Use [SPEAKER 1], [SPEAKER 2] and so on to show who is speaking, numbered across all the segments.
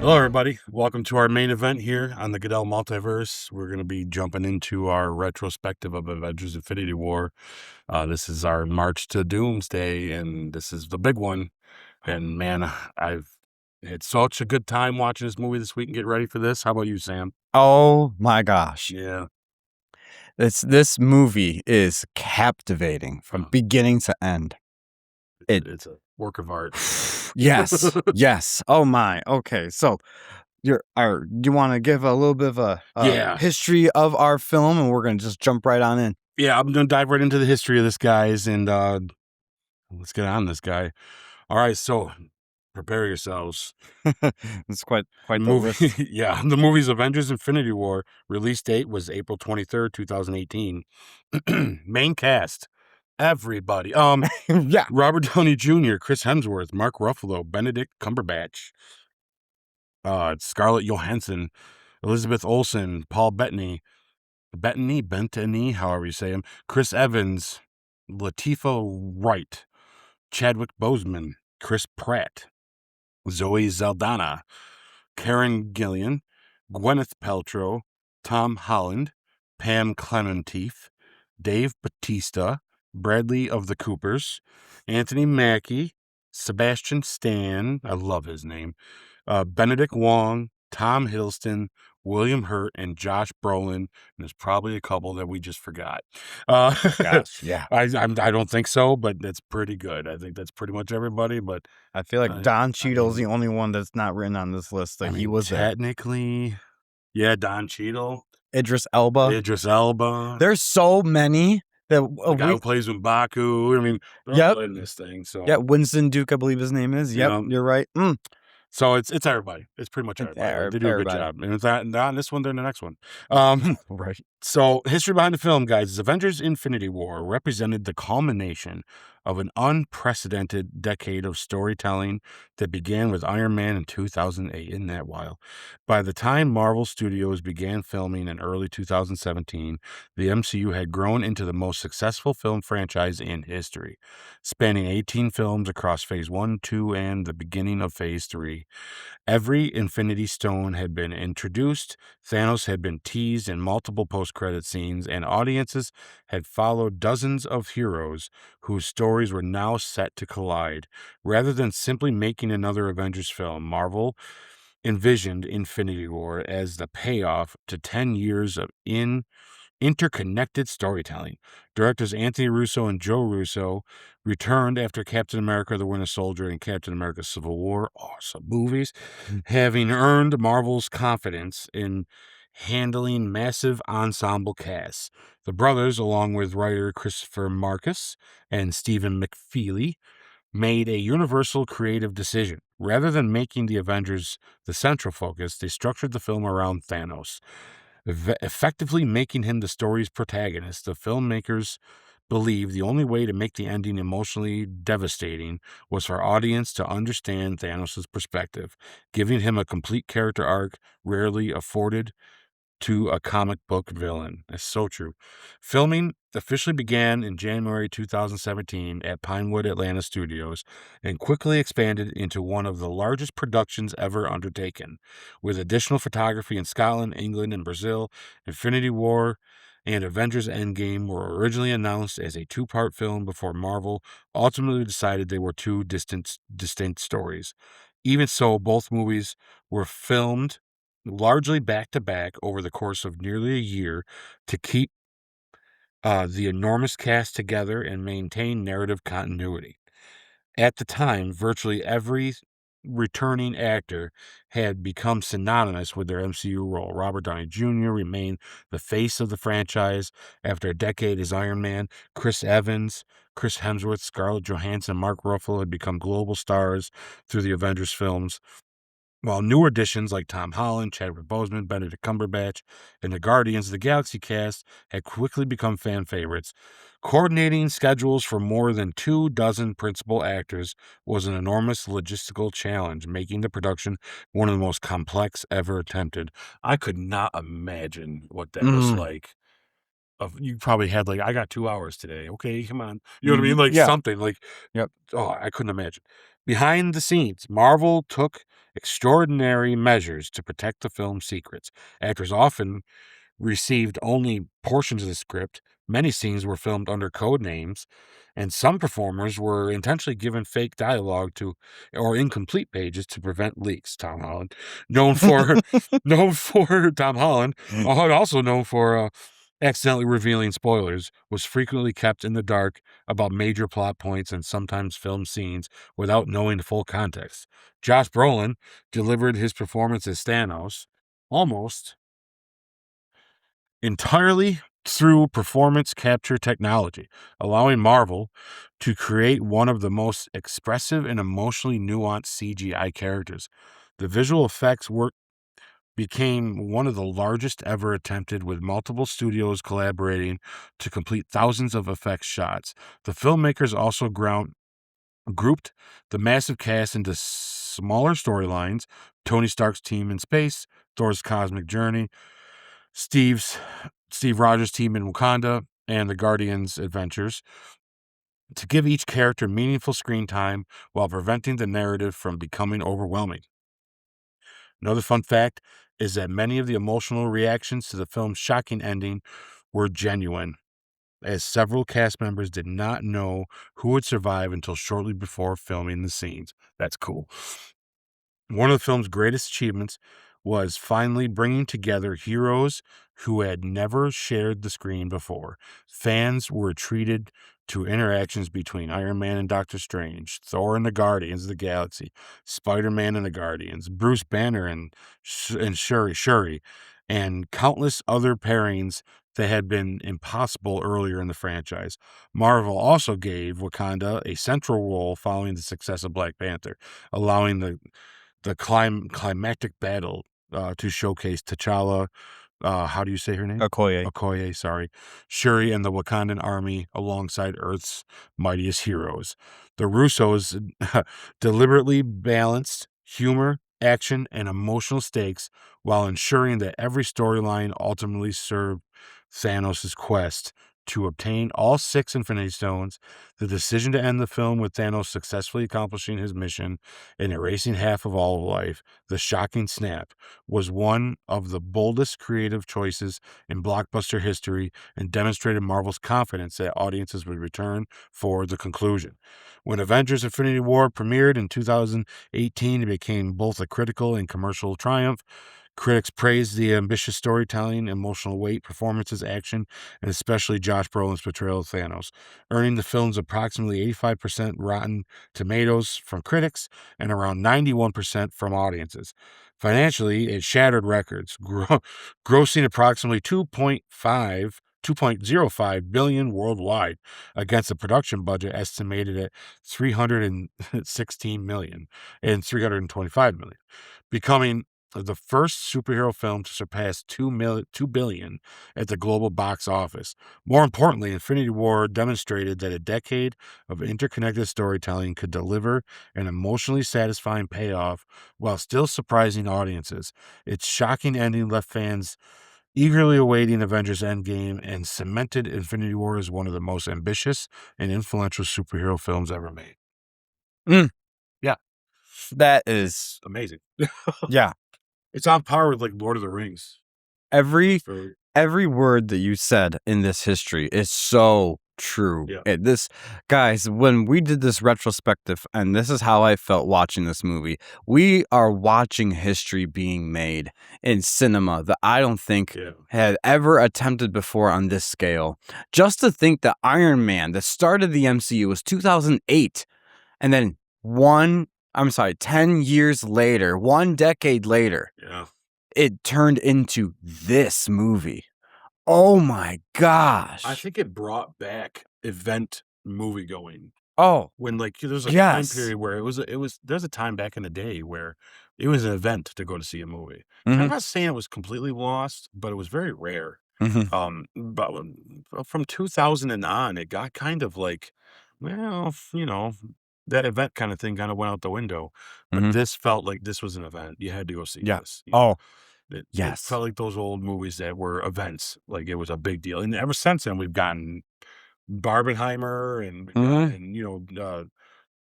[SPEAKER 1] Hello, everybody. Welcome to our main event here on the Goodell Multiverse. We're going to be jumping into our retrospective of Avengers Infinity War. This is our March to Doomsday, and this is the big one. And man, I've had such a good time watching this movie this week and get ready for this. How about you, Sam?
[SPEAKER 2] Oh my gosh.
[SPEAKER 1] Yeah.
[SPEAKER 2] This movie is captivating from beginning to end.
[SPEAKER 1] It's a work of art.
[SPEAKER 2] Yes. Yes. Oh my. Okay. So you want to give a little bit of a
[SPEAKER 1] Yeah.
[SPEAKER 2] history of our film, and we're going to just jump right on in.
[SPEAKER 1] Yeah, I'm going to dive right into the history of this, guys, and let's get on this guy. All right, so prepare yourselves.
[SPEAKER 2] It's quite
[SPEAKER 1] The
[SPEAKER 2] the list.
[SPEAKER 1] movie, yeah, the movie's Avengers Infinity War release date was April 23rd, 2018. Main cast, everybody.
[SPEAKER 2] Yeah.
[SPEAKER 1] Robert Downey Jr., Chris Hemsworth, Mark Ruffalo, Benedict Cumberbatch, Scarlett Johansson, Elizabeth Olsen, Paul Bettany, however you say him, Chris Evans, Latifah Wright, Chadwick Boseman, Chris Pratt, Zoe Saldana, Karen Gillan, Gwyneth Paltrow, Tom Holland, Pam Clementif, Dave Bautista, Bradley of the Coopers, Anthony Mackie, Sebastian Stan, I love his name, Benedict Wong, Tom Hiddleston, William Hurt, and Josh Brolin. And there's probably a couple that we just forgot.
[SPEAKER 2] Gosh, yeah.
[SPEAKER 1] I don't think so, but that's pretty good. I think that's pretty much everybody. But
[SPEAKER 2] I feel like Don Cheadle's the only one that's not written on this list. That he was
[SPEAKER 1] technically, yeah, Don Cheadle,
[SPEAKER 2] Idris Elba.
[SPEAKER 1] There's
[SPEAKER 2] so many. The
[SPEAKER 1] guy who plays M'Baku. I mean, they're all in this thing. So
[SPEAKER 2] yeah, Winston Duke, I believe his name is. Yep, you're right.
[SPEAKER 1] So it's everybody. It's pretty much everybody. They do a good job. And it's not on this one, they're in the next one.
[SPEAKER 2] Right.
[SPEAKER 1] So history behind the film, guys, is Avengers Infinity War represented the culmination of an unprecedented decade of storytelling that began with Iron Man in 2008. Isn't that wild? By the time Marvel Studios began filming in early 2017, the MCU had grown into the most successful film franchise in history, spanning 18 films across Phase 1, 2, and the beginning of Phase 3. Every Infinity Stone had been introduced, Thanos had been teased in multiple post-credit scenes, and audiences had followed dozens of heroes whose stories were now set to collide. Rather than simply making another Avengers film, Marvel envisioned Infinity War as the payoff to 10 years of interconnected storytelling. Directors Anthony Russo and Joe Russo returned after Captain America the Winter Soldier and Captain America Civil War, awesome movies, having earned Marvel's confidence in handling massive ensemble casts. The brothers, along with writer Christopher Marcus and Stephen McFeely, made a universal creative decision. Rather than making the Avengers the central focus, they structured the film around Thanos, effectively making him the story's protagonist. The filmmakers believed the only way to make the ending emotionally devastating was for audience to understand Thanos' perspective, giving him a complete character arc rarely afforded to a comic book villain. That's so true. Filming officially began in January 2017 at Pinewood Atlanta Studios and quickly expanded into one of the largest productions ever undertaken. With additional photography in Scotland, England, and Brazil, Infinity War and Avengers Endgame were originally announced as a two-part film before Marvel ultimately decided they were two distinct stories. Even so, both movies were filmed largely back-to-back over the course of nearly a year to keep the enormous cast together and maintain narrative continuity. At the time, virtually every returning actor had become synonymous with their MCU role. Robert Downey Jr. remained the face of the franchise after a decade as Iron Man. Chris Evans, Chris Hemsworth, Scarlett Johansson, and Mark Ruffalo had become global stars through the Avengers films, while newer additions like Tom Holland, Chadwick Boseman, Benedict Cumberbatch, and the Guardians of the Galaxy cast had quickly become fan favorites. Coordinating schedules for more than 24 principal actors was an enormous logistical challenge, making the production one of the most complex ever attempted. I could not imagine what that was like. You probably had I got 2 hours today. Okay, come on. You know what I mean? Something like,
[SPEAKER 2] Yep.
[SPEAKER 1] oh, I couldn't imagine. Behind the scenes, Marvel took extraordinary measures to protect the film's secrets. Actors often received only portions of the script. Many scenes were filmed under code names, and some performers were intentionally given fake dialogue to or incomplete pages to prevent leaks. Tom Holland, known for Tom Holland, also known for accidentally revealing spoilers, was frequently kept in the dark about major plot points and sometimes filmed scenes without knowing the full context. Josh Brolin delivered his performance as Thanos almost entirely through performance capture technology, allowing Marvel to create one of the most expressive and emotionally nuanced CGI characters. The visual effects work became one of the largest ever attempted, with multiple studios collaborating to complete thousands of effects shots. The filmmakers also grouped the massive cast into smaller storylines: Tony Stark's team in space, Thor's cosmic journey, Steve's Steve Rogers' team in Wakanda, and the Guardians' adventures, to give each character meaningful screen time while preventing the narrative from becoming overwhelming. Another fun fact is that many of the emotional reactions to the film's shocking ending were genuine, as several cast members did not know who would survive until shortly before filming the scenes. That's cool. One of the film's greatest achievements was finally bringing together heroes who had never shared the screen before. Fans were treated to interactions between Iron Man and Doctor Strange, Thor and the Guardians of the Galaxy, Spider-Man and the Guardians, Bruce Banner and Shuri, and countless other pairings that had been impossible earlier in the franchise. Marvel also gave Wakanda a central role following the success of Black Panther, allowing the climactic battle to showcase T'Challa. How do you say her name?
[SPEAKER 2] Okoye.
[SPEAKER 1] Okoye, sorry. Shuri and the Wakandan army alongside Earth's mightiest heroes. The Russos deliberately balanced humor, action, and emotional stakes while ensuring that every storyline ultimately served Thanos' quest to obtain all 6 Infinity Stones. The decision to end the film with Thanos successfully accomplishing his mission and erasing half of all of life, the shocking snap, was one of the boldest creative choices in blockbuster history and demonstrated Marvel's confidence that audiences would return for the conclusion. When Avengers Infinity War premiered in 2018, it became both a critical and commercial triumph. Critics praised the ambitious storytelling, emotional weight, performances, action, and especially Josh Brolin's portrayal of Thanos, earning the film's approximately 85% Rotten Tomatoes from critics and around 91% from audiences. Financially, it shattered records, grossing approximately 2.05 billion worldwide against a production budget estimated at 316 million and 325 million, becoming the first superhero film to surpass 2 billion at the global box office. More importantly, Infinity War demonstrated that a decade of interconnected storytelling could deliver an emotionally satisfying payoff while still surprising audiences. Its shocking ending left fans eagerly awaiting Avengers Endgame and cemented Infinity War as one of the most ambitious and influential superhero films ever made.
[SPEAKER 2] Mm,
[SPEAKER 1] Yeah,
[SPEAKER 2] that is,
[SPEAKER 1] amazing.
[SPEAKER 2] yeah.
[SPEAKER 1] It's on par with like Lord of the Rings.
[SPEAKER 2] Every
[SPEAKER 1] For
[SPEAKER 2] every word that you said in this history is so true.
[SPEAKER 1] Yeah.
[SPEAKER 2] This guys, when we did this retrospective, and this is how I felt watching this movie, we are watching history being made in cinema that I don't think
[SPEAKER 1] Yeah.
[SPEAKER 2] had ever attempted before on this scale. Just to think that Iron Man, the start of the MCU, was 2008, and then 10 years later, 1 decade later,
[SPEAKER 1] Yeah.
[SPEAKER 2] it turned into this movie. Oh my
[SPEAKER 1] I
[SPEAKER 2] gosh.
[SPEAKER 1] think it brought back event movie going.
[SPEAKER 2] Oh,
[SPEAKER 1] When like there's a time
[SPEAKER 2] yes.
[SPEAKER 1] period where there's a time back in the day where it was an event to go to see a movie. I'm
[SPEAKER 2] Mhm,
[SPEAKER 1] not saying it was completely lost, but it was very rare.
[SPEAKER 2] mhm,
[SPEAKER 1] But from 2000 and on, it got kind of like, well, that event kind of thing kind of went out the window. But
[SPEAKER 2] mhm.
[SPEAKER 1] this felt like this was an event. You had to go see
[SPEAKER 2] Yeah.
[SPEAKER 1] this.
[SPEAKER 2] Oh,
[SPEAKER 1] It
[SPEAKER 2] yes.
[SPEAKER 1] felt like those old movies that were events. Like it was a big deal. And ever since then, we've gotten Barbenheimer and
[SPEAKER 2] Mhm.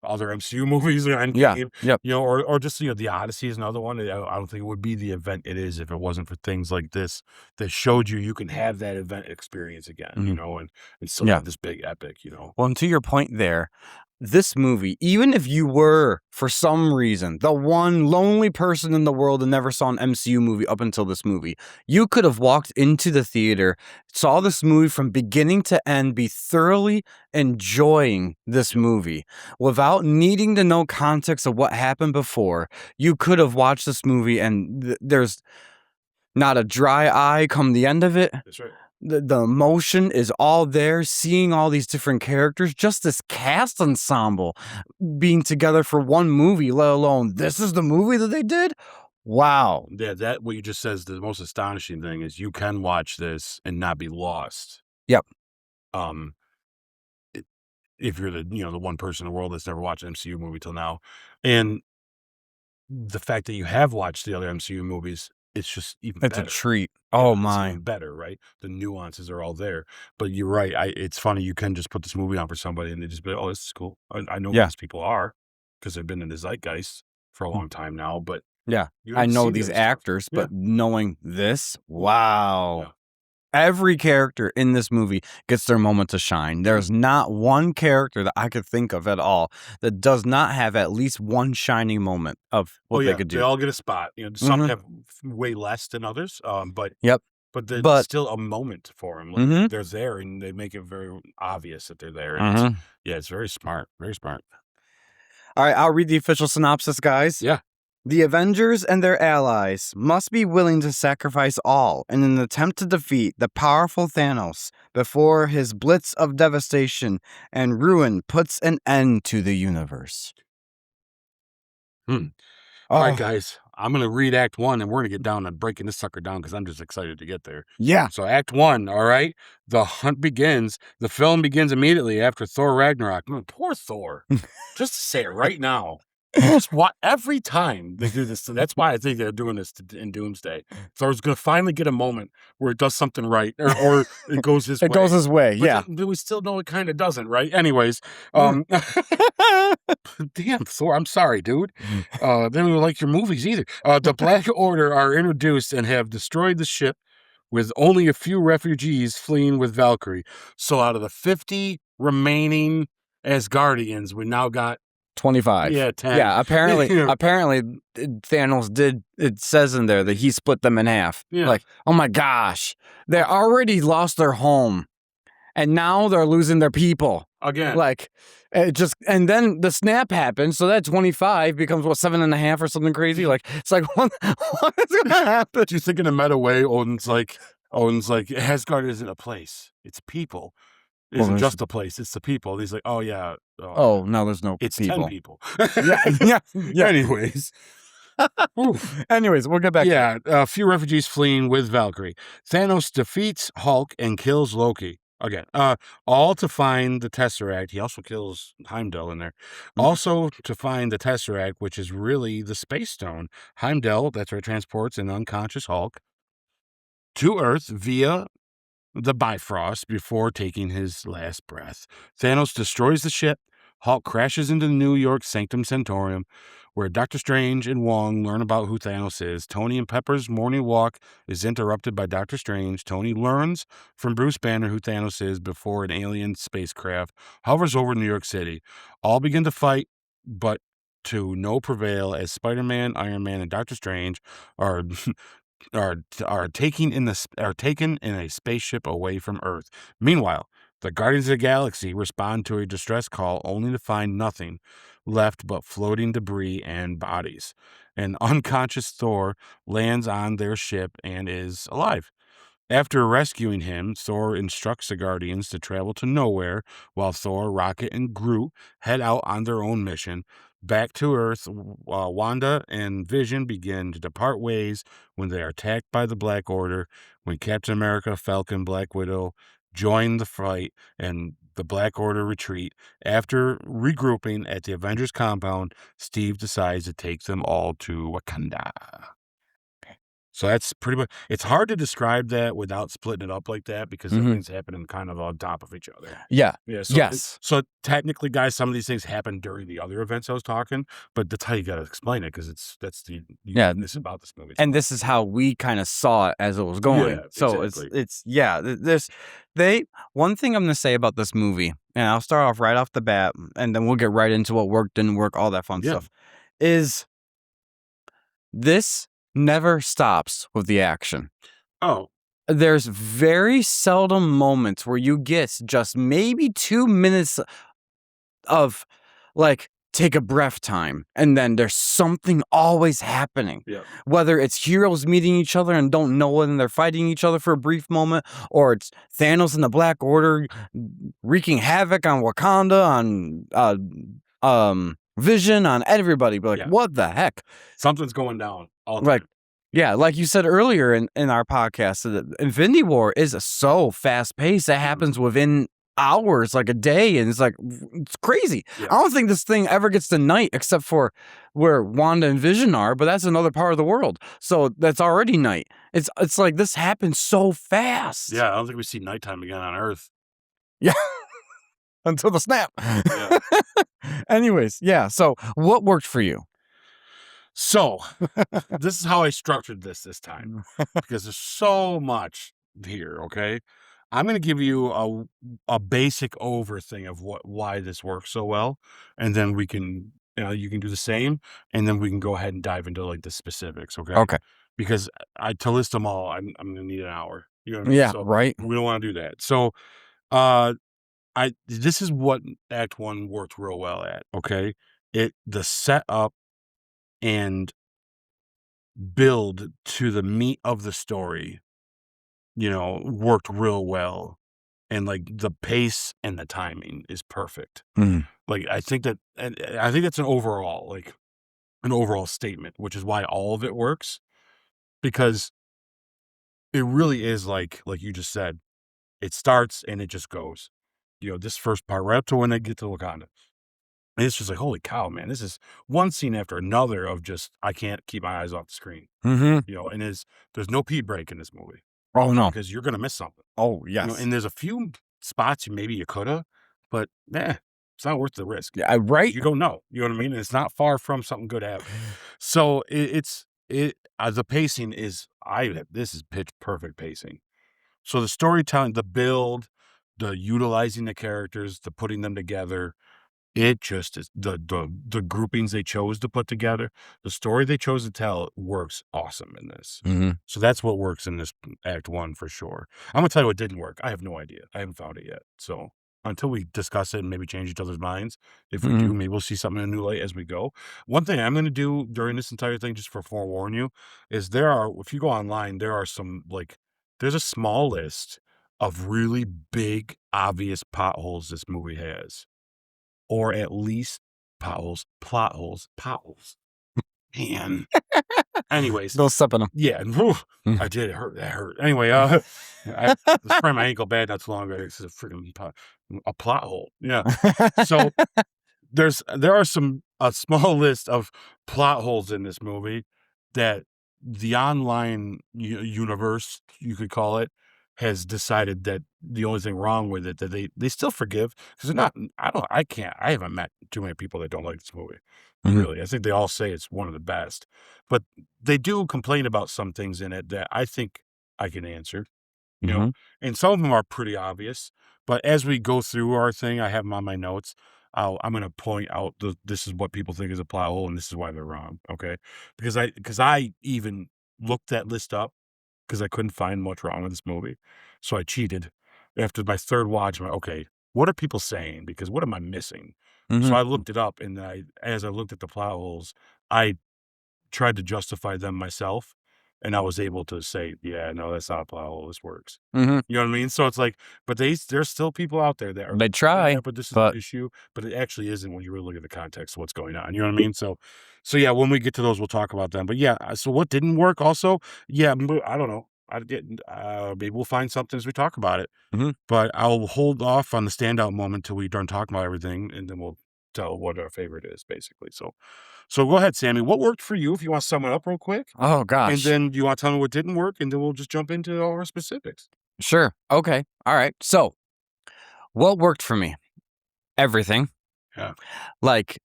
[SPEAKER 1] other MCU movies or
[SPEAKER 2] Yeah.
[SPEAKER 1] Endgame,
[SPEAKER 2] Yep.
[SPEAKER 1] or just, the Odyssey is another one. I don't think it would be the event it is if it wasn't for things like this that showed you can have that event experience again,
[SPEAKER 2] Mhm.
[SPEAKER 1] and still
[SPEAKER 2] Yeah.
[SPEAKER 1] have this big epic.
[SPEAKER 2] Well, and to your point there, this movie, even if you were, for some reason, the one lonely person in the world that never saw an MCU movie up until this movie, you could have walked into the theater, saw this movie from beginning to end, be thoroughly enjoying this movie without needing to know context of what happened before. You could have watched this movie and there's not a dry eye come the end of it.
[SPEAKER 1] That's right.
[SPEAKER 2] The emotion is all there, seeing all these different characters, just this cast ensemble being together for one movie, let alone this is the movie that they did. Wow.
[SPEAKER 1] Yeah, that what you just said is the most astonishing thing is you can watch this and not be lost.
[SPEAKER 2] Yep.
[SPEAKER 1] Um, i- if you're the one person in the world that's never watched an MCU movie till now, and the fact that you have watched the other MCU movies, it's just even
[SPEAKER 2] It's a
[SPEAKER 1] better.
[SPEAKER 2] treat.
[SPEAKER 1] Yeah,
[SPEAKER 2] Oh
[SPEAKER 1] it's
[SPEAKER 2] my.
[SPEAKER 1] even better, right? The nuances are all there. But you're right. It's funny. You can just put this movie on for somebody and they just be like, oh, this is cool. I know who
[SPEAKER 2] Yeah.
[SPEAKER 1] these people are because they've been in the zeitgeist for a
[SPEAKER 2] Mm.
[SPEAKER 1] long time now, but
[SPEAKER 2] Yeah.
[SPEAKER 1] you
[SPEAKER 2] I
[SPEAKER 1] haven't
[SPEAKER 2] know
[SPEAKER 1] seen the
[SPEAKER 2] these
[SPEAKER 1] other stuff.
[SPEAKER 2] actors,
[SPEAKER 1] Yeah.
[SPEAKER 2] but knowing this, wow.
[SPEAKER 1] Yeah.
[SPEAKER 2] Every character in this movie gets their moment to shine. There's not one character that I could think of at all that does not have at least one shining moment of what they could
[SPEAKER 1] They
[SPEAKER 2] do.
[SPEAKER 1] all get a spot. Some
[SPEAKER 2] Mhm.
[SPEAKER 1] have way less than others, but
[SPEAKER 2] Yep.
[SPEAKER 1] there's
[SPEAKER 2] But
[SPEAKER 1] still a moment for them. Like
[SPEAKER 2] Mhm.
[SPEAKER 1] they're there, and they make it very obvious that they're there. And
[SPEAKER 2] Mhm.
[SPEAKER 1] it's very smart, very smart.
[SPEAKER 2] All right, I'll read the official synopsis, guys.
[SPEAKER 1] Yeah.
[SPEAKER 2] The Avengers and their allies must be willing to sacrifice all in an attempt to defeat the powerful Thanos before his blitz of devastation and ruin puts an end to the universe.
[SPEAKER 1] All right,
[SPEAKER 2] Oh,
[SPEAKER 1] guys, I'm going to read Act 1, and we're going to get down to breaking this sucker down because I'm just excited to get there.
[SPEAKER 2] yeah.
[SPEAKER 1] So, Act 1, all right? The hunt begins. The film begins immediately after Thor Ragnarok. Poor Thor. Just to say it right now. Just every time they do this. That's why I think they're doing this in Doomsday. Thor's going to finally get a moment where it does something right, or it goes his way.
[SPEAKER 2] It goes his way,
[SPEAKER 1] But
[SPEAKER 2] yeah.
[SPEAKER 1] we still know it kind of doesn't, right? Anyways, damn, Thor, I'm sorry, dude. They don't like your movies either. The Black Order are introduced and have destroyed the ship with only a few refugees fleeing with Valkyrie. So out of the 50 remaining Asgardians, we now got
[SPEAKER 2] 25.
[SPEAKER 1] Yeah, 10.
[SPEAKER 2] Yeah, apparently
[SPEAKER 1] Yeah.
[SPEAKER 2] Thanos did, it says in there that he split them in half.
[SPEAKER 1] Yeah.
[SPEAKER 2] Like, oh my gosh, they already lost their home and now they're losing their people.
[SPEAKER 1] Again.
[SPEAKER 2] Like, and then the snap happens, so that 25 becomes 7.5 or something crazy. Like, it's like, what is gonna happen?
[SPEAKER 1] Do you think in a meta way, Odin's like, Asgard isn't a place, it's people. It isn't just a place, it's the people. And he's like, oh yeah.
[SPEAKER 2] Oh, no, there's no
[SPEAKER 1] It's
[SPEAKER 2] people.
[SPEAKER 1] 10 people.
[SPEAKER 2] Yeah.
[SPEAKER 1] Anyways.
[SPEAKER 2] Anyways, we'll get back.
[SPEAKER 1] Yeah, a few refugees fleeing with Valkyrie. Thanos defeats Hulk and kills Loki. Again, all to find the Tesseract. He also kills Heimdall in there. Also to find the Tesseract, which is really the Space Stone. Heimdall, that's where it transports an unconscious Hulk to Earth via the Bifrost before taking his last breath. Thanos destroys the ship. Hulk crashes into the New York Sanctum Sanctorum, where Doctor Strange and Wong learn about who Thanos is. Tony and Pepper's morning walk is interrupted by Doctor Strange. Tony learns from Bruce Banner who Thanos is before an alien spacecraft hovers over New York City. All begin to fight, but to no prevail as Spider-Man, Iron Man, and Doctor Strange are taken in a spaceship away from Earth. Meanwhile, the Guardians of the Galaxy respond to a distress call only to find nothing left but floating debris and bodies. An unconscious Thor lands on their ship and is alive. After rescuing him, Thor instructs the Guardians to travel to nowhere while Thor, Rocket, and Groot head out on their own mission. Back to Earth, Wanda and Vision begin to depart ways when they are attacked by the Black Order. When Captain America, Falcon, Black Widow join the fight and the Black Order retreat. After regrouping at the Avengers compound, Steve decides to take them all to Wakanda. So that's pretty much. It's hard to describe that without splitting it up like that because
[SPEAKER 2] Mhm.
[SPEAKER 1] everything's happening kind of on top of each other.
[SPEAKER 2] Yeah.
[SPEAKER 1] Yeah.
[SPEAKER 2] Yes.
[SPEAKER 1] So technically, guys, some of these things happen during the other events I was talking, but that's how you got to explain it because that's the
[SPEAKER 2] Yeah.
[SPEAKER 1] uniqueness about this movie.
[SPEAKER 2] And this is how we kind of saw it as it was going.
[SPEAKER 1] Yeah,
[SPEAKER 2] So
[SPEAKER 1] exactly.
[SPEAKER 2] there's one thing I'm gonna say about this movie, and I'll start off right off the bat, and then we'll get right into what worked, didn't work, all that fun
[SPEAKER 1] Yeah.
[SPEAKER 2] stuff. Is this never stops with the action.
[SPEAKER 1] Oh,
[SPEAKER 2] There's very seldom moments where you get just maybe 2 minutes of, like, take a breath time, and then there's something always happening.
[SPEAKER 1] yeah.
[SPEAKER 2] Whether it's heroes meeting each other and don't know it and they're fighting each other for a brief moment, or it's Thanos and the Black Order wreaking havoc on Wakanda, on Vision, on everybody. But, like,
[SPEAKER 1] Yeah.
[SPEAKER 2] what the heck?
[SPEAKER 1] Something's going down all the
[SPEAKER 2] Like,
[SPEAKER 1] time.
[SPEAKER 2] yeah, like you said earlier in our podcast, the Infinity War is so fast paced. It happens within hours, like a day, and it's like it's crazy.
[SPEAKER 1] Yeah.
[SPEAKER 2] I don't think this thing ever gets to night except for where Wanda and Vision are, but that's another part of the world. So that's already night. It's like this happens so fast.
[SPEAKER 1] Yeah, I don't think we see nighttime again on Earth.
[SPEAKER 2] Yeah. Until the snap.
[SPEAKER 1] Yeah.
[SPEAKER 2] Anyways, yeah. So what worked for you?
[SPEAKER 1] So, this is how I structured this time because there's so much here, okay? I'm going to give you a basic thing of why this works so well, and then we can you can do the same, and then we can go ahead and dive into like the specifics, okay?
[SPEAKER 2] Okay.
[SPEAKER 1] Because to list them all, I'm going to need an hour. You know what I mean?
[SPEAKER 2] Yeah,
[SPEAKER 1] So
[SPEAKER 2] right.
[SPEAKER 1] we don't want to do that. So, uh this is what Act 1 worked real well at, okay? The setup and build to the meat of the story, worked real well. And like the pace and the timing is perfect.
[SPEAKER 2] Mhm.
[SPEAKER 1] Like I think that's an overall statement, which is why all of it works because it really is like you just said, it starts and it just goes. This first part right up to when they get to Wakanda. And it's just like, holy cow, man, this is one scene after another of just I can't keep my eyes off the screen.
[SPEAKER 2] Mhm.
[SPEAKER 1] And there's no pee break in this movie
[SPEAKER 2] Oh no.
[SPEAKER 1] because you're gonna miss something.
[SPEAKER 2] Oh yes.
[SPEAKER 1] And there's a few spots maybe you coulda, but it's not worth the risk.
[SPEAKER 2] Yeah, right?
[SPEAKER 1] You don't know. You know what I mean? And it's not far from something good happening. So the pacing is this is pitch perfect pacing. So the storytelling, the build, the utilizing the characters, the putting them together, it just is the groupings they chose to put together, the story they chose to tell works awesome in this.
[SPEAKER 2] Mhm.
[SPEAKER 1] So that's what works in this Act 1 for sure. I'm gonna tell you what didn't work. I have no idea. I haven't found it yet. So until we discuss it and maybe change each other's minds, if we do, maybe we'll see something in a new light as we go. One thing I'm gonna do during this entire thing, just for forewarn you, is if you go online, there's a small list of really big, obvious potholes this movie has. Or at least plot holes. Man. Anyways,
[SPEAKER 2] Don't step in them.
[SPEAKER 1] yeah, and I did, it hurt, that hurt. Anyway, I sprained my ankle bad not too long ago. It's a freaking a plot hole. Yeah. So there are a small list of plot holes in this movie that the online universe, you could call it, has decided that the only thing wrong with it that they still forgive because they're not. I haven't met too many people that don't like this movie.
[SPEAKER 2] Mhm.
[SPEAKER 1] Really, I think they all say it's one of the best, but they do complain about some things in it that I think I can answer.
[SPEAKER 2] Mhm.
[SPEAKER 1] And some of them are pretty obvious. But as we go through our thing, I have them on my notes. I'm going to point out this is what people think is a plot hole, and this is why they're wrong. Okay, because I even looked that list up because I couldn't find much wrong with this movie, so I cheated. After my third watch, I'm like, okay, what are people saying? Because what am I missing? So
[SPEAKER 2] Mhm.
[SPEAKER 1] I looked it up, and as I looked at the plot holes, I tried to justify them myself, and I was able to say, "Yeah, no, that's not how this works."
[SPEAKER 2] Mhm.
[SPEAKER 1] You know what I mean? So it's like, but there's still people out there that are,
[SPEAKER 2] They try,
[SPEAKER 1] "Yeah, but this is
[SPEAKER 2] but
[SPEAKER 1] the issue," but it actually isn't when you really look at the context of what's going on. You know what I mean? So yeah, when we get to those, we'll talk about them. But yeah, so what didn't work also? Yeah, I don't know. I didn't. Maybe we'll find something as we talk about it.
[SPEAKER 2] Mhm.
[SPEAKER 1] But I'll hold off on the standout moment till we done talking about everything, and then we'll tell what our favorite is, basically. So So go ahead, Sammy. What worked for you if you want to sum it up real quick?
[SPEAKER 2] Oh,
[SPEAKER 1] And
[SPEAKER 2] gosh.
[SPEAKER 1] then you want to tell me what didn't work, and then we'll just jump into all our specifics.
[SPEAKER 2] Sure. Okay. All right. So, what worked for me? Everything.
[SPEAKER 1] Yeah.
[SPEAKER 2] Like,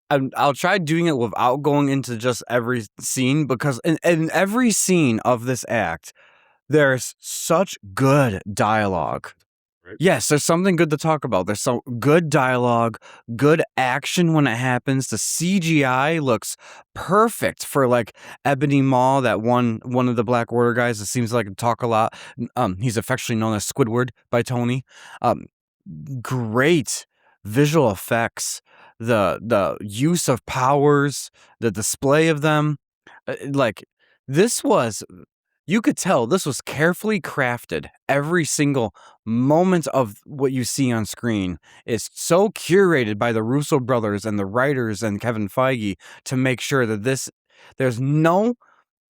[SPEAKER 2] I'll try doing it without going into just every scene, because in every scene of this act, there's such good dialogue.
[SPEAKER 1] Right.
[SPEAKER 2] Yes, there's something good to talk about. There's some good dialogue, good action when it happens. The CGI looks perfect for like Ebony Maw, that one of the Black Order guys that seems like to talk a lot. He's affectionately known as Squidward by Tony. Great visual effects, the use of powers, the display of them. Like, this was, you could tell this was carefully crafted. Every single moment of what you see on screen is so curated by the Russo brothers and the writers and Kevin Feige to make sure that there's no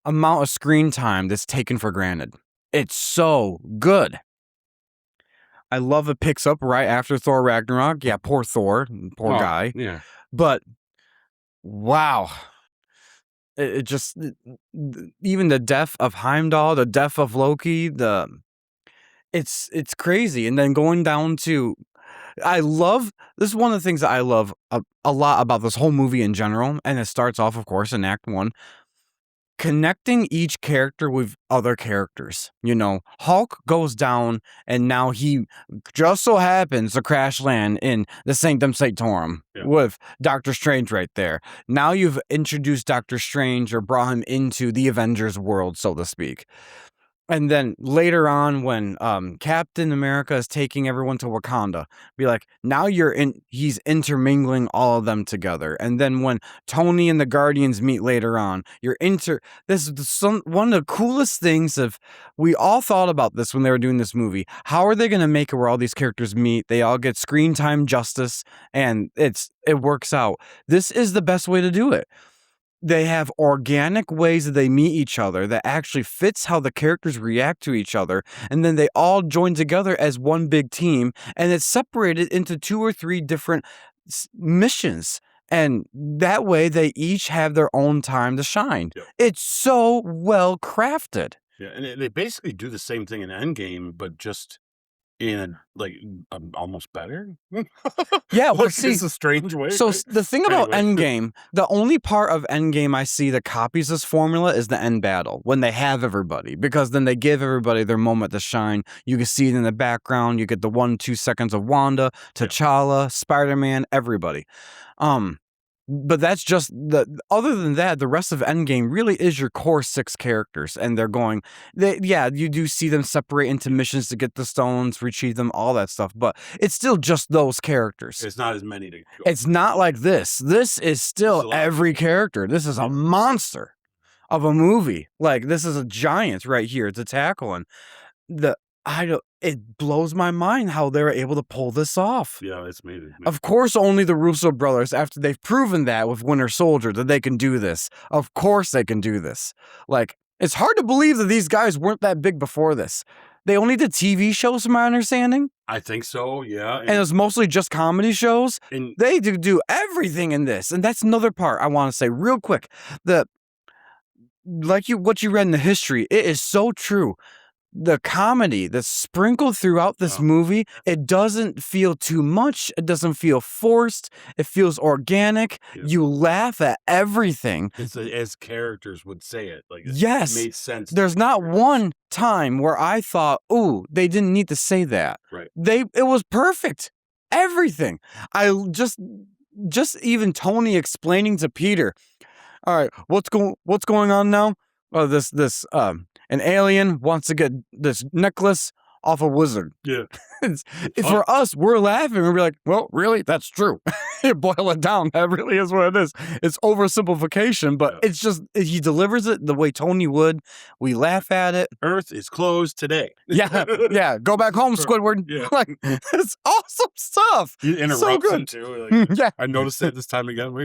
[SPEAKER 2] amount of screen time that's taken for granted. It's so good. I love it picks up right after Thor Ragnarok. Yeah, poor Thor, poor guy.
[SPEAKER 1] Yeah.
[SPEAKER 2] But wow. It just, even the death of Heimdall, the death of Loki, it's crazy. And then going down to, this is one of the things that I love a lot about this whole movie in general. And it starts off, of course, in Act 1. Connecting each character with other characters. You know, Hulk goes down, and now he just so happens to crash land in the Sanctum Sanctorum with Doctor Strange right there. Now you've introduced Doctor Strange, or brought him into the Avengers world, so to speak. And then later on, when Captain America is taking everyone to Wakanda, be like, now he's intermingling all of them together. And then when Tony and the Guardians meet later on, this is one of the coolest things we all thought about this when they were doing this movie. How are they going to make it where all these characters meet? They all get screen time justice, and it works out. This is the best way to do it. They have organic ways that they meet each other that actually fits how the characters react to each other. And then they all join together as one big team, and it's separated into 2 or 3 different missions. And that way they each have their own time to shine.
[SPEAKER 1] Yep.
[SPEAKER 2] It's so well crafted.
[SPEAKER 1] Yeah. And they basically do the same thing in Endgame, but just in almost better.
[SPEAKER 2] Yeah, well, see,
[SPEAKER 1] it's a strange way.
[SPEAKER 2] So
[SPEAKER 1] right?
[SPEAKER 2] the thing about
[SPEAKER 1] Anyway.
[SPEAKER 2] Endgame, the only part of Endgame I see that copies this formula is the end battle, when they have everybody, because then they give everybody their moment to shine. You can see it in the background. You get the 1-2 seconds of Wanda, T'Challa, Spider-Man, everybody. But that's just other than that, the rest of Endgame really is your core 6 characters, and you do see them separate into missions to get the stones, retrieve them, all that stuff, but it's still just those characters.
[SPEAKER 1] It's not as many to go.
[SPEAKER 2] It's not like this. This is still every character. This is a monster of a movie. Like, this is a giant right here to tackle, and it blows my mind how they're able to pull this off.
[SPEAKER 1] Yeah, it's amazing.
[SPEAKER 2] Of course, only the Russo brothers, after they've proven that with Winter Soldier, that they can do this. Of course they can do this. Like, it's hard to believe that these guys weren't that big before this. They only did TV shows, from my understanding.
[SPEAKER 1] I think so, yeah.
[SPEAKER 2] And it was mostly just comedy shows.
[SPEAKER 1] And
[SPEAKER 2] they do everything in this. And that's another part I want to say real quick. What you read in the history, it is so true. The comedy that's sprinkled throughout this movie, it doesn't feel too much. It doesn't feel forced. It feels organic. Yeah. You laugh at everything.
[SPEAKER 1] It's as characters would say it. Like,
[SPEAKER 2] yes.
[SPEAKER 1] It made sense.
[SPEAKER 2] There's not one time where I thought, ooh, they didn't need to say that.
[SPEAKER 1] Right.
[SPEAKER 2] It was perfect. Everything. I just even Tony explaining to Peter, all right, what's going on now? Oh, an alien wants to get this necklace off a wizard.
[SPEAKER 1] Yeah.
[SPEAKER 2] For us, we're laughing. We're like, well, really? That's true. You boil it down. That really is what it is. It's oversimplification, but it's just, he delivers it the way Tony would. We laugh at it.
[SPEAKER 1] Earth is closed today.
[SPEAKER 2] Yeah. Go back home, Squidward.
[SPEAKER 1] Yeah.
[SPEAKER 2] Like, it's awesome stuff.
[SPEAKER 1] He interrupts
[SPEAKER 2] so good.
[SPEAKER 1] him too. Like, yeah. I noticed that this time again.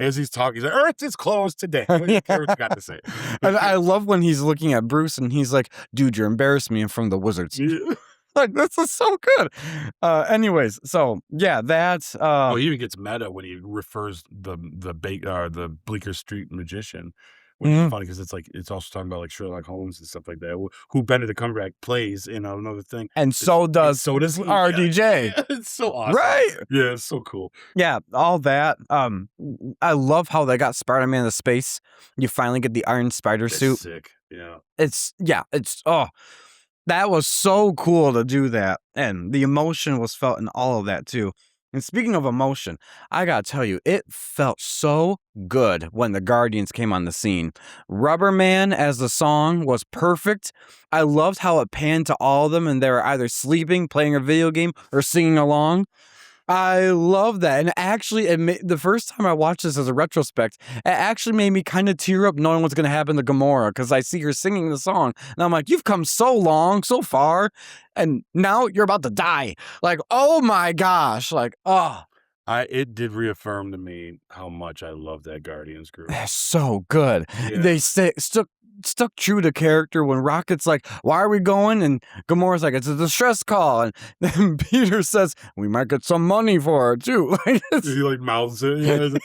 [SPEAKER 1] As he's talking, he's like, Earth is closed today. Earth got to say.
[SPEAKER 2] And I love when he's looking at Bruce and he's like, dude, you're embarrassing me in front of the wizards.
[SPEAKER 1] Yeah.
[SPEAKER 2] Like, this is so good. Anyways, so yeah, that's
[SPEAKER 1] Oh, he even gets meta when he refers the Bleecker Street Magician, which is
[SPEAKER 2] mhm.
[SPEAKER 1] funny because it's like it's also talking about, like, Sherlock Holmes and stuff like that, who Benedict Cumberbatch plays in another thing.
[SPEAKER 2] And
[SPEAKER 1] It's
[SPEAKER 2] so
[SPEAKER 1] and
[SPEAKER 2] does
[SPEAKER 1] so does he. Yeah,
[SPEAKER 2] RDJ.
[SPEAKER 1] yeah, it's so awesome.
[SPEAKER 2] Right.
[SPEAKER 1] Yeah, it's so cool.
[SPEAKER 2] Yeah, all that. I love how they got Spider-Man to space. You finally get the Iron Spider
[SPEAKER 1] That's
[SPEAKER 2] suit.
[SPEAKER 1] sick. Yeah.
[SPEAKER 2] It's that was so cool to do that, and the emotion was felt in all of that too. And speaking of emotion, I gotta tell you, it felt so good when the Guardians came on the scene. Rubber Man as the song was perfect. I loved how it panned to all of them, and they were either sleeping, playing a video game, or singing along. I love that, and actually, the first time I watched this as a retrospect, it actually made me kind of tear up knowing what's going to happen to Gamora because I see her singing the song, and I'm like, "You've come so long, so far, and now you're about to die." Like, oh my gosh, like, oh,
[SPEAKER 1] It did reaffirm to me how much I love that Guardians group.
[SPEAKER 2] that's so good.
[SPEAKER 1] Yeah.
[SPEAKER 2] They stuck true to character when Rocket's like, "Why are we going?" and Gamora's like, "It's a distress call," and then Peter says, "We might get some money for it too." Like,
[SPEAKER 1] He, like, mouths it, yeah.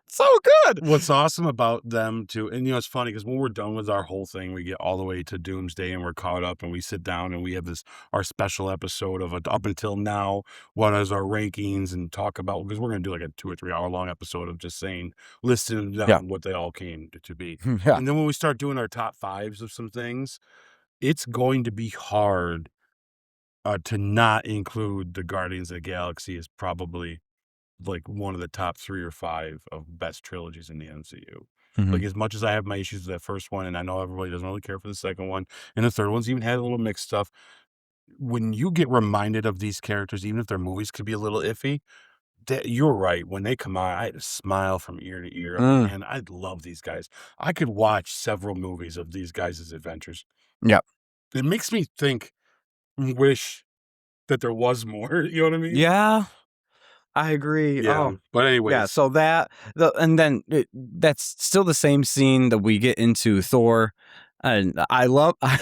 [SPEAKER 2] so good.
[SPEAKER 1] What's awesome about them too, and it's funny because when we're done with our whole thing, we get all the way to Doomsday and we're caught up and we sit down and we have our special episode of up until now, what is our rankings and talk about because we're gonna do like a 2 or 3 hour long episode of just saying listing
[SPEAKER 2] Yeah.
[SPEAKER 1] down what they all came to be.
[SPEAKER 2] Yeah.
[SPEAKER 1] And then when we start doing our top fives of some things, it's going to be hard to not include the Guardians of the Galaxy as probably like one of the top 3 or 5 of best trilogies in the MCU.
[SPEAKER 2] Mhm.
[SPEAKER 1] Like, as much as I have my issues with that first one, and I know everybody doesn't really care for the second one, and the third one's even had a little mixed stuff, when you get reminded of these characters, even if their movies could be a little iffy, that you're right, when they come out, I had a smile from ear to ear. I'm like,
[SPEAKER 2] Mm.
[SPEAKER 1] "Man, I love these guys." I could watch several movies of these guys' adventures.
[SPEAKER 2] Yep.
[SPEAKER 1] It makes me think wish that there was more, you know what I mean?
[SPEAKER 2] Yeah, I agree.
[SPEAKER 1] Yeah,
[SPEAKER 2] Oh,
[SPEAKER 1] but
[SPEAKER 2] yeah,
[SPEAKER 1] anyways,
[SPEAKER 2] so and then that's still the same scene that we get into Thor, and I love I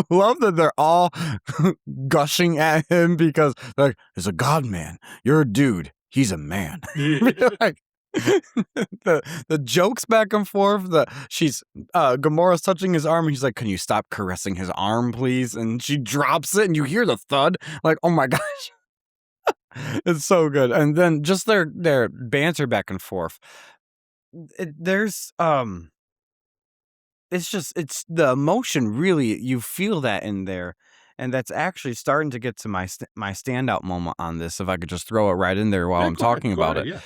[SPEAKER 2] love that they're all gushing at him because they're like, "He's a god man. You're a dude. He's a man." Like, the jokes back and forth, Gamora's touching his arm, and he's like, "Can you stop caressing his arm, please?" And she drops it, and you hear the thud, like, oh my gosh. It's so good, and then just their banter back and forth. There's it's the emotion really you feel that in there, and that's actually starting to get to my standout moment on this. If I could just throw it right in there while
[SPEAKER 1] yeah,
[SPEAKER 2] I'm talking
[SPEAKER 1] go
[SPEAKER 2] about
[SPEAKER 1] ahead,
[SPEAKER 2] it,
[SPEAKER 1] yeah.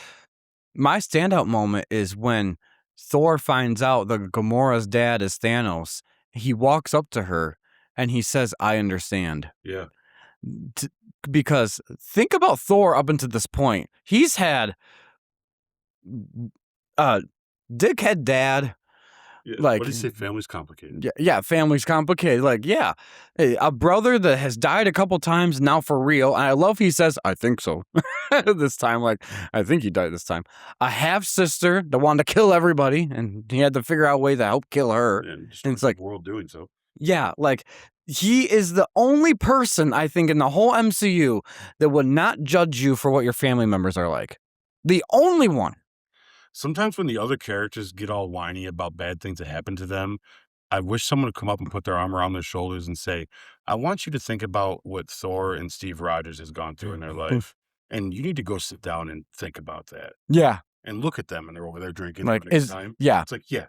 [SPEAKER 2] my standout moment is when Thor finds out that Gamora's dad is Thanos. He walks up to her and he says, "I understand."
[SPEAKER 1] Yeah.
[SPEAKER 2] T- because think about Thor up until this point. He's had uh dickhead dad,
[SPEAKER 1] Yeah, what
[SPEAKER 2] like
[SPEAKER 1] do you say? Family's complicated.
[SPEAKER 2] yeah, family's complicated. Like, yeah, a brother that has died a couple times now for real. And I love he says, "I think so." This time, like, I think he died this time. A half sister that wanted to kill everybody, and he had to figure out a way to help kill her.
[SPEAKER 1] And
[SPEAKER 2] And
[SPEAKER 1] destroys
[SPEAKER 2] it's
[SPEAKER 1] the
[SPEAKER 2] like,
[SPEAKER 1] world doing so.
[SPEAKER 2] yeah, like he is the only person I think in the whole MCU that would not judge you for what your family members are like. The only one.
[SPEAKER 1] Sometimes when the other characters get all whiny about bad things that happen to them, I wish someone would come up and put their arm around their shoulders and say, "I want you to think about what Thor and Steve Rogers has gone through in their life, and you need to go sit down and think about that,
[SPEAKER 2] Yeah,
[SPEAKER 1] and look at them, and they're over there drinking,
[SPEAKER 2] like
[SPEAKER 1] having a good time."
[SPEAKER 2] yeah.
[SPEAKER 1] It's like, yeah,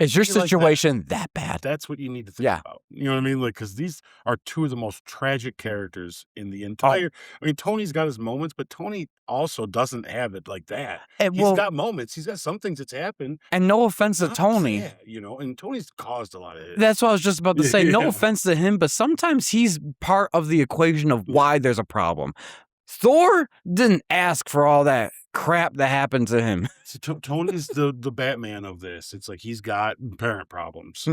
[SPEAKER 2] Is your
[SPEAKER 1] be like that.
[SPEAKER 2] situation that bad?
[SPEAKER 1] That's what you need to think
[SPEAKER 2] Yeah.
[SPEAKER 1] about. You know what I mean? Like, because these are two of the most tragic characters in the
[SPEAKER 2] Oh,
[SPEAKER 1] entire. I mean, Tony's got his moments, but Tony also doesn't have it like that.
[SPEAKER 2] and
[SPEAKER 1] He's
[SPEAKER 2] well,
[SPEAKER 1] got moments. He's got some things that's happened.
[SPEAKER 2] and no offense to
[SPEAKER 1] Not
[SPEAKER 2] Tony.
[SPEAKER 1] sad, and Tony's caused a lot of it.
[SPEAKER 2] That's what I was just about to say. No
[SPEAKER 1] Yeah.
[SPEAKER 2] offense to him, but sometimes he's part of the equation of why there's a problem. Thor didn't ask for all that crap that happened to him.
[SPEAKER 1] So Tony's the Batman of this. It's like he's got parent problems.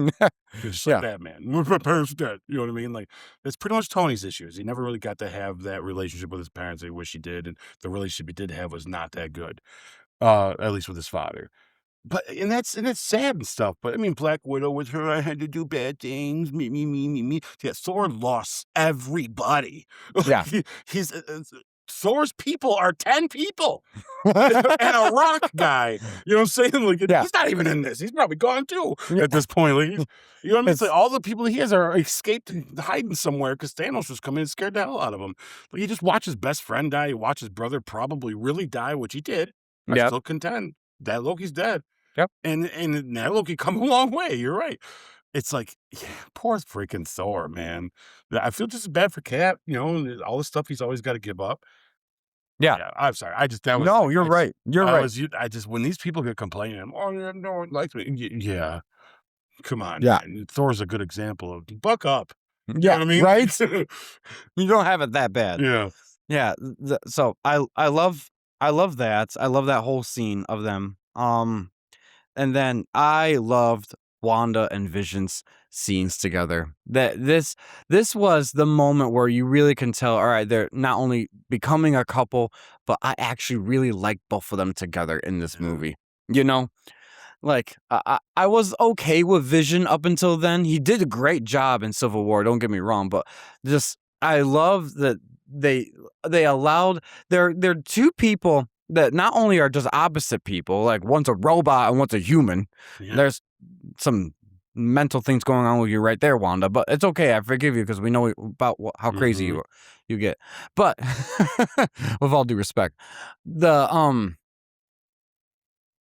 [SPEAKER 1] Just like
[SPEAKER 2] Yeah.
[SPEAKER 1] Batman. My parents are dead. You know what I mean? Like that's pretty much Tony's issues. He never really got to have that relationship with his parents. I wish he did, and the relationship he did have was not that good. At least with his father. But and that's sad and stuff, but, I mean, Black Widow with her, "I had to do bad things, me." Yeah, Thor lost everybody.
[SPEAKER 2] Yeah.
[SPEAKER 1] He's, Thor's people are 10 people and a rock guy. You know what I'm saying? Like,
[SPEAKER 2] Yeah.
[SPEAKER 1] he's not even in this. He's probably gone too
[SPEAKER 2] Yeah.
[SPEAKER 1] at this point. Like, you know what I mean? It's like
[SPEAKER 2] It's
[SPEAKER 1] all the people he has are escaped and hiding somewhere because Thanos was coming and scared the hell out of him. But you just watch his best friend die, you watch his brother probably really die, which he did. I
[SPEAKER 2] Yep.
[SPEAKER 1] still contend that Loki's dead.
[SPEAKER 2] Yep.
[SPEAKER 1] And that Loki come a long way. You're right. It's like, yeah, poor freaking Thor, man. I feel just as bad for Cap, you know, and all the stuff he's always got to give up.
[SPEAKER 2] Yeah.
[SPEAKER 1] Yeah, I'm sorry. I just that was
[SPEAKER 2] No,
[SPEAKER 1] like
[SPEAKER 2] you're right. You're right.
[SPEAKER 1] I just when these people get complaining, oh yeah, no one likes me. Yeah, come on,
[SPEAKER 2] Yeah.
[SPEAKER 1] man. Thor's a good example of buck up. You know
[SPEAKER 2] Yeah.
[SPEAKER 1] what I mean?
[SPEAKER 2] Right? You don't have it that bad.
[SPEAKER 1] Yeah.
[SPEAKER 2] Yeah. So I love that. I love that whole scene of them. And then I loved Wanda and Vision's scenes together. That this was the moment where you really can tell, all right, they're not only becoming a couple, but I actually really like both of them together in this
[SPEAKER 1] Yeah.
[SPEAKER 2] movie. You know, like I was okay with Vision up until then. He did a great job in Civil War. Don't get me wrong, but just I love that they allowed they're two people that not only are just opposite people, like one's a robot and one's a human.
[SPEAKER 1] Yeah.
[SPEAKER 2] There's some mental things going on with you right there, Wanda, but it's okay. I forgive you because we know about how crazy
[SPEAKER 1] Mhm.
[SPEAKER 2] you get. But with all due respect, the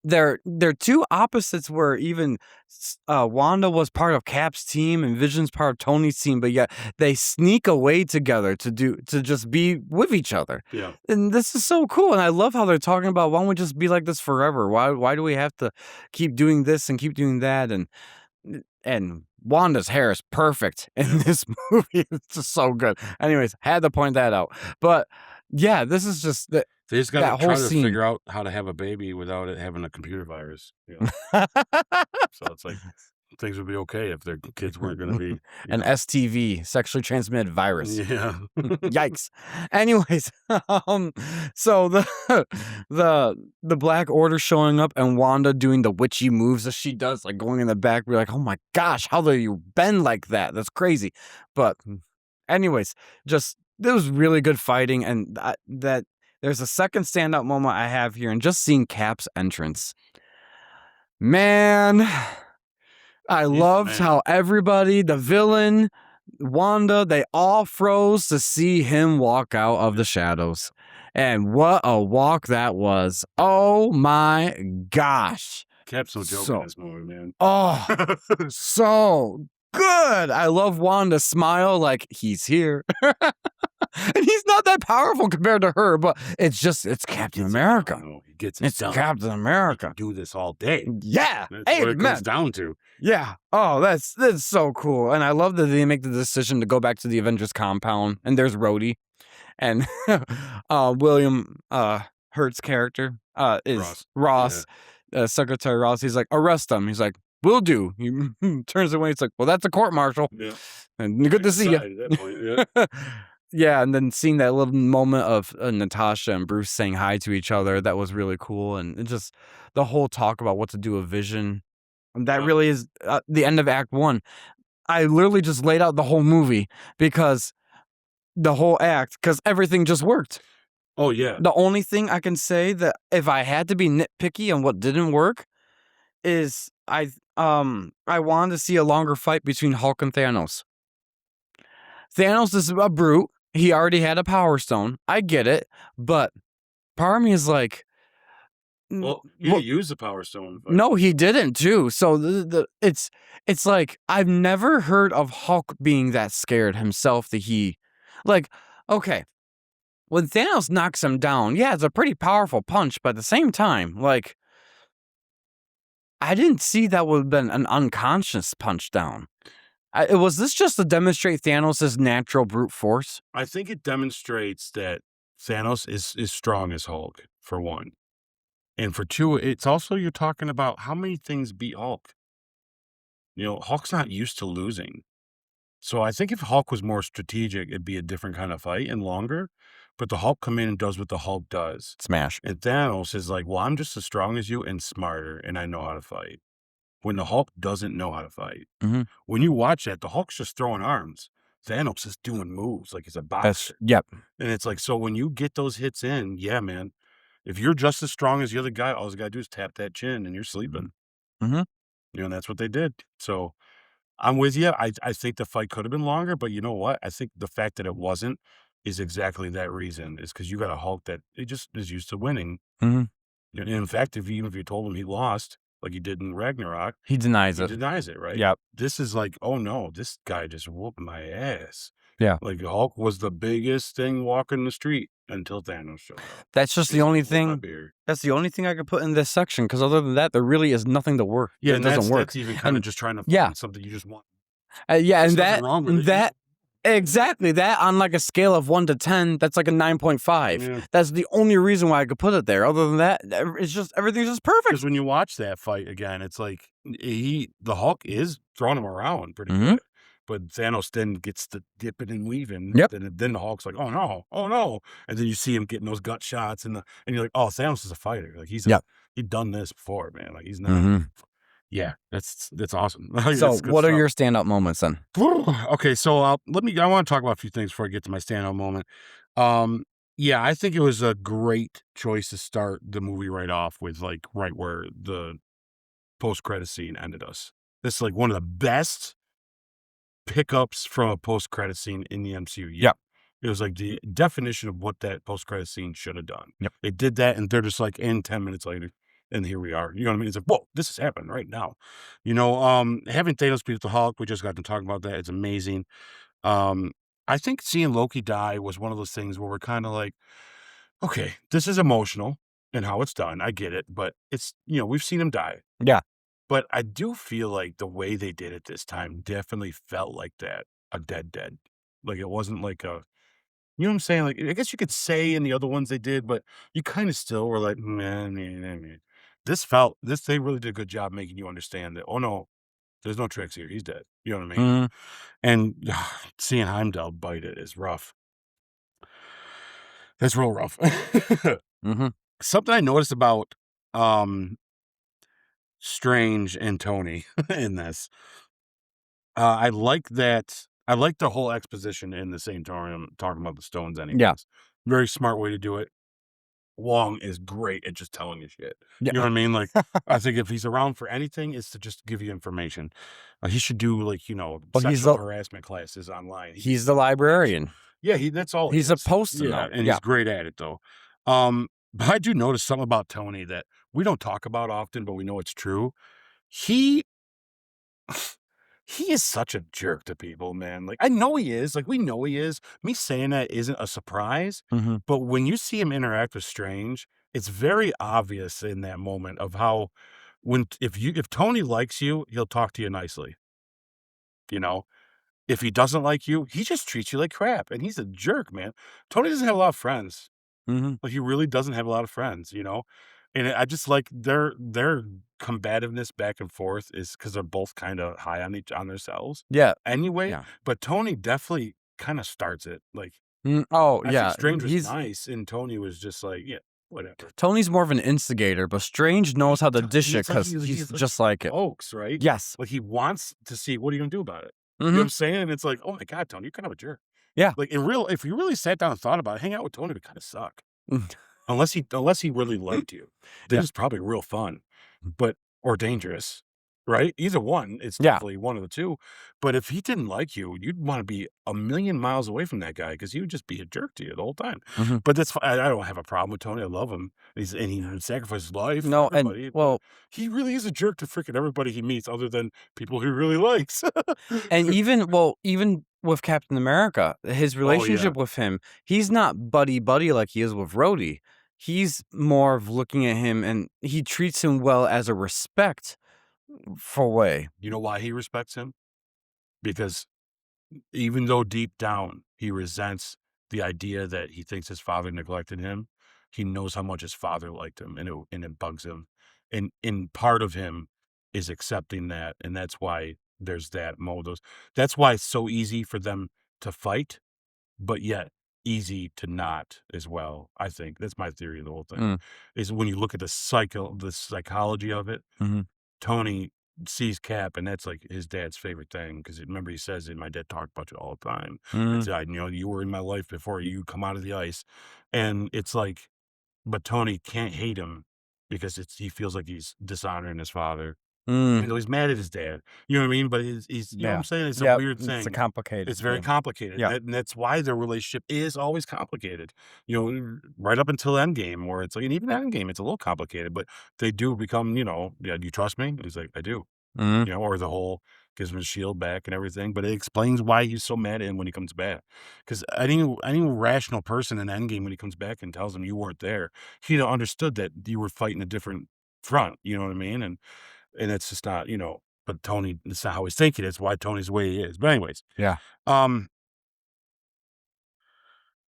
[SPEAKER 2] they're two opposites where even Wanda was part of Cap's team and Vision's part of Tony's team, but yet they sneak away together to just be with each other.
[SPEAKER 1] Yeah.
[SPEAKER 2] And this is so cool. And I love how they're talking about why don't we just be like this forever? Why do we have to keep doing this and keep doing that? And Wanda's hair is perfect in this movie. It's just so good. Anyways, had to point that out. But yeah, this is just
[SPEAKER 1] They just gotta
[SPEAKER 2] that
[SPEAKER 1] try
[SPEAKER 2] whole
[SPEAKER 1] to
[SPEAKER 2] scene.
[SPEAKER 1] figure out how to have a baby without it having a computer virus. You know? So it's like things would be okay if their kids weren't gonna be, you
[SPEAKER 2] An
[SPEAKER 1] know.
[SPEAKER 2] STV, sexually transmitted virus.
[SPEAKER 1] Yeah.
[SPEAKER 2] Yikes. Anyways, so the Black Order showing up and Wanda doing the witchy moves that she does, like going in the back, we're like, oh my gosh, how do you bend like that? That's crazy. But anyways, just there was really good fighting, and that there's a second standout moment I have here, and just seeing Cap's entrance. Man, I
[SPEAKER 1] He's the
[SPEAKER 2] loved
[SPEAKER 1] man.
[SPEAKER 2] how everybody, the villain, Wanda, they all froze to see him walk out of the shadows. And what a walk that was. Oh my gosh.
[SPEAKER 1] Cap's no joke in
[SPEAKER 2] So,
[SPEAKER 1] this movie, man.
[SPEAKER 2] oh, so good. I love Wanda's smile like he's here. And he's not that powerful compared to her, but it's Captain America.
[SPEAKER 1] He gets it
[SPEAKER 2] It's
[SPEAKER 1] done.
[SPEAKER 2] Captain
[SPEAKER 1] He
[SPEAKER 2] America.
[SPEAKER 1] can do this all day.
[SPEAKER 2] Yeah.
[SPEAKER 1] That's what it
[SPEAKER 2] Amen.
[SPEAKER 1] comes down to.
[SPEAKER 2] Yeah. Oh, that's so cool. And I love that they make the decision to go back to the Avengers compound. And there's Rhodey. And William Hurt's character is Ross, Secretary Ross. He's like, arrest him. He's like, will do. He turns away. He's like, well, that's a court martial.
[SPEAKER 1] Yeah.
[SPEAKER 2] And good to see you.
[SPEAKER 1] At that point, yeah.
[SPEAKER 2] Yeah, and then seeing that little moment of Natasha and Bruce saying hi to each other, that was really cool. And it just the whole talk about what to do with Vision. And that
[SPEAKER 1] Yeah.
[SPEAKER 2] really is the end of Act 1. I literally just laid out the whole movie because the whole act, because everything just worked.
[SPEAKER 1] Oh, yeah.
[SPEAKER 2] The only thing I can say that if I had to be nitpicky on what didn't work is I wanted to see a longer fight between Hulk and Thanos. Thanos is a brute. He already had a Power Stone. I get it, but part of me is like,
[SPEAKER 1] Well, he didn't use the Power Stone. But
[SPEAKER 2] no, he didn't too. So it's like I've never heard of Hulk being that scared himself that he, like, okay, when Thanos knocks him down, yeah, it's a pretty powerful punch, but at the same time, like, I didn't see that would have been an unconscious punch down. Was this just to demonstrate Thanos' natural brute force?
[SPEAKER 1] I think it demonstrates that Thanos is strong as Hulk, for one. And for two, it's also you're talking about how many things beat Hulk. You know, Hulk's not used to losing. So I think if Hulk was more strategic, it'd be a different kind of fight and longer. But the Hulk come in and does what the Hulk does.
[SPEAKER 2] Smash.
[SPEAKER 1] And Thanos is like, well, I'm just as strong as you and smarter, and I know how to fight. When the Hulk doesn't know how to fight.
[SPEAKER 2] Mhm.
[SPEAKER 1] When you watch that, the Hulk's just throwing arms. Thanos is doing moves like he's a boxer.
[SPEAKER 2] Yep.
[SPEAKER 1] And it's like, so when you get those hits in, yeah, man, if you're just as strong as the other guy, all you gotta do is tap that chin and you're sleeping.
[SPEAKER 2] Mhm.
[SPEAKER 1] And that's what they did. So I'm with you. I think the fight could have been longer, but you know what? I think the fact that it wasn't is exactly that reason. Is because you got a Hulk that it just is used to winning.
[SPEAKER 2] Mhm.
[SPEAKER 1] And in fact, even if you told him he lost, like he did in Ragnarok,
[SPEAKER 2] He denies
[SPEAKER 1] he
[SPEAKER 2] it.
[SPEAKER 1] denies it, right?
[SPEAKER 2] Yep.
[SPEAKER 1] This is like, oh no, this guy just whooped my ass.
[SPEAKER 2] Yeah.
[SPEAKER 1] Like Hulk was the biggest thing walking the street until Thanos showed up.
[SPEAKER 2] That's just
[SPEAKER 1] He's
[SPEAKER 2] the
[SPEAKER 1] like,
[SPEAKER 2] only
[SPEAKER 1] "Hold my
[SPEAKER 2] thing
[SPEAKER 1] beer."
[SPEAKER 2] that's the only thing I could put in this section, because other than that, there really is nothing to work
[SPEAKER 1] Yeah,
[SPEAKER 2] that
[SPEAKER 1] and
[SPEAKER 2] doesn't work.
[SPEAKER 1] that's even kind of
[SPEAKER 2] And
[SPEAKER 1] just trying to
[SPEAKER 2] yeah.
[SPEAKER 1] find something you just want.
[SPEAKER 2] Yeah,
[SPEAKER 1] There's
[SPEAKER 2] and
[SPEAKER 1] nothing wrong with it. You
[SPEAKER 2] that exactly, that on, like, a scale of 1 to 10, that's like a 9.5.
[SPEAKER 1] Yeah.
[SPEAKER 2] That's the only reason why I could put it there. Other than that, it's just everything's just perfect.
[SPEAKER 1] Because when you watch that fight again, it's like the Hulk is throwing him around pretty
[SPEAKER 2] Mhm.
[SPEAKER 1] good, but Thanos then gets to dipping and weaving.
[SPEAKER 2] Yep.
[SPEAKER 1] Then the Hulk's like, oh no, and then you see him getting those gut shots, and you're like, oh, Thanos is a fighter. Like
[SPEAKER 2] Yep.
[SPEAKER 1] he's done this before, man. Like he's not.
[SPEAKER 2] Mhm.
[SPEAKER 1] Yeah, that's awesome. Like,
[SPEAKER 2] So,
[SPEAKER 1] that's good
[SPEAKER 2] what are
[SPEAKER 1] stuff.
[SPEAKER 2] your standout moments then?
[SPEAKER 1] Okay, so I want to talk about a few things before I get to my standout moment. Um, yeah, I think it was a great choice to start the movie right off with, like, right where the post-credit scene ended us. This is like one of the best pickups from a post-credit scene in the MCU yet.
[SPEAKER 2] Yep.
[SPEAKER 1] It was like the definition of what that post-credit scene should have done.
[SPEAKER 2] Yep.
[SPEAKER 1] They did that, and they're just like in 10 minutes later, and here we are. You know what I mean? It's like, whoa, this is happening right now. Having Thanos beat the Hulk, we just got to talk about that. It's amazing. I think seeing Loki die was one of those things where we're kind of like, okay, this is emotional and how it's done. I get it, but it's, we've seen him die.
[SPEAKER 2] Yeah.
[SPEAKER 1] But I do feel like the way they did it this time definitely felt like that, a dead. Like it wasn't like you know what I'm saying? Like I guess you could say in the other ones they did, but you kind of still were like, man. They really did a good job making you understand that, oh no, there's no tricks here. He's dead. You know what I mean?
[SPEAKER 2] Mhm.
[SPEAKER 1] And seeing Heimdall bite it is rough. That's real rough.
[SPEAKER 2] Mhm.
[SPEAKER 1] Something I noticed about Strange and Tony in this. I like that. I like the whole exposition in the sanatorium talking about the stones. Anyways,
[SPEAKER 2] Yeah.
[SPEAKER 1] very smart way to do it. Wong is great at just telling you shit.
[SPEAKER 2] Yeah.
[SPEAKER 1] You know what I mean? Like, I think if he's around for anything, it's to just give you information. He should do like
[SPEAKER 2] Well, he's
[SPEAKER 1] sexual
[SPEAKER 2] the
[SPEAKER 1] harassment classes online.
[SPEAKER 2] he's the librarian.
[SPEAKER 1] Yeah, that's all he
[SPEAKER 2] He's
[SPEAKER 1] is.
[SPEAKER 2] supposed to
[SPEAKER 1] Yeah,
[SPEAKER 2] know.
[SPEAKER 1] and
[SPEAKER 2] Yeah.
[SPEAKER 1] he's great at it though. But I do notice something about Tony that we don't talk about often, but we know it's true. He he is such a jerk to people, man. Like I know he is. Like we know he is. Me saying that isn't a surprise,
[SPEAKER 2] Mhm.
[SPEAKER 1] but when you see him interact with Strange, it's very obvious in that moment of how if Tony likes you, he'll talk to you nicely. You know, if he doesn't like you, he just treats you like crap, and he's a jerk, man. Tony doesn't have a lot of friends.
[SPEAKER 2] Mhm.
[SPEAKER 1] Like, he really doesn't have a lot of friends. And I just like their combativeness back and forth is because 'cause they're both kinda high on themselves
[SPEAKER 2] Yeah.
[SPEAKER 1] anyway,
[SPEAKER 2] Yeah.
[SPEAKER 1] but Tony definitely kinda starts it. Like,
[SPEAKER 2] Oh,
[SPEAKER 1] I think
[SPEAKER 2] yeah.
[SPEAKER 1] Strange was
[SPEAKER 2] He's
[SPEAKER 1] nice, and Tony was just like, "Yeah, whatever."
[SPEAKER 2] Tony's more of an instigator, but Strange knows how to dish it
[SPEAKER 1] It's like
[SPEAKER 2] because he's
[SPEAKER 1] like
[SPEAKER 2] just like it.
[SPEAKER 1] jokes, right?
[SPEAKER 2] Yes.
[SPEAKER 1] Like, he wants to see, "What are you gonna do about it?" You know what
[SPEAKER 2] Mhm.
[SPEAKER 1] I'm saying? It's like, "Oh my god, Tony, you're kind of a jerk."
[SPEAKER 2] Yeah.
[SPEAKER 1] Like, if you really sat down and thought about it, hang out with Tony would kinda suck.
[SPEAKER 2] Mm.
[SPEAKER 1] Unless he really liked you, then
[SPEAKER 2] Yeah.
[SPEAKER 1] it's probably real fun, but or dangerous, right? Either one, it's
[SPEAKER 2] Yeah.
[SPEAKER 1] definitely one of the 2, but if he didn't like you, you'd wanna be a million miles away from that guy because he would just be a jerk to you the whole time,
[SPEAKER 2] Mhm.
[SPEAKER 1] but that's I don't have a problem with Tony, I love him, he would sacrifice his life for
[SPEAKER 2] No, and
[SPEAKER 1] everybody, but
[SPEAKER 2] well,
[SPEAKER 1] he really is a jerk to freaking everybody he meets other than people he really likes.
[SPEAKER 2] and even with Captain America, his
[SPEAKER 1] Oh, yeah.
[SPEAKER 2] relationship with him, he's not buddy-buddy like he is with Rhodey. He's more of looking at him, and he treats him well as a respect for way.
[SPEAKER 1] You know why he respects him? Because even though deep down he resents the idea that he thinks his father neglected him, he knows how much his father liked him, and it bugs him. And part of him is accepting that, and that's why there's that modus. That's why it's so easy for them to fight, but yet easy to not as well, I think. That's my theory of the whole thing,
[SPEAKER 2] Mm,
[SPEAKER 1] is when you look at the psychology of it,
[SPEAKER 2] mhm,
[SPEAKER 1] Tony sees Cap, and that's, like, his dad's favorite thing, because remember he says it, "My dad talked about you all the time."
[SPEAKER 2] mhm,
[SPEAKER 1] It's, "You were in my life before you come out of the ice." And it's like, but Tony can't hate him because he feels like he's dishonoring his father,
[SPEAKER 2] mm,
[SPEAKER 1] even though he's mad at his dad. You know what I mean? But he's you know what
[SPEAKER 2] yeah.
[SPEAKER 1] I'm saying? It's a
[SPEAKER 2] Yep,
[SPEAKER 1] weird
[SPEAKER 2] it's a
[SPEAKER 1] thing.
[SPEAKER 2] complicated
[SPEAKER 1] It's very
[SPEAKER 2] thing.
[SPEAKER 1] complicated,
[SPEAKER 2] Yep.
[SPEAKER 1] and that's why their relationship is always complicated. Right up until Endgame, where it's like, and even Endgame, it's a little complicated, but they do become, "Yeah, do you trust me?" He's like, "I do."
[SPEAKER 2] Mhm,
[SPEAKER 1] Or the whole gives him his shield back and everything, but it explains why he's so mad at him when he comes back. Because any rational person in Endgame, when he comes back and tells him you weren't there, he'd have understood that you were fighting a different front, you know what I mean? And it's just not, but Tony, it's not how he's thinking, it's why Tony's the way he is. But anyways,
[SPEAKER 2] yeah.
[SPEAKER 1] um,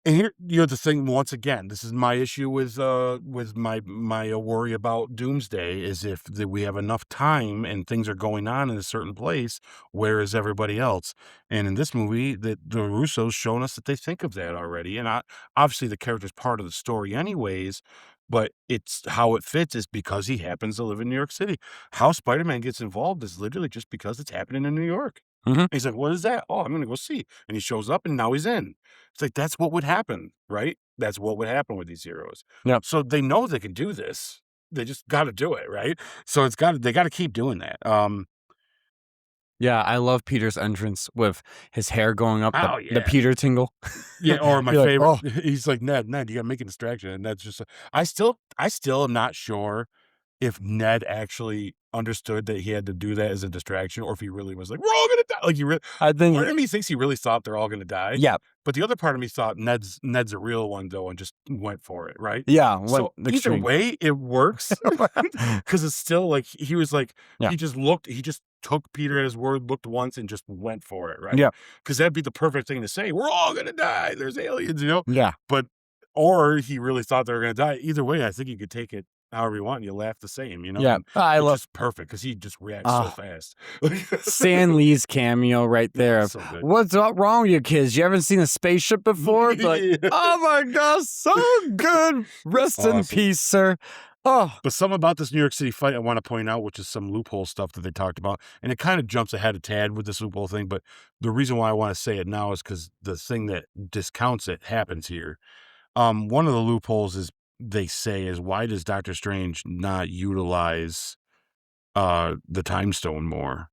[SPEAKER 1] and here, the thing, once again, this is my issue with my worry about Doomsday, is if we have enough time and things are going on in a certain place, where is everybody else? And in this movie, the Russos shown us that they think of that already, and obviously the character's part of the story anyways, but it's how it fits is because he happens to live in New York City. How Spider-Man gets involved is literally just because it's happening in New York.
[SPEAKER 2] Mhm,
[SPEAKER 1] He's like, "What is that?" "Oh, I'm gonna go see." And he shows up, and now he's in. It's like, that's what would happen, right? That's what would happen with these heroes.
[SPEAKER 2] yep.
[SPEAKER 1] So they know they can do this. They just gotta do it, right? So they gotta keep doing that.
[SPEAKER 2] Yeah, I love Peter's entrance with his hair going up,
[SPEAKER 1] Oh,
[SPEAKER 2] the
[SPEAKER 1] yeah.
[SPEAKER 2] Peter tingle.
[SPEAKER 1] Yeah, or my
[SPEAKER 2] You're like,
[SPEAKER 1] favorite,
[SPEAKER 2] "Oh."
[SPEAKER 1] he's like, "Ned, you gotta make a distraction," and that's just I still am not sure if Ned actually understood that he had to do that as a distraction, or if he really was like, "We're all gonna die." Like,
[SPEAKER 2] I
[SPEAKER 1] part
[SPEAKER 2] think
[SPEAKER 1] of me thinks he really thought they're all gonna die,
[SPEAKER 2] yeah,
[SPEAKER 1] but the other part of me thought Ned's a real one, though, and just went for it, right?
[SPEAKER 2] yeah, went
[SPEAKER 1] So either
[SPEAKER 2] extreme.
[SPEAKER 1] way, it works, because it's still like he was like,
[SPEAKER 2] Yeah,
[SPEAKER 1] he just took Peter at his word, looked once, and just went for it, right?
[SPEAKER 2] yeah,
[SPEAKER 1] Because that'd be the perfect thing to say. We're all gonna die. There's aliens.
[SPEAKER 2] yeah,
[SPEAKER 1] But or he really thought they were gonna die. Either way, I think you could take it however you want. And you laugh the same,
[SPEAKER 2] yeah.
[SPEAKER 1] and
[SPEAKER 2] I
[SPEAKER 1] which
[SPEAKER 2] love
[SPEAKER 1] is perfect because he just reacts so
[SPEAKER 2] ah,
[SPEAKER 1] fast.
[SPEAKER 2] Stan Lee's cameo right
[SPEAKER 1] Yeah,
[SPEAKER 2] there
[SPEAKER 1] it's
[SPEAKER 2] of,
[SPEAKER 1] so good.
[SPEAKER 2] "What's up wrong with you kids? You haven't seen a spaceship before?" Be like,
[SPEAKER 1] Yeah.
[SPEAKER 2] "Oh my god, so good.
[SPEAKER 1] It's
[SPEAKER 2] Rest in
[SPEAKER 1] awesome.
[SPEAKER 2] peace, sir." Oh,
[SPEAKER 1] But some about this New York City fight I want to point out, which is some loophole stuff that they talked about. And it kind of jumps ahead a tad with this loophole thing. But the reason why I want to say it now is because the thing that discounts it happens here. One of the loopholes is they say is, why does Doctor Strange not utilize the time stone more?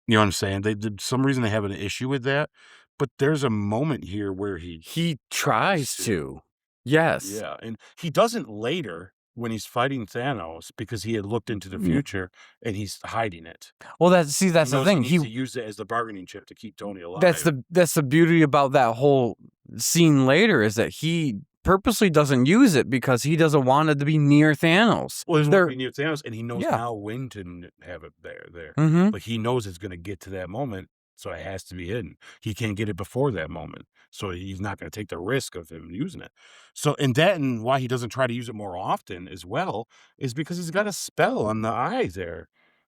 [SPEAKER 1] You know what I'm saying? They did some reason they have an issue with that, but there's a moment here where he
[SPEAKER 2] he
[SPEAKER 1] tries
[SPEAKER 2] tries
[SPEAKER 1] to.
[SPEAKER 2] to. Yes.
[SPEAKER 1] Yeah, and he doesn't later when he's fighting Thanos because he had looked into the
[SPEAKER 2] Yeah.
[SPEAKER 1] future and he's hiding it.
[SPEAKER 2] Well,
[SPEAKER 1] He
[SPEAKER 2] that's the
[SPEAKER 1] knows he
[SPEAKER 2] thing.
[SPEAKER 1] needs to use it as the bargaining chip to keep Tony
[SPEAKER 2] That's
[SPEAKER 1] alive.
[SPEAKER 2] the beauty about that whole scene later is that he purposely doesn't use it because he doesn't want it to be near Thanos.
[SPEAKER 1] Well, he doesn't want to
[SPEAKER 2] There
[SPEAKER 1] be near Thanos, and he knows
[SPEAKER 2] yeah.
[SPEAKER 1] now when to have it there.
[SPEAKER 2] Mhm.
[SPEAKER 1] Like, he knows it's gonna get to that moment, so it has to be hidden. He can't get it before that moment, so he's not gonna take the risk of him using it. So, and why he doesn't try to use it more often as well is because he's got a spell on the eye there.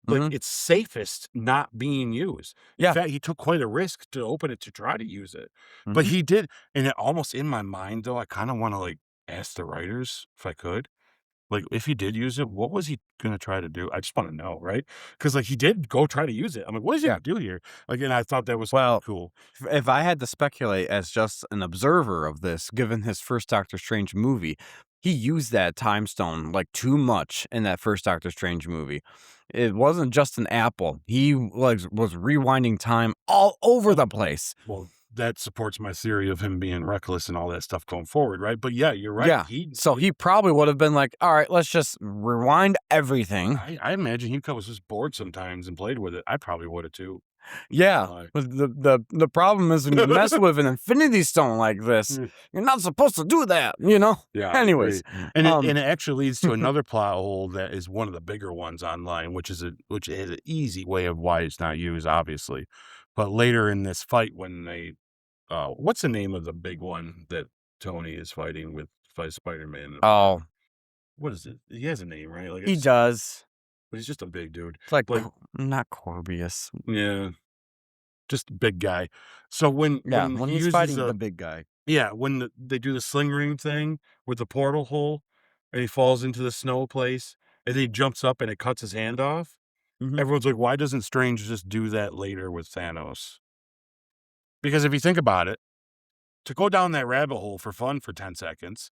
[SPEAKER 1] Like,
[SPEAKER 2] Mhm.
[SPEAKER 1] it's safest not being used. In
[SPEAKER 2] Yeah.
[SPEAKER 1] fact, he took quite a risk to open it to try to use it, but
[SPEAKER 2] Mhm.
[SPEAKER 1] he did, and it almost in my mind, though, I kinda wanna, like, ask the writers if I could. Like, if he did use it, what was he gonna try to do? I just wanna know, right? Because like, he did go try to use it. I'm like, "What is he
[SPEAKER 2] Yeah.
[SPEAKER 1] gonna do here?" Like, and I thought that was
[SPEAKER 2] Well,
[SPEAKER 1] cool.
[SPEAKER 2] if I had to speculate as just an observer of this, given his first Doctor Strange movie, he used that time stone like too much in that first Doctor Strange movie. It wasn't just an apple. He like was rewinding time all over
[SPEAKER 1] Oh,
[SPEAKER 2] the place.
[SPEAKER 1] well, that supports my theory of him being reckless and all that stuff going forward, right? But yeah, you're right.
[SPEAKER 2] Yeah. So he probably would have been like, "All right, let's just rewind everything."
[SPEAKER 1] I imagine he was just bored sometimes and played with it. I probably would have too. Not
[SPEAKER 2] Yeah.
[SPEAKER 1] gonna
[SPEAKER 2] But the problem is when you mess
[SPEAKER 1] lie.
[SPEAKER 2] with an infinity stone like this,
[SPEAKER 1] Mm.
[SPEAKER 2] you're not supposed to do that, you know?
[SPEAKER 1] Yeah, I
[SPEAKER 2] Anyways,
[SPEAKER 1] agree. And it
[SPEAKER 2] um
[SPEAKER 1] actually leads to another plot hole that is one of the bigger ones online, which is an easy way of why it's not used, obviously. But later in this fight, when they what's the name of the big one that Tony is fighting with Spider-Man?
[SPEAKER 2] oh,
[SPEAKER 1] What is it? He has a name, right? Like
[SPEAKER 2] he
[SPEAKER 1] it's
[SPEAKER 2] does.
[SPEAKER 1] but he's just a big dude.
[SPEAKER 2] It's like
[SPEAKER 1] Like,
[SPEAKER 2] not Corbius.
[SPEAKER 1] yeah, just big guy. So
[SPEAKER 2] Yeah,
[SPEAKER 1] when
[SPEAKER 2] when
[SPEAKER 1] he
[SPEAKER 2] he's
[SPEAKER 1] uses
[SPEAKER 2] fighting the
[SPEAKER 1] a
[SPEAKER 2] big guy.
[SPEAKER 1] yeah, when they do the sling ring thing with the portal hole, and he falls into the snow place, and then he jumps up and it cuts his hand off.
[SPEAKER 2] Mhm.
[SPEAKER 1] Everyone's like, why doesn't Strange just do that later with Thanos? Because if you think about it, to go down that rabbit hole for fun for 10 seconds,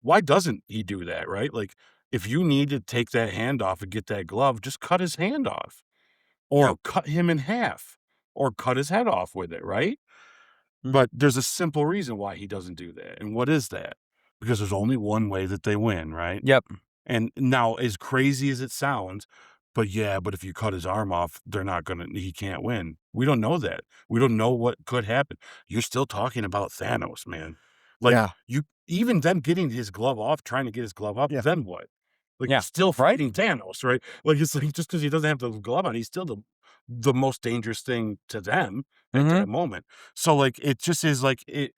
[SPEAKER 1] why doesn't he do that, right? Like, if you need to take that hand off and get that glove, just cut his hand off or
[SPEAKER 2] Yep.
[SPEAKER 1] cut him in half or cut his head off with it, right?
[SPEAKER 2] Mhm.
[SPEAKER 1] But there's a simple reason why he doesn't do that. And what is that? Because there's only one way that they win, right?
[SPEAKER 2] Yep.
[SPEAKER 1] And now, as crazy as it sounds, but yeah, but if you cut his arm off, they're not gonna he can't win. We don't know that. We don't know what could happen. You're still talking about Thanos, man. Like,
[SPEAKER 2] Yeah.
[SPEAKER 1] you even them getting his glove off, trying to get his glove off,
[SPEAKER 2] Yeah.
[SPEAKER 1] then what? Like, you're
[SPEAKER 2] Yeah.
[SPEAKER 1] still
[SPEAKER 2] Right?
[SPEAKER 1] fighting Thanos, right? Like, it's like just because he doesn't have the glove on, he's still the most dangerous thing to them at
[SPEAKER 2] Mhm.
[SPEAKER 1] that moment. So, like, it just is like it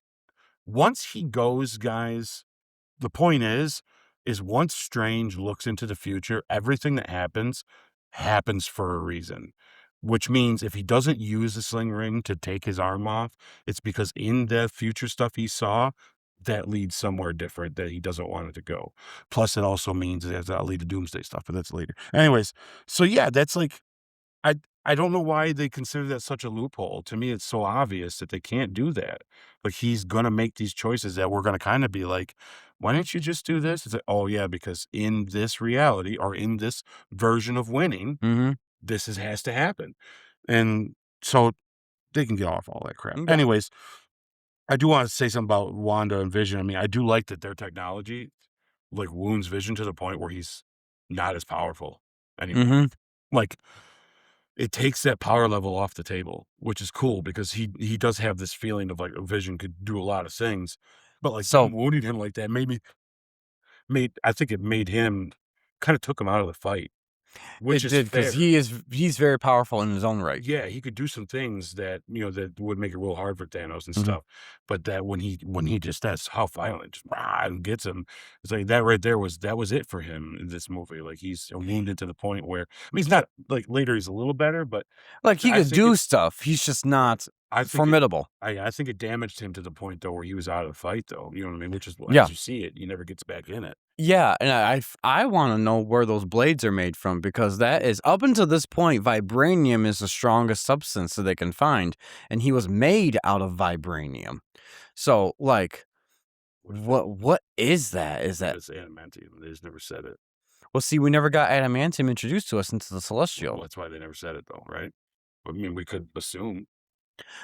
[SPEAKER 1] once he goes, guys, the point is once Strange looks into the future, everything that happens for a reason. Which means if he doesn't use the sling ring to take his arm off, it's because in the future stuff he saw, that leads somewhere different that he doesn't want it to go. Plus, it also means that'll lead to Doomsday stuff, but that's later. Anyways, so yeah, that's like I I don't know why they consider that such a loophole. To me, it's so obvious that they can't do that. Like, he's gonna make these choices that we're gonna kinda be like, "Why didn't you just do this?" It's like, "Oh, yeah, because in this reality or in this version of winning,
[SPEAKER 2] Mhm.
[SPEAKER 1] this has to happen." And so they can get off all that crap.
[SPEAKER 2] Okay.
[SPEAKER 1] Anyways, I do wanna say something about Wanda and Vision. I mean, I do like that their technology, like, wounds Vision to the point where he's not as powerful anymore.
[SPEAKER 2] Mhm.
[SPEAKER 1] Like, it takes that power level off the table, which is cool because he does have this feeling of, like, a Vision could do a lot of things, but, like, them
[SPEAKER 2] So
[SPEAKER 1] wounding him like that made I think it made him kinda took him out of the fight, which
[SPEAKER 2] it
[SPEAKER 1] is
[SPEAKER 2] did because
[SPEAKER 1] fair.
[SPEAKER 2] he's very powerful in his own right.
[SPEAKER 1] Yeah, he could do some things that, that would make it real hard for Thanos and
[SPEAKER 2] Mhm.
[SPEAKER 1] stuff, but that when he just that's how violent, just rah, and gets him, it's like that right there that was it for him in this movie. Like, he's wounded to the point where I mean, he's not like, later he's a little better, but
[SPEAKER 2] Like he
[SPEAKER 1] I
[SPEAKER 2] could
[SPEAKER 1] think it
[SPEAKER 2] do stuff. He's just not
[SPEAKER 1] I think it
[SPEAKER 2] formidable.
[SPEAKER 1] I think it damaged him to the point, though, where he was out of the fight, though, you know what I mean? Which is
[SPEAKER 2] Yeah.
[SPEAKER 1] as you see it, he never gets back in it.
[SPEAKER 2] Yeah, and I wanna know where those blades are made from because that is up until this point, vibranium is the strongest substance that they can find, and he was made out of vibranium. So, like,
[SPEAKER 1] What if it
[SPEAKER 2] what is that?
[SPEAKER 1] what
[SPEAKER 2] Is
[SPEAKER 1] if
[SPEAKER 2] that
[SPEAKER 1] it's adamantium? They just never said it.
[SPEAKER 2] well, see, we never got adamantium introduced to us into the
[SPEAKER 1] Well,
[SPEAKER 2] Celestial.
[SPEAKER 1] that's why they never said it, though, right? I mean, we could assume.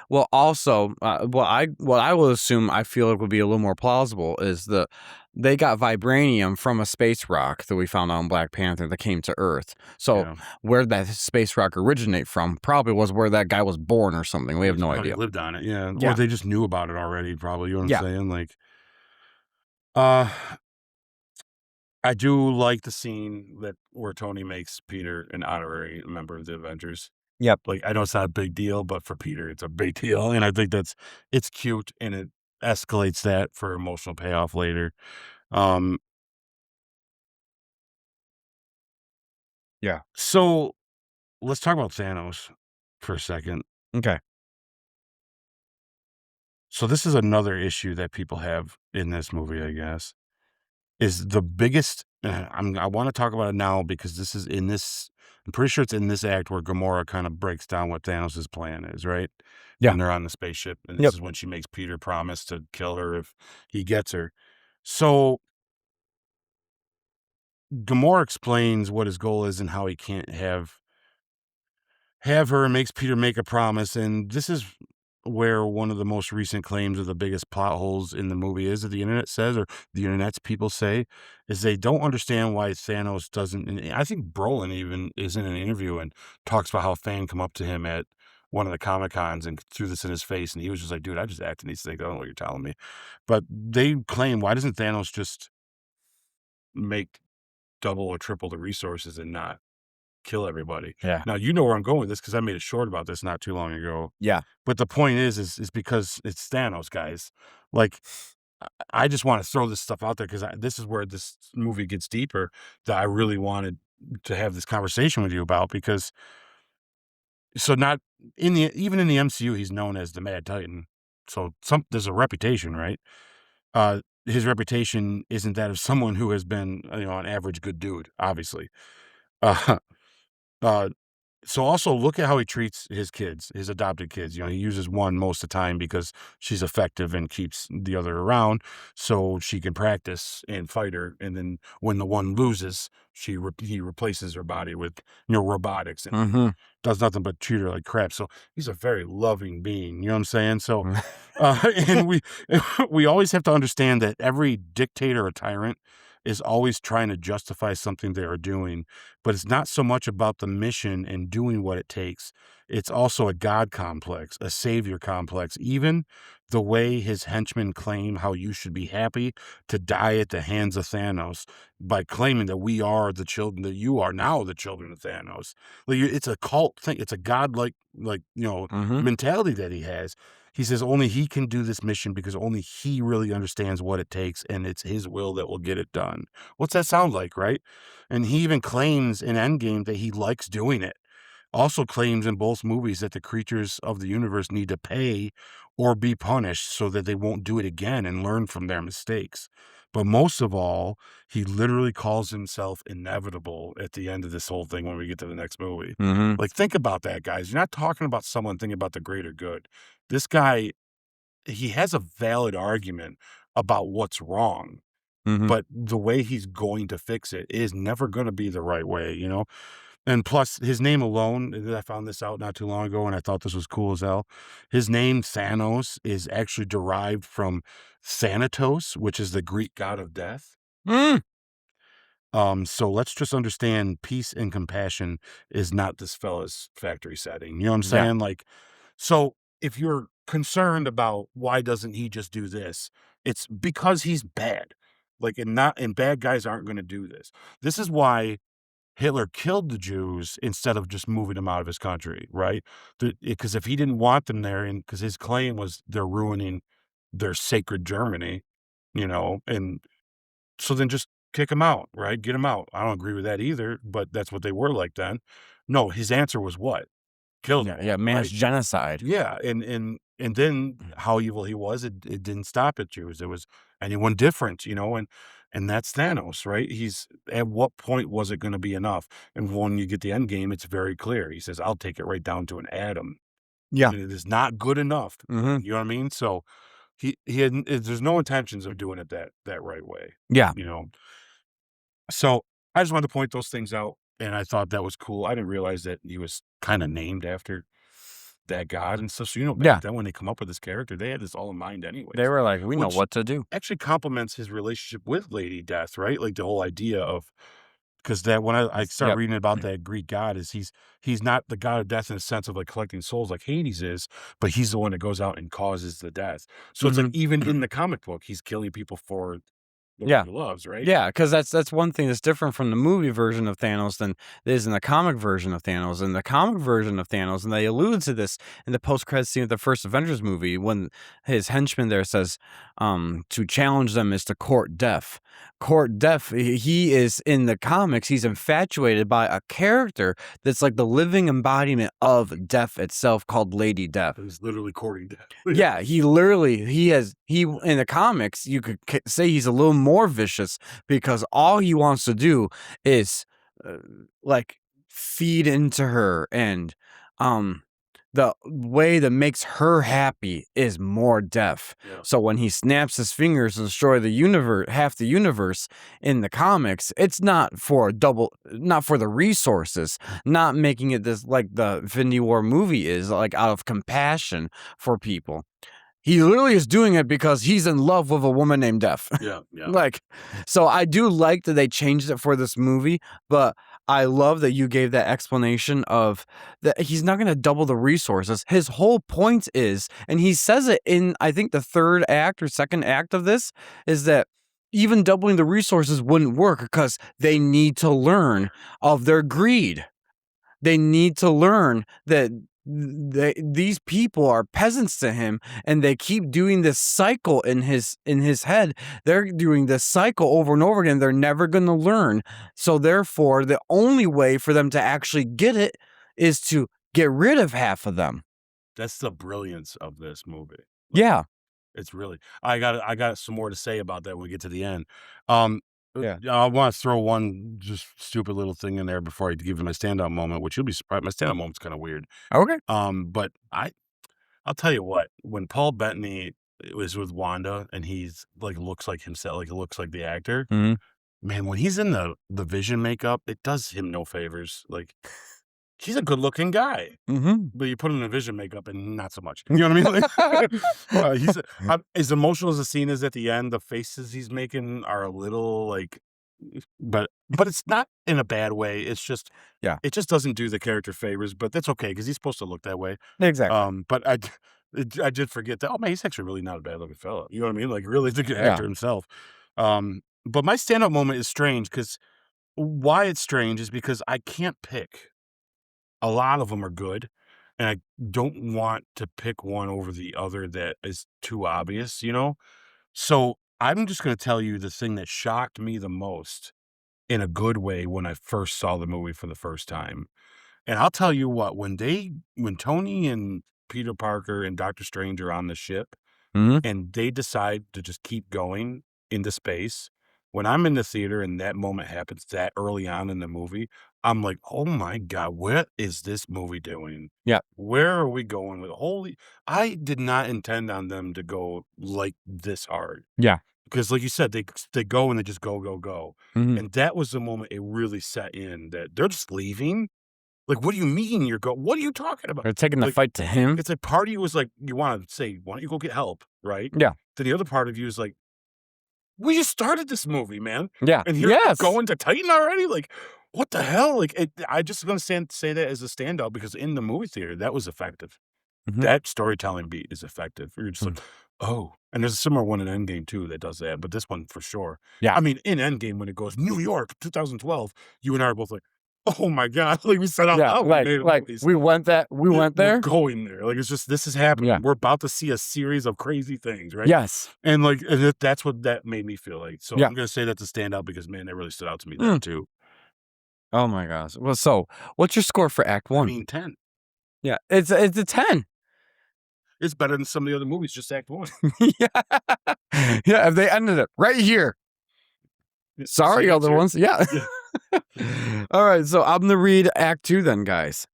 [SPEAKER 2] Well, also, what I will assume I feel like would be a little more plausible is that they got vibranium from a space rock that we found out in Black Panther that came to Earth. So
[SPEAKER 1] Yeah.
[SPEAKER 2] where that space rock originate from probably was where that guy was born or something. We have no
[SPEAKER 1] How he
[SPEAKER 2] idea.
[SPEAKER 1] lived on it, yeah, or
[SPEAKER 2] Yeah.
[SPEAKER 1] they just knew about it already, probably, you know what I'm
[SPEAKER 2] Yeah.
[SPEAKER 1] saying? Like, uh, I do like the scene that where Tony makes Peter an honorary member of the Avengers.
[SPEAKER 2] Yep.
[SPEAKER 1] Like, I know it's not a big deal, but for Peter, it's a big deal, and I think it's cute, and it escalates that for emotional payoff later. Um,
[SPEAKER 2] Yeah.
[SPEAKER 1] so let's talk about Thanos for a second.
[SPEAKER 2] Okay.
[SPEAKER 1] So this is another issue that people have in this movie, I guess, is the biggest I wanna talk about it now because this is in this I'm pretty sure it's in this act where Gamora kinda breaks down what Thanos' plan is, right?
[SPEAKER 2] Yeah.
[SPEAKER 1] When they're on the spaceship, and this
[SPEAKER 2] Yep.
[SPEAKER 1] is when she makes Peter promise to kill her if he gets her. So, Gamora explains what his goal is and how he can't have her and makes Peter make a promise, and this is where one of the most recent claims of the biggest plot holes in the movie is that the internet says, or the internet's people say, is they don't understand why Thanos doesn't. And I think Brolin even is in an interview and talks about how a fan come up to him at one of the Comic Cons and threw this in his face, and he was just like, "Dude, I just act in these things. I don't know what you're telling me." But they claim, why doesn't Thanos just make double or triple the resources and not kill everybody?
[SPEAKER 2] Yeah.
[SPEAKER 1] Now, you know where I'm going with this because I made a short about this not too long ago.
[SPEAKER 2] Yeah.
[SPEAKER 1] But the point is because it's Thanos, guys. Like, I just want to throw this stuff out there because this is where this movie gets deeper that I really wanted to have this conversation with you about, because so not in the even in the MCU, he's known as the Mad Titan. So there's a reputation, right? His reputation isn't that of someone who has been, an average good dude, obviously. Uh, uh, so also look at how he treats his kids, his adopted kids. He uses one most of the time because she's effective and keeps the other around so she can practice and fight her. And then when the one loses, he replaces her body with, robotics and
[SPEAKER 2] Mhm.
[SPEAKER 1] does nothing but treat her like crap. So he's a very loving being. You know what I'm saying? So, and we always have to understand that every dictator or tyrant is always trying to justify something they are doing, but it's not so much about the mission and doing what it takes. It's also a God complex, a savior complex. Even the way his henchmen claim how you should be happy to die at the hands of Thanos by claiming that we are the children, that you are now the children of Thanos. Like, it's a cult thing. It's a godlike,
[SPEAKER 2] Mhm.
[SPEAKER 1] mentality that he has. He says only he can do this mission because only he really understands what it takes, and it's his will that will get it done. What's that sound like, right? And he even claims in Endgame that he likes doing it. Also claims in both movies that the creatures of the universe need to pay or be punished so that they won't do it again and learn from their mistakes. But most of all, he literally calls himself inevitable at the end of this whole thing when we get to the next movie.
[SPEAKER 2] Mhm.
[SPEAKER 1] Like, think about that, guys. You're not talking about someone thinking about the greater good. This guy, he has a valid argument about what's wrong,
[SPEAKER 2] Mhm.
[SPEAKER 1] but the way he's going to fix it is never going to be the right way. And plus, his name alone, and I found this out not too long ago, and I thought this was cool as hell. His name, Thanos, is actually derived from Thanatos, which is the Greek god of death.
[SPEAKER 2] Mm.
[SPEAKER 1] So let's just understand peace and compassion is not this fella's factory setting. You know what I'm
[SPEAKER 2] Yeah.
[SPEAKER 1] saying? Like, so if you're concerned about why doesn't he just do this, it's because he's bad. Like, and bad guys aren't going to do this. This is why Hitler killed the Jews instead of just moving them out of his country, right? Because if he didn't want them there, and because his claim was they're ruining their sacred Germany, and so then just kick them out, right? Get them out. I don't agree with that either, but that's what they were like then. No, his answer was what? Kill them
[SPEAKER 2] Yeah,
[SPEAKER 1] all,
[SPEAKER 2] yeah, mass
[SPEAKER 1] right?
[SPEAKER 2] genocide.
[SPEAKER 1] Yeah, and then how evil he was, it didn't stop at Jews. It was anyone different, and that's Thanos, right? He's at what point was it going to be enough? And when you get the end game, it's very clear. He says, "I'll take it right down to an atom."
[SPEAKER 2] Yeah.
[SPEAKER 1] And it is not good enough.
[SPEAKER 2] Mhm.
[SPEAKER 1] You know what I mean? So he had there's no intentions of doing it that right way.
[SPEAKER 2] Yeah.
[SPEAKER 1] You know. So I just wanted to point those things out, and I thought that was cool. I didn't realize that he was kind of named after that god and stuff. So, back
[SPEAKER 2] Yeah.
[SPEAKER 1] then when they come up with this character, they had this all in mind
[SPEAKER 2] They
[SPEAKER 1] anyways,
[SPEAKER 2] were like, "We know
[SPEAKER 1] which
[SPEAKER 2] what to do."
[SPEAKER 1] actually complements his relationship with Lady Death, right? Like the whole idea of because that when I start
[SPEAKER 2] Yep.
[SPEAKER 1] reading about that Greek god is he's not the god of death in the sense of like collecting souls like Hades is, but he's the one that goes out and causes the death. So it's like
[SPEAKER 2] Mhm.
[SPEAKER 1] even in the comic book, he's killing people for the one
[SPEAKER 2] Yeah.
[SPEAKER 1] he loves, right?
[SPEAKER 2] Yeah, because that's one thing that's different from the movie version of Thanos than it is in the comic version of Thanos. In the comic version of Thanos, and they allude to this in the post-credits scene of the first Avengers movie when his henchman there says, to challenge them is to court death. Court death, he is in the comics, he's infatuated by a character that's like the living embodiment of death itself called Lady Death.
[SPEAKER 1] He's literally courting death.
[SPEAKER 2] Yeah, he in the comics, you could say he's a little more vicious because all he wants to do is uh, like feed into her and um the way that makes her happy is more death.
[SPEAKER 1] Yeah.
[SPEAKER 2] So when he snaps his fingers to destroy the universe, half the universe in the comics, it's not for the resources, not making it this like the Infinity War movie is like out of compassion for people. He literally is doing it because he's in love with a woman named Death.
[SPEAKER 1] Yeah, yeah.
[SPEAKER 2] Like, so I do like that they changed it for this movie, but I love that you gave that explanation of that he's not going to double the resources. His whole point is, and he says it in, I think, the third act or second act of this, is that even doubling the resources wouldn't work because they need to learn of their greed. They need to learn that these people are peasants to him, and they keep doing this cycle in his head. They're doing this cycle over and over again. They're never going to learn. So therefore, the only way for them to actually get it is to get rid of half of them.
[SPEAKER 1] That's the brilliance of this movie.
[SPEAKER 2] Yeah.
[SPEAKER 1] It's really I got some more to say about that when we get to the end. Um,
[SPEAKER 2] Yeah.
[SPEAKER 1] I want to throw one just stupid little thing in there before I give you my standout moment, which you'll be surprised. My standout moment's kind of weird.
[SPEAKER 2] Okay.
[SPEAKER 1] But I'll tell you what, when Paul Bettany was with Wanda and he's like looks like himself, like it looks like the actor,
[SPEAKER 2] Mhm.
[SPEAKER 1] man, when he's in the Vision makeup, it does him no favors. Like he's a good looking guy.
[SPEAKER 2] Mhm.
[SPEAKER 1] But you put him in Vision makeup and not so much. You know what I mean? Like, he's as emotional as the scene is at the end, the faces he's making are a little like, but it's not in a bad way. It's just,
[SPEAKER 2] Yeah.
[SPEAKER 1] it just doesn't do the character favors. But that's okay because he's supposed to look that way.
[SPEAKER 2] Exactly.
[SPEAKER 1] But I did forget that. Oh man, he's actually really not a bad looking fella. You know what I mean? Like really the good
[SPEAKER 2] Yeah.
[SPEAKER 1] actor himself. But my standout moment is strange because why it's strange is because I can't pick. A lot of them are good, and I don't want to pick one over the other that is too obvious, you know? So, I'm just gonna tell you the thing that shocked me the most in a good way when I first saw the movie for the first time. And I'll tell you what, when Tony and Peter Parker and Doctor Strange are on the ship
[SPEAKER 2] Mhm.
[SPEAKER 1] and they decide to just keep going into space, when I'm in the theater and that moment happens that early on in the movie, I'm like, "Oh my god, what is this movie doing?
[SPEAKER 2] Yeah.
[SPEAKER 1] Where are we going with I did not intend on them to go, like, this hard.
[SPEAKER 2] Yeah.
[SPEAKER 1] Because like you said, they go and they just go, go, go.
[SPEAKER 2] Mhm.
[SPEAKER 1] And that was the moment it really set in that they're just leaving? Like, what do you mean what are you talking about?
[SPEAKER 2] They're taking the
[SPEAKER 1] Like,
[SPEAKER 2] fight to him.
[SPEAKER 1] it's like part of you was like, you wanna say, "Why don't you go get help?" Right?
[SPEAKER 2] Yeah.
[SPEAKER 1] Then the other part of you is like, "We just started this movie, man,
[SPEAKER 2] Yeah.
[SPEAKER 1] and here we're
[SPEAKER 2] Yes.
[SPEAKER 1] going to Titan already? Like, what the hell?" Like, I just gonna say that as a standout because in the movie theater, that was effective.
[SPEAKER 2] Mhm.
[SPEAKER 1] That storytelling beat is effective. You're just
[SPEAKER 2] Mm.
[SPEAKER 1] like, "Oh," and there's a similar one in Endgame too that does that, but this one for sure.
[SPEAKER 2] Yeah.
[SPEAKER 1] I mean, in Endgame, when it goes, "New York, 2012," you and I are both like, "Oh my god," like, we said out
[SPEAKER 2] Yeah.
[SPEAKER 1] loud, we made movies.
[SPEAKER 2] We went
[SPEAKER 1] We're
[SPEAKER 2] there.
[SPEAKER 1] going there. Like, it's just this is happening.
[SPEAKER 2] Yeah.
[SPEAKER 1] We're about to see a series of crazy things, right?
[SPEAKER 2] Yes.
[SPEAKER 1] And, like, that's what that made me feel like. So
[SPEAKER 2] Yeah.
[SPEAKER 1] I'm gonna say that's a standout because, man, that really stood out to me there too.
[SPEAKER 2] Oh my gosh. Well, so what's your score for Act
[SPEAKER 1] I
[SPEAKER 2] 1?
[SPEAKER 1] mean, 10.
[SPEAKER 2] Yeah. It's a 10.
[SPEAKER 1] It's better than some of the other movies, just Act 1.
[SPEAKER 2] Yeah. Yeah, if they ended it right here. Sorry,
[SPEAKER 1] See,
[SPEAKER 2] other
[SPEAKER 1] here.
[SPEAKER 2] ones. Yeah.
[SPEAKER 1] Yeah.
[SPEAKER 2] All right, so I'm gonna read Act 2 then, guys.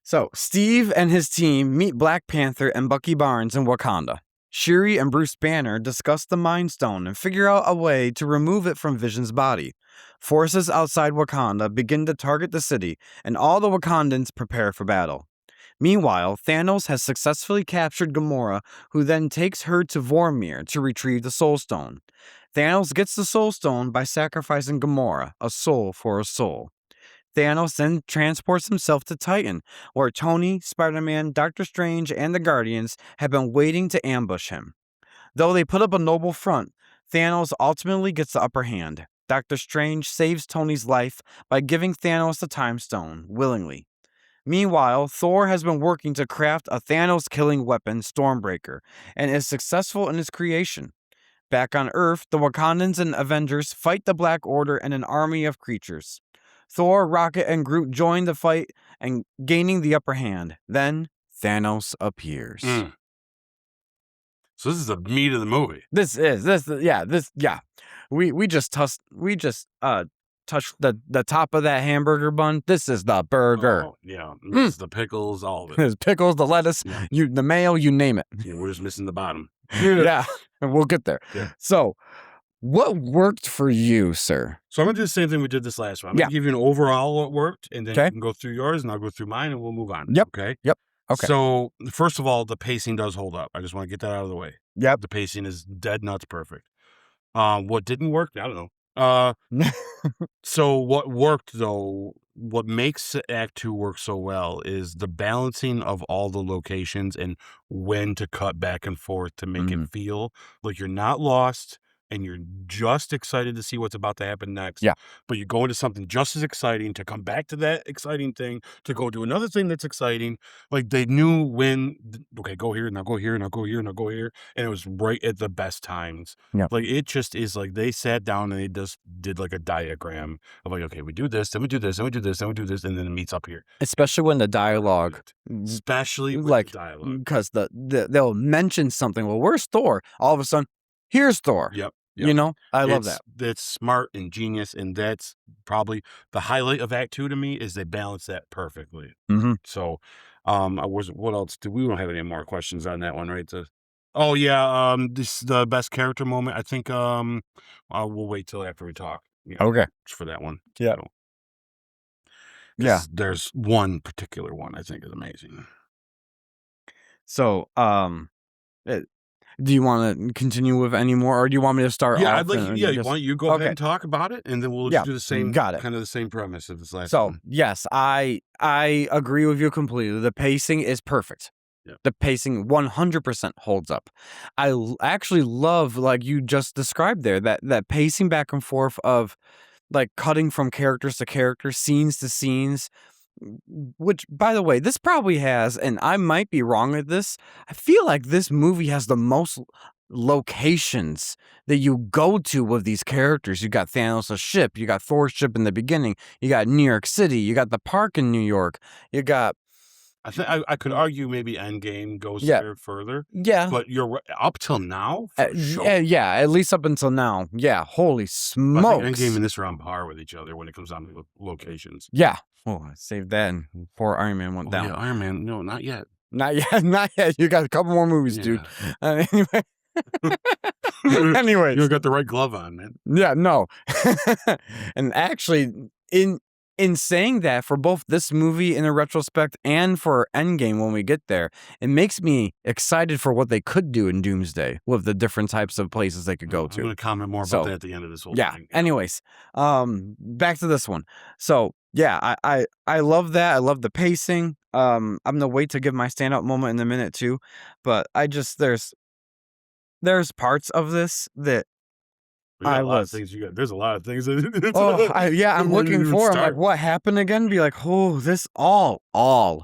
[SPEAKER 2] So Steve and his team meet Black Panther and Bucky Barnes in Wakanda. Shuri and Bruce Banner discuss the Mind Stone and figure out a way to remove it from Vision's body. Forces outside Wakanda begin to target the city, and all the Wakandans prepare for battle. Meanwhile, Thanos has successfully captured Gamora, who then takes her to Vormir to retrieve the Soul Stone. Thanos gets the Soul Stone by sacrificing Gamora, a soul for a soul. Thanos then transports himself to Titan, where Tony, Spider-Man, Doctor Strange, and the Guardians have been waiting to ambush him. Though they put up a noble front, Thanos ultimately gets the upper hand. Doctor Strange saves Tony's life by giving Thanos the Time Stone, willingly. Meanwhile, Thor has been working to craft a Thanos-killing weapon, Stormbreaker, and is successful in its creation. Back on Earth, the Wakandans and Avengers fight the Black Order and an army of creatures. Thor, Rocket, and Groot join the fight and gaining the upper hand. Then Thanos appears.
[SPEAKER 1] So this is the meat of the movie.
[SPEAKER 2] We just touched the top of that hamburger bun. This is the burger.
[SPEAKER 1] Oh, yeah. This is the pickles, all of it.
[SPEAKER 2] There's pickles, the lettuce,
[SPEAKER 1] Yeah.
[SPEAKER 2] the mayo, you name it.
[SPEAKER 1] Yeah, we're just missing the bottom.
[SPEAKER 2] Yeah, and we'll get there.
[SPEAKER 1] Yeah.
[SPEAKER 2] So, what worked for you, sir?
[SPEAKER 1] So I'm gonna do the same thing we did this last one. I'm
[SPEAKER 2] Yeah.
[SPEAKER 1] gonna give you an overall what worked, and then
[SPEAKER 2] Okay.
[SPEAKER 1] you can go through yours, and I'll go through mine, and we'll move on.
[SPEAKER 2] Yep.
[SPEAKER 1] Okay.
[SPEAKER 2] Yep. Okay.
[SPEAKER 1] So first of all, the pacing does hold up. I just want to get that out of the way.
[SPEAKER 2] Yep.
[SPEAKER 1] The pacing is dead nuts perfect. What didn't work? I don't know. So what worked though, what makes Act 2 work so well is the balancing of all the locations and when to cut back and forth to make it feel like you're not lost, and you're just excited to see what's about to happen next.
[SPEAKER 2] Yeah.
[SPEAKER 1] But you go into something just as exciting to come back to that exciting thing, to go do another thing that's exciting. Like they knew when, okay, go here, now go here, now go here, now go here. And it was right at the best times.
[SPEAKER 2] Yep.
[SPEAKER 1] Like it just is like they sat down and they just did like a diagram of like, okay, we do this, then we do this, then we do this, then we do this, and then it meets up here.
[SPEAKER 2] Especially when the dialogue,
[SPEAKER 1] Especially with
[SPEAKER 2] like,
[SPEAKER 1] the dialogue.
[SPEAKER 2] because they'll mention something. Well, where's Thor? All of a sudden, here's Thor.
[SPEAKER 1] Yep.
[SPEAKER 2] You know, I love that.
[SPEAKER 1] That's smart and genius, and that's probably the highlight of Act 2 to me is they balance that perfectly.
[SPEAKER 2] Mm-hmm.
[SPEAKER 1] So, what else? We don't have any more questions on that one, right? Oh yeah, this the best character moment. I think we'll wait till after we talk. Yeah,
[SPEAKER 2] Okay.
[SPEAKER 1] for that one.
[SPEAKER 2] Yeah.
[SPEAKER 1] So,
[SPEAKER 2] Yeah.
[SPEAKER 1] there's one particular one I think is amazing.
[SPEAKER 2] So, do you want to continue with any more, or do you want me to start
[SPEAKER 1] Yeah,
[SPEAKER 2] off?
[SPEAKER 1] I'd like
[SPEAKER 2] and
[SPEAKER 1] yeah.
[SPEAKER 2] just-
[SPEAKER 1] Why don't you go ahead
[SPEAKER 2] Okay.
[SPEAKER 1] and talk about it, and then we'll
[SPEAKER 2] Yeah,
[SPEAKER 1] just do the same
[SPEAKER 2] got it.
[SPEAKER 1] kind of the same premise of this last
[SPEAKER 2] So,
[SPEAKER 1] one.
[SPEAKER 2] yes, I agree with you completely. The pacing is perfect.
[SPEAKER 1] Yeah.
[SPEAKER 2] The pacing 100% holds up. I actually love, like you just described there, that pacing back and forth of like cutting from characters to characters, scenes to scenes. Which, by the way, this probably has, and I might be wrong at this, I feel like this movie has the most locations that you go to with these characters. You got Thanos' ship, you got Thor's ship in the beginning, you got New York City, you got the park in New York, you got...
[SPEAKER 1] I think I could argue maybe Endgame goes
[SPEAKER 2] Yeah.
[SPEAKER 1] there further,
[SPEAKER 2] Yeah.
[SPEAKER 1] but you're right. Up till now, for sure.
[SPEAKER 2] Yeah, at least up until now. Yeah, holy
[SPEAKER 1] I
[SPEAKER 2] smokes.
[SPEAKER 1] think Endgame and this are on par with each other when it comes down to locations.
[SPEAKER 2] Yeah. Oh, I saved that, and poor Iron Man went down.
[SPEAKER 1] Yeah, Iron Man. No, not yet.
[SPEAKER 2] Not yet, not yet. You got a couple more movies, dude. Anyway. Anyways.
[SPEAKER 1] You got the right glove on, man.
[SPEAKER 2] Yeah, no. And actually, in saying that, for both this movie in a retrospect and for Endgame when we get there, it makes me excited for what they could do in Doomsday with the different types of places they could go
[SPEAKER 1] I'm
[SPEAKER 2] to.
[SPEAKER 1] going to comment more about that at the end of this whole thing.
[SPEAKER 2] Anyways, back to this one. So yeah, I love that. I love the pacing. I'm gonna wait to give my standout moment in a minute too, but I just there's parts of this that
[SPEAKER 1] There's a lot of things.
[SPEAKER 2] I'm looking for. I'm like, what happened again? Be like, oh, this all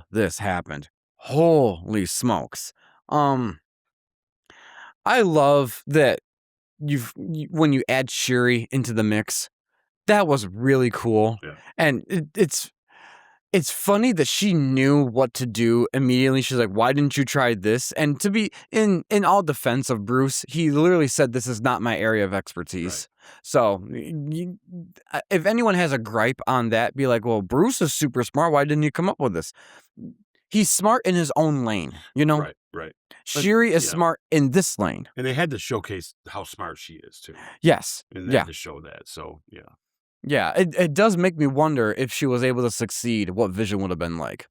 [SPEAKER 2] this happened. Holy smokes. I love that when you add Shuri into the mix. That was really cool.
[SPEAKER 1] Yeah.
[SPEAKER 2] And it's funny that she knew what to do immediately. She's like, why didn't you try this? And to be in all defense of Bruce, he literally said, this is not my area of expertise. Right. So if anyone has a gripe on that, be like, well, Bruce is super smart. Why didn't you come up with this? He's smart in his own lane, you know?
[SPEAKER 1] Right.
[SPEAKER 2] Shuri is smart in this lane.
[SPEAKER 1] And they had to showcase how smart she is, too.
[SPEAKER 2] Yes.
[SPEAKER 1] And they had to show that, so, yeah.
[SPEAKER 2] Yeah, it does make me wonder if she was able to succeed, what Vision would have been like.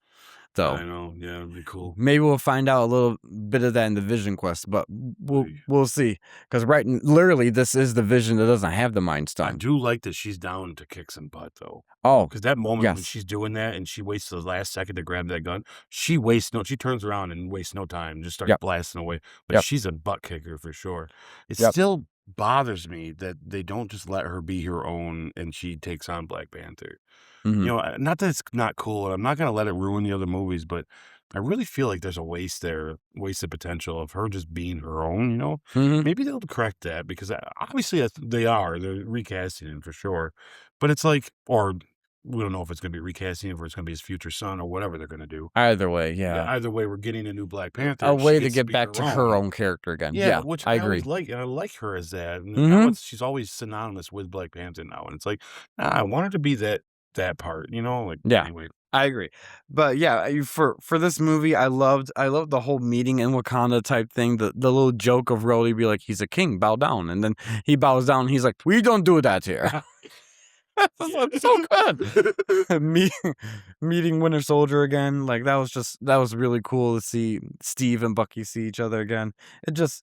[SPEAKER 2] So
[SPEAKER 1] I know, yeah, it'd be cool.
[SPEAKER 2] Maybe we'll find out a little bit of that in the Vision Quest, but we'll see. Because literally, this is the Vision that doesn't have the Mind Stone.
[SPEAKER 1] I do like that she's down to kick some butt, though.
[SPEAKER 2] Oh,
[SPEAKER 1] because that moment when she's doing that and she waits the last second to grab that gun, she turns around and wastes no time, just starts blasting away. But she's a butt kicker for sure. It still bothers me that they don't just let her be her own and she takes on Black Panther.
[SPEAKER 2] Mm-hmm.
[SPEAKER 1] You know, not that it's not cool, and I'm not going to let it ruin the other movies, but I really feel like there's a wasted potential of her just being her own, you know?
[SPEAKER 2] Mm-hmm.
[SPEAKER 1] Maybe they'll correct that because obviously they're recasting him for sure. But it's like, or we don't know if it's going to be recasting him or it's going to be his future son or whatever they're going to do.
[SPEAKER 2] Either way, yeah.
[SPEAKER 1] Either way, we're getting a new Black Panther.
[SPEAKER 2] A way to get back to her own character again. Yeah,
[SPEAKER 1] which
[SPEAKER 2] I agree.
[SPEAKER 1] I like her as that. And now she's always synonymous with Black Panther now. And it's like, I want her to be that part, you know? Like, anyway.
[SPEAKER 2] I agree. But yeah, for this movie, I loved the whole meeting in Wakanda type thing. The little joke of Rhodey be like, he's a king, bow down. And then he bows down and he's like, we don't do that here. That's so good. Meeting Winter Soldier again. Like that was really cool to see Steve and Bucky see each other again. It just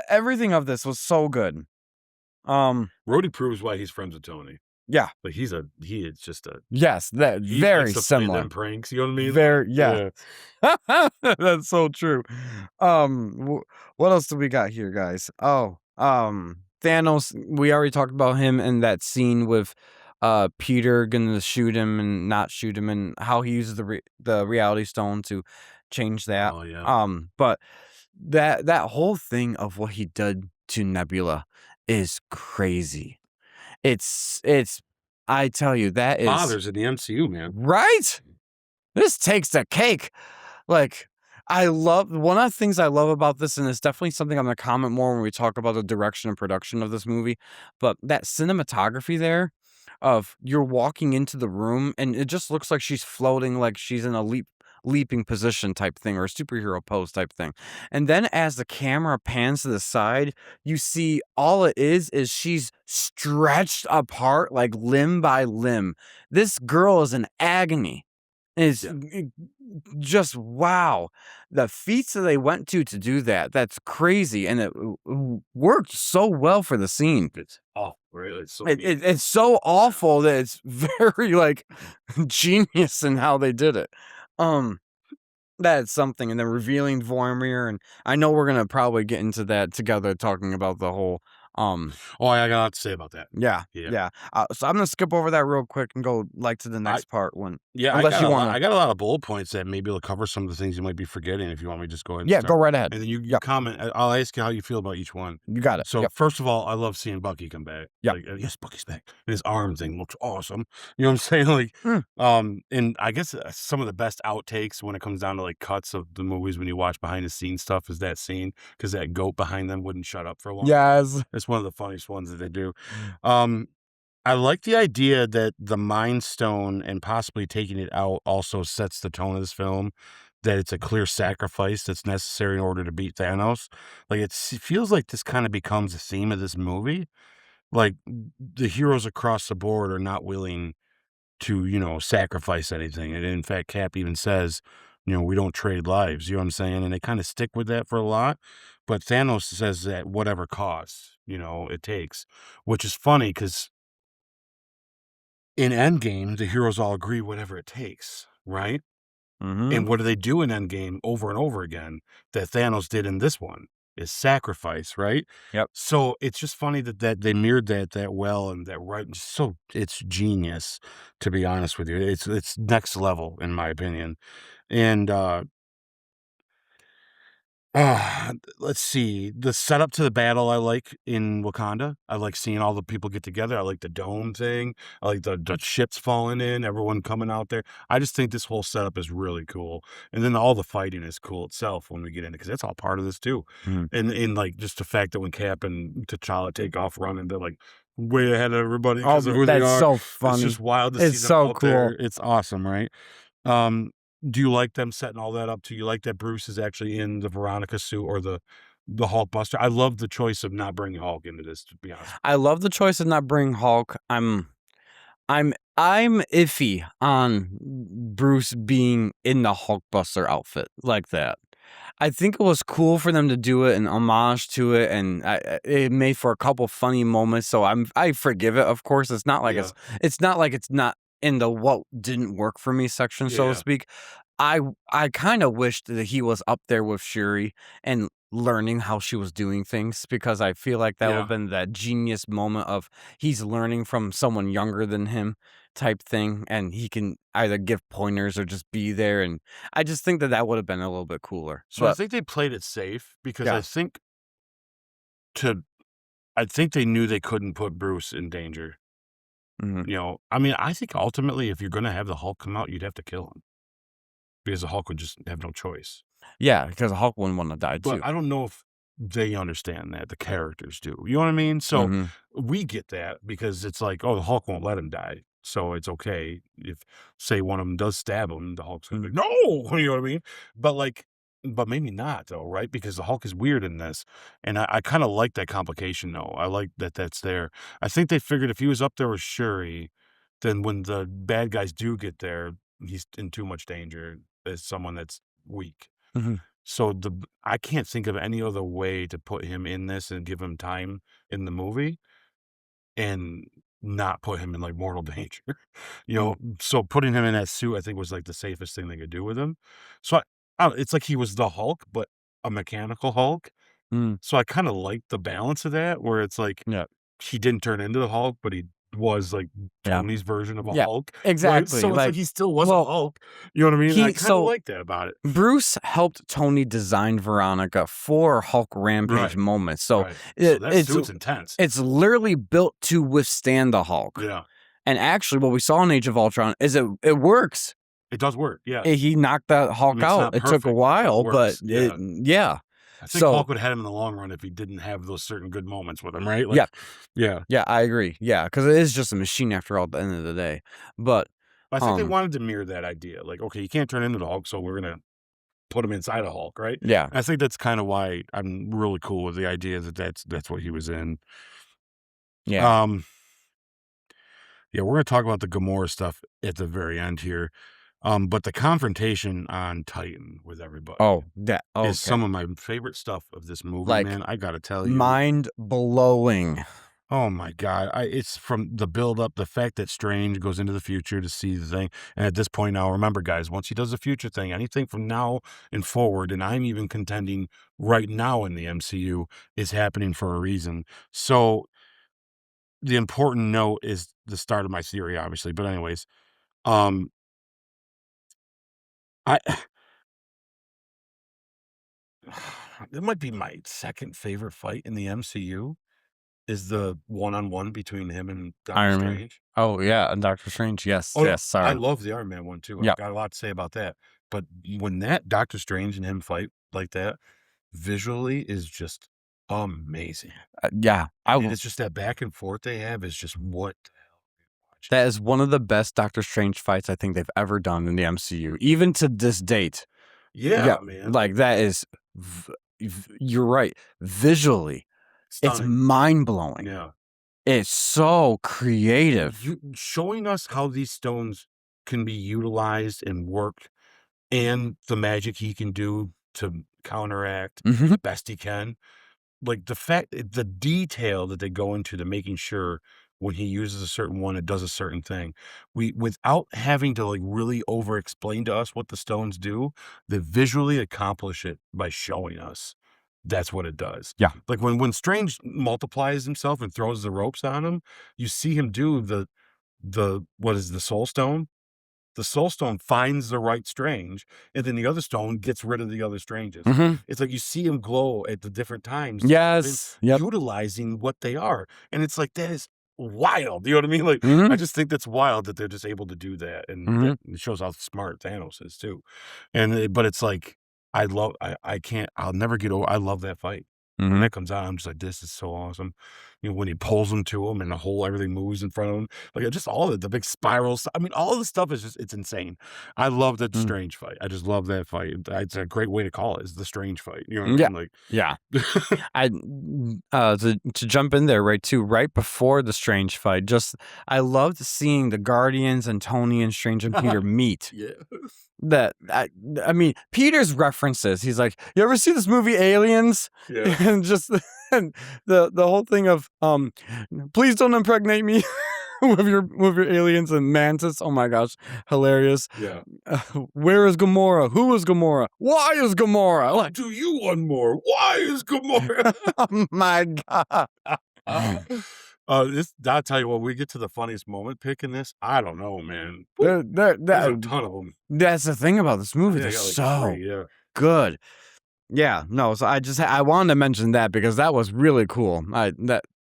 [SPEAKER 2] everything of this was so good.
[SPEAKER 1] Rhodey proves why he's friends with Tony.
[SPEAKER 2] Yeah.
[SPEAKER 1] Like he is just a
[SPEAKER 2] very similar.
[SPEAKER 1] Them pranks, you know what I mean?
[SPEAKER 2] Very That's so true. What else do we got here, guys? Oh, Thanos, we already talked about him in that scene with Peter gonna shoot him and not shoot him, and how he uses the reality stone to change that.
[SPEAKER 1] Oh yeah.
[SPEAKER 2] But that whole thing of what he did to Nebula is crazy. It's I tell you, that is
[SPEAKER 1] Fathers in the MCU, man.
[SPEAKER 2] right. This takes the cake. Like, I love one of the things I love about this, and it's definitely something I'm gonna comment more when we talk about the direction and production of this movie, but that cinematography there of you're walking into the room and it just looks like she's floating, like she's in a leaping position type thing or a superhero pose type thing. And then as the camera pans to the side, you see all it is she's stretched apart like limb by limb. This girl is in agony. It's
[SPEAKER 1] Yeah.
[SPEAKER 2] just wow. The feats that they went to do that, that's crazy, and it worked so well for the scene.
[SPEAKER 1] It's awful, right? It's so
[SPEAKER 2] It's so awful that it's very, like, genius in how they did it. Um, that's something, and then revealing Vormir, and I know we're gonna probably get into that together talking about the whole,
[SPEAKER 1] Oh, I got a lot to say about that.
[SPEAKER 2] yeah,
[SPEAKER 1] Yeah.
[SPEAKER 2] yeah. So I'm gonna skip over that real quick and go, like, to the
[SPEAKER 1] I
[SPEAKER 2] next part when
[SPEAKER 1] Yeah,
[SPEAKER 2] unless you wanna
[SPEAKER 1] I got a lot of bullet points that maybe will cover some of the things you might be forgetting if you want me to just go ahead and
[SPEAKER 2] yeah, go
[SPEAKER 1] start.
[SPEAKER 2] right ahead.
[SPEAKER 1] And then you
[SPEAKER 2] Yep,
[SPEAKER 1] comment. I'll ask you how you feel about each one.
[SPEAKER 2] you got it.
[SPEAKER 1] So
[SPEAKER 2] Yep,
[SPEAKER 1] first of all, I love seeing Bucky come back.
[SPEAKER 2] yep.
[SPEAKER 1] Like, yes, Bucky's back. And his arm thing looks awesome. You know what I'm saying? Like,
[SPEAKER 2] Mm,
[SPEAKER 1] and I guess some of the best outtakes when it comes down to like cuts of the movies when you watch behind the scenes stuff is that scene because that goat behind them wouldn't shut up for a long time.
[SPEAKER 2] yes.
[SPEAKER 1] It's one of the funniest ones that they do. Um, I like the idea that the Mind Stone and possibly taking it out also sets the tone of this film, that it's a clear sacrifice that's necessary in order to beat Thanos. Like, it feels like this kinda becomes a theme of this movie. Like, the heroes across the board are not willing to, sacrifice anything, and in fact, Cap even says, "We don't trade lives," you know what I'm saying? And they kinda stick with that for a lot, but Thanos says that whatever cost, it takes, which is funny because in Endgame, the heroes all agree whatever it takes, right?
[SPEAKER 2] Mhm.
[SPEAKER 1] And what do they do in Endgame over and over again that Thanos did in this one? Is sacrifice, right?
[SPEAKER 2] Yep.
[SPEAKER 1] So it's just funny that they mirrored that well and that right. So it's genius, to be honest with you. It's next level in my opinion. And let's see. The setup to the battle I like in Wakanda. I like seeing all the people get together. I like the dome thing. I like the ships falling in, everyone coming out there. I just think this whole setup is really cool. And then all the fighting is cool itself when we get into because that's all part of this too.
[SPEAKER 2] Mhm.
[SPEAKER 1] And like just the fact that when Cap and T'Challa take off running, they're like way ahead of everybody
[SPEAKER 2] Oh,
[SPEAKER 1] because of who they
[SPEAKER 2] that's
[SPEAKER 1] are.
[SPEAKER 2] so
[SPEAKER 1] It's just
[SPEAKER 2] funny.
[SPEAKER 1] wild to see
[SPEAKER 2] It's
[SPEAKER 1] them
[SPEAKER 2] so
[SPEAKER 1] out there.
[SPEAKER 2] cool.
[SPEAKER 1] It's awesome, right? Um, do you like them setting all that up? Do you like that Bruce is actually in the Veronica suit or the Hulk Buster? I love the choice of not bringing Hulk into this, to be honest.
[SPEAKER 2] I love the choice of not bringing Hulk. I'm iffy on Bruce being in the Hulkbuster outfit like that. I think it was cool for them to do it, an homage to it, and it made for a couple funny moments. So I forgive it. Of course,
[SPEAKER 1] Yeah,
[SPEAKER 2] it's not like it's not in the what didn't work for me section, so to
[SPEAKER 1] yeah,
[SPEAKER 2] speak. I I kind of wished that he was up there with Shuri and learning how she was doing things because I feel like that would have
[SPEAKER 1] yeah,
[SPEAKER 2] been that genius moment of he's learning from someone younger than him type thing, and he can either give pointers or just be there. And I just think that that would have been a little bit cooler.
[SPEAKER 1] So I
[SPEAKER 2] But
[SPEAKER 1] think they played it safe because
[SPEAKER 2] yeah,
[SPEAKER 1] to I think they knew they couldn't put Bruce in danger.
[SPEAKER 2] mhm.
[SPEAKER 1] I mean, I think ultimately, if you're gonna have the Hulk come out, you'd have to kill him because the Hulk would just have no choice.
[SPEAKER 2] Yeah, because Hulk wouldn't want to die
[SPEAKER 1] But
[SPEAKER 2] too.
[SPEAKER 1] I don't know if they understand that, the characters do, you know what I mean? So,
[SPEAKER 2] Hmm.
[SPEAKER 1] we get that because it's like, "Oh, the Hulk won't let him die, so it's okay if, say, one of them does stab him, the Hulk's gonna be like, 'No!'" You know what I mean? But, like but maybe not though, right? Because the Hulk is weird in this, and I kinda like that complication though, I like that that's there. I think they figured if he was up there with Shuri, then when the bad guys do get there, he's in too much danger as someone that's weak.
[SPEAKER 2] Hmm.
[SPEAKER 1] So I can't think of any other way to put him in this and give him time in the movie and not put him in like mortal danger. So putting him in that suit, I think was like the safest thing they could do with him. So I don't, it's like he was the Hulk, but a mechanical Hulk. So I kind of like the balance of that, where it's like
[SPEAKER 2] Yeah.
[SPEAKER 1] he didn't turn into the Hulk, but he was like
[SPEAKER 2] Yeah.
[SPEAKER 1] Tony's version of a
[SPEAKER 2] Yeah.
[SPEAKER 1] Hulk, right?
[SPEAKER 2] Exactly.
[SPEAKER 1] So it's like
[SPEAKER 2] Like,
[SPEAKER 1] he still was a
[SPEAKER 2] well,
[SPEAKER 1] Hulk. You know what I mean? I kind of
[SPEAKER 2] so
[SPEAKER 1] like that about it.
[SPEAKER 2] Bruce helped Tony design Veronica for Hulk Rampage
[SPEAKER 1] Right.
[SPEAKER 2] moments. So
[SPEAKER 1] Right. So that
[SPEAKER 2] it's
[SPEAKER 1] suit's intense.
[SPEAKER 2] literally built to withstand the Hulk.
[SPEAKER 1] Yeah.
[SPEAKER 2] And actually, what we saw in Age of Ultron is it works.
[SPEAKER 1] It does work. Yeah.
[SPEAKER 2] He knocked that
[SPEAKER 1] I
[SPEAKER 2] Hulk
[SPEAKER 1] mean, it's
[SPEAKER 2] out.
[SPEAKER 1] not
[SPEAKER 2] It took a
[SPEAKER 1] perfect, but it
[SPEAKER 2] while, but
[SPEAKER 1] works. Yeah.
[SPEAKER 2] yeah.
[SPEAKER 1] I think
[SPEAKER 2] So
[SPEAKER 1] Hulk would have had him in the long run if he didn't have those certain good moments with him, right?
[SPEAKER 2] yeah,
[SPEAKER 1] Like, yeah.
[SPEAKER 2] yeah, I agree. Yeah, because it is just a machine after all. At the end of the day, but
[SPEAKER 1] I think they wanted to mirror that idea. Like, okay, you can't turn into the Hulk, so we're gonna put him inside a Hulk, right?
[SPEAKER 2] yeah,
[SPEAKER 1] I think that's kind of why I'm really cool with the idea that that's what he was in.
[SPEAKER 2] yeah.
[SPEAKER 1] Um, yeah, we're gonna talk about the Gamora stuff at the very end here. But the confrontation on Titan with everybody
[SPEAKER 2] Oh, that
[SPEAKER 1] is
[SPEAKER 2] okay.
[SPEAKER 1] some of my favorite stuff of this movie,
[SPEAKER 2] Like
[SPEAKER 1] man. I gotta tell you.
[SPEAKER 2] mind blowing.
[SPEAKER 1] Oh my god! It's from the build up, the fact that Strange goes into the future to see the thing, and at this point now, remember, guys, once he does the future thing, anything from now and forward, and I'm even contending right now in the MCU is happening for a reason. So the important note is the start of my theory, obviously. But anyways, um, I it might be my second favorite fight in the MCU is the one-on-one between him and Doctor
[SPEAKER 2] Iron Man.
[SPEAKER 1] Strange.
[SPEAKER 2] Oh yeah, and Doctor Strange. Yes,
[SPEAKER 1] Oh, no,
[SPEAKER 2] yes.
[SPEAKER 1] I
[SPEAKER 2] Sorry.
[SPEAKER 1] love the Iron Man one too.
[SPEAKER 2] Yeah,
[SPEAKER 1] I've got a lot to say about that. But when that Doctor Strange and him fight like that, visually is just amazing.
[SPEAKER 2] yeah.
[SPEAKER 1] And it's just that back and forth they have is just what the hell are we watching?
[SPEAKER 2] That is one of the best Doctor Strange fights I think they've ever done in the MCU, even to this date.
[SPEAKER 1] Yeah, man.
[SPEAKER 2] like that is. You're right. Visually, it's
[SPEAKER 1] Stunning.
[SPEAKER 2] mind blowing.
[SPEAKER 1] Yeah.
[SPEAKER 2] It's so creative.
[SPEAKER 1] You showing us how these stones can be utilized and worked and the magic he can do to counteract
[SPEAKER 2] Mhm.
[SPEAKER 1] the best he can. Like the detail that they go into to making sure when he uses a certain one, it does a certain thing. Without having to like really over explain to us what the stones do, they visually accomplish it by showing us. That's what it does.
[SPEAKER 2] Yeah.
[SPEAKER 1] Like when Strange multiplies himself and throws the ropes on him, you see him do the what is the soul stone? The soul stone finds the right Strange, and then the other stone gets rid of the other Stranges.
[SPEAKER 2] Mhm.
[SPEAKER 1] It's like you see him glow at the different times,
[SPEAKER 2] Yes. Yep.
[SPEAKER 1] utilizing what they are, and it's like, that is wild, you know what I mean? Like, I
[SPEAKER 2] Mhm.
[SPEAKER 1] just think that's wild that they're just able to do that, and
[SPEAKER 2] Mhm.
[SPEAKER 1] that it shows how smart Thanos is too, and but it's like, I can't I'll never get over I love that fight. When
[SPEAKER 2] Mhm.
[SPEAKER 1] that comes out, I'm just like, "This is so awesome." You know, when he pulls him to him and the whole everything moves in front of him. Like, just all of it, the big spirals. I mean, all of the stuff is just it's insane. I love that
[SPEAKER 2] Mm.
[SPEAKER 1] Strange fight. I just love that fight. It's a great way to call it, is the Strange fight. You know what I
[SPEAKER 2] Yeah.
[SPEAKER 1] mean? Like,
[SPEAKER 2] Yeah. I to jump in there right too, right before the Strange fight, just I loved seeing the Guardians and Tony and Strange and Peter meet.
[SPEAKER 1] yeah.
[SPEAKER 2] That I mean, Peter's references. He's like, "You ever see this movie Aliens?"
[SPEAKER 1] Yeah.
[SPEAKER 2] And just and the whole thing of please don't impregnate me with your aliens and Mantis. Oh my gosh, hilarious.
[SPEAKER 1] Yeah.
[SPEAKER 2] Where is Gamora? Who is Gamora? Why is Gamora? Like,
[SPEAKER 1] Do you want more? Why is Gamora?
[SPEAKER 2] oh my god.
[SPEAKER 1] I'll tell you what, we get to the funniest moment picking this. I don't know, man.
[SPEAKER 2] There-
[SPEAKER 1] There's a ton of them.
[SPEAKER 2] that's the thing about this movie.
[SPEAKER 1] Yeah, I
[SPEAKER 2] They're
[SPEAKER 1] got like
[SPEAKER 2] so
[SPEAKER 1] 3, yeah.
[SPEAKER 2] good. Yeah, no. So I wanted to mention that because that was really cool.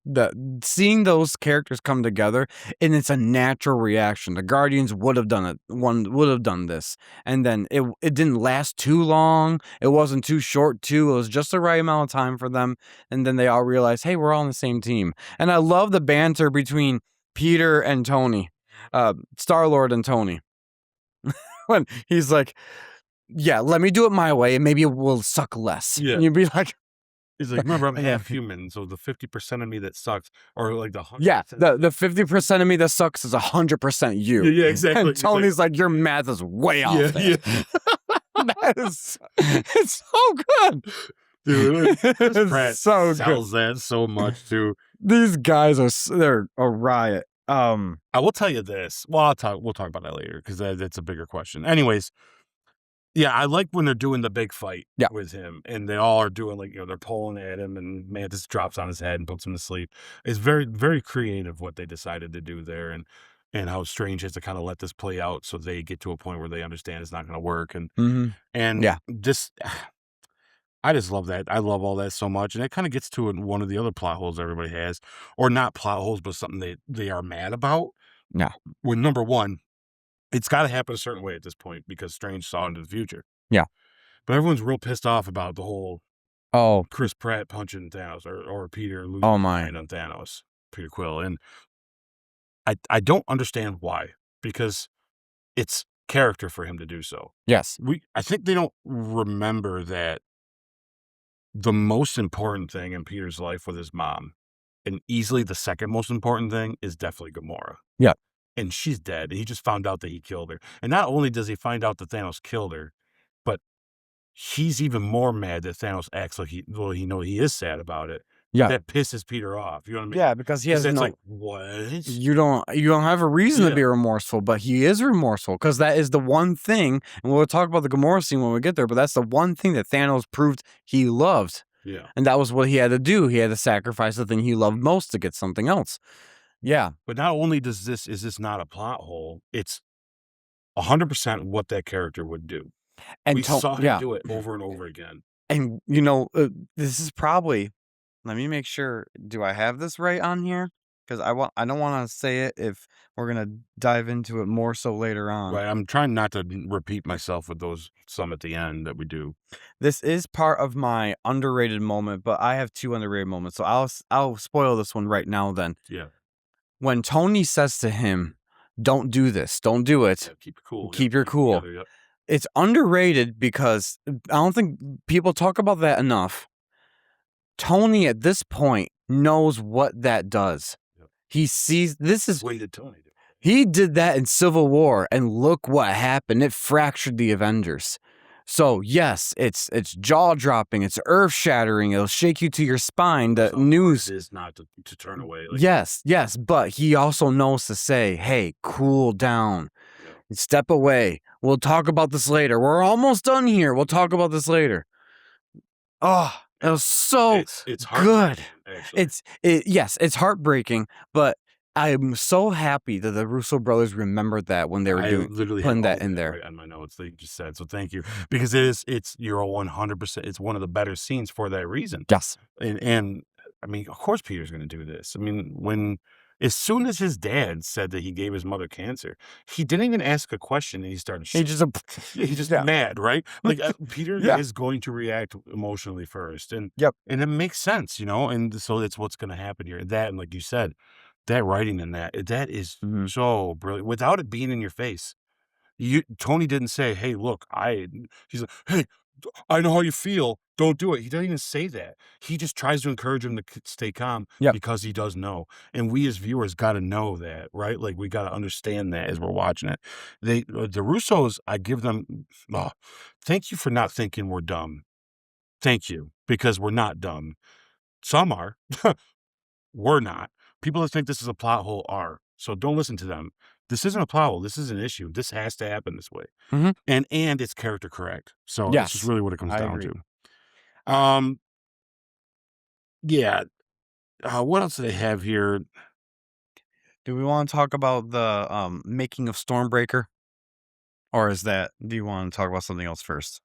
[SPEAKER 2] That seeing those characters come together and it's a natural reaction. The Guardians would have done it. One would have done this, and then it didn't last too long. It wasn't too short too. It was just the right amount of time for them, and then they all realized, hey, we're all on the same team. And I love the banter between Peter and Tony, Star-Lord and Tony, when he's like, yeah, let me do it my way and maybe it will suck less.
[SPEAKER 1] Yeah.
[SPEAKER 2] And you'd be like,
[SPEAKER 1] He's like, remember, I'm
[SPEAKER 2] Yeah.
[SPEAKER 1] half human, so the 50% of me that sucks, or like the 100%.
[SPEAKER 2] yeah, the 50% of me that sucks is 100% you.
[SPEAKER 1] Yeah, exactly.
[SPEAKER 2] And Tony's like, your math is way off.
[SPEAKER 1] Yeah,
[SPEAKER 2] there."
[SPEAKER 1] yeah.
[SPEAKER 2] That is, it's so good.
[SPEAKER 1] Dude,
[SPEAKER 2] It's
[SPEAKER 1] Pratt
[SPEAKER 2] so
[SPEAKER 1] sells
[SPEAKER 2] good.
[SPEAKER 1] that so much too.
[SPEAKER 2] These guys they're a riot.
[SPEAKER 1] I will tell you this. Well, we'll talk about that later because that's a bigger question. Anyways, Yeah, I like when they're doing the big fight
[SPEAKER 2] Yeah.
[SPEAKER 1] with him, and they all are doing, like, they're pulling at him, and Mantis drops on his head and puts him to sleep. It's very, very creative what they decided to do there, and how Strange has to kinda let this play out so they get to a point where they understand it's not gonna work, and
[SPEAKER 2] Yeah.
[SPEAKER 1] just I just love that. I love all that so much, and it kinda gets to one of the other plot holes everybody has, or not plot holes, but something they are mad about.
[SPEAKER 2] Yeah.
[SPEAKER 1] Well, number 1, it's gotta happen a certain way at this point because Strange saw into the future.
[SPEAKER 2] Yeah.
[SPEAKER 1] But everyone's real pissed off about the whole
[SPEAKER 2] Oh.
[SPEAKER 1] Chris Pratt punching Thanos or Peter losing
[SPEAKER 2] Oh
[SPEAKER 1] his
[SPEAKER 2] my.
[SPEAKER 1] mind on Thanos, Peter Quill, and I don't understand why, because it's character for him to do so.
[SPEAKER 2] Yes.
[SPEAKER 1] I think they don't remember that the most important thing in Peter's life with his mom, and easily the second most important thing, is definitely Gamora.
[SPEAKER 2] Yeah.
[SPEAKER 1] And she's dead. He just found out that he killed her. And not only does he find out that Thanos killed her, but he's even more mad that Thanos acts like he is sad about it.
[SPEAKER 2] Yeah.
[SPEAKER 1] That pisses Peter off. You know what I mean?
[SPEAKER 2] Yeah, because he
[SPEAKER 1] 'Cause
[SPEAKER 2] has
[SPEAKER 1] that's
[SPEAKER 2] no
[SPEAKER 1] like, what?
[SPEAKER 2] you don't have a reason to
[SPEAKER 1] Yeah.
[SPEAKER 2] be remorseful, but he is remorseful because that is the one thing, and we'll talk about the Gamora scene when we get there, but that's the one thing that Thanos proved he loved,
[SPEAKER 1] Yeah.
[SPEAKER 2] and that was what he had to do. He had to sacrifice the thing he loved most to get something else. Yeah.
[SPEAKER 1] But not only is this not a plot hole, it's 100% what that character would do.
[SPEAKER 2] And
[SPEAKER 1] We saw him
[SPEAKER 2] yeah.
[SPEAKER 1] do it over and over again.
[SPEAKER 2] And, this is probably let me make sure, do I have this right on here? Because I don't wanna say it if we're gonna dive into it more so later on.
[SPEAKER 1] Right, I'm trying not to repeat myself with those some at the end that we do.
[SPEAKER 2] This is part of my underrated moment, but I have 2 underrated moments, so I'll spoil this one right now then.
[SPEAKER 1] Yeah.
[SPEAKER 2] When Tony says to him, "Don't do this, don't do it,
[SPEAKER 1] Yeah, keep it cool.
[SPEAKER 2] keep
[SPEAKER 1] Yep,
[SPEAKER 2] your
[SPEAKER 1] keep it
[SPEAKER 2] cool."
[SPEAKER 1] together, yep.
[SPEAKER 2] It's underrated because I don't think people talk about that enough. Tony, at this point, knows what that does.
[SPEAKER 1] Yep.
[SPEAKER 2] He sees this is
[SPEAKER 1] What did Tony do?
[SPEAKER 2] he did that in Civil War, and look what happened. It fractured the Avengers. So yes, it's jaw-dropping, it's earth-shattering, it'll shake you to your spine. The
[SPEAKER 1] Some
[SPEAKER 2] news
[SPEAKER 1] part is not to turn away. Like,
[SPEAKER 2] Yes, yes, but he also knows to say, "Hey, cool down.
[SPEAKER 1] yeah.
[SPEAKER 2] Step away. We'll talk about this later. We're almost done here. We'll talk about this later." Oh, it was so
[SPEAKER 1] It's
[SPEAKER 2] good.
[SPEAKER 1] heartbreaking, actually.
[SPEAKER 2] Yes, it's heartbreaking, but I'm so happy that the Russo brothers remembered that when they were
[SPEAKER 1] I literally
[SPEAKER 2] putting
[SPEAKER 1] have
[SPEAKER 2] that
[SPEAKER 1] all
[SPEAKER 2] in there.
[SPEAKER 1] right on my notes that you just said, so thank you. Because you're 100%, it's one of the better scenes for that reason.
[SPEAKER 2] Yes.
[SPEAKER 1] And I mean, of course Peter's gonna do this. I mean, as soon as his dad said that he gave his mother cancer, he didn't even ask a question, and he started
[SPEAKER 2] He just
[SPEAKER 1] he's just
[SPEAKER 2] yeah.
[SPEAKER 1] mad, right? Like, Peter
[SPEAKER 2] Yeah.
[SPEAKER 1] is going to react emotionally first, and
[SPEAKER 2] Yep.
[SPEAKER 1] and it makes sense, and so that's what's gonna happen here. And like you said, that writing in that is
[SPEAKER 2] Mhm.
[SPEAKER 1] so brilliant without it being in your face. Tony didn't say, "Hey, look, he's like, "Hey, I know how you feel. Don't do it." He doesn't even say that. He just tries to encourage him to stay calm
[SPEAKER 2] Yep.
[SPEAKER 1] because he does know. And we as viewers got to know that, right? Like, we got to understand that as we're watching it. The Russos, I give them, thank you for not thinking we're dumb. Thank you, because we're not dumb. Some are. We're not. People that think this is a plot hole are. So don't listen to them. This isn't a plot hole. This is an issue. This has to happen this way.
[SPEAKER 2] Mhm.
[SPEAKER 1] And it's character correct. So that's just
[SPEAKER 2] Yes,
[SPEAKER 1] really what it comes
[SPEAKER 2] I
[SPEAKER 1] down
[SPEAKER 2] agree.
[SPEAKER 1] to. Yeah. What else do they have here?
[SPEAKER 2] Do we wanna talk about the, making of Stormbreaker? Or do you wanna talk about something else first?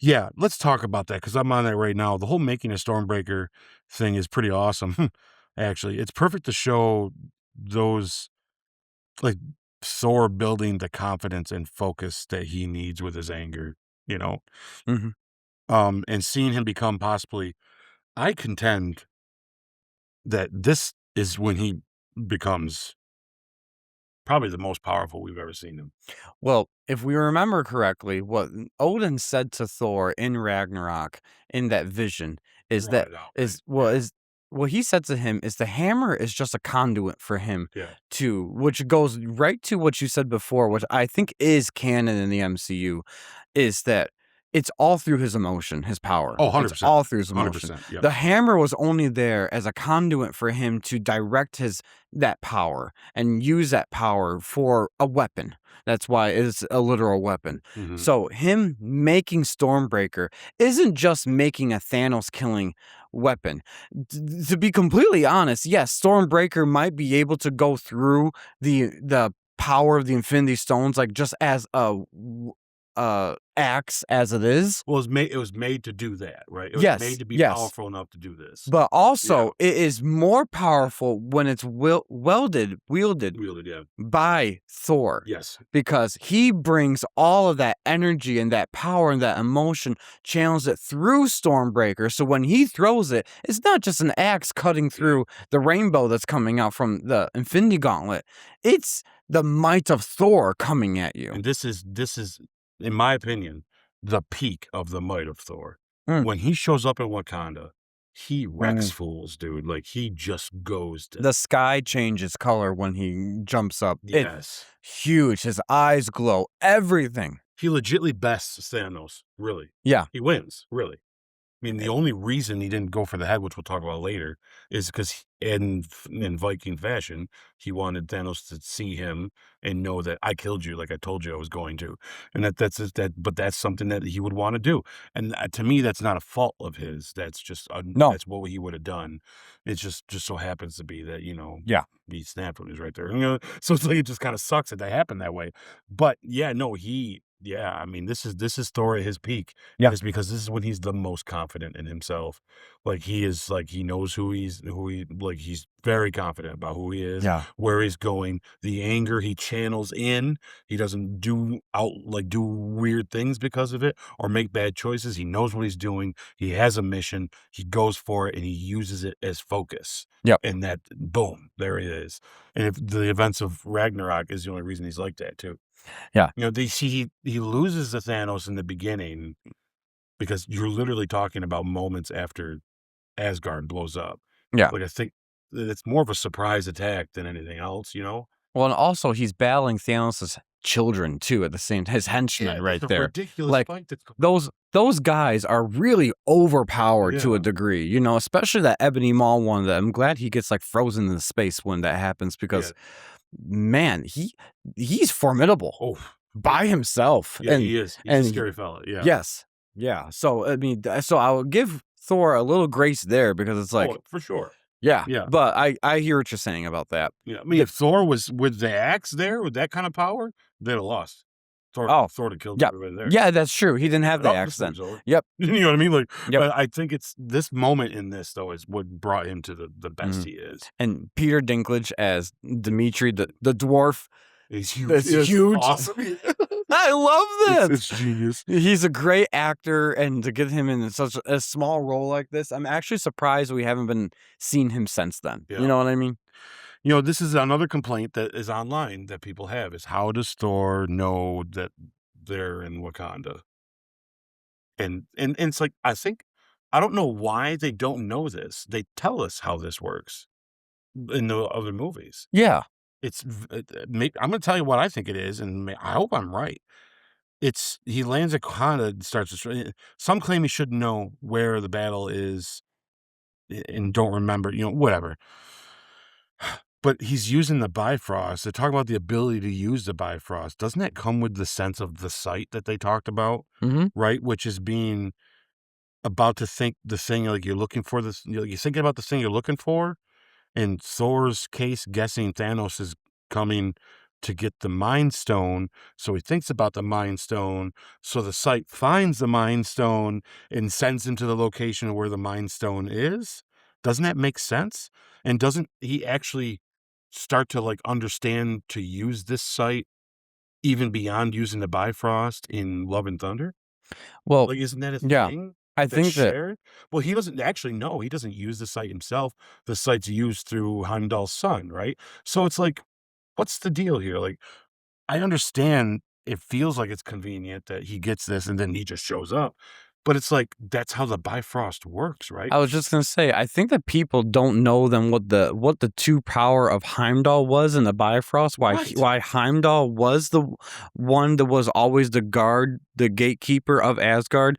[SPEAKER 1] Yeah, let's talk about that because I'm on that right now. The whole making a Stormbreaker thing is pretty awesome. Actually, it's perfect to show those, like, Thor building the confidence and focus that he needs with his anger, you know,
[SPEAKER 2] Mhm.
[SPEAKER 1] and seeing him become possibly, I contend that this is when he becomes probably the most powerful we've ever seen him.
[SPEAKER 2] Well, if we remember correctly, what Odin said to Thor in Ragnarok in that vision is
[SPEAKER 1] Brought
[SPEAKER 2] that
[SPEAKER 1] it out, right?
[SPEAKER 2] is well is what he said to him is the hammer is just a conduit for him
[SPEAKER 1] Yeah.
[SPEAKER 2] which goes right to what you said before, which I think is canon in the MCU, is that it's all through his emotion, his power.
[SPEAKER 1] Oh,
[SPEAKER 2] It's
[SPEAKER 1] 100%.
[SPEAKER 2] all through his emotion.
[SPEAKER 1] 100%. Yep.
[SPEAKER 2] The hammer was only there as a conduit for him to direct that power and use that power for a weapon. That's why it's a literal weapon.
[SPEAKER 1] Mhm.
[SPEAKER 2] So him making Stormbreaker isn't just making a Thanos killing weapon. To be completely honest, yes, Stormbreaker might be able to go through the power of the Infinity Stones, like, just as axe as it is.
[SPEAKER 1] Well, it was made to do that, right? It was made
[SPEAKER 2] Yes,
[SPEAKER 1] to be
[SPEAKER 2] yes.
[SPEAKER 1] powerful enough to do this.
[SPEAKER 2] But
[SPEAKER 1] Yeah.
[SPEAKER 2] also, it is more powerful when it's wielded
[SPEAKER 1] Wielded, yeah.
[SPEAKER 2] by Thor,
[SPEAKER 1] Yes.
[SPEAKER 2] because he brings all of that energy and that power and that emotion, channels it through Stormbreaker. So when he throws it, it's not just an axe cutting through the rainbow that's coming out from the Infinity Gauntlet. It's the might of Thor coming at you.
[SPEAKER 1] And this is, in my opinion, the peak of the might of Thor.
[SPEAKER 2] Mm.
[SPEAKER 1] When he shows up in Wakanda, he wrecks
[SPEAKER 2] Mm.
[SPEAKER 1] fools, dude. Like, he just goes to
[SPEAKER 2] The sky changes color when he jumps up.
[SPEAKER 1] yes.
[SPEAKER 2] It's huge. His eyes glow. Everything.
[SPEAKER 1] He legitly bests Thanos, really.
[SPEAKER 2] Yeah.
[SPEAKER 1] He wins, really. I mean, the only reason he didn't go for the head, which we'll talk about later, is because in Viking fashion, he wanted Thanos to see him and know that I killed you, like I told you I was going to, and but that's something that he would want to do, and to me, that's not a fault of his. That's just
[SPEAKER 2] No.
[SPEAKER 1] that's what he would have done. It just so happens to be that
[SPEAKER 2] Yeah.
[SPEAKER 1] he snapped when he was right there. So it's like it just kind of sucks that happened that way. But yeah, no, yeah, I mean, this is Thor at his peak.
[SPEAKER 2] Yeah.
[SPEAKER 1] Is because this is when he's the most confident in himself. Like, he is, like, he knows he's very confident about who he is,
[SPEAKER 2] Yeah.
[SPEAKER 1] where he's going, the anger he channels in. He doesn't do weird things because of it or make bad choices. He knows what he's doing. He has a mission. He goes for it and he uses it as focus.
[SPEAKER 2] Yep.
[SPEAKER 1] And that, boom, there he is. And if the events of Ragnarok is the only reason he's like that too.
[SPEAKER 2] Yeah.
[SPEAKER 1] He loses the Thanos in the beginning because you're literally talking about moments after Asgard blows up.
[SPEAKER 2] Yeah.
[SPEAKER 1] Like, I think it's more of a surprise attack than anything else,
[SPEAKER 2] Well, and also he's battling Thanos' children too at the same time. His henchmen right
[SPEAKER 1] it's a
[SPEAKER 2] there.
[SPEAKER 1] ridiculous
[SPEAKER 2] Like,
[SPEAKER 1] fight that's going
[SPEAKER 2] those guys are really overpowered to a
[SPEAKER 1] Yeah.
[SPEAKER 2] degree, especially that Ebony Maw one. That I'm glad he gets, like, frozen in space when that happens, because man, he's formidable
[SPEAKER 1] Oh,
[SPEAKER 2] by himself.
[SPEAKER 1] yeah,
[SPEAKER 2] And
[SPEAKER 1] he is. He's
[SPEAKER 2] and
[SPEAKER 1] a scary fella. Yeah.
[SPEAKER 2] yes. Yeah. So I mean, so I would give Thor a little grace there, because it's like,
[SPEAKER 1] Oh, for sure.
[SPEAKER 2] yeah.
[SPEAKER 1] Yeah.
[SPEAKER 2] But I hear what you're saying about that.
[SPEAKER 1] Yeah. I mean, if Thor was with the axe there with that kind of power, they'd have lost. Thor
[SPEAKER 2] Oh,
[SPEAKER 1] would have killed
[SPEAKER 2] yeah.
[SPEAKER 1] everybody there.
[SPEAKER 2] Yeah, that's true. He didn't have the
[SPEAKER 1] Oh,
[SPEAKER 2] axe
[SPEAKER 1] this
[SPEAKER 2] then.
[SPEAKER 1] thing's over.
[SPEAKER 2] Yep.
[SPEAKER 1] You know what I mean? Like,
[SPEAKER 2] Yep.
[SPEAKER 1] but I think it's this moment in this, though, is what brought him to the best he is.
[SPEAKER 2] And Peter Dinklage as Dimitri, the dwarf.
[SPEAKER 1] He's huge.
[SPEAKER 2] That's
[SPEAKER 1] It's
[SPEAKER 2] huge.
[SPEAKER 1] awesome.
[SPEAKER 2] I love this.
[SPEAKER 1] It's genius.
[SPEAKER 2] He's a great actor, and to get him in such a small role like this, I'm actually surprised we haven't been seeing him since then.
[SPEAKER 1] Yeah.
[SPEAKER 2] You know what I mean?
[SPEAKER 1] This is another complaint that is online that people have, is how does Thor know that they're in Wakanda? And it's like, I don't know why they don't know this. They tell us how this works in the other movies.
[SPEAKER 2] Yeah.
[SPEAKER 1] I'm going to tell you what I think it is, and I hope I'm right. He lands at Wakanda and starts to. Some claim he should know where the battle is and don't remember, whatever. But he's using the Bifrost. They talk about the ability to use the Bifrost. Doesn't that come with the sense of the sight that they talked about?
[SPEAKER 2] Mm-hmm.
[SPEAKER 1] Right? Which is being about to think the thing, like, you're looking for this, you're thinking about the thing you're looking for. In Thor's case, guessing Thanos is coming to get the Mind Stone, so he thinks about the Mind Stone, so the sight finds the Mind Stone and sends him to the location where the Mind Stone is. Doesn't that make sense? And doesn't he actually start to, like, understand to use this sight even beyond using the Bifrost in Love and Thunder?
[SPEAKER 2] Well,
[SPEAKER 1] Like, isn't that a
[SPEAKER 2] yeah.
[SPEAKER 1] thing?
[SPEAKER 2] I think that
[SPEAKER 1] Shared? Well, he doesn't actually know. He doesn't use the site himself. The site's used through Heimdall's son, right? So it's like, what's the deal here? Like, I understand it feels like it's convenient that he gets this and then he just shows up. But it's like, that's how the Bifrost works, right?
[SPEAKER 2] I was just gonna say, I think that people don't know then what the true power of Heimdall was in the Bifrost.
[SPEAKER 1] Right.
[SPEAKER 2] Why Heimdall was the one that was always the guard, the gatekeeper of Asgard.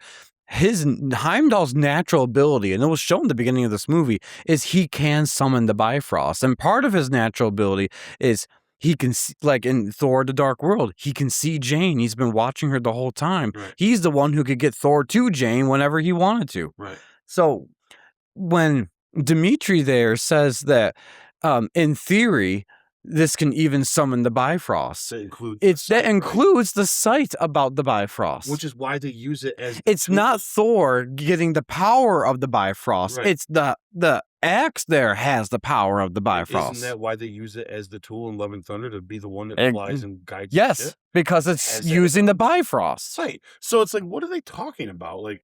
[SPEAKER 2] Heimdall's natural ability, and it was shown at the beginning of this movie, is he can summon the Bifrost, and part of his natural ability is he can see, like in Thor: The Dark World, he can see Jane. He's been watching her the whole time.
[SPEAKER 1] Right.
[SPEAKER 2] He's the one who could get Thor to Jane whenever he wanted to.
[SPEAKER 1] Right.
[SPEAKER 2] So when Dimitri there says that, in theory, this can even summon the Bifrost. That includes the sight about the Bifrost,
[SPEAKER 1] which is why they use it as.
[SPEAKER 2] It's not Thor getting the power of the Bifrost.
[SPEAKER 1] Right.
[SPEAKER 2] It's the axe there has the power of the Bifrost.
[SPEAKER 1] Isn't that why they use it as the tool in Love and Thunder to be the one that flies and guides?
[SPEAKER 2] Yes, because it's using the Bifrost.
[SPEAKER 1] Right. So it's like, what are they talking about? Like,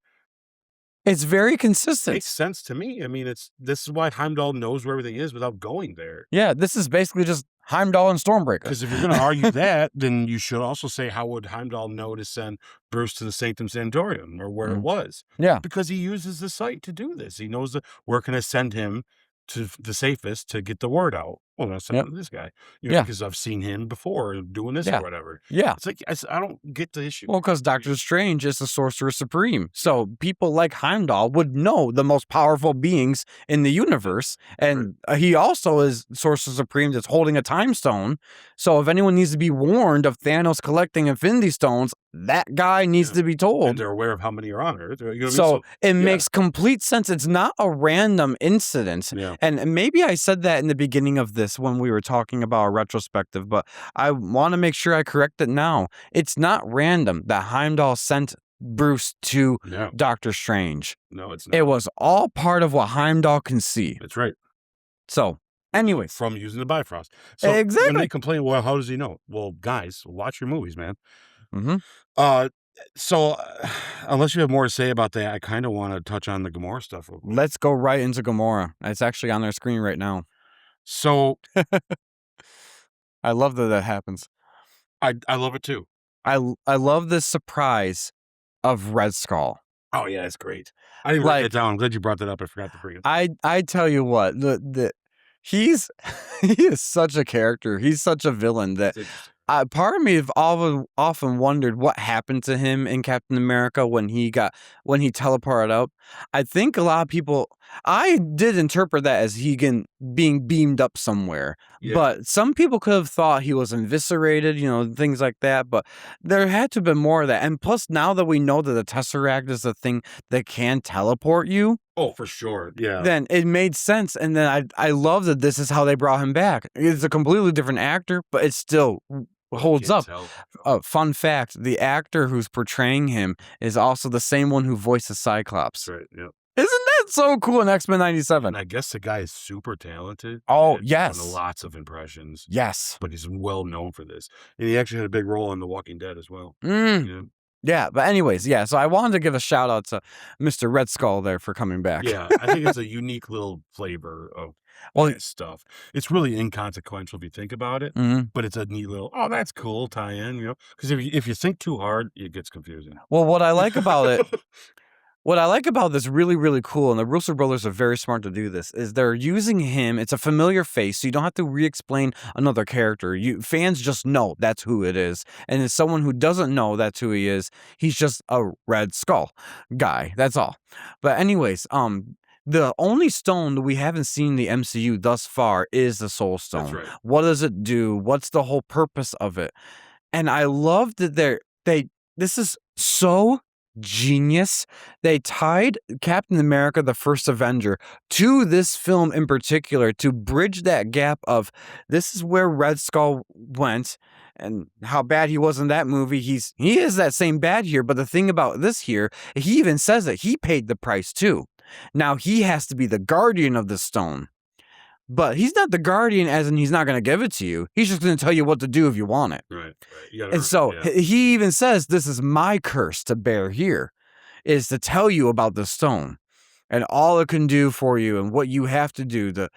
[SPEAKER 2] it's very consistent.
[SPEAKER 1] Makes sense to me. I mean, this is why Heimdall knows where everything is without going there.
[SPEAKER 2] Yeah, this is basically just Heimdall and Stormbreaker.
[SPEAKER 1] Because if you're going to argue that, then you should also say, how would Heimdall know to send Bruce to the Sanctum Sanctorum or where it was?
[SPEAKER 2] Yeah.
[SPEAKER 1] Because he uses the site to do this. He knows where can I send him to the safest to get the word out. Well, I'm sending this guy. Because I've seen him before doing this or whatever.
[SPEAKER 2] Yeah.
[SPEAKER 1] It's like, I don't get the issue.
[SPEAKER 2] Well, because Doctor Strange is the Sorcerer Supreme. So people like Heimdall would know the most powerful beings in the universe. And he also is Sorcerer Supreme that's holding a time stone. So if anyone needs to be warned of Thanos collecting Infinity Stones, that guy needs to be told.
[SPEAKER 1] And they're aware of how many are on Earth.
[SPEAKER 2] So it makes complete sense. It's not a random incident.
[SPEAKER 1] Yeah.
[SPEAKER 2] And maybe I said that in the beginning of this when we were talking about a retrospective, but I want to make sure I correct it now. It's not random that Heimdall sent Bruce to Doctor Strange.
[SPEAKER 1] No, it's not.
[SPEAKER 2] It was all part of what Heimdall can see.
[SPEAKER 1] That's right.
[SPEAKER 2] So, anyway.
[SPEAKER 1] From using the Bifrost. So
[SPEAKER 2] exactly.
[SPEAKER 1] When they complain, well, how does he know? Well, guys, watch your movies, man.
[SPEAKER 2] Mm-hmm.
[SPEAKER 1] So, unless you have more to say about that, I kind of want to touch on the Gamora stuff.
[SPEAKER 2] Let's go right into Gamora. It's actually on their screen right now.
[SPEAKER 1] So,
[SPEAKER 2] I love that happens.
[SPEAKER 1] I love it too.
[SPEAKER 2] I love the surprise of Red Skull.
[SPEAKER 1] Oh yeah, it's great. I didn't write that down. I'm glad you brought that up. I forgot to bring it.
[SPEAKER 2] I tell you what, he is such a character. He's such a villain that part of me have often wondered what happened to him in Captain America when he teleported up. I think a lot of people, I did interpret that as he being beamed up somewhere, but some people could have thought he was eviscerated, things like that. But there had to have been more of that. And plus, now that we know that the Tesseract is the thing that can teleport you.
[SPEAKER 1] Oh, for sure. Yeah.
[SPEAKER 2] Then it made sense. And then I love that this is how they brought him back. It's a completely different actor, but it still holds up. Fun fact, the actor who's portraying him is also the same one who voices Cyclops.
[SPEAKER 1] Right, yeah.
[SPEAKER 2] Isn't that so cool in X-Men 97?
[SPEAKER 1] And I guess the guy is super talented.
[SPEAKER 2] Oh, yes.
[SPEAKER 1] Done lots of impressions.
[SPEAKER 2] Yes.
[SPEAKER 1] But he's well known for this. And he actually had a big role in The Walking Dead as well.
[SPEAKER 2] Yeah, but anyways, so I wanted to give a shout out to Mr. Red Skull there for coming back.
[SPEAKER 1] Yeah, I think it's a unique little flavor of that stuff. It's really inconsequential if you think about it, but it's a neat little, that's cool tie-in, because if you think too hard, it gets confusing.
[SPEAKER 2] Well, what I like about it, what I like about this really, really cool, and the Russo brothers are very smart to do this, is they're using him. It's a familiar face, so you don't have to re-explain another character. Fans just know that's who it is. And as someone who doesn't know that's who he is, he's just a Red Skull guy. That's all. But anyways, the only stone that we haven't seen in the MCU thus far is the Soul Stone.
[SPEAKER 1] That's right.
[SPEAKER 2] What does it do? What's the whole purpose of it? And I love that this is so genius. They tied Captain America, the first Avenger, to this film in particular to bridge that gap of this is where Red Skull went and how bad he was in that movie. He is that same bad here, but the thing about this here, he even says that he paid the price too. Now he has to be the guardian of the stone. But he's not the guardian as in he's not going to give it to you. He's just going to tell you what to do if you want it.
[SPEAKER 1] Right.
[SPEAKER 2] And so he even says, this is my curse to bear here, is to tell you about the stone. and all it can do for you and what you have to do to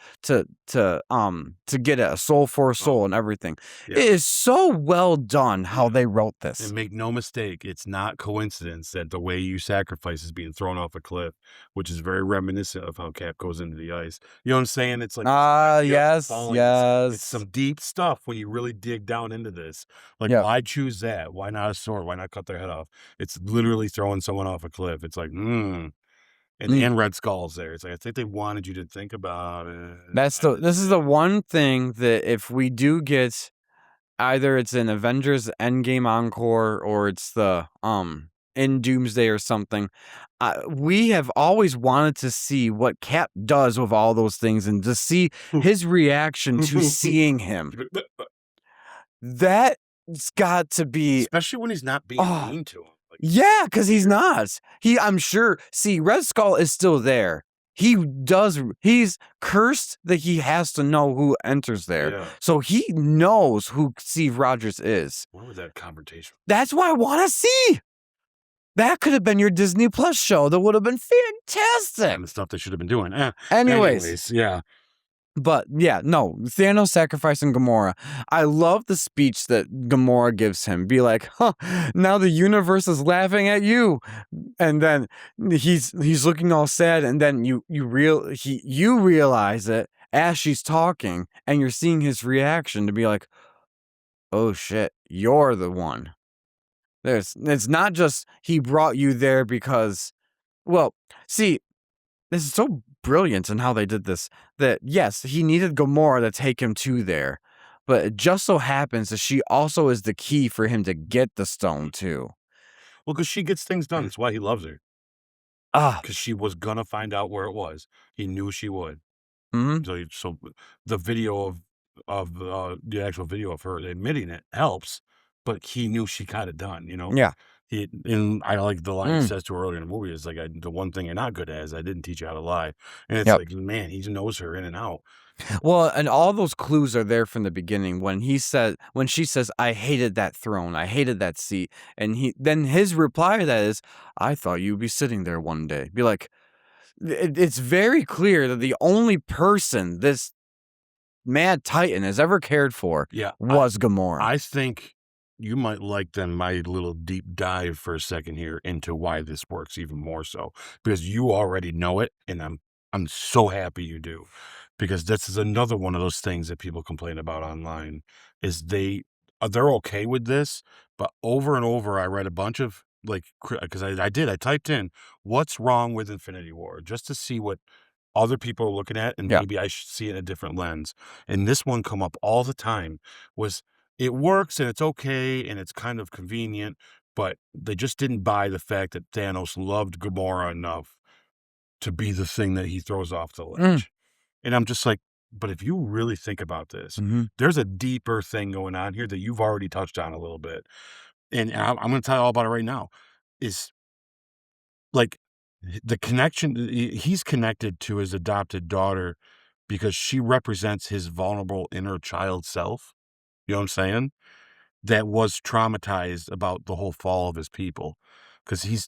[SPEAKER 2] get a soul for a soul
[SPEAKER 1] Oh,
[SPEAKER 2] and everything.
[SPEAKER 1] yeah.
[SPEAKER 2] It is so well done how
[SPEAKER 1] Yeah.
[SPEAKER 2] they wrote
[SPEAKER 1] And
[SPEAKER 2] this.
[SPEAKER 1] make no mistake, it's not coincidence that the way you sacrifice is being thrown off a cliff, which is very reminiscent of how Cap goes into the ice. You know what I'm saying? It's like this
[SPEAKER 2] Ah,
[SPEAKER 1] idea of
[SPEAKER 2] yes,
[SPEAKER 1] falling. It's
[SPEAKER 2] yes.
[SPEAKER 1] some deep stuff when you really dig down into this. Like,
[SPEAKER 2] Yep.
[SPEAKER 1] why choose that? Why not a sword? Why not cut their head off? It's literally throwing someone off a cliff. It's like,
[SPEAKER 2] Mm.
[SPEAKER 1] and Red Skull's there. It's like I think they wanted you to think about it.
[SPEAKER 2] This is the one thing that if we do get either it's an Avengers Endgame encore or it's the in Doomsday or something. We have always wanted to see what Cap does with all those things and to see his reaction to seeing him. That's got to be
[SPEAKER 1] Especially when he's not being
[SPEAKER 2] oh
[SPEAKER 1] mean to him. Like,
[SPEAKER 2] yeah, because he's
[SPEAKER 1] weird.
[SPEAKER 2] not. I'm sure. See, Red Skull is still there. He's cursed that he has to know who enters there.
[SPEAKER 1] Yeah.
[SPEAKER 2] So he knows who Steve Rogers is.
[SPEAKER 1] What was that confrontation?
[SPEAKER 2] That's what I want to see. That could have been your Disney Plus show. That would have been fantastic.
[SPEAKER 1] And the stuff they should have been doing.
[SPEAKER 2] Anyways,
[SPEAKER 1] Yeah.
[SPEAKER 2] but yeah, no, Thanos sacrificing Gamora. I love the speech that Gamora gives him. Be like, huh, now the universe is laughing at you. And then he's looking all sad, and then you realize it as she's talking, and you're seeing his reaction to be like, oh shit, you're the one. It's not just he brought you there because well, see, this is so brilliant in how they did this that yes, he needed Gamora to take him to there. But it just so happens that she also is the key for him to get the stone too.
[SPEAKER 1] Well, because she gets things done. That's why he loves her.
[SPEAKER 2] Ah,
[SPEAKER 1] Because she was gonna find out where it was. He knew she would.
[SPEAKER 2] mm-hmm.
[SPEAKER 1] So the video the actual video of her admitting it helps, but he knew she got it done, you know?
[SPEAKER 2] Yeah.
[SPEAKER 1] And I like the line he
[SPEAKER 2] Mm.
[SPEAKER 1] says to her earlier in the movie is like, the one thing you're not good at is I didn't teach you how to lie. And it's
[SPEAKER 2] Yep.
[SPEAKER 1] like, man, he knows her in and out.
[SPEAKER 2] Well, and all those clues are there from the beginning when she says, I hated that throne, I hated that seat. And then his reply to that is, I thought you'd be sitting there one day. Be like, it's very clear that the only person this Mad Titan has ever cared for
[SPEAKER 1] Yeah.
[SPEAKER 2] was Gamora.
[SPEAKER 1] I think you might like then my little deep dive for a second here into why this works even more so because you already know it, and I'm so happy you do because this is another one of those things that people complain about online is they're okay with this, but over and over I read a bunch of like because I typed in what's wrong with Infinity War just to see what other people are looking at and
[SPEAKER 2] Yeah.
[SPEAKER 1] maybe I should see it in a different lens. And this one come up all the time was it works and it's okay and it's kind of convenient, but they just didn't buy the fact that Thanos loved Gamora enough to be the thing that he throws off the
[SPEAKER 2] Mm.
[SPEAKER 1] ledge. And I'm just like, but if you really think about this,
[SPEAKER 2] Mm-hmm.
[SPEAKER 1] there's a deeper thing going on here that you've already touched on a little bit. And I'm going to tell you all about it right now. Is like the connection he's connected to his adopted daughter because she represents his vulnerable inner child self. You know what I'm saying? That was traumatized about the whole fall of his people. Because he's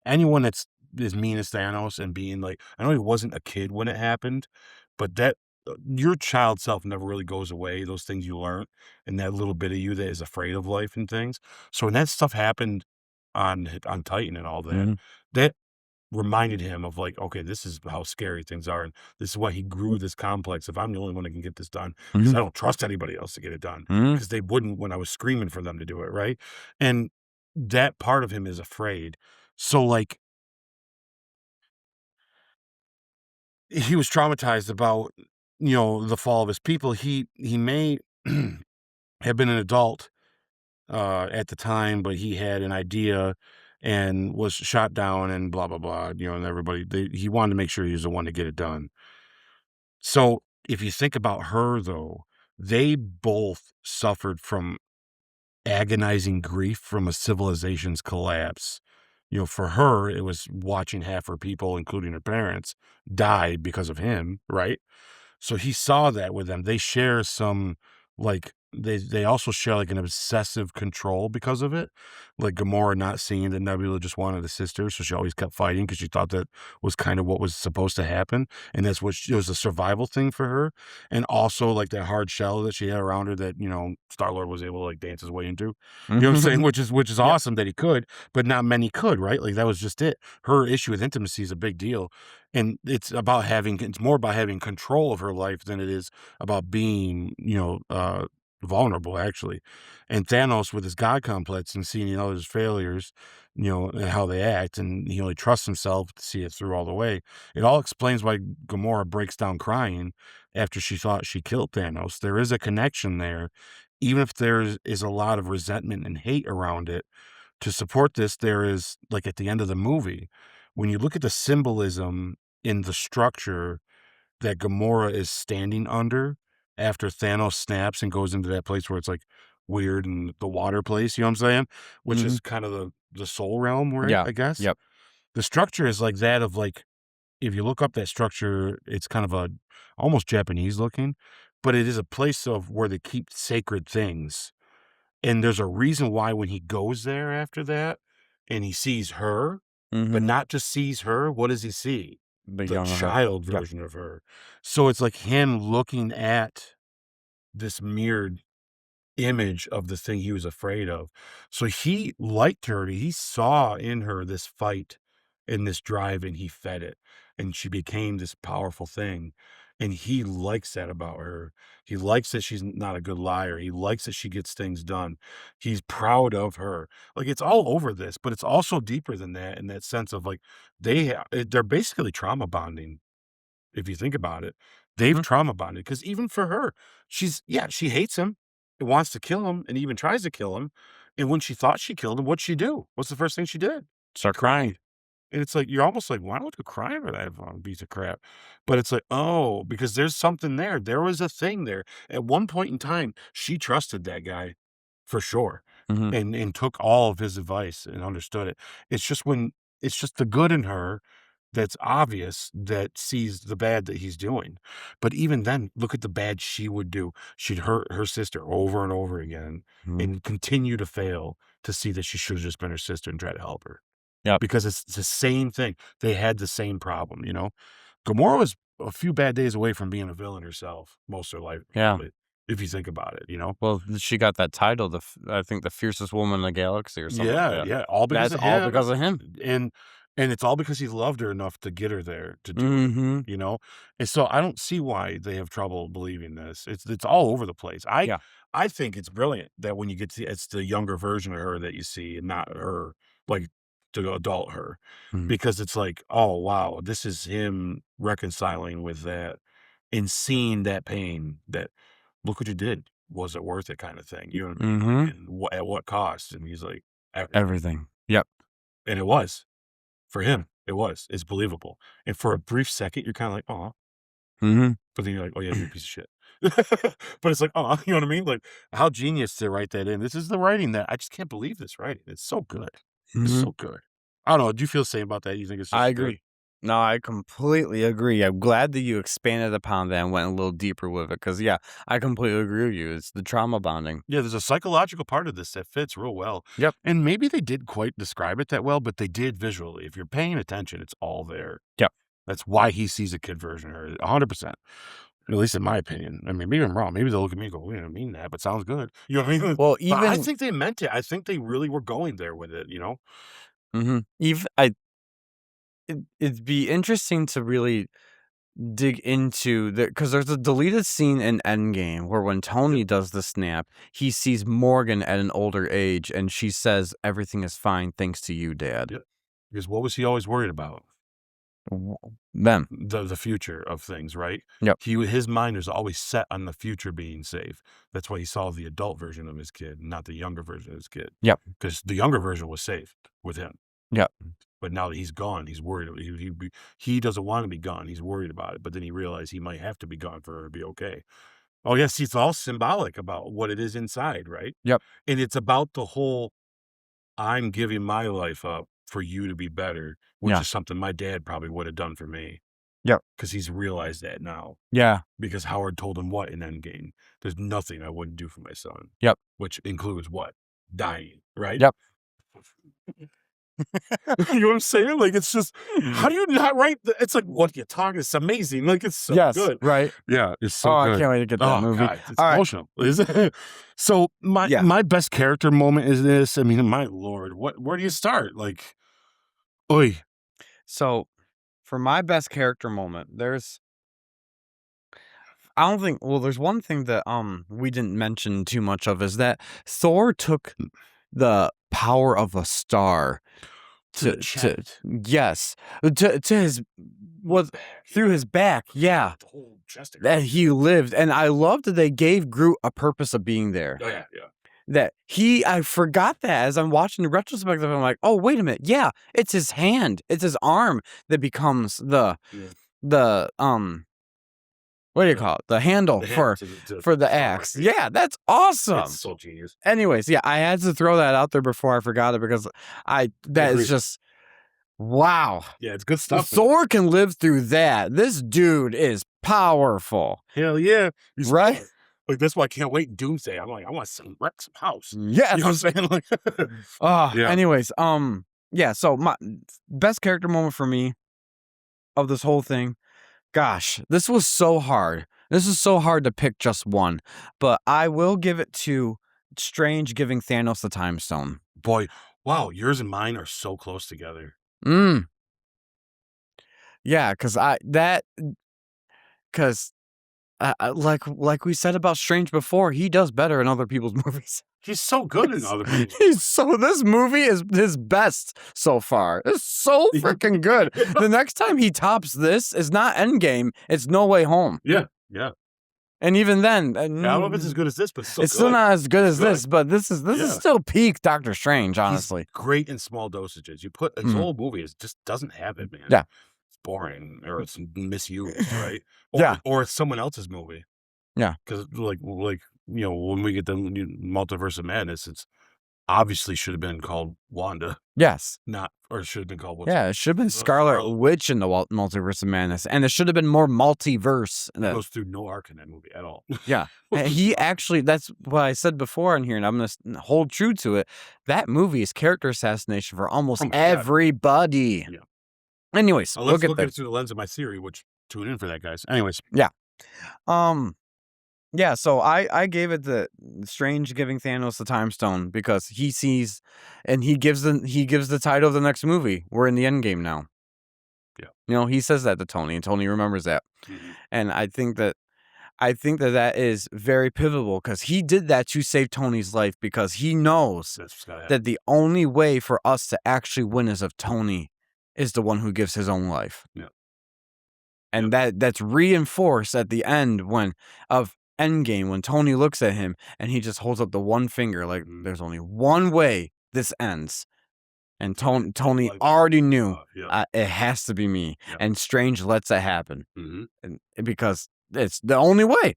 [SPEAKER 1] anyone that's as mean as Thanos and being like, I know he wasn't a kid when it happened, but that your child self never really goes away. Those things you learn, and that little bit of you that is afraid of life and things. So when that stuff happened on Titan and all that,
[SPEAKER 2] Mm-hmm.
[SPEAKER 1] that reminded him of like, okay, this is how scary things are, and this is why he grew this complex. If I'm the only one that can get this done, because
[SPEAKER 2] Mm-hmm.
[SPEAKER 1] I don't trust anybody else to get it done,
[SPEAKER 2] Mm-hmm.
[SPEAKER 1] because they wouldn't when I was screaming for them to do it, right? And that part of him is afraid. So like he was traumatized about the fall of his people. He may have been an adult at the time, but he had an idea and was shot down and blah blah blah. And he wanted to make sure he was the one to get it done. So if you think about her, though, they both suffered from agonizing grief from a civilization's collapse. For her, it was watching half her people, including her parents, die because of him, right? So he saw that with them. They share some like they also share, like, an obsessive control because of it, like, Gamora not seeing that Nebula just wanted a sister, so she always kept fighting because she thought that was kind of what was supposed to happen, and that's what it was a survival thing for her, and also, like, that hard shell that she had around her that, Star-Lord was able to, like, dance his way into. You know what I'm saying?
[SPEAKER 2] Mhm.
[SPEAKER 1] Which is
[SPEAKER 2] Yep.
[SPEAKER 1] awesome that he could, but not many could, right? Like, that was just it. Her issue with intimacy is a big deal, and it's more about having control of her life than it is about being, vulnerable, actually. And Thanos, with his God complex and seeing others' failures, and how they act, and he only trusts himself to see it through all the way. It all explains why Gamora breaks down crying after she thought she killed Thanos. There is a connection there, even if there is a lot of resentment and hate around it. To support this, there is, like, at the end of the movie, when you look at the symbolism in the structure that Gamora is standing under after Thanos snaps and goes into that place where it's, like, weird and the water place, you know what I'm saying? Which is
[SPEAKER 2] Mhm.
[SPEAKER 1] kind of the soul realm, right,
[SPEAKER 2] Yeah.
[SPEAKER 1] I guess?
[SPEAKER 2] Yep.
[SPEAKER 1] The structure is like that of, like, if you look up that structure, it's kind of almost Japanese looking, but it is a place of where they keep sacred things, and there's a reason why when he goes there after that, and he sees her, but
[SPEAKER 2] Mhm.
[SPEAKER 1] not just sees her, what does he see?
[SPEAKER 2] The
[SPEAKER 1] The
[SPEAKER 2] younger her.
[SPEAKER 1] child
[SPEAKER 2] Yep.
[SPEAKER 1] version of her. So it's like him looking at this mirrored image of the thing he was afraid of. So he liked her. He saw in her this fight and this drive, and he fed it. And she became this powerful thing. And he likes that about her. He likes that she's not a good liar. He likes that she gets things done. He's proud of her. Like, it's all over this, but it's also deeper than that, in that sense of, like, they're basically trauma bonding if you think about it. They've
[SPEAKER 2] Mhm.
[SPEAKER 1] trauma bonded because even for her, she hates him and wants to kill him and even tries to kill him. And when she thought she killed him, what'd she do? What's the first thing she did? She
[SPEAKER 2] Start crying.
[SPEAKER 1] cried. And it's like, you're almost like, why would you cry over that piece of crap? But it's like, oh, because there's something there. There was a thing there. At one point in time, she trusted that guy for sure,
[SPEAKER 2] Mhm.
[SPEAKER 1] and took all of his advice and understood it. It's just when it's just the good in her that's obvious that sees the bad that he's doing. But even then, look at the bad she would do. She'd hurt her sister over and over again
[SPEAKER 2] Mhm.
[SPEAKER 1] and continue to fail to see that she should have just been her sister and try to help her.
[SPEAKER 2] Yep.
[SPEAKER 1] Because it's the same thing. They had the same problem, you know? Gamora was a few bad days away from being a villain herself most of her life,
[SPEAKER 2] Yeah.
[SPEAKER 1] probably, if you think about it, you know?
[SPEAKER 2] Well, she got that title, I think the fiercest woman in the galaxy or something like
[SPEAKER 1] Yeah,
[SPEAKER 2] that.
[SPEAKER 1] yeah, all because
[SPEAKER 2] That's
[SPEAKER 1] of
[SPEAKER 2] all
[SPEAKER 1] him,
[SPEAKER 2] because of him.
[SPEAKER 1] and and it's all because he loved her enough to get her there to do it,
[SPEAKER 2] Mhm.
[SPEAKER 1] you know? And so I don't see why they have trouble believing this. It's all over the place.
[SPEAKER 2] Yeah.
[SPEAKER 1] I think it's brilliant that when you get to it's the younger version of her that you see and not her, like, the adult her,
[SPEAKER 2] Mhm.
[SPEAKER 1] because it's like, "Oh, wow, this is him reconciling with that and seeing that pain that, 'Look what you did. Was it worth it?' kinda thing." You know what I mean?
[SPEAKER 2] Mhm.
[SPEAKER 1] And at what cost? And he's like, "Everything."
[SPEAKER 2] Everything. Yep.
[SPEAKER 1] And it was. For him, it was. It's believable. And for a brief second, you're kinda like, "Aw,"
[SPEAKER 2] Mhm.
[SPEAKER 1] but then you're like, "Oh, yeah, you're a piece of shit." But it's like, "Aw," you know what I mean? Like, how genius to write that in. This is the writing that I just can't believe this writing. It's so good. It's
[SPEAKER 2] Mhm.
[SPEAKER 1] so good. I don't know. Do you feel the same about that? You think it's
[SPEAKER 2] I
[SPEAKER 1] just good?
[SPEAKER 2] agree. No, I completely agree. I'm glad that you expanded upon that and went a little deeper with it. Cause yeah, I completely agree with you. It's the trauma bonding.
[SPEAKER 1] Yeah, there's a psychological part of this that fits real well.
[SPEAKER 2] Yep.
[SPEAKER 1] And maybe they didn't quite describe it that well, but they did visually. If you're paying attention, it's all there.
[SPEAKER 2] Yep.
[SPEAKER 1] That's why he sees a kid version of her, 100%. At least in my opinion. I mean, maybe I'm wrong. Maybe they'll look at me and go, "We didn't mean that, but sounds good." You know what I mean?
[SPEAKER 2] Well,
[SPEAKER 1] But I
[SPEAKER 2] even
[SPEAKER 1] think they meant it. I think they really were going there with it, you know?
[SPEAKER 2] mhm, even I it'd be interesting to really dig into because there's a deleted scene in Endgame where when
[SPEAKER 1] Yep,
[SPEAKER 2] Tony does the snap, he sees Morgan at an older age, and she says, "Everything is fine thanks to you, Dad."
[SPEAKER 1] yep. Because what was he always worried about?
[SPEAKER 2] W Them.
[SPEAKER 1] The future of things, right?
[SPEAKER 2] Yep.
[SPEAKER 1] His mind was always set on the future being safe. That's why he saw the adult version of his kid, not the younger version of his kid.
[SPEAKER 2] Yep.
[SPEAKER 1] Because the younger version was safe with him.
[SPEAKER 2] Yep.
[SPEAKER 1] But now that he's gone, he's worried. He doesn't want to be gone. He's worried about it. But then he realized he might have to be gone for her to be okay. Oh, yes, it's all symbolic about what it is inside, right?
[SPEAKER 2] Yep.
[SPEAKER 1] And it's about the whole, "I'm giving my life up for you to be better," which
[SPEAKER 2] Yeah.
[SPEAKER 1] is something my dad probably would have done for me.
[SPEAKER 2] Yep.
[SPEAKER 1] Because he's realized that now.
[SPEAKER 2] Yeah.
[SPEAKER 1] Because Howard told him what in Endgame? There's nothing I wouldn't do for my son.
[SPEAKER 2] Yep.
[SPEAKER 1] Which includes what? Dying, right?
[SPEAKER 2] Yep.
[SPEAKER 1] You know what I'm saying? Like, it's just, how do you not write? It's like, what you're talking? It's amazing. Like, it's so
[SPEAKER 2] Yes.
[SPEAKER 1] good.
[SPEAKER 2] Right.
[SPEAKER 1] Yeah, it's so
[SPEAKER 2] Oh,
[SPEAKER 1] good.
[SPEAKER 2] I can't wait to get that movie.
[SPEAKER 1] God, it's
[SPEAKER 2] All right.
[SPEAKER 1] emotional. Is it? So my best character moment is this. I mean, my lord, where do you start? Like, oi.
[SPEAKER 2] So, for my best character moment, there's one thing that we didn't mention too much of is that Thor took the power of a star
[SPEAKER 1] To
[SPEAKER 2] yes, to his through his back, yeah.
[SPEAKER 1] The whole chest area.
[SPEAKER 2] That he lived, and I love that they gave Groot a purpose of being there.
[SPEAKER 1] Oh yeah.
[SPEAKER 2] That I forgot that as I'm watching the retrospective, I'm like, oh wait a minute, yeah, it's his hand, it's his arm that becomes the what do you call it? The handle for the axe. Yeah, that's awesome.
[SPEAKER 1] It's so genius.
[SPEAKER 2] Anyways, yeah, I had to throw that out there before I forgot it because that is just wow.
[SPEAKER 1] Yeah, it's good stuff.
[SPEAKER 2] Thor can live through that. This dude is powerful.
[SPEAKER 1] Hell yeah. He's
[SPEAKER 2] right?
[SPEAKER 1] Like, that's why I can't wait in Doomsday. I'm like, I want some wreck some house.
[SPEAKER 2] Yes.
[SPEAKER 1] You know what I'm saying? Like,
[SPEAKER 2] yeah. Anyways, yeah, so my best character moment for me of this whole thing, gosh, this was so hard. This is so hard to pick just one, but I will give it to Strange giving Thanos the Time Stone.
[SPEAKER 1] Boy, wow, yours and mine are so close together.
[SPEAKER 2] Yeah, because like we said about Strange before, he does better in other people's movies.
[SPEAKER 1] He's so good in other people's
[SPEAKER 2] this movie is his best so far. It's so freaking good. The next time he tops this is not Endgame, it's No Way Home.
[SPEAKER 1] Yeah.
[SPEAKER 2] And even then,
[SPEAKER 1] I don't know if it's as good as this, but it's
[SPEAKER 2] still not as good as this. But this is still peak Doctor Strange, honestly.
[SPEAKER 1] He's great in small dosages. You put his whole movie just doesn't have it, man.
[SPEAKER 2] Yeah.
[SPEAKER 1] It's boring or it's misused, right? Or it's someone else's movie.
[SPEAKER 2] Yeah.
[SPEAKER 1] Because like when we get the Multiverse of Madness, it's obviously should have been called Wanda.
[SPEAKER 2] Yes.
[SPEAKER 1] Or it should have been called
[SPEAKER 2] it should have been Scarlet Witch in the Multiverse of Madness. And it should have been more multiverse.
[SPEAKER 1] It goes through no arc in that movie at all.
[SPEAKER 2] Yeah. He actually, that's what I said before in here, and I'm going to hold true to it. That movie is character assassination for almost everybody.
[SPEAKER 1] Yeah.
[SPEAKER 2] Anyways,
[SPEAKER 1] let's look at it through the lens of my theory, which tune in for that, guys. Anyways.
[SPEAKER 2] Yeah. Yeah, so I gave it the Strange giving Thanos the Time Stone because he sees and he gives the title of the next movie. We're in the end game now.
[SPEAKER 1] Yeah.
[SPEAKER 2] He says that to Tony, and Tony remembers that.
[SPEAKER 1] Mm-hmm.
[SPEAKER 2] And I think that is very pivotal because he did that to save Tony's life because he knows that the only way for us to actually win is if Tony is the one who gives his own life.
[SPEAKER 1] Yeah.
[SPEAKER 2] And that's reinforced at the end of Endgame when Tony looks at him and he just holds up the one finger like there's only one way this ends. And Tony already knew it has to be me. Yeah. And Strange lets it happen.
[SPEAKER 1] Mm-hmm.
[SPEAKER 2] And because it's the only way.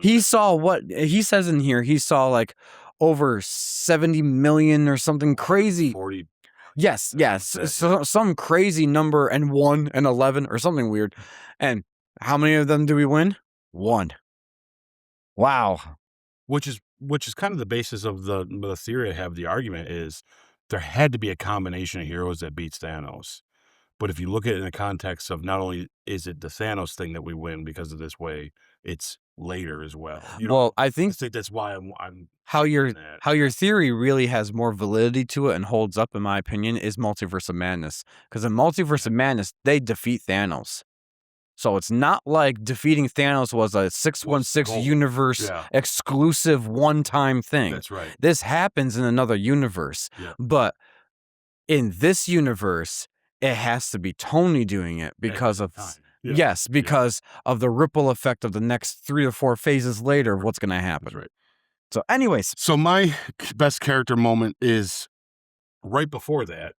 [SPEAKER 2] He saw what he says in here. He saw like over 70 million or something crazy.
[SPEAKER 1] 40.
[SPEAKER 2] Yes. So, some crazy number and 1 and 11 or something weird. And how many of them do we win? 1. Wow.
[SPEAKER 1] Which is kind of the basis of the theory I have. The argument is there had to be a combination of heroes that beats Thanos. But if you look at it in the context of not only is it the Thanos thing that we win because of this way, it's later as well.
[SPEAKER 2] Well, I think
[SPEAKER 1] that's why I'm
[SPEAKER 2] how your theory really has more validity to it and holds up, in my opinion, is Multiverse of Madness. Because in Multiverse of Madness, they defeat Thanos. So it's not like defeating Thanos was a 616 universe exclusive one-time thing.
[SPEAKER 1] That's right.
[SPEAKER 2] This happens in another universe.
[SPEAKER 1] Yeah.
[SPEAKER 2] But in this universe, it has to be Tony doing it because of because of the ripple effect of the next 3 or 4 phases later of what's going to happen.
[SPEAKER 1] That's right.
[SPEAKER 2] So anyways.
[SPEAKER 1] So my best character moment is right before that.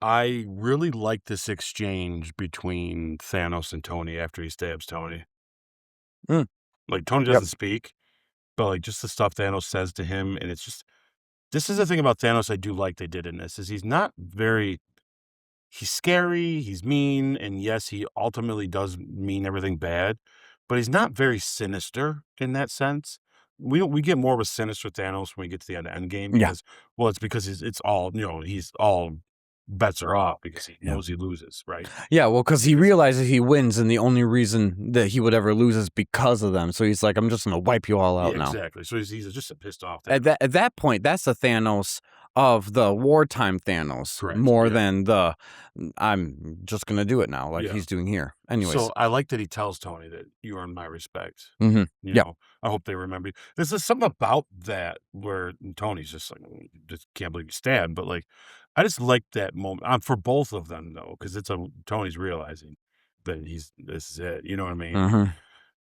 [SPEAKER 1] I really like this exchange between Thanos and Tony after he stabs Tony. Like, Tony doesn't speak, but like just the stuff Thanos says to him, and it's just, this is the thing about Thanos I do like they did in this, is he's not very he's scary, he's mean, and yes, he ultimately does mean everything bad, but he's not very sinister in that sense. We get more of a sinister Thanos when we get to the end of Endgame
[SPEAKER 2] Yeah.
[SPEAKER 1] because, well, it's because it's all, he's all bets are off because he
[SPEAKER 2] Yeah.
[SPEAKER 1] knows he loses, right?
[SPEAKER 2] Yeah, well, because he realizes he wins, and the only reason that he would ever lose is because of them. So he's like, I'm just gonna wipe you all out
[SPEAKER 1] Yeah,
[SPEAKER 2] now.
[SPEAKER 1] exactly. So he's just a pissed off
[SPEAKER 2] At
[SPEAKER 1] Thanos.
[SPEAKER 2] that point, that's the Thanos of the wartime Thanos,
[SPEAKER 1] Correct.
[SPEAKER 2] more
[SPEAKER 1] Yeah.
[SPEAKER 2] than the I'm just gonna do it now, like
[SPEAKER 1] Yeah.
[SPEAKER 2] he's doing here. Anyways,
[SPEAKER 1] So I like that he tells Tony that you earn my respect.
[SPEAKER 2] yeah,
[SPEAKER 1] I hope they remember you. There's just something about that where Tony's just like, just can't believe you stabbed. But like, I just like that moment for both of them though, because Tony's realizing that this is it. You know what I mean?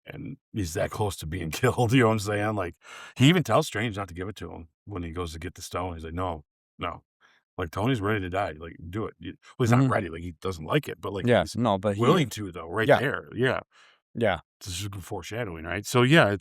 [SPEAKER 1] And he's that close to being killed. You know what I'm saying? Like, he even tells Strange not to give it to him when he goes to get the stone. He's like, no, no. Like, Tony's ready to die. Like, do it. Well, he's not ready. Like, he doesn't like it, but like,
[SPEAKER 2] yeah,
[SPEAKER 1] he's
[SPEAKER 2] no, but he
[SPEAKER 1] willing
[SPEAKER 2] is.
[SPEAKER 1] to though, right
[SPEAKER 2] Yeah,
[SPEAKER 1] there. Yeah.
[SPEAKER 2] yeah.
[SPEAKER 1] This is good foreshadowing, right? So yeah,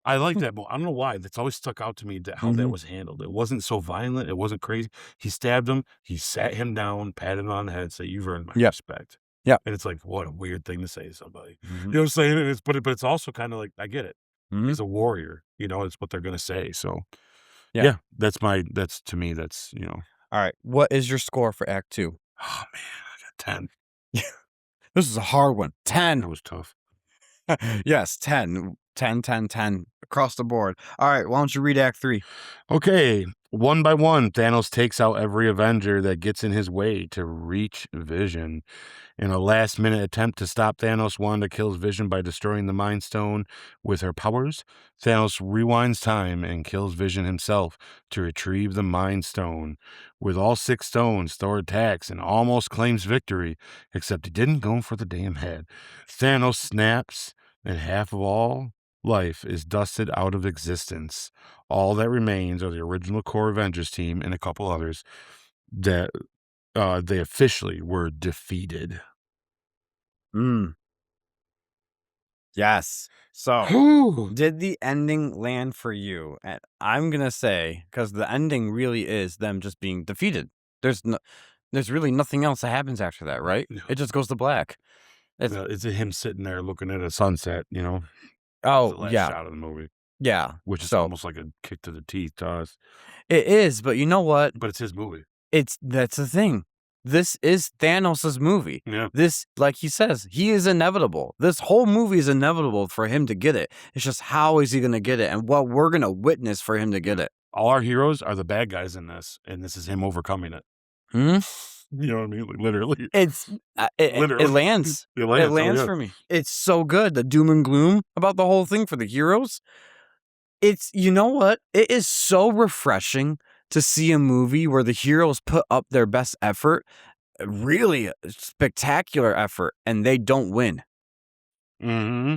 [SPEAKER 1] I like that. I don't know why. That's always stuck out to me that how that was handled. It wasn't so violent. It wasn't crazy. He stabbed him. He sat him down, patted him on the head, said, "You've earned my
[SPEAKER 2] Yep,
[SPEAKER 1] respect."
[SPEAKER 2] yep.
[SPEAKER 1] And it's like, what a weird thing to say to somebody. You know what I'm saying? And but it's also kind of like, I get it. He's a warrior. It's what they're gonna say. So
[SPEAKER 2] Yeah.
[SPEAKER 1] yeah, that's to me, that's
[SPEAKER 2] All right, what is your score for Act 2?
[SPEAKER 1] oh man, I got 10.
[SPEAKER 2] This is a hard one. 10.
[SPEAKER 1] That was tough.
[SPEAKER 2] Yes, 10. 10, 10, 10 across the board. All right, why don't you read Act 3?
[SPEAKER 1] Okay, one by one, Thanos takes out every Avenger that gets in his way to reach Vision. In a last-minute attempt to stop Thanos, Wanda kills Vision by destroying the Mind Stone with her powers. Thanos rewinds time and kills Vision himself to retrieve the Mind Stone. With all 6 stones, Thor attacks and almost claims victory, except he didn't go for the damn head. Thanos snaps, and half of all life is dusted out of existence. All that remains are the original core Avengers team and a couple others that they officially were defeated.
[SPEAKER 2] Yes. So,
[SPEAKER 1] Whew.
[SPEAKER 2] did the ending land for you? And I'm gonna say, because the ending really is them just being defeated. There's really nothing else that happens after that, right?
[SPEAKER 1] No,
[SPEAKER 2] It just goes to black. It's
[SPEAKER 1] no, it's him sitting there looking at a sunset, is
[SPEAKER 2] oh
[SPEAKER 1] the last
[SPEAKER 2] yeah,
[SPEAKER 1] shot of the movie,
[SPEAKER 2] yeah.
[SPEAKER 1] which is
[SPEAKER 2] So
[SPEAKER 1] almost like a kick to the teeth to us,
[SPEAKER 2] it is, but you know what?
[SPEAKER 1] but it's his movie.
[SPEAKER 2] That's the thing. This is Thanos' movie.
[SPEAKER 1] Yeah.
[SPEAKER 2] This, like he says, he is inevitable. This whole movie is inevitable for him to get it. It's just how is he going to get it and what we're going to witness for him to get it.
[SPEAKER 1] All our heroes are the bad guys in this, and this is him overcoming it.
[SPEAKER 2] Hmm?
[SPEAKER 1] You know what I mean? Like, literally.
[SPEAKER 2] It
[SPEAKER 1] Literally.
[SPEAKER 2] lands.
[SPEAKER 1] It
[SPEAKER 2] It
[SPEAKER 1] lands,
[SPEAKER 2] lands
[SPEAKER 1] yeah.
[SPEAKER 2] for me. It's so good. The doom and gloom about the whole thing for the heroes. You know what? It is so refreshing to see a movie where the heroes put up their best effort, really spectacular effort, and they don't win.
[SPEAKER 1] Mm-hmm.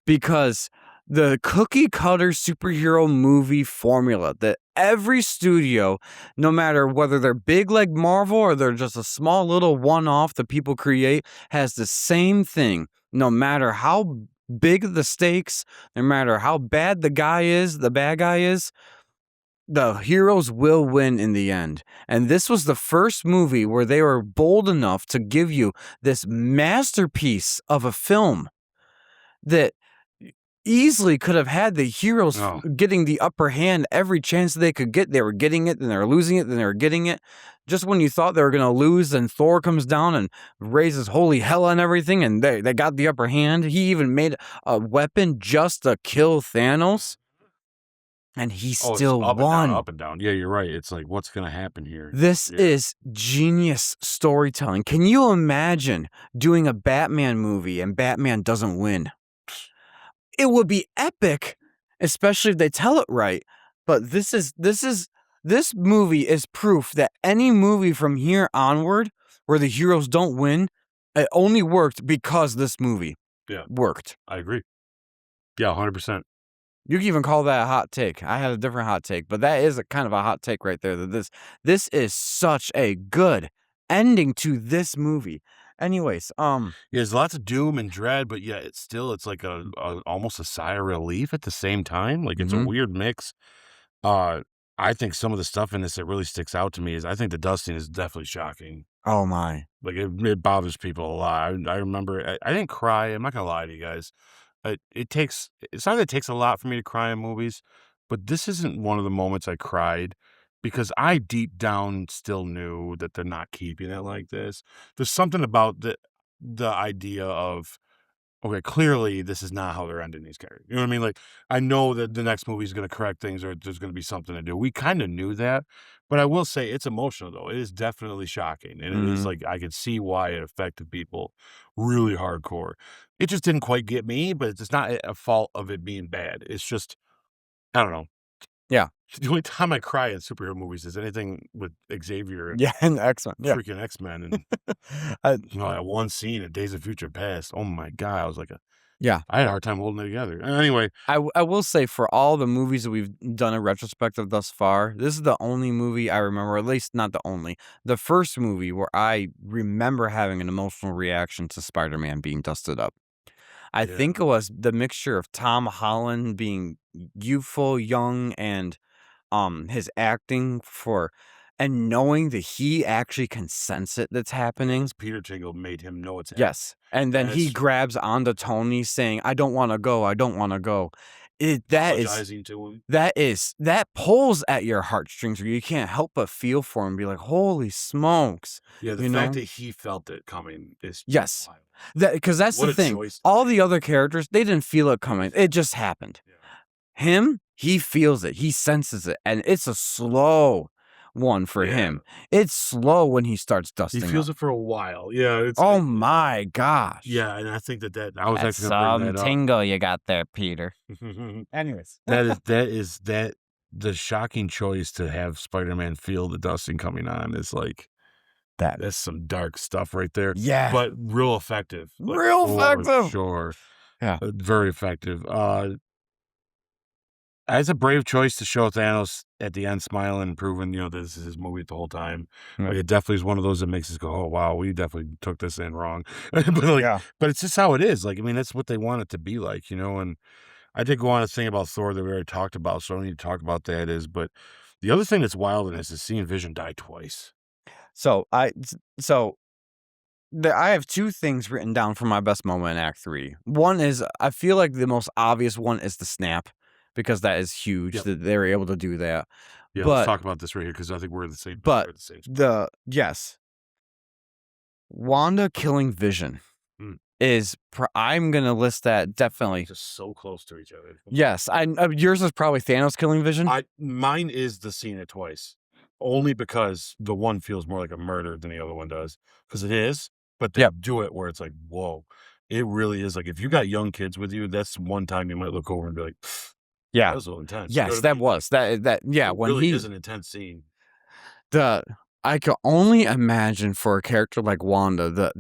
[SPEAKER 2] Because the cookie cutter superhero movie formula that every studio, no matter whether they're big like Marvel or they're just a small little one-off that people create, has the same thing. No matter how big the stakes, no matter how bad the bad guy is, the heroes will win in the end. And this was the first movie where they were bold enough to give you this masterpiece of a film that easily could have had the heroes
[SPEAKER 1] Oh.
[SPEAKER 2] getting the upper hand every chance they could get. They were getting it, then they were losing it, then they were getting it. Just when you thought they were going to lose, then Thor comes down and raises holy hell on everything, and they got the upper hand. He even made a weapon just to kill Thanos, and he
[SPEAKER 1] Oh, it's
[SPEAKER 2] still
[SPEAKER 1] up and down,
[SPEAKER 2] won.
[SPEAKER 1] up and down. Yeah, you're right. It's like, what's going to happen here?
[SPEAKER 2] This
[SPEAKER 1] Yeah.
[SPEAKER 2] is genius storytelling. Can you imagine doing a Batman movie and Batman doesn't win? It would be epic, especially if they tell it right. But this movie is proof that any movie from here onward where the heroes don't win, it only worked because this movie worked.
[SPEAKER 1] I agree. Yeah, 100%.
[SPEAKER 2] You can even call that a hot take. I had a different hot take, but that is a kind of a hot take right there. That this is such a good ending to this movie. Anyways,
[SPEAKER 1] Yeah, there's lots of doom and dread, but yeah, it's like a almost a sigh of relief at the same time. Like, it's a weird mix. I think some of the stuff in this that really sticks out to me is I think the dusting is definitely shocking.
[SPEAKER 2] Oh my.
[SPEAKER 1] Like, it bothers people a lot. I remember I didn't cry, I'm not gonna lie to you guys. It's not that it takes a lot for me to cry in movies, but this isn't one of the moments I cried because I deep down still knew that they're not keeping it like this. There's something about the idea of, okay, clearly this is not how they're ending these characters. You know what I mean? Like, I know that the next movie is gonna correct things or there's gonna be something to do. We kinda knew that, but I will say it's emotional though. It is definitely shocking, and it is
[SPEAKER 2] Mhm.
[SPEAKER 1] like I could see why it affected people really hardcore. It just didn't quite get me, but it's not a fault of it being bad. It's just I don't know.
[SPEAKER 2] Yeah.
[SPEAKER 1] The only time I cry in superhero movies is anything with Xavier and
[SPEAKER 2] Yeah, and X-Men, yeah.
[SPEAKER 1] freaking X-Men and,
[SPEAKER 2] I
[SPEAKER 1] that one scene in Days of Future Past. Oh my god, I was like
[SPEAKER 2] yeah.
[SPEAKER 1] I had a hard time holding it together. Anyway,
[SPEAKER 2] I will say for all the movies that we've done a retrospective thus far, this is the only movie I remember, at least not the only, the first movie where I remember having an emotional reaction to Spider-Man being dusted up. I
[SPEAKER 1] yeah,
[SPEAKER 2] think it was the mixture of Tom Holland being youthful, young, and his acting for and knowing that he actually can sense it that's happening.
[SPEAKER 1] 'cause Peter Tingle made him know it's happening.
[SPEAKER 2] Yes, and then he
[SPEAKER 1] That's
[SPEAKER 2] grabs onto Tony saying, "I don't wanna go, I don't wanna go." It
[SPEAKER 1] apologizing to him.
[SPEAKER 2] that pulls at your heartstrings where you can't help but feel for him and be like, "Holy smokes."
[SPEAKER 1] Yeah, the
[SPEAKER 2] You
[SPEAKER 1] fact
[SPEAKER 2] know?
[SPEAKER 1] that he felt it coming is
[SPEAKER 2] Yes.
[SPEAKER 1] wild.
[SPEAKER 2] Because that's
[SPEAKER 1] What
[SPEAKER 2] the
[SPEAKER 1] a
[SPEAKER 2] thing.
[SPEAKER 1] choice to
[SPEAKER 2] All
[SPEAKER 1] make.
[SPEAKER 2] the other characters, they didn't feel it
[SPEAKER 1] He
[SPEAKER 2] coming.
[SPEAKER 1] just
[SPEAKER 2] It just happened.
[SPEAKER 1] yeah,
[SPEAKER 2] Him, he feels it. He senses it, and it's a slow one for
[SPEAKER 1] yeah.
[SPEAKER 2] him. It's slow when he starts
[SPEAKER 1] He
[SPEAKER 2] dusting
[SPEAKER 1] feels
[SPEAKER 2] up.
[SPEAKER 1] it for a while. Yeah,
[SPEAKER 2] Oh my gosh.
[SPEAKER 1] yeah, and I think that I was
[SPEAKER 2] That's
[SPEAKER 1] actually gonna bring
[SPEAKER 2] some
[SPEAKER 1] that up.
[SPEAKER 2] tingle you got there, Peter. Anyways.
[SPEAKER 1] That the shocking choice to have Spider-Man feel the dusting coming on is like
[SPEAKER 2] That
[SPEAKER 1] that's some dark stuff right there,
[SPEAKER 2] yeah.
[SPEAKER 1] but real effective, like,
[SPEAKER 2] Real
[SPEAKER 1] for
[SPEAKER 2] effective.
[SPEAKER 1] sure.
[SPEAKER 2] Yeah.
[SPEAKER 1] Very effective. It's a brave choice to show Thanos at the end smiling and proving, this is his movie the whole time.
[SPEAKER 2] Yeah.
[SPEAKER 1] Like, it definitely is one of those that makes us go, "Oh, wow, we definitely took this in wrong." But, like
[SPEAKER 2] Yeah.
[SPEAKER 1] but it's just how it is. Like, I mean, that's what they want it to be like, and I did go on a thing about Thor that we already talked about, so I don't need to talk about that but the other thing that's wild in this is seeing Vision die twice.
[SPEAKER 2] So I have two things written down for my best moment in Act 3. One is I feel like the most obvious one is the snap because that is huge
[SPEAKER 1] Yep.
[SPEAKER 2] that they were able to do that.
[SPEAKER 1] Yeah, let's
[SPEAKER 2] But
[SPEAKER 1] talk about this right here because I think we're the same
[SPEAKER 2] but
[SPEAKER 1] we're the same spot.
[SPEAKER 2] the yes, Wanda killing Vision
[SPEAKER 1] Mm.
[SPEAKER 2] is I'm gonna list that definitely.
[SPEAKER 1] Just so close to each other.
[SPEAKER 2] Yes, yours is probably Thanos killing Vision.
[SPEAKER 1] Mine is the scene it twice, only because the one feels more like a murder than the other one does, because it is, but they
[SPEAKER 2] Yep.
[SPEAKER 1] do it where it's like, whoa, it really is like if you got young kids with you, that's one time you might look over and be like, that
[SPEAKER 2] Yeah.
[SPEAKER 1] was a little intense. You know
[SPEAKER 2] Yes,
[SPEAKER 1] what I
[SPEAKER 2] that
[SPEAKER 1] mean? Like,
[SPEAKER 2] was that. Yeah,
[SPEAKER 1] it
[SPEAKER 2] when
[SPEAKER 1] really
[SPEAKER 2] he
[SPEAKER 1] is an intense scene.
[SPEAKER 2] the I can only imagine for a character like Wanda,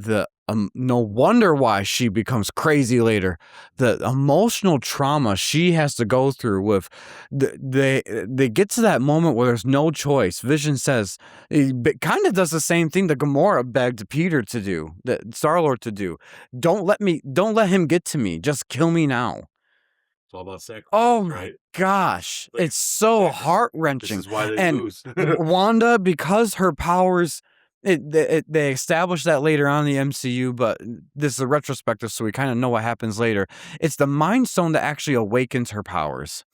[SPEAKER 2] no wonder why she becomes crazy later. The emotional trauma she has to go through with they get to that moment where there's no choice. Vision says kind of does the same thing that Gamora begged Peter to do, that Star-Lord to do. Don't let him get to me. Just kill me now.
[SPEAKER 1] It's all about sacrifice,
[SPEAKER 2] Oh my
[SPEAKER 1] right?
[SPEAKER 2] gosh,
[SPEAKER 1] Like,
[SPEAKER 2] it's so
[SPEAKER 1] this
[SPEAKER 2] heart-wrenching,
[SPEAKER 1] is why they
[SPEAKER 2] and
[SPEAKER 1] lose.
[SPEAKER 2] Wanda, because her powers they establish that later on in the MCU, but this is a retrospective, so we kinda know what happens later. It's the Mind Stone that actually awakens her powers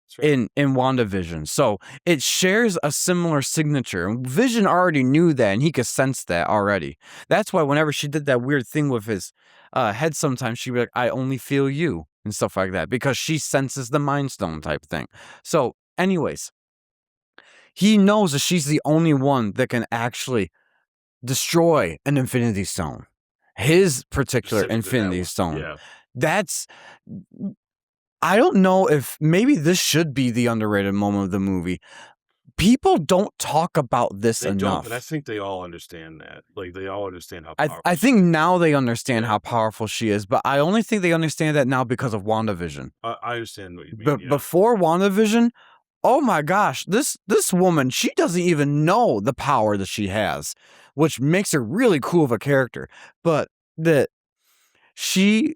[SPEAKER 1] That's right.
[SPEAKER 2] in WandaVision, so it shares a similar signature, and Vision already knew that, and he could sense that already. That's why whenever she did that weird thing with his, head sometimes, she'd be like, "I only feel you," and stuff like that, because she senses the Mind Stone type thing. So, anyways, he knows that she's the only one that can actually destroy an Infinity Stone. His particular
[SPEAKER 1] Specifically that
[SPEAKER 2] Infinity
[SPEAKER 1] one.
[SPEAKER 2] Stone.
[SPEAKER 1] Yeah.
[SPEAKER 2] That's I don't know if maybe this should be the underrated moment of the movie. People don't talk about this
[SPEAKER 1] They don't, but I
[SPEAKER 2] enough.
[SPEAKER 1] think they all understand that. Like, they all understand how
[SPEAKER 2] I
[SPEAKER 1] powerful
[SPEAKER 2] think
[SPEAKER 1] she is.
[SPEAKER 2] now they understand
[SPEAKER 1] Yeah.
[SPEAKER 2] how powerful she is, but I only think they understand that now because of WandaVision.
[SPEAKER 1] I understand what you mean,
[SPEAKER 2] But
[SPEAKER 1] yeah.
[SPEAKER 2] before WandaVision, oh my gosh, this woman, she doesn't even know the power that she has, which makes her really cool of a character. But that she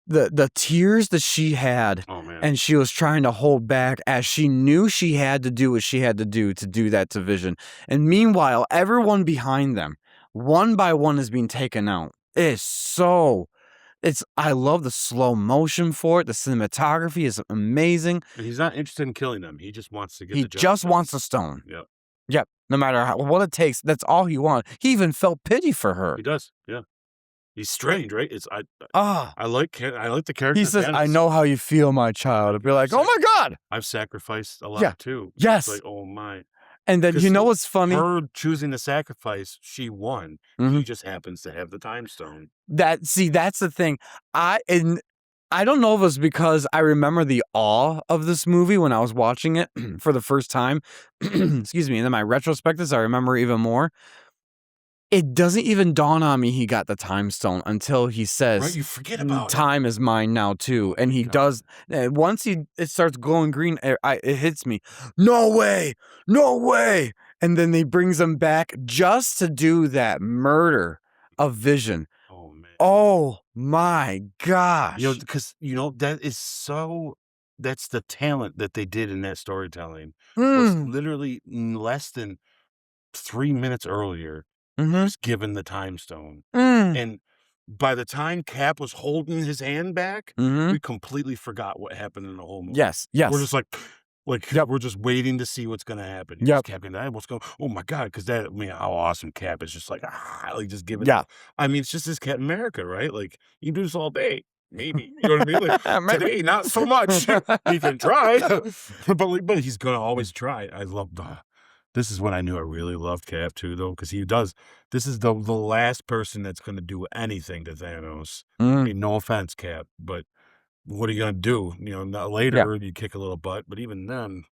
[SPEAKER 2] the tears that she had,
[SPEAKER 1] Oh man.
[SPEAKER 2] and she was trying to hold back as she knew she had to do what she had to do that to Vision. And meanwhile, everyone behind them, one by one, is being taken out. I love the slow motion for it. The cinematography is amazing.
[SPEAKER 1] And he's not interested in killing them. He just wants to get
[SPEAKER 2] He
[SPEAKER 1] the job
[SPEAKER 2] just
[SPEAKER 1] done.
[SPEAKER 2] wants a stone.
[SPEAKER 1] Yep.
[SPEAKER 2] Yep. No matter what it takes, that's all he wanted. He even felt pity for her.
[SPEAKER 1] He does. Yeah. He's strange, right?
[SPEAKER 2] Ah,
[SPEAKER 1] I like the character.
[SPEAKER 2] he says, "I know how you feel, my child." I'd be like, "Oh my God."
[SPEAKER 1] I've sacrificed a lot
[SPEAKER 2] Yeah.
[SPEAKER 1] too.
[SPEAKER 2] Yes.
[SPEAKER 1] It's like, oh my.
[SPEAKER 2] And then you know what's funny?
[SPEAKER 1] Her choosing to sacrifice, she won.
[SPEAKER 2] Mhm.
[SPEAKER 1] He just happens to have the time stone.
[SPEAKER 2] That's the thing. I don't know if it's because I remember the awe of this movie when I was watching it for the first time. Excuse me. And then my retrospectives, I remember even more. It doesn't even dawn on me he got the time stone until he says,
[SPEAKER 1] Right, you forget about it.
[SPEAKER 2] time is mine now too. And he does. Once it starts glowing green, it hits me. No way, no way. And then he brings him back just to do that murder of Vision.
[SPEAKER 1] Oh man.
[SPEAKER 2] Oh my gosh.
[SPEAKER 1] Because that's the talent that they did in that storytelling.
[SPEAKER 2] Mm.
[SPEAKER 1] Was literally less than 3 minutes earlier, he
[SPEAKER 2] Mhm.
[SPEAKER 1] was given the time stone.
[SPEAKER 2] Mm.
[SPEAKER 1] And by the time Cap was holding his hand back,
[SPEAKER 2] Mhm.
[SPEAKER 1] we completely forgot what happened in the whole movie.
[SPEAKER 2] Yes, yes.
[SPEAKER 1] We're just like,
[SPEAKER 2] Yep.
[SPEAKER 1] we're just waiting to see what's gonna happen. Is
[SPEAKER 2] Yep.
[SPEAKER 1] Cap gonna die? What's going? Oh my God! Because how awesome Cap is! Just like just giving.
[SPEAKER 2] Yeah.
[SPEAKER 1] I mean, it's just this Captain America, right? Like you can do this all day, maybe. You know what I mean? Like
[SPEAKER 2] Maybe.
[SPEAKER 1] today, not so much. He can try, but he's gonna always try. I love This is when I knew I really loved Cap too, though, because he does. This is the last person that's gonna do anything to Thanos. I
[SPEAKER 2] Mm.
[SPEAKER 1] mean, no offense, Cap, but what are you gonna do? Later you kick a little butt, but even then,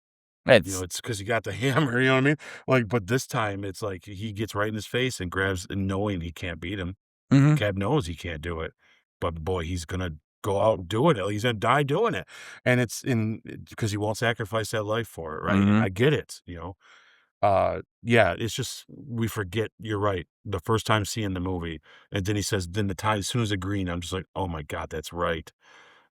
[SPEAKER 1] it's because you got the hammer. You know what I mean? Like, but this time it's like he gets right in his face and grabs, and knowing he can't beat him.
[SPEAKER 2] Mhm.
[SPEAKER 1] Cap knows he can't do it, but boy, he's gonna go out and do it. He's gonna die doing it, and it's because he won't sacrifice that life for it, right?
[SPEAKER 2] Mhm.
[SPEAKER 1] I get it. Yeah, it's just we forget. You're right. The first time seeing the movie, and then he says, "Then the time as soon as it green," I'm just like, "Oh my God, that's right."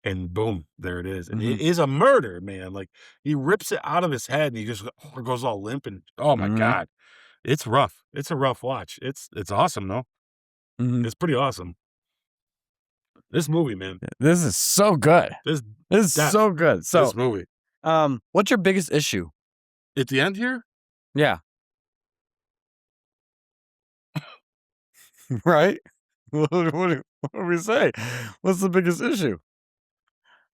[SPEAKER 1] And boom, there it is. And it
[SPEAKER 2] Mhm.
[SPEAKER 1] is a murder, man. Like he rips it out of his head and he just goes all limp and oh my
[SPEAKER 2] Mhm.
[SPEAKER 1] God. It's rough. It's a rough watch. It's awesome though.
[SPEAKER 2] Mhm.
[SPEAKER 1] It's pretty awesome. This movie, man.
[SPEAKER 2] This is so good.
[SPEAKER 1] This
[SPEAKER 2] This is
[SPEAKER 1] That-
[SPEAKER 2] so good. So,
[SPEAKER 1] this movie.
[SPEAKER 2] what's your biggest issue?
[SPEAKER 1] At the end here,
[SPEAKER 2] Yeah. Right? What do we say? What's the biggest issue?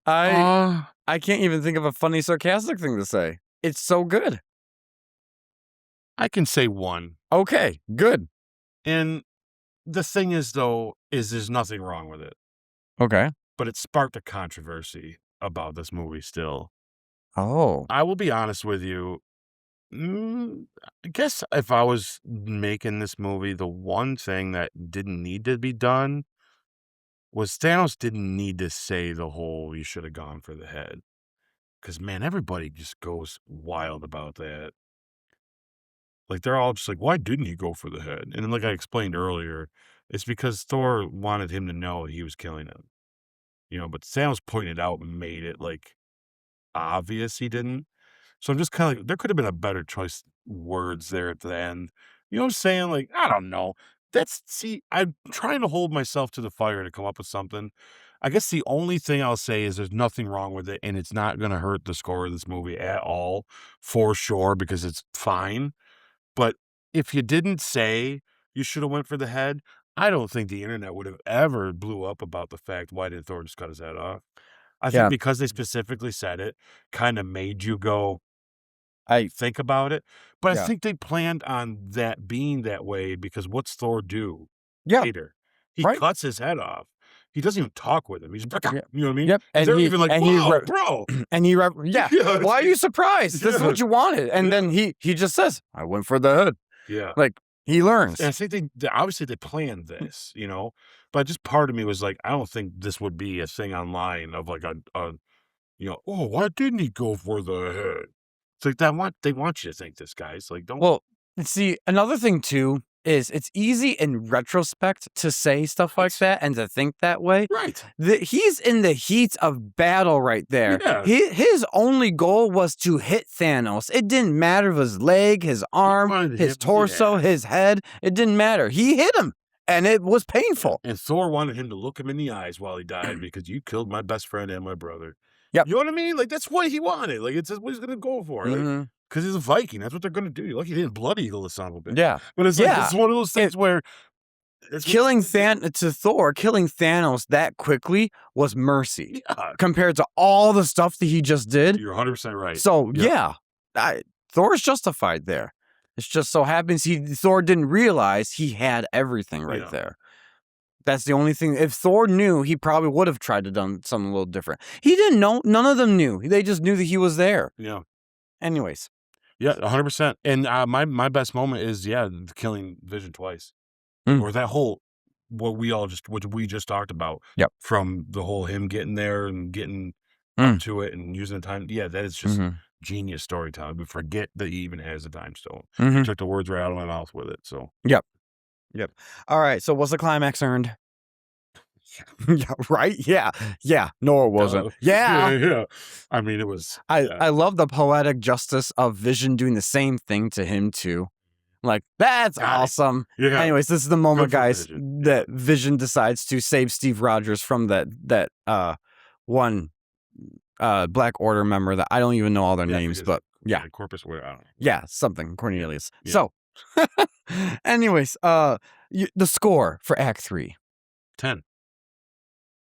[SPEAKER 2] I can't even think of a funny, sarcastic thing to say. It's so good.
[SPEAKER 1] I can say one.
[SPEAKER 2] Okay, good.
[SPEAKER 1] And the thing is though, is there's nothing wrong with it.
[SPEAKER 2] Okay.
[SPEAKER 1] But it sparked a controversy about this movie still.
[SPEAKER 2] Oh.
[SPEAKER 1] I will be honest with you. I guess if I was making this movie, the one thing that didn't need to be done was Thanos didn't need to say the whole "you should have gone for the head," because man, everybody just goes wild about that. Like they're all just like, "Why didn't he go for the head?" And then, like I explained earlier, it's because Thor wanted him to know he was killing him. But Thanos pointed out and made it like obvious he didn't. So I'm just kind of like, there could have been a better choice words there at the end. You know what I'm saying? Like, I don't know. I'm trying to hold myself to the fire to come up with something. I guess the only thing I'll say is there's nothing wrong with it, and it's not going to hurt the score of this movie at all, for sure, because it's fine. But if you didn't say you should have went for the head, I don't think the internet would have ever blew up about the fact why did Thor just cut his head off. I think
[SPEAKER 2] Yeah.
[SPEAKER 1] because they specifically said it, kind of made you go,
[SPEAKER 2] I
[SPEAKER 1] think about it. But I
[SPEAKER 2] Yeah.
[SPEAKER 1] think they planned on that being that way because what's Thor do
[SPEAKER 2] Yeah.
[SPEAKER 1] later? He
[SPEAKER 2] Right.
[SPEAKER 1] cuts his head off. He doesn't even talk with him. He's
[SPEAKER 2] Yeah.
[SPEAKER 1] you know what I mean?
[SPEAKER 2] Yep. And
[SPEAKER 1] they're
[SPEAKER 2] he
[SPEAKER 1] even like,
[SPEAKER 2] and he
[SPEAKER 1] "Whoa,
[SPEAKER 2] re-
[SPEAKER 1] bro."
[SPEAKER 2] and he yeah.
[SPEAKER 1] Yeah,
[SPEAKER 2] Why are you surprised? This is
[SPEAKER 1] Yeah.
[SPEAKER 2] what you wanted. And then he just says, "I went for the head."
[SPEAKER 1] Yeah.
[SPEAKER 2] Like he learns.
[SPEAKER 1] And I think obviously they planned this, but just part of me was like, I don't think this would be a thing online of like oh, why didn't he go for the head? It's like they want you to think this, guys. Like, don't.
[SPEAKER 2] Well, see, another thing too is it's easy in retrospect to say stuff like that and to think that way.
[SPEAKER 1] Right.
[SPEAKER 2] He's in the heat of battle right there.
[SPEAKER 1] Yeah.
[SPEAKER 2] His only goal was to hit Thanos. It didn't matter if his leg, his arm,
[SPEAKER 1] wanted
[SPEAKER 2] his
[SPEAKER 1] him-
[SPEAKER 2] torso,
[SPEAKER 1] yeah.
[SPEAKER 2] his head. It didn't matter. He hit him, and it was painful.
[SPEAKER 1] And Thor wanted him to look him in the eyes while he died because you killed my best friend and my brother.
[SPEAKER 2] Yep.
[SPEAKER 1] You know what I mean? Like, that's what he wanted. Like, it's what he's going to go for.
[SPEAKER 2] Mhm.
[SPEAKER 1] Because he's a Viking. That's what they're going to do. You're lucky he didn't blood eagle the son of a bitch.
[SPEAKER 2] Yeah.
[SPEAKER 1] But it's like, it's one of those things where.
[SPEAKER 2] Killing Thanos that quickly was mercy compared to all the stuff that he just did.
[SPEAKER 1] You're 100% right.
[SPEAKER 2] So, Thor's justified there. It just so happens Thor didn't realize he had everything right there. That's the only thing. If Thor knew, he probably would have tried to done something a little different. He didn't know. None of them knew. They just knew that he was there.
[SPEAKER 1] Yeah.
[SPEAKER 2] Anyways.
[SPEAKER 1] Yeah, 100%. And my best moment is, killing Vision twice. Or that whole, what we just talked about.
[SPEAKER 2] Yep.
[SPEAKER 1] From the whole him getting there and getting up to it and using the time. Yeah, that is just genius storytelling. We forget that he even has a time stone. He took the words right out of my mouth with it. So.
[SPEAKER 2] Yep. All right. So what's the climax earned? Yeah, right? Yeah. No, it wasn't.
[SPEAKER 1] Yeah. I mean, it was.
[SPEAKER 2] I love the poetic justice of Vision doing the same thing to him too. Like, that's awesome.
[SPEAKER 1] Yeah.
[SPEAKER 2] Anyways, this is the moment, guys,
[SPEAKER 1] Vision.
[SPEAKER 2] that Vision decides to save Steve Rogers from that one Black Order member that I don't even know all their names, but
[SPEAKER 1] Corpus, I don't know.
[SPEAKER 2] Yeah, something Cornelius.
[SPEAKER 1] Yeah.
[SPEAKER 2] So, anyways, the score for Act 3.
[SPEAKER 1] 10.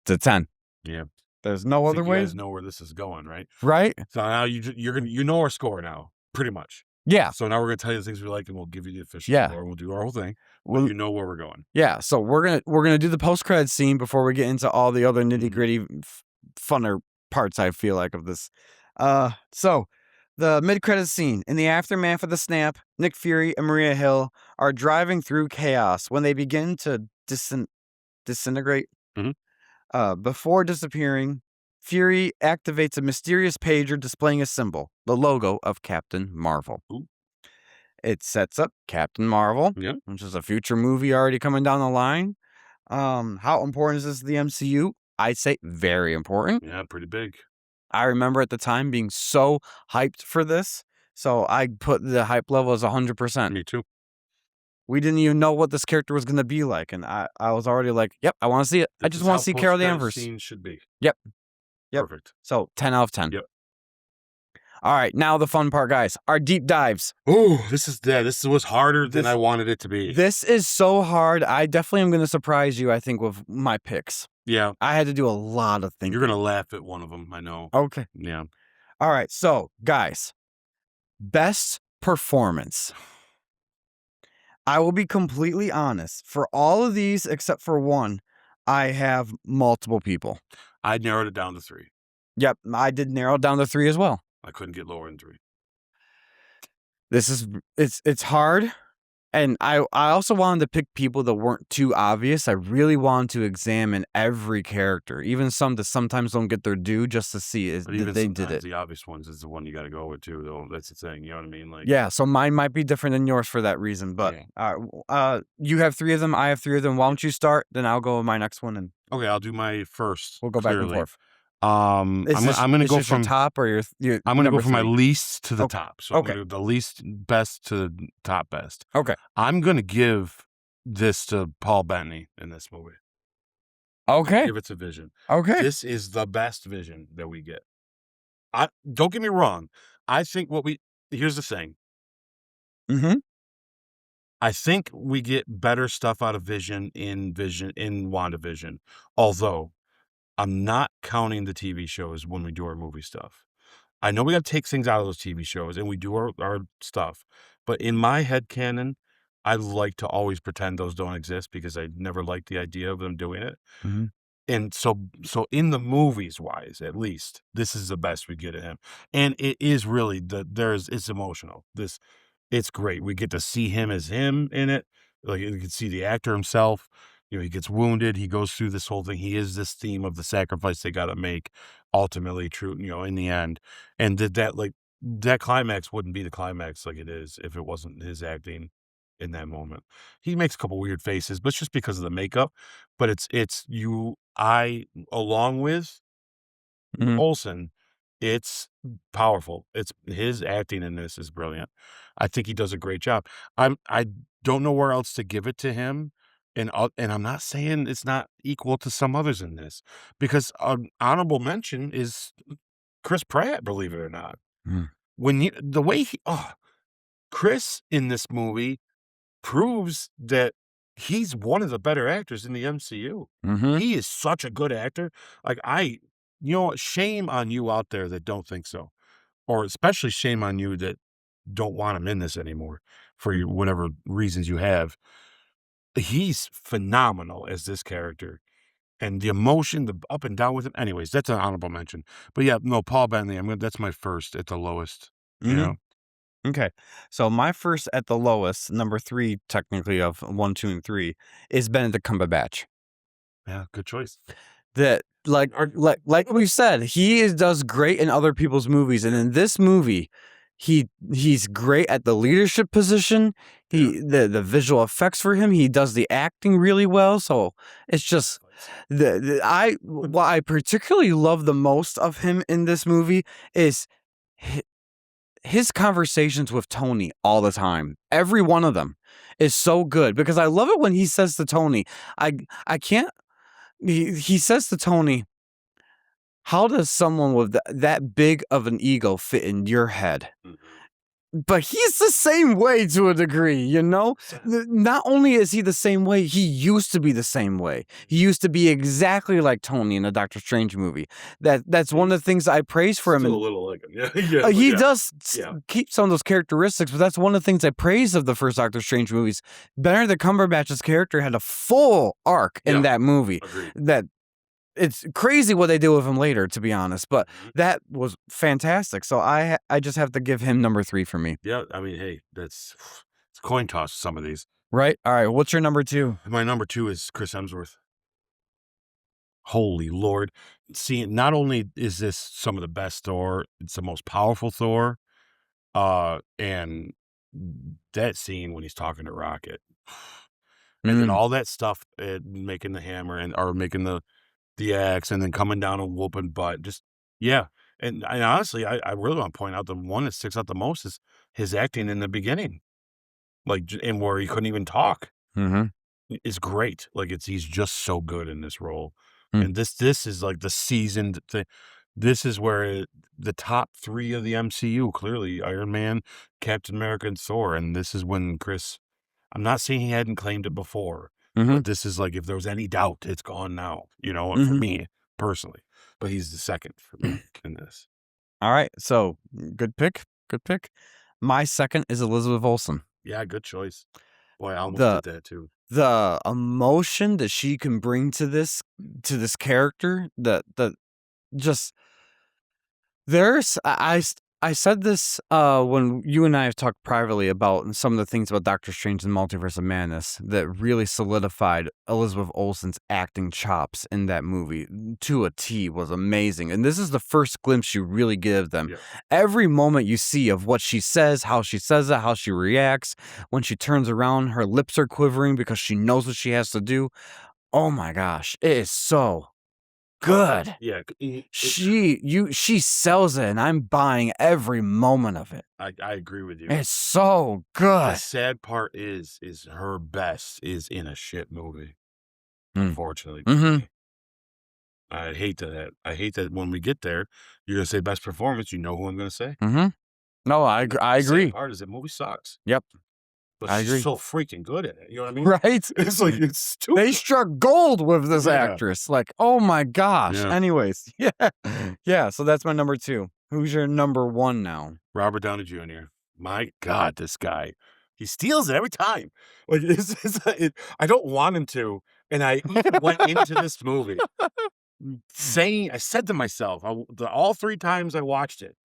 [SPEAKER 2] It's a 10.
[SPEAKER 1] Yeah.
[SPEAKER 2] There's no other way.
[SPEAKER 1] You guys know where this is going, right?
[SPEAKER 2] Right?
[SPEAKER 1] So now you know our score now, pretty much.
[SPEAKER 2] Yeah.
[SPEAKER 1] So now we're gonna tell you the things we like, and we'll give you the official score, and we'll do our whole thing. Well, you know where we're going.
[SPEAKER 2] Yeah. So we're gonna do the post-credits scene before we get into all the other nitty-gritty, funner parts. I feel like of this. So the mid-credits scene. In the aftermath of the snap, Nick Fury and Maria Hill are driving through chaos when they begin to disintegrate. Before disappearing, Fury activates a mysterious pager displaying a symbol, the logo of Captain Marvel.
[SPEAKER 1] Ooh.
[SPEAKER 2] It sets up Captain Marvel, which is a future movie already coming down the line. How important is this to the MCU? I'd say very important.
[SPEAKER 1] Yeah, pretty big.
[SPEAKER 2] I remember at the time being so hyped for this, so I put the hype level as 100%.
[SPEAKER 1] Me too.
[SPEAKER 2] We didn't even know what this character was going to be like, and I was already like, yep, I want to see it. I just want to see Carol Danvers.
[SPEAKER 1] Scene should be.
[SPEAKER 2] Yep.
[SPEAKER 1] Perfect.
[SPEAKER 2] So 10 out of 10.
[SPEAKER 1] Yep.
[SPEAKER 2] All right, now the fun part, guys. Our deep dives.
[SPEAKER 1] Oh, this was harder than I wanted it to be.
[SPEAKER 2] This is so hard. I definitely am going to surprise you, I think, with my picks.
[SPEAKER 1] Yeah.
[SPEAKER 2] I had to do a lot of thinking.
[SPEAKER 1] You're going to laugh at one of them, I know.
[SPEAKER 2] Okay.
[SPEAKER 1] Yeah.
[SPEAKER 2] All right, so, guys, best performance. I will be completely honest. For all of these, except for one, I have multiple people.
[SPEAKER 1] I narrowed it down to 3.
[SPEAKER 2] Yep, I did narrow it down to 3 as well.
[SPEAKER 1] I couldn't get lower than 3.
[SPEAKER 2] It's hard. And I also wanted to pick people that weren't too obvious. I really wanted to examine every character, even some that sometimes don't get their due, just to see if they did it.
[SPEAKER 1] The obvious ones is the one you got to go with too, though. That's the thing. You know what I mean? Like,
[SPEAKER 2] yeah. So mine might be different than yours for that reason. But you have 3 of them. I have 3 of them. Why don't you start? Then I'll go with my next one. And
[SPEAKER 1] okay, I'll do my first.
[SPEAKER 2] We'll go back and forth.
[SPEAKER 1] I'm gonna go from
[SPEAKER 2] your top or your
[SPEAKER 1] I'm gonna go from my
[SPEAKER 2] 3?
[SPEAKER 1] least to the top. So I'm gonna do the least best to the top best.
[SPEAKER 2] Okay.
[SPEAKER 1] I'm gonna give this to Paul Bettany in this movie.
[SPEAKER 2] Okay.
[SPEAKER 1] Give it to Vision.
[SPEAKER 2] Okay.
[SPEAKER 1] This is the best Vision that we get. Don't get me wrong. I think here's the thing. I think we get better stuff out of Vision in WandaVision. Although I'm not counting the TV shows when we do our movie stuff. I know we got to take things out of those TV shows and we do our stuff. But in my headcanon, I like to always pretend those don't exist because I never liked the idea of them doing it. And so in the movies wise, at least, this is the best we get of him. And it is really it's emotional. It's great. We get to see him as him in it. Like, you can see the actor himself. You know, he gets wounded. He goes through this whole thing. He is this theme of the sacrifice they got to make, ultimately true, in the end. And that climax wouldn't be the climax like it is if it wasn't his acting in that moment. He makes a couple weird faces, but it's just because of the makeup. But along with
[SPEAKER 2] Mhm.
[SPEAKER 1] Olsen, it's powerful. It's his acting in this is brilliant. I think he does a great job. I don't know where else to give it to him, and I'm not saying it's not equal to some others in this, because honorable mention is Chris Pratt, believe it or not.
[SPEAKER 2] Mm.
[SPEAKER 1] When you the way Chris in this movie proves that he's one of the better actors in the MCU.
[SPEAKER 2] Mhm.
[SPEAKER 1] He is such a good actor. Like, you know what? Shame on you out there that don't think so, or especially shame on you that don't want him in this anymore for your whatever reasons you have. He's phenomenal as this character, and the emotion, the up and down with him. Anyways, that's an honorable mention. But yeah, no, Paul Bettany. That's my first at the lowest. You
[SPEAKER 2] Mhm.
[SPEAKER 1] know,
[SPEAKER 2] Okay. So my first at the lowest, number 3 technically of 1, 2, and 3 is Benedict Cumberbatch.
[SPEAKER 1] yeah, good choice.
[SPEAKER 2] That like we said, does great in other people's movies, and in this movie, he's great at the leadership position.
[SPEAKER 1] Yeah,
[SPEAKER 2] The visual effects for him, he does the acting really well. So it's just
[SPEAKER 1] fights.
[SPEAKER 2] what I particularly love the most of him in this movie is hi- his conversations with Tony all the time. Every one of them is so good because I love it when he says to Tony, I can't he says to Tony, "How does someone with that big of an ego fit in your head?"
[SPEAKER 1] Mhm.
[SPEAKER 2] But he's the same way to a degree, you know? Not only is he the same way, he used to be the same way. He used to be exactly like Tony in the Doctor Strange movie. That's one of the things I praise for him,
[SPEAKER 1] Still a
[SPEAKER 2] and
[SPEAKER 1] little like him. Yeah, yeah, but
[SPEAKER 2] he
[SPEAKER 1] yeah,
[SPEAKER 2] does
[SPEAKER 1] yeah,
[SPEAKER 2] keep some of those characteristics. But that's one of the things I praise of the first Doctor Strange movies. Benedict Cumberbatch's character had a full arc in
[SPEAKER 1] yeah,
[SPEAKER 2] that movie.
[SPEAKER 1] agreed.
[SPEAKER 2] That It's crazy what they do with him later, to be honest, but
[SPEAKER 1] Mhm.
[SPEAKER 2] that was fantastic. So I just have to give him number 3 for me.
[SPEAKER 1] Yeah, I mean, hey, that's it's a coin toss, some of these.
[SPEAKER 2] Right? All right, what's your number 2?
[SPEAKER 1] My number 2 is Chris Hemsworth. Holy Lord. See, not only is this some of the best Thor, it's the most powerful Thor, and that scene when he's talking to Rocket, and then
[SPEAKER 2] Mm,
[SPEAKER 1] all that stuff, making the hammer or making the axe and then coming down and whooping butt, just yeah, and honestly, I really wanna point out the one that sticks out the most is his acting in the beginning, like, j and where he couldn't even talk.
[SPEAKER 2] mhm,
[SPEAKER 1] Is great. Like, he's just so good in this role,
[SPEAKER 2] mm,
[SPEAKER 1] and this is, like, the seasoned thing. This is where the top 3 of the MCU, clearly Iron Man, Captain America, and Thor, and this is when Chris I'm not saying he hadn't claimed it before,
[SPEAKER 2] mhm,
[SPEAKER 1] but this is like, if there was any doubt, it's gone now, for
[SPEAKER 2] mhm.
[SPEAKER 1] me, personally, but he's the 2nd for me in this.
[SPEAKER 2] All right, so good pick, good pick. My second is Elizabeth Olsen.
[SPEAKER 1] Yeah, good choice. Boy, I almost
[SPEAKER 2] The
[SPEAKER 1] did that too.
[SPEAKER 2] the emotion that she can bring to this character, the just I said this, when you and I have talked privately about some of the things about Doctor Strange and Multiverse of Madness that really solidified Elizabeth Olsen's acting chops in that movie to a T was amazing, and this is the first glimpse you really give them.
[SPEAKER 1] Yeah.
[SPEAKER 2] Every moment you see of what she says, how she says it, how she reacts, when she turns around, her lips are quivering because she knows what she has to do. Oh my gosh, it is so good.
[SPEAKER 1] Yeah,
[SPEAKER 2] She sells it, and I'm buying every moment of it.
[SPEAKER 1] I agree with you.
[SPEAKER 2] It's so
[SPEAKER 1] The
[SPEAKER 2] good.
[SPEAKER 1] sad part is her best is in a shit movie,
[SPEAKER 2] Mm.
[SPEAKER 1] unfortunately for
[SPEAKER 2] Mhm,
[SPEAKER 1] me. I hate that when we get there, you're gonna say best performance, you know who I'm gonna say.
[SPEAKER 2] mhm. No, I
[SPEAKER 1] The sad
[SPEAKER 2] agree.
[SPEAKER 1] part is that movie sucks,
[SPEAKER 2] Yep,
[SPEAKER 1] but
[SPEAKER 2] I
[SPEAKER 1] she's
[SPEAKER 2] agree.
[SPEAKER 1] so freaking good at it, you know what I mean?
[SPEAKER 2] Right?
[SPEAKER 1] It's like, it's
[SPEAKER 2] They
[SPEAKER 1] stupid.
[SPEAKER 2] struck gold with this
[SPEAKER 1] Yeah,
[SPEAKER 2] actress, like, oh my gosh.
[SPEAKER 1] yeah.
[SPEAKER 2] Anyways, yeah. Yeah, so that's my number 2. Who's your number 1 now?
[SPEAKER 1] Robert Downey Jr. My god, this guy. He steals it every time. Like, I don't want him to, and I even went into this movie saying I said to myself, all 3 times I watched it,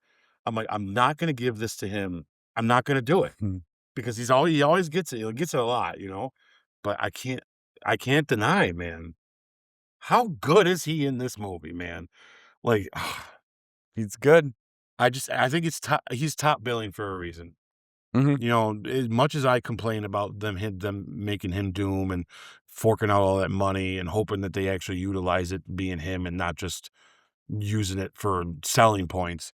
[SPEAKER 1] I'm like, "I'm not gonna give this to him. I'm not gonna do it."
[SPEAKER 2] Hmm.
[SPEAKER 1] Because he always gets it. He gets it a lot, But I can't deny, man. How good is he in this movie, man? Like,
[SPEAKER 2] He's good.
[SPEAKER 1] I think he's top billing for a reason.
[SPEAKER 2] Mhm.
[SPEAKER 1] You know, as much as I complain about them making him Doom and forking out all that money and hoping that they actually utilize it being him and not just using it for selling points.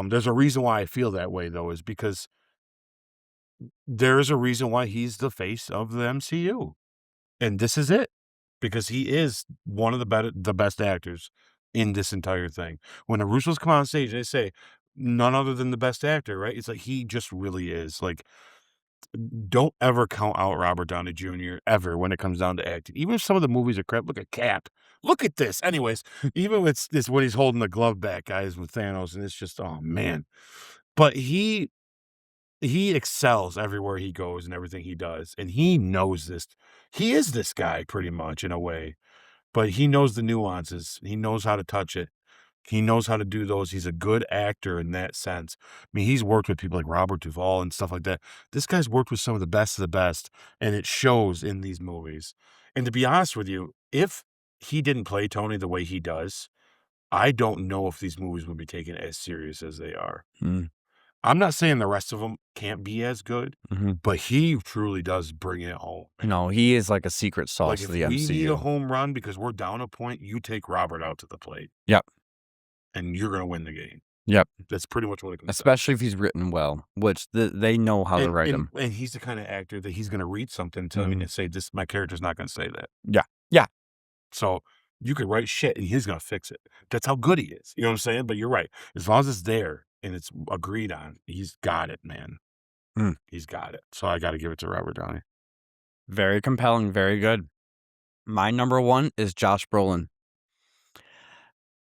[SPEAKER 1] There's a reason why I feel that way though, is because there is a reason why he's the face of the MCU. And this is it. Because he is one of the best actors in this entire thing. When the Russos come on stage, they say none other than the best actor, right? It's like he just really is. Like, don't ever count out Robert Downey Jr. ever when it comes down to acting. Even if some of the movies are crap. Look at Cap. Look at this. Anyways, even with this when he's holding the glove back, guys, with Thanos, and it's just, oh man. But he excels everywhere he goes and everything he does. And he knows this. He is this guy pretty much in a way, but he knows the nuances. He knows how to touch it. He knows how to do those. He's a good actor in that sense. I mean, he's worked with people like Robert Duvall and stuff like that. This guy's worked with some of the best, and it shows in these movies. And to be honest with you, if he didn't play Tony the way he does, I don't know if these movies would be taken as serious as they are.
[SPEAKER 2] Mm.
[SPEAKER 1] I'm not saying the rest of them can't be as good,
[SPEAKER 2] Mhm.
[SPEAKER 1] but he truly does bring it home, man.
[SPEAKER 2] No, he is like a secret
[SPEAKER 1] Like,
[SPEAKER 2] sauce to
[SPEAKER 1] if
[SPEAKER 2] the
[SPEAKER 1] we need a
[SPEAKER 2] MCU.
[SPEAKER 1] home run because we're down a point, you take Robert out to the plate,
[SPEAKER 2] Yep.
[SPEAKER 1] and you're gonna win the game.
[SPEAKER 2] Yep.
[SPEAKER 1] That's pretty much what it comes down to.
[SPEAKER 2] Especially if he's written well, which they know how to
[SPEAKER 1] And
[SPEAKER 2] write
[SPEAKER 1] and
[SPEAKER 2] him.
[SPEAKER 1] and he's the kinda actor that he's gonna read something and tell me
[SPEAKER 2] Mhm.
[SPEAKER 1] and say, "This my character's not gonna say that."
[SPEAKER 2] Yeah. Yeah.
[SPEAKER 1] So, you could write shit, and he's gonna fix it. That's how good he is, you know what I'm saying? But you're right. As long as it's there and it's agreed on, he's got it, man.
[SPEAKER 2] Mm.
[SPEAKER 1] He's got it. So I gotta give it to Robert Downey.
[SPEAKER 2] Very compelling, very good. My number 1 is Josh Brolin.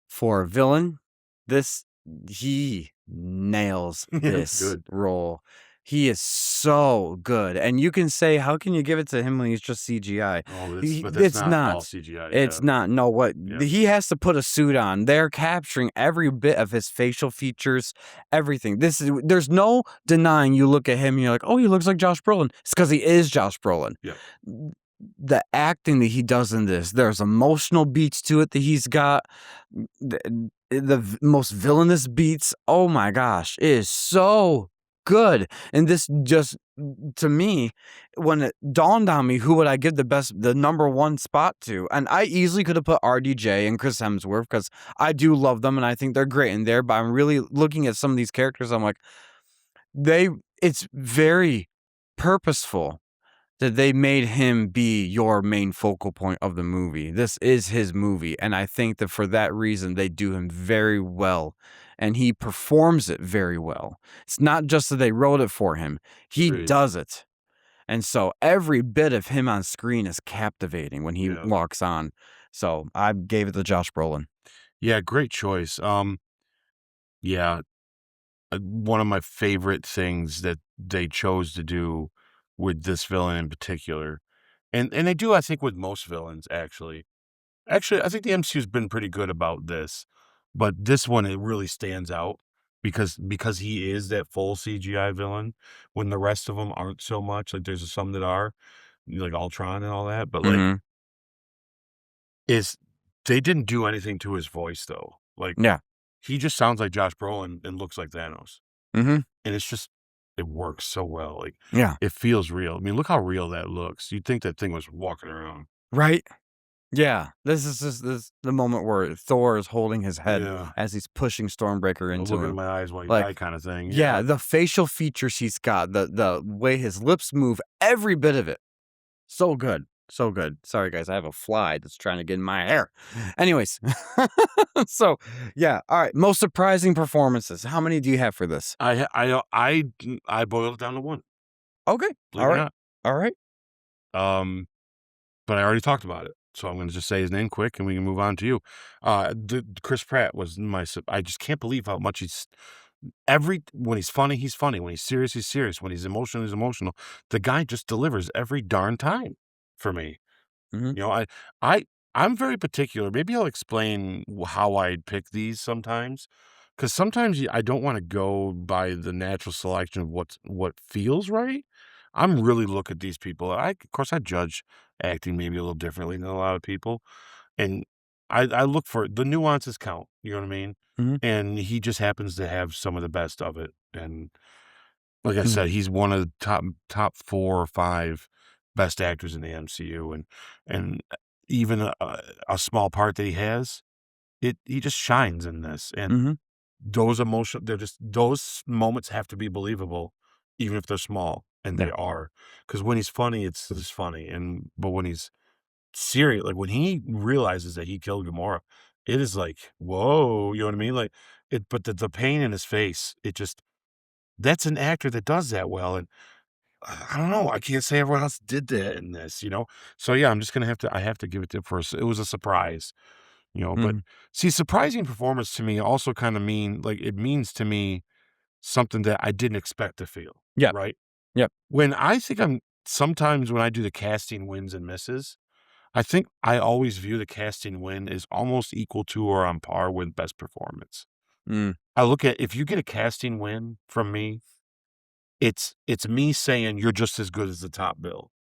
[SPEAKER 2] For a villain, this he nails
[SPEAKER 1] Yeah, it's
[SPEAKER 2] this
[SPEAKER 1] good.
[SPEAKER 2] role. He is so good, and you can say, "How can you give it to him when he's just CGI?"
[SPEAKER 1] Oh,
[SPEAKER 2] He
[SPEAKER 1] but that's
[SPEAKER 2] it's
[SPEAKER 1] not all
[SPEAKER 2] not.
[SPEAKER 1] CGI,
[SPEAKER 2] It's
[SPEAKER 1] yeah.
[SPEAKER 2] not. No, what
[SPEAKER 1] Yeah.
[SPEAKER 2] he has to put a suit on. They're capturing every bit of his facial features, everything. There's no denying you look at him and you're like, "Oh, he looks like Josh Brolin." It's because he is Josh Brolin.
[SPEAKER 1] Yep.
[SPEAKER 2] The acting that he does in this, there's emotional beats to it that he's got. The most villainous beats. Oh my gosh, it is so good. And this just to me, when it dawned on me, who would I give the number one spot to? And I easily could have put RDJ and Chris Hemsworth because I do love them and I think they're great in there. But I'm really looking at some of these characters. I'm like, it's very purposeful that they made him be your main focal point of the movie. This is his movie, and I think that for that reason, they do him very well, and he performs it very well. It's not just that they wrote it for him, he
[SPEAKER 1] Agreed.
[SPEAKER 2] does it. And so every bit of him on screen is captivating when he
[SPEAKER 1] Yeah.
[SPEAKER 2] walks on. So I gave it to Josh Brolin.
[SPEAKER 1] Yeah, great choice. Yeah, one of my favorite things that they chose to do with this villain in particular, and they do, I think, with most villains, actually. Actually, I think the MCU's been pretty good about this, but this one, it really stands out because he is that full CGI villain when the rest of them aren't so much. Like, there's some that are, like Ultron and all that, but, like,
[SPEAKER 2] Mhm.
[SPEAKER 1] is they didn't do anything to his voice, though. Like,
[SPEAKER 2] Yeah.
[SPEAKER 1] he just sounds like Josh Brolin and looks like Thanos.
[SPEAKER 2] Mhm.
[SPEAKER 1] And it's just it works so well, like,
[SPEAKER 2] Yeah.
[SPEAKER 1] it feels real. I mean, look how real that looks. You'd think that thing was walking around.
[SPEAKER 2] Right? Yeah. This the moment where Thor is holding his head
[SPEAKER 1] Yeah.
[SPEAKER 2] as he's pushing Stormbreaker into
[SPEAKER 1] Look into
[SPEAKER 2] him.
[SPEAKER 1] my eyes while you
[SPEAKER 2] Like,
[SPEAKER 1] die kinda thing,
[SPEAKER 2] yeah,
[SPEAKER 1] yeah.
[SPEAKER 2] the facial features he's got, the way his lips move, every bit of it. So good. So good. Sorry, guys. I have a fly that's trying to get in my hair. Anyways. So, yeah. All right. Most surprising performances. How many do you have for this?
[SPEAKER 1] I boiled it down to 1,
[SPEAKER 2] Okay.
[SPEAKER 1] believe
[SPEAKER 2] All
[SPEAKER 1] it or
[SPEAKER 2] right.
[SPEAKER 1] not.
[SPEAKER 2] All right.
[SPEAKER 1] But I already talked about it, so I'm gonna just say his name quick, and we can move on to you. Chris Pratt was I just can't believe how much when he's funny, he's funny. When he's serious. When he's emotional, he's emotional. The guy just delivers every darn time for me.
[SPEAKER 2] Mhm.
[SPEAKER 1] You know, I I'm very particular. Maybe I'll explain how I pick these sometimes, because sometimes I don't want to go by the natural selection of what feels right. I'm really look at these people. Of course I judge acting maybe a little differently than a lot of people, and I look for the nuances count. You know what I mean?
[SPEAKER 2] Mhm.
[SPEAKER 1] And he just happens to have some of the best of it, and Like I
[SPEAKER 2] Mhm.
[SPEAKER 1] said, he's one of the top 4 or 5 best actors in the MCU, and even a small part that he has, he just shines in this, and
[SPEAKER 2] Mhm.
[SPEAKER 1] they're just those moments have to be believable, even if they're small, and
[SPEAKER 2] Yeah.
[SPEAKER 1] they are. Because when he's funny, it's just funny, but when he's serious, like, when he realizes that he killed Gamora, it is like, "Whoa," you know what I mean? Like, but the pain in his face, it just that's an actor that does that well, and I don't know, I can't say everyone else did that in this, you know? So, yeah, I'm just gonna I have to give it to first. It was a surprise, but
[SPEAKER 2] Mhm.
[SPEAKER 1] see, surprising performance to me also kinda it means to me something that I didn't expect to feel,
[SPEAKER 2] Yep.
[SPEAKER 1] right?
[SPEAKER 2] Yep.
[SPEAKER 1] When I think I'm sometimes when I do the casting wins and misses, I think I always view the casting win as almost equal to or on par with best performance.
[SPEAKER 2] Mm.
[SPEAKER 1] I look at if you get a casting win from me, it's me saying you're just as good as the top bill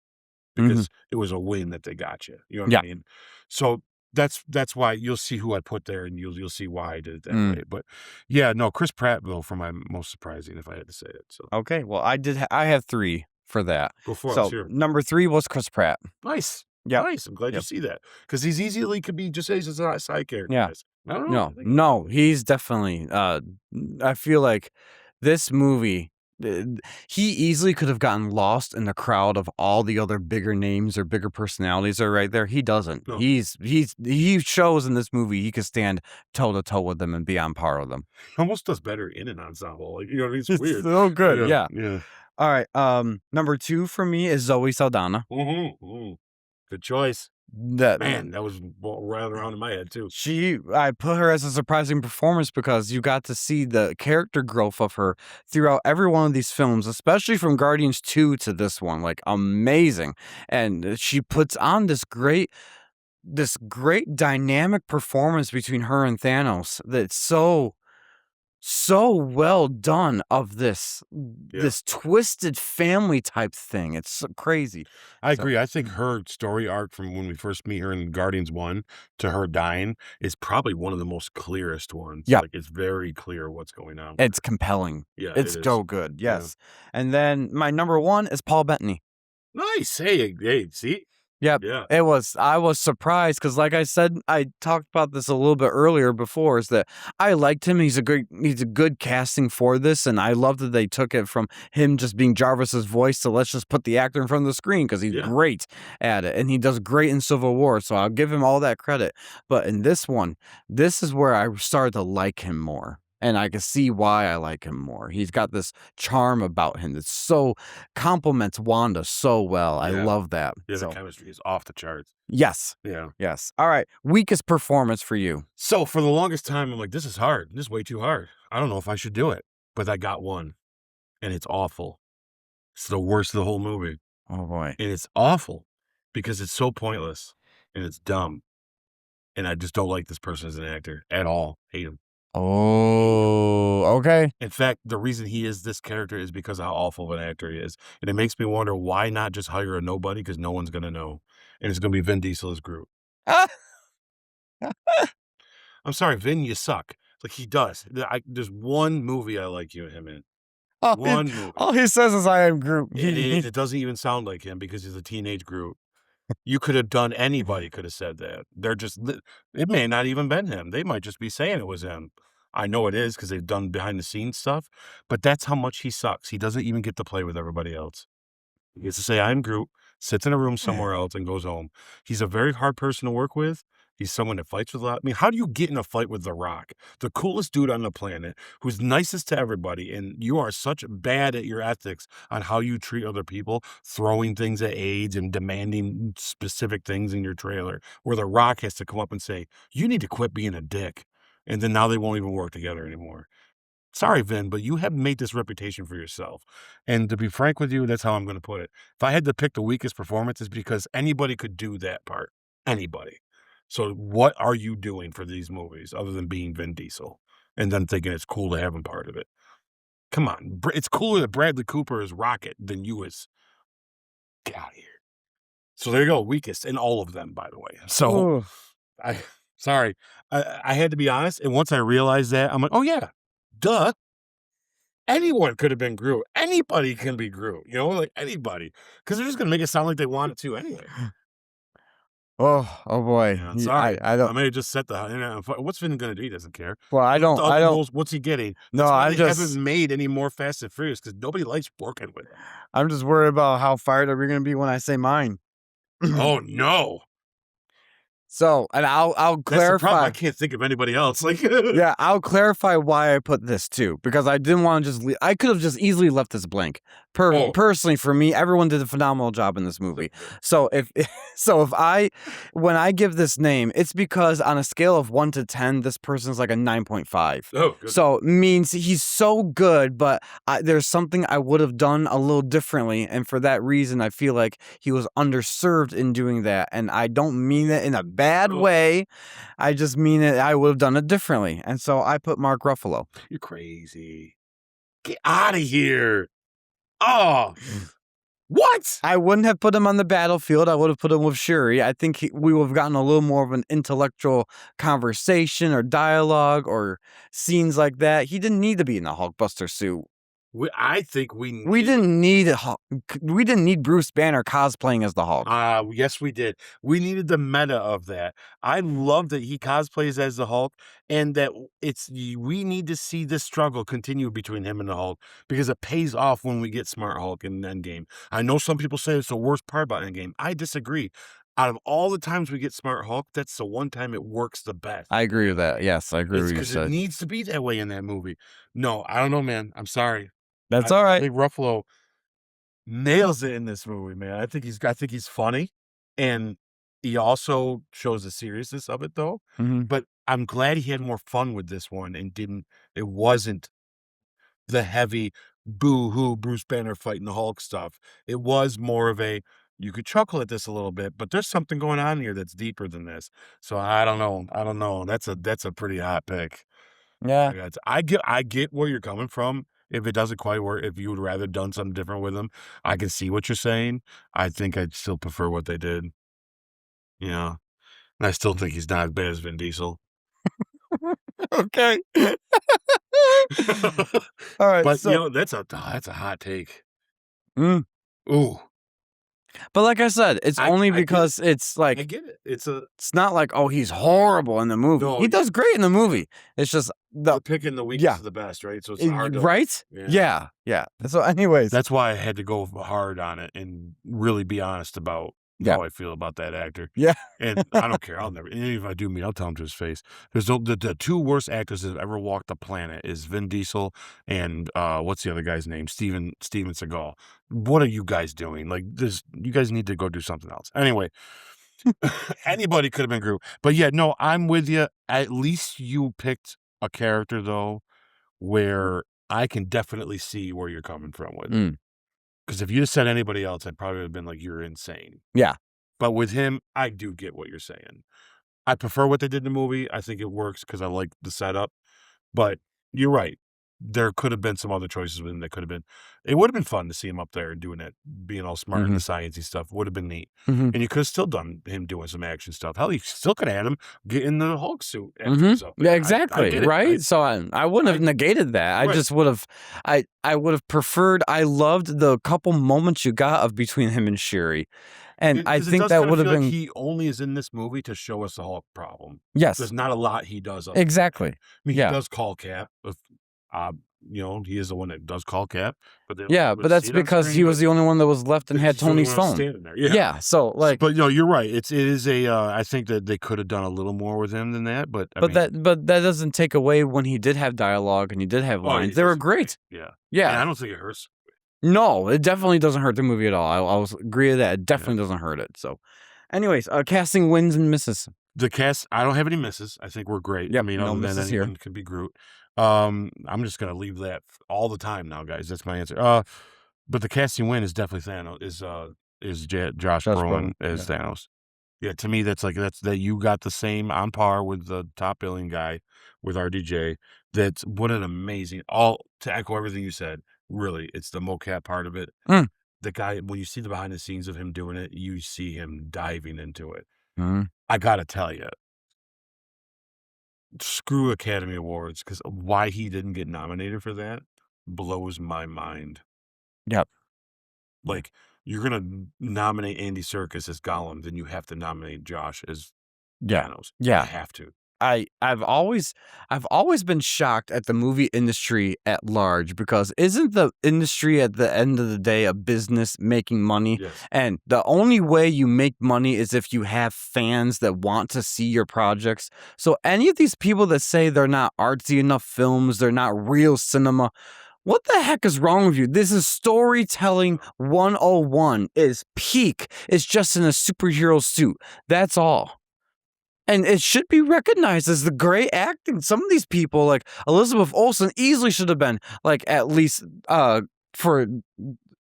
[SPEAKER 2] Mhm.
[SPEAKER 1] because it was a win that they got you. You know what I
[SPEAKER 2] Yeah.
[SPEAKER 1] mean? So that's why you'll see who I put there, and you'll see why I did it that
[SPEAKER 2] Mm.
[SPEAKER 1] way. But yeah, no, Chris Pratt though for my most surprising, if I had to say it. So
[SPEAKER 2] Okay, well, I have 3 for that.
[SPEAKER 1] go for it. Let's
[SPEAKER 2] So,
[SPEAKER 1] hear 'em.
[SPEAKER 2] number 3 was Chris Pratt.
[SPEAKER 1] Nice,
[SPEAKER 2] Yep.
[SPEAKER 1] nice. I'm glad you
[SPEAKER 2] Yep.
[SPEAKER 1] see that because he's easily could be just as a side character.
[SPEAKER 2] Yeah.
[SPEAKER 1] I don't know. I
[SPEAKER 2] No,
[SPEAKER 1] think
[SPEAKER 2] no, he's definitely, I feel like this movie, he easily could have gotten lost in the crowd of all the other bigger names or bigger personalities are right there. He doesn't.
[SPEAKER 1] no,
[SPEAKER 2] He shows in this movie he could stand toe to toe with them and be on par with them.
[SPEAKER 1] he almost does better in an ensemble. Like you know, what I mean? It's
[SPEAKER 2] It's
[SPEAKER 1] weird.
[SPEAKER 2] so good,
[SPEAKER 1] Yeah,
[SPEAKER 2] yeah.
[SPEAKER 1] yeah.
[SPEAKER 2] Alright, number 2 for me is Zoe Saldana.
[SPEAKER 1] Good choice.
[SPEAKER 2] That
[SPEAKER 1] Man, that was rattling around in my head too.
[SPEAKER 2] I put her as a surprising performance because you got to see the character growth of her throughout every one of these films, especially from Guardians 2 to this one, like, amazing, and she puts on this great dynamic performance between her and Thanos that's so well done of
[SPEAKER 1] Yeah.
[SPEAKER 2] this twisted family type thing, it's so crazy.
[SPEAKER 1] I
[SPEAKER 2] So
[SPEAKER 1] agree. I think her story arc from when we first meet her in Guardians 1 to her dying is probably one of the most clearest ones.
[SPEAKER 2] yeah.
[SPEAKER 1] Like, it's very clear what's going on with
[SPEAKER 2] It's
[SPEAKER 1] her.
[SPEAKER 2] compelling.
[SPEAKER 1] Yeah, it
[SPEAKER 2] It's
[SPEAKER 1] is.
[SPEAKER 2] so good,
[SPEAKER 1] Yeah.
[SPEAKER 2] yes. And then my number 1 is Paul Bettany.
[SPEAKER 1] Nice. Hey, see?
[SPEAKER 2] Yep.
[SPEAKER 1] Yeah.
[SPEAKER 2] I was surprised because, like I said, I talked about this a little bit earlier before, is that I liked him. He's a good casting for this, and I love that they took it from him just being Jarvis's voice to let's just put the actor in front of the screen because he's
[SPEAKER 1] Yeah.
[SPEAKER 2] great at it, and he does great in Civil War, so I'll give him all that credit. But in this one, this is where I started to like him more. And I can see why I like him more. He's got this charm about him that so complements Wanda so well. I
[SPEAKER 1] Yeah.
[SPEAKER 2] love that.
[SPEAKER 1] Yeah, the
[SPEAKER 2] So
[SPEAKER 1] chemistry is off the charts.
[SPEAKER 2] yes.
[SPEAKER 1] Yeah.
[SPEAKER 2] Yes. All right. Weakest performance for you.
[SPEAKER 1] So for the longest time, I'm like, this is hard. This is way too hard. I don't know if I should do it. But I got one, and it's awful. It's the worst of the whole movie.
[SPEAKER 2] Oh boy.
[SPEAKER 1] And it's awful because it's so pointless and it's dumb. And I just don't like this person as an actor at all. Hate him. Hate him.
[SPEAKER 2] Oh, okay.
[SPEAKER 1] In fact, the reason he is this character is because of how awful of an actor he is. And it makes me wonder why not just hire a nobody because no one's going to know. And it's going to be Vin Diesel as Groot. I'm sorry, Vin, you suck. Like he does. There's one movie I like him in. One movie.
[SPEAKER 2] all he says is I am Groot.
[SPEAKER 1] It doesn't even sound like him because he's a teenage Groot. You could have done anybody could have said that. They're just it may not even been him. They might just be saying it was him. I know it is because they've done behind the scenes stuff, but that's how much he sucks. He doesn't even get to play with everybody else. He gets to say, I'm Groot, sits in a room somewhere else and goes home. He's a very hard person to work with. He's someone that fights with a lot. I mean, how do you get in a fight with The Rock, the coolest dude on the planet, who's nicest to everybody, and you are such bad at your ethics on how you treat other people, throwing things at aides and demanding specific things in your trailer, where The Rock has to come up and say, you need to quit being a dick. And then now they won't even work together anymore. Sorry, Vin, but you have made this reputation for yourself. And to be frank with you, that's how I'm going to put it. If I had to pick the weakest performance, it's because anybody could do that part. Anybody. So what are you doing for these movies other than being Vin Diesel and then thinking it's cool to have him part of it? Come on. It's cooler that Bradley Cooper is Rocket than you is. Get out of here. So there you go. Weakest in all of them, by the way. So
[SPEAKER 2] Ooh.
[SPEAKER 1] I, sorry. I had to be honest. And once I realized that, I'm like, oh, yeah, duh. anyone could have been Groot. Anybody can be Groot, you know, like anybody, because they're just gonna make it sound like they want it to anyway.
[SPEAKER 2] Oh boy.
[SPEAKER 1] Yeah, sorry.
[SPEAKER 2] I
[SPEAKER 1] I
[SPEAKER 2] don't.
[SPEAKER 1] may have just set the what's Finn gonna do? He doesn't care.
[SPEAKER 2] Well, I don't.
[SPEAKER 1] The
[SPEAKER 2] I
[SPEAKER 1] other
[SPEAKER 2] don't.
[SPEAKER 1] roles, what's he getting?
[SPEAKER 2] No,
[SPEAKER 1] That's why
[SPEAKER 2] I'm
[SPEAKER 1] they haven't
[SPEAKER 2] just.
[SPEAKER 1] made any more Fast and Furious because nobody likes working with them.
[SPEAKER 2] I'm just worried about how fired up you're gonna be when I say mine.
[SPEAKER 1] Oh no,
[SPEAKER 2] So, and I'll
[SPEAKER 1] that's the problem.
[SPEAKER 2] clarify.
[SPEAKER 1] I can't think of anybody else. Like,
[SPEAKER 2] Yeah, I'll clarify why I put this too, because I didn't want to just I could have just easily left this blank.
[SPEAKER 1] Oh.
[SPEAKER 2] Personally, for me, everyone did a phenomenal job in this movie. So if when I give this name, it's because on a scale of 1 to 10, this person's like a 9.5.
[SPEAKER 1] Oh, good.
[SPEAKER 2] So it means he's so good, but there's something I would have done a little differently, and for that reason, I feel like he was underserved in doing that, and I don't mean it in a bad way. I just mean it. I would have done it differently, and so I put Mark Ruffalo.
[SPEAKER 1] You're crazy. Get out of here. Oh, what?
[SPEAKER 2] I wouldn't have put him on the battlefield. I would have put him with Shuri. I think we would have gotten a little more of an intellectual conversation or dialogue or scenes like that. He didn't need to be in a Hulkbuster suit.
[SPEAKER 1] I think we
[SPEAKER 2] didn't need we didn't need Bruce Banner cosplaying as the Hulk.
[SPEAKER 1] Yes, we did. We needed the meta of that. I love that he cosplays as the Hulk, and that we need to see this struggle continue between him and the Hulk because it pays off when we get Smart Hulk in Endgame. I know some people say it's the worst part about Endgame. I disagree. Out of all the times we get Smart Hulk, that's the one time it works the best.
[SPEAKER 2] I agree with that. Yes, I agree with you
[SPEAKER 1] Because
[SPEAKER 2] said.
[SPEAKER 1] it needs to be that way in that movie. No, I don't know, man. I'm sorry.
[SPEAKER 2] That's all right.
[SPEAKER 1] I think Ruffalo nails it in this movie, man. I think he's funny, and he also shows the seriousness of it, though.
[SPEAKER 2] Mhm.
[SPEAKER 1] But I'm glad he had more fun with this one and it wasn't the heavy boo-hoo Bruce Banner fighting the Hulk stuff. It was more of a, you could chuckle at this a little bit, but there's something going on here that's deeper than this. So I don't know. That's a pretty hot pick.
[SPEAKER 2] Yeah.
[SPEAKER 1] I get where you're coming from. If it doesn't quite work, if you would rather done something different with them, I can see what you're saying. I think I'd still prefer what they did. Yeah. And I still think he's not as bad as Vin Diesel.
[SPEAKER 2] Okay. All right.
[SPEAKER 1] But
[SPEAKER 2] So,
[SPEAKER 1] you know, that's a hot take.
[SPEAKER 2] Mm.
[SPEAKER 1] Ooh.
[SPEAKER 2] But like I said, it's only because it's like
[SPEAKER 1] I get it.
[SPEAKER 2] it's not like, oh, he's horrible in the movie.
[SPEAKER 1] No,
[SPEAKER 2] He does great in the movie. It's just
[SPEAKER 1] we're picking the weakest of the best, right? So it's hard to,
[SPEAKER 2] right?
[SPEAKER 1] yeah.
[SPEAKER 2] Yeah. So anyways.
[SPEAKER 1] That's why I had to go hard on it and really be honest about
[SPEAKER 2] Yeah.
[SPEAKER 1] how I feel about that actor.
[SPEAKER 2] Yeah.
[SPEAKER 1] And I don't care. I'll never, and if I do meet, I'll tell him to his face. There's the two worst actors that have ever walked the planet is Vin Diesel and what's the other guy's name? Steven Seagal. What are you guys doing? Like this, you guys need to go do something else. Anyway, anybody could have been Groot. But yeah, no, I'm with you. At least you picked a character though, where I can definitely see where you're coming from with it. Because if you just said anybody else, I'd probably have been like, you're insane.
[SPEAKER 2] Yeah.
[SPEAKER 1] But with him, I do get what you're saying. I prefer what they did in the movie. I think it works because I like the setup. But you're right. There could have been some other choices with him that could have been. It would have been fun to see him up there and doing it, being all smart in the sciencey stuff. Would have been neat. And you could have still done him doing some action stuff. Hell, you still could have had him get in the Hulk suit.
[SPEAKER 2] Yeah, exactly.
[SPEAKER 1] I get it.
[SPEAKER 2] Right. So I wouldn't have negated that. I just would have. I would have preferred. I loved the couple moments you got of between him and Shuri, and I think that would have been.
[SPEAKER 1] Like he only is in this movie to show us the Hulk problem.
[SPEAKER 2] Yes.
[SPEAKER 1] There's not a lot he does.
[SPEAKER 2] Exactly.
[SPEAKER 1] I mean, he does call Cap. You know, he is the one that does call Cap. But
[SPEAKER 2] but that's because he was the only one that was left and had Tony's phone.
[SPEAKER 1] There.
[SPEAKER 2] Yeah. So like,
[SPEAKER 1] but you know, you're right. It is a. I think that they could have done a little more with him than that. But
[SPEAKER 2] that doesn't take away when he did have dialogue and he did have lines. They were great.
[SPEAKER 1] Yeah.
[SPEAKER 2] Yeah.
[SPEAKER 1] And I don't think it hurts.
[SPEAKER 2] No, it definitely doesn't hurt the movie at all. I'll agree with that. It definitely doesn't hurt it. So, anyways, casting wins and misses.
[SPEAKER 1] The cast, I don't have any misses. I think we're great.
[SPEAKER 2] Yep,
[SPEAKER 1] I mean,
[SPEAKER 2] no
[SPEAKER 1] other than
[SPEAKER 2] misses
[SPEAKER 1] anyone
[SPEAKER 2] here.
[SPEAKER 1] could be Groot. I'm just gonna leave that all the time now, guys. That's my answer. But the casting win is definitely Thanos. Is Josh Brolin as Thanos? Yeah, to me, that's that you got the same on par with the top billing guy with RDJ. That's what an amazing to echo everything you said. Really, it's the mocap part of it. The guy, when you see the behind the scenes of him doing it, you see him diving into it. I gotta tell you, screw Academy Awards because why he didn't get nominated for that blows my mind.
[SPEAKER 2] Yep.
[SPEAKER 1] Like, you're gonna nominate Andy Serkis as Gollum, then you have to nominate Josh as
[SPEAKER 2] Yeah.
[SPEAKER 1] Thanos. You
[SPEAKER 2] Yeah.
[SPEAKER 1] have to.
[SPEAKER 2] I've always been shocked at the movie industry at large, because isn't the industry at the end of the day a business making money?
[SPEAKER 1] Yes.
[SPEAKER 2] And the only way you make money is if you have fans that want to see your projects. So any of these people that say they're not artsy enough films, they're not real cinema, what the heck is wrong with you? This is storytelling 101. Is peak. It's just in a superhero suit. That's all. And it should be recognized as the great acting. Some of these people, like Elizabeth Olsen, easily should have been like at least for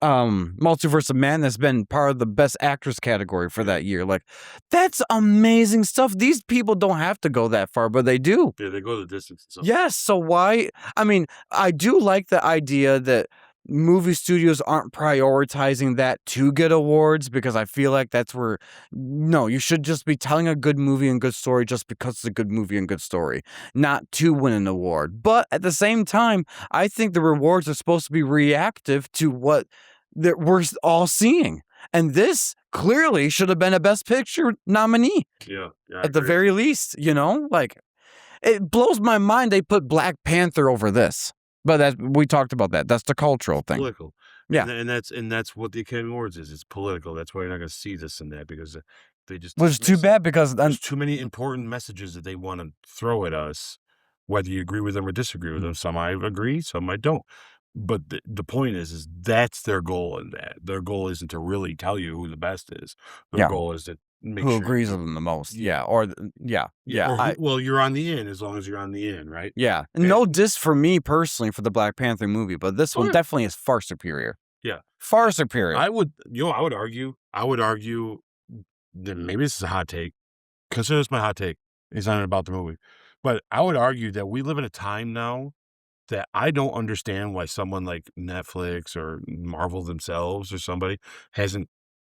[SPEAKER 2] Multiverse of Madness been part of the best actress category for that year. Like, that's amazing stuff. These people don't have to go that far, but they do.
[SPEAKER 1] Yeah, they go the distance. So.
[SPEAKER 2] Yes, so why? I mean, I do like the idea that movie studios aren't prioritizing that to get awards, because I feel like that's where, no, you should just be telling a good movie and good story just because it's a good movie and good story, not to win an award. But at the same time, I think the rewards are supposed to be reactive to what that we're all seeing. And this clearly should have been a Best Picture nominee
[SPEAKER 1] Yeah,
[SPEAKER 2] at the very least, like. It blows my mind they put Black Panther over this. But we talked about that. That's the cultural thing.
[SPEAKER 1] Political.
[SPEAKER 2] Yeah.
[SPEAKER 1] And that's what the Academy Awards is. It's political. That's why you're not gonna see this and that, because they just
[SPEAKER 2] Which is too
[SPEAKER 1] dismiss it.
[SPEAKER 2] bad, because
[SPEAKER 1] There's too many important messages that they wanna throw at us, whether you agree with them or disagree with them. Some I agree, some I don't. But the point is that's their goal in that. Their goal isn't to really tell you who the best is. Their
[SPEAKER 2] Yeah.
[SPEAKER 1] goal is to make
[SPEAKER 2] who
[SPEAKER 1] sure
[SPEAKER 2] agrees
[SPEAKER 1] you
[SPEAKER 2] with them the most.
[SPEAKER 1] Yeah.
[SPEAKER 2] Yeah. Or yeah.
[SPEAKER 1] or
[SPEAKER 2] I
[SPEAKER 1] well, you're on the in as long as you're on the in, right?
[SPEAKER 2] yeah.
[SPEAKER 1] And
[SPEAKER 2] No diss for me personally for the Black Panther movie, but this
[SPEAKER 1] Oh,
[SPEAKER 2] one
[SPEAKER 1] yeah.
[SPEAKER 2] definitely is far superior.
[SPEAKER 1] Yeah.
[SPEAKER 2] Far superior.
[SPEAKER 1] I would I would argue that maybe this is a hot take. Consider this my hot take. It's not about the movie. But I would argue that we live in a time now that I don't understand why someone like Netflix or Marvel themselves or somebody hasn't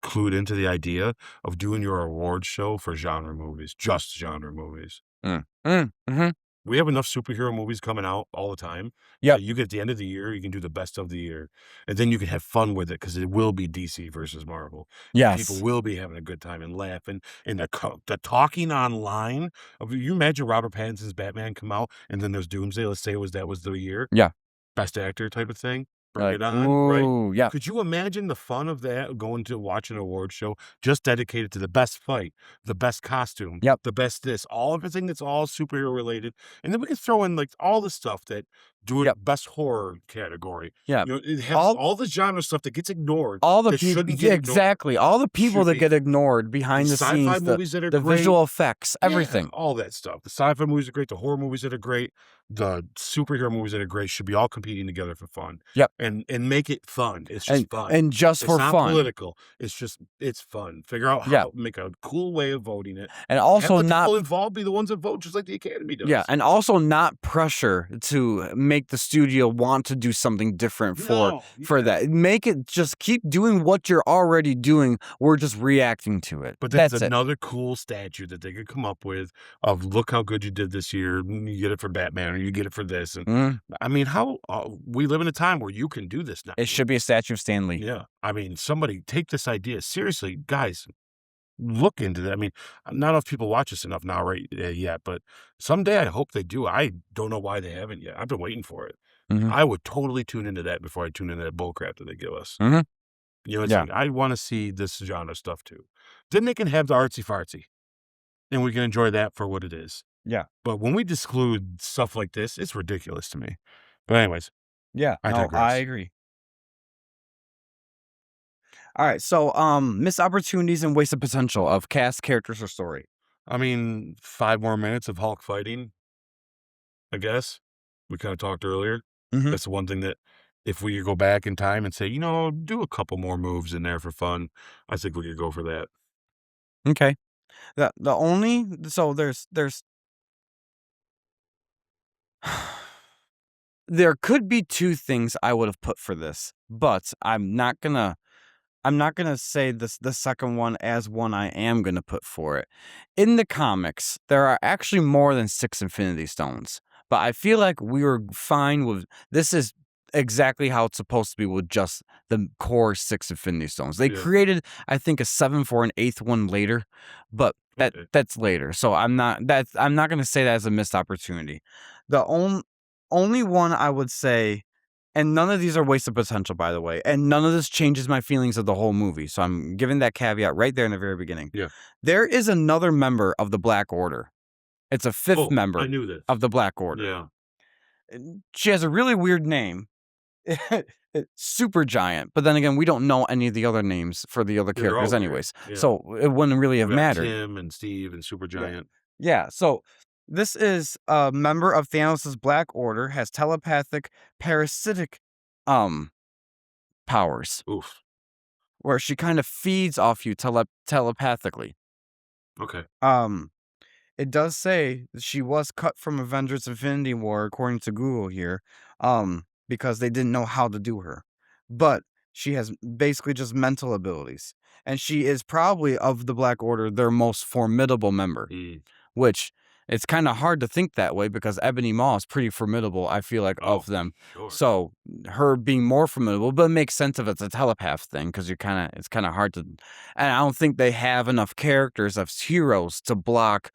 [SPEAKER 1] clued into the idea of doing your awards show for genre movies, just genre movies.
[SPEAKER 2] Mhm.
[SPEAKER 1] We have enough superhero movies coming out all the time.
[SPEAKER 2] Yep.
[SPEAKER 1] That you get at the end of the year, you can do the best of the year, and then you can have fun with it because it will be DC versus Marvel. And people
[SPEAKER 2] Yes.
[SPEAKER 1] will be having a good time and laughing. And the talking online of, you imagine Robert Pattinson's Batman come out, and then there's Doomsday. Let's say that was the year.
[SPEAKER 2] Yeah.
[SPEAKER 1] Best actor type of thing. Bring
[SPEAKER 2] Like,
[SPEAKER 1] it on, right?
[SPEAKER 2] ooh, yeah.
[SPEAKER 1] Could you imagine the fun of that, going to watch an award show just dedicated to the best fight, the best costume,
[SPEAKER 2] Yep.
[SPEAKER 1] the best this, everything that's all superhero related, and then we can throw in like all the stuff that do it
[SPEAKER 2] Yep.
[SPEAKER 1] best horror category.
[SPEAKER 2] Yeah.
[SPEAKER 1] It has
[SPEAKER 2] All-
[SPEAKER 1] all the genre stuff that gets ignored.
[SPEAKER 2] All the
[SPEAKER 1] that
[SPEAKER 2] people,
[SPEAKER 1] shouldn't get ignored.
[SPEAKER 2] exactly. All the people
[SPEAKER 1] Should
[SPEAKER 2] that
[SPEAKER 1] be.
[SPEAKER 2] get ignored behind
[SPEAKER 1] The
[SPEAKER 2] the
[SPEAKER 1] sci-fi
[SPEAKER 2] scenes,
[SPEAKER 1] movies that are
[SPEAKER 2] the
[SPEAKER 1] great.
[SPEAKER 2] visual effects,
[SPEAKER 1] Yeah,
[SPEAKER 2] everything.
[SPEAKER 1] all that stuff. The sci-fi movies are great. The horror movies that are great. The superhero movies that are great should be all competing together for fun.
[SPEAKER 2] Yep.
[SPEAKER 1] And make it fun. It's just fun.
[SPEAKER 2] And just
[SPEAKER 1] It's
[SPEAKER 2] for
[SPEAKER 1] not
[SPEAKER 2] fun.
[SPEAKER 1] political. It's fun. Figure out
[SPEAKER 2] Yeah.
[SPEAKER 1] how make a cool way of voting it.
[SPEAKER 2] And also
[SPEAKER 1] Have the
[SPEAKER 2] not
[SPEAKER 1] people involved be the ones that vote, just like the Academy does.
[SPEAKER 2] Yeah, and also not pressure to make the studio want to do something different for that. Make it just keep doing what you're already doing. We're just reacting to it.
[SPEAKER 1] But that's
[SPEAKER 2] it.
[SPEAKER 1] another cool statue that they could come up with of, look how good you did this year. You get it for Batman, or you get it for this. And
[SPEAKER 2] Mhm.
[SPEAKER 1] I mean, we live in a time where you can do this now.
[SPEAKER 2] It should be a statue of Stan Lee.
[SPEAKER 1] Yeah. I mean, somebody take this idea seriously, guys. Look into that. I mean, not enough people watch this enough now, right? Yet, but someday I hope they do. I don't know why they haven't yet. I've been waiting for it.
[SPEAKER 2] Mhm.
[SPEAKER 1] I would totally tune into that before I tune into that bullcrap that they give us.
[SPEAKER 2] Mhm.
[SPEAKER 1] You know what I'm
[SPEAKER 2] Yeah.
[SPEAKER 1] saying? I want to see this genre stuff too. Then they can have the artsy fartsy, and we can enjoy that for what it is.
[SPEAKER 2] Yeah.
[SPEAKER 1] But when we exclude stuff like this, it's ridiculous to me. But anyways,
[SPEAKER 2] Yeah.
[SPEAKER 1] I
[SPEAKER 2] No,
[SPEAKER 1] digress.
[SPEAKER 2] I agree. All right. So, missed opportunities and wasted potential of cast, characters, or story.
[SPEAKER 1] I mean, 5 more minutes of Hulk fighting, I guess. We kind of talked earlier.
[SPEAKER 2] Mhm.
[SPEAKER 1] That's the one thing that, if we could go back in time and say, do a couple more moves in there for fun, I think we could go for that.
[SPEAKER 2] Okay. The only so there's there could be two things I would have put for this, but I'm not gonna say the second one as one I am gonna put for it. In the comics, there are actually more than 6 Infinity Stones, but I feel like we were fine with this is exactly how it's supposed to be with just the core 6 Infinity Stones. They
[SPEAKER 1] Yeah.
[SPEAKER 2] created, I think, a 7th or an 8th one later, but
[SPEAKER 1] Okay.
[SPEAKER 2] that's later. So I'm not gonna say that as a missed opportunity. The only one I would say, and none of these are wasted potential, by the way, and none of this changes my feelings of the whole movie. So I'm giving that caveat right there in the very beginning.
[SPEAKER 1] Yeah.
[SPEAKER 2] There is another member of the Black Order. It's a 5th
[SPEAKER 1] Oh, I
[SPEAKER 2] member
[SPEAKER 1] knew this.
[SPEAKER 2] of the Black Order.
[SPEAKER 1] Yeah.
[SPEAKER 2] She has a really weird name. Super Giant, but then again, we don't know any of the other names for the other
[SPEAKER 1] Yeah, they're all
[SPEAKER 2] characters
[SPEAKER 1] weird.
[SPEAKER 2] anyways,
[SPEAKER 1] Yeah.
[SPEAKER 2] so it wouldn't really have
[SPEAKER 1] We got
[SPEAKER 2] mattered.
[SPEAKER 1] Tim and Steve and Supergiant.
[SPEAKER 2] Yeah, so this is a member of Thanos' Black Order, has telepathic parasitic powers,
[SPEAKER 1] Oof.
[SPEAKER 2] where she kind of feeds off you telepathically.
[SPEAKER 1] Okay.
[SPEAKER 2] It does say that she was cut from Avengers Infinity War, according to Google here, because they didn't know how to do her. But she has basically just mental abilities. And she is probably, of the Black Order, their most formidable member, which it's kind of hard to think that way because Ebony Maw is pretty formidable, I feel like, of them.
[SPEAKER 1] Sure.
[SPEAKER 2] So her being more formidable, but it makes sense if it's a telepath thing because it's kind of hard to. And I don't think they have enough characters as heroes to block.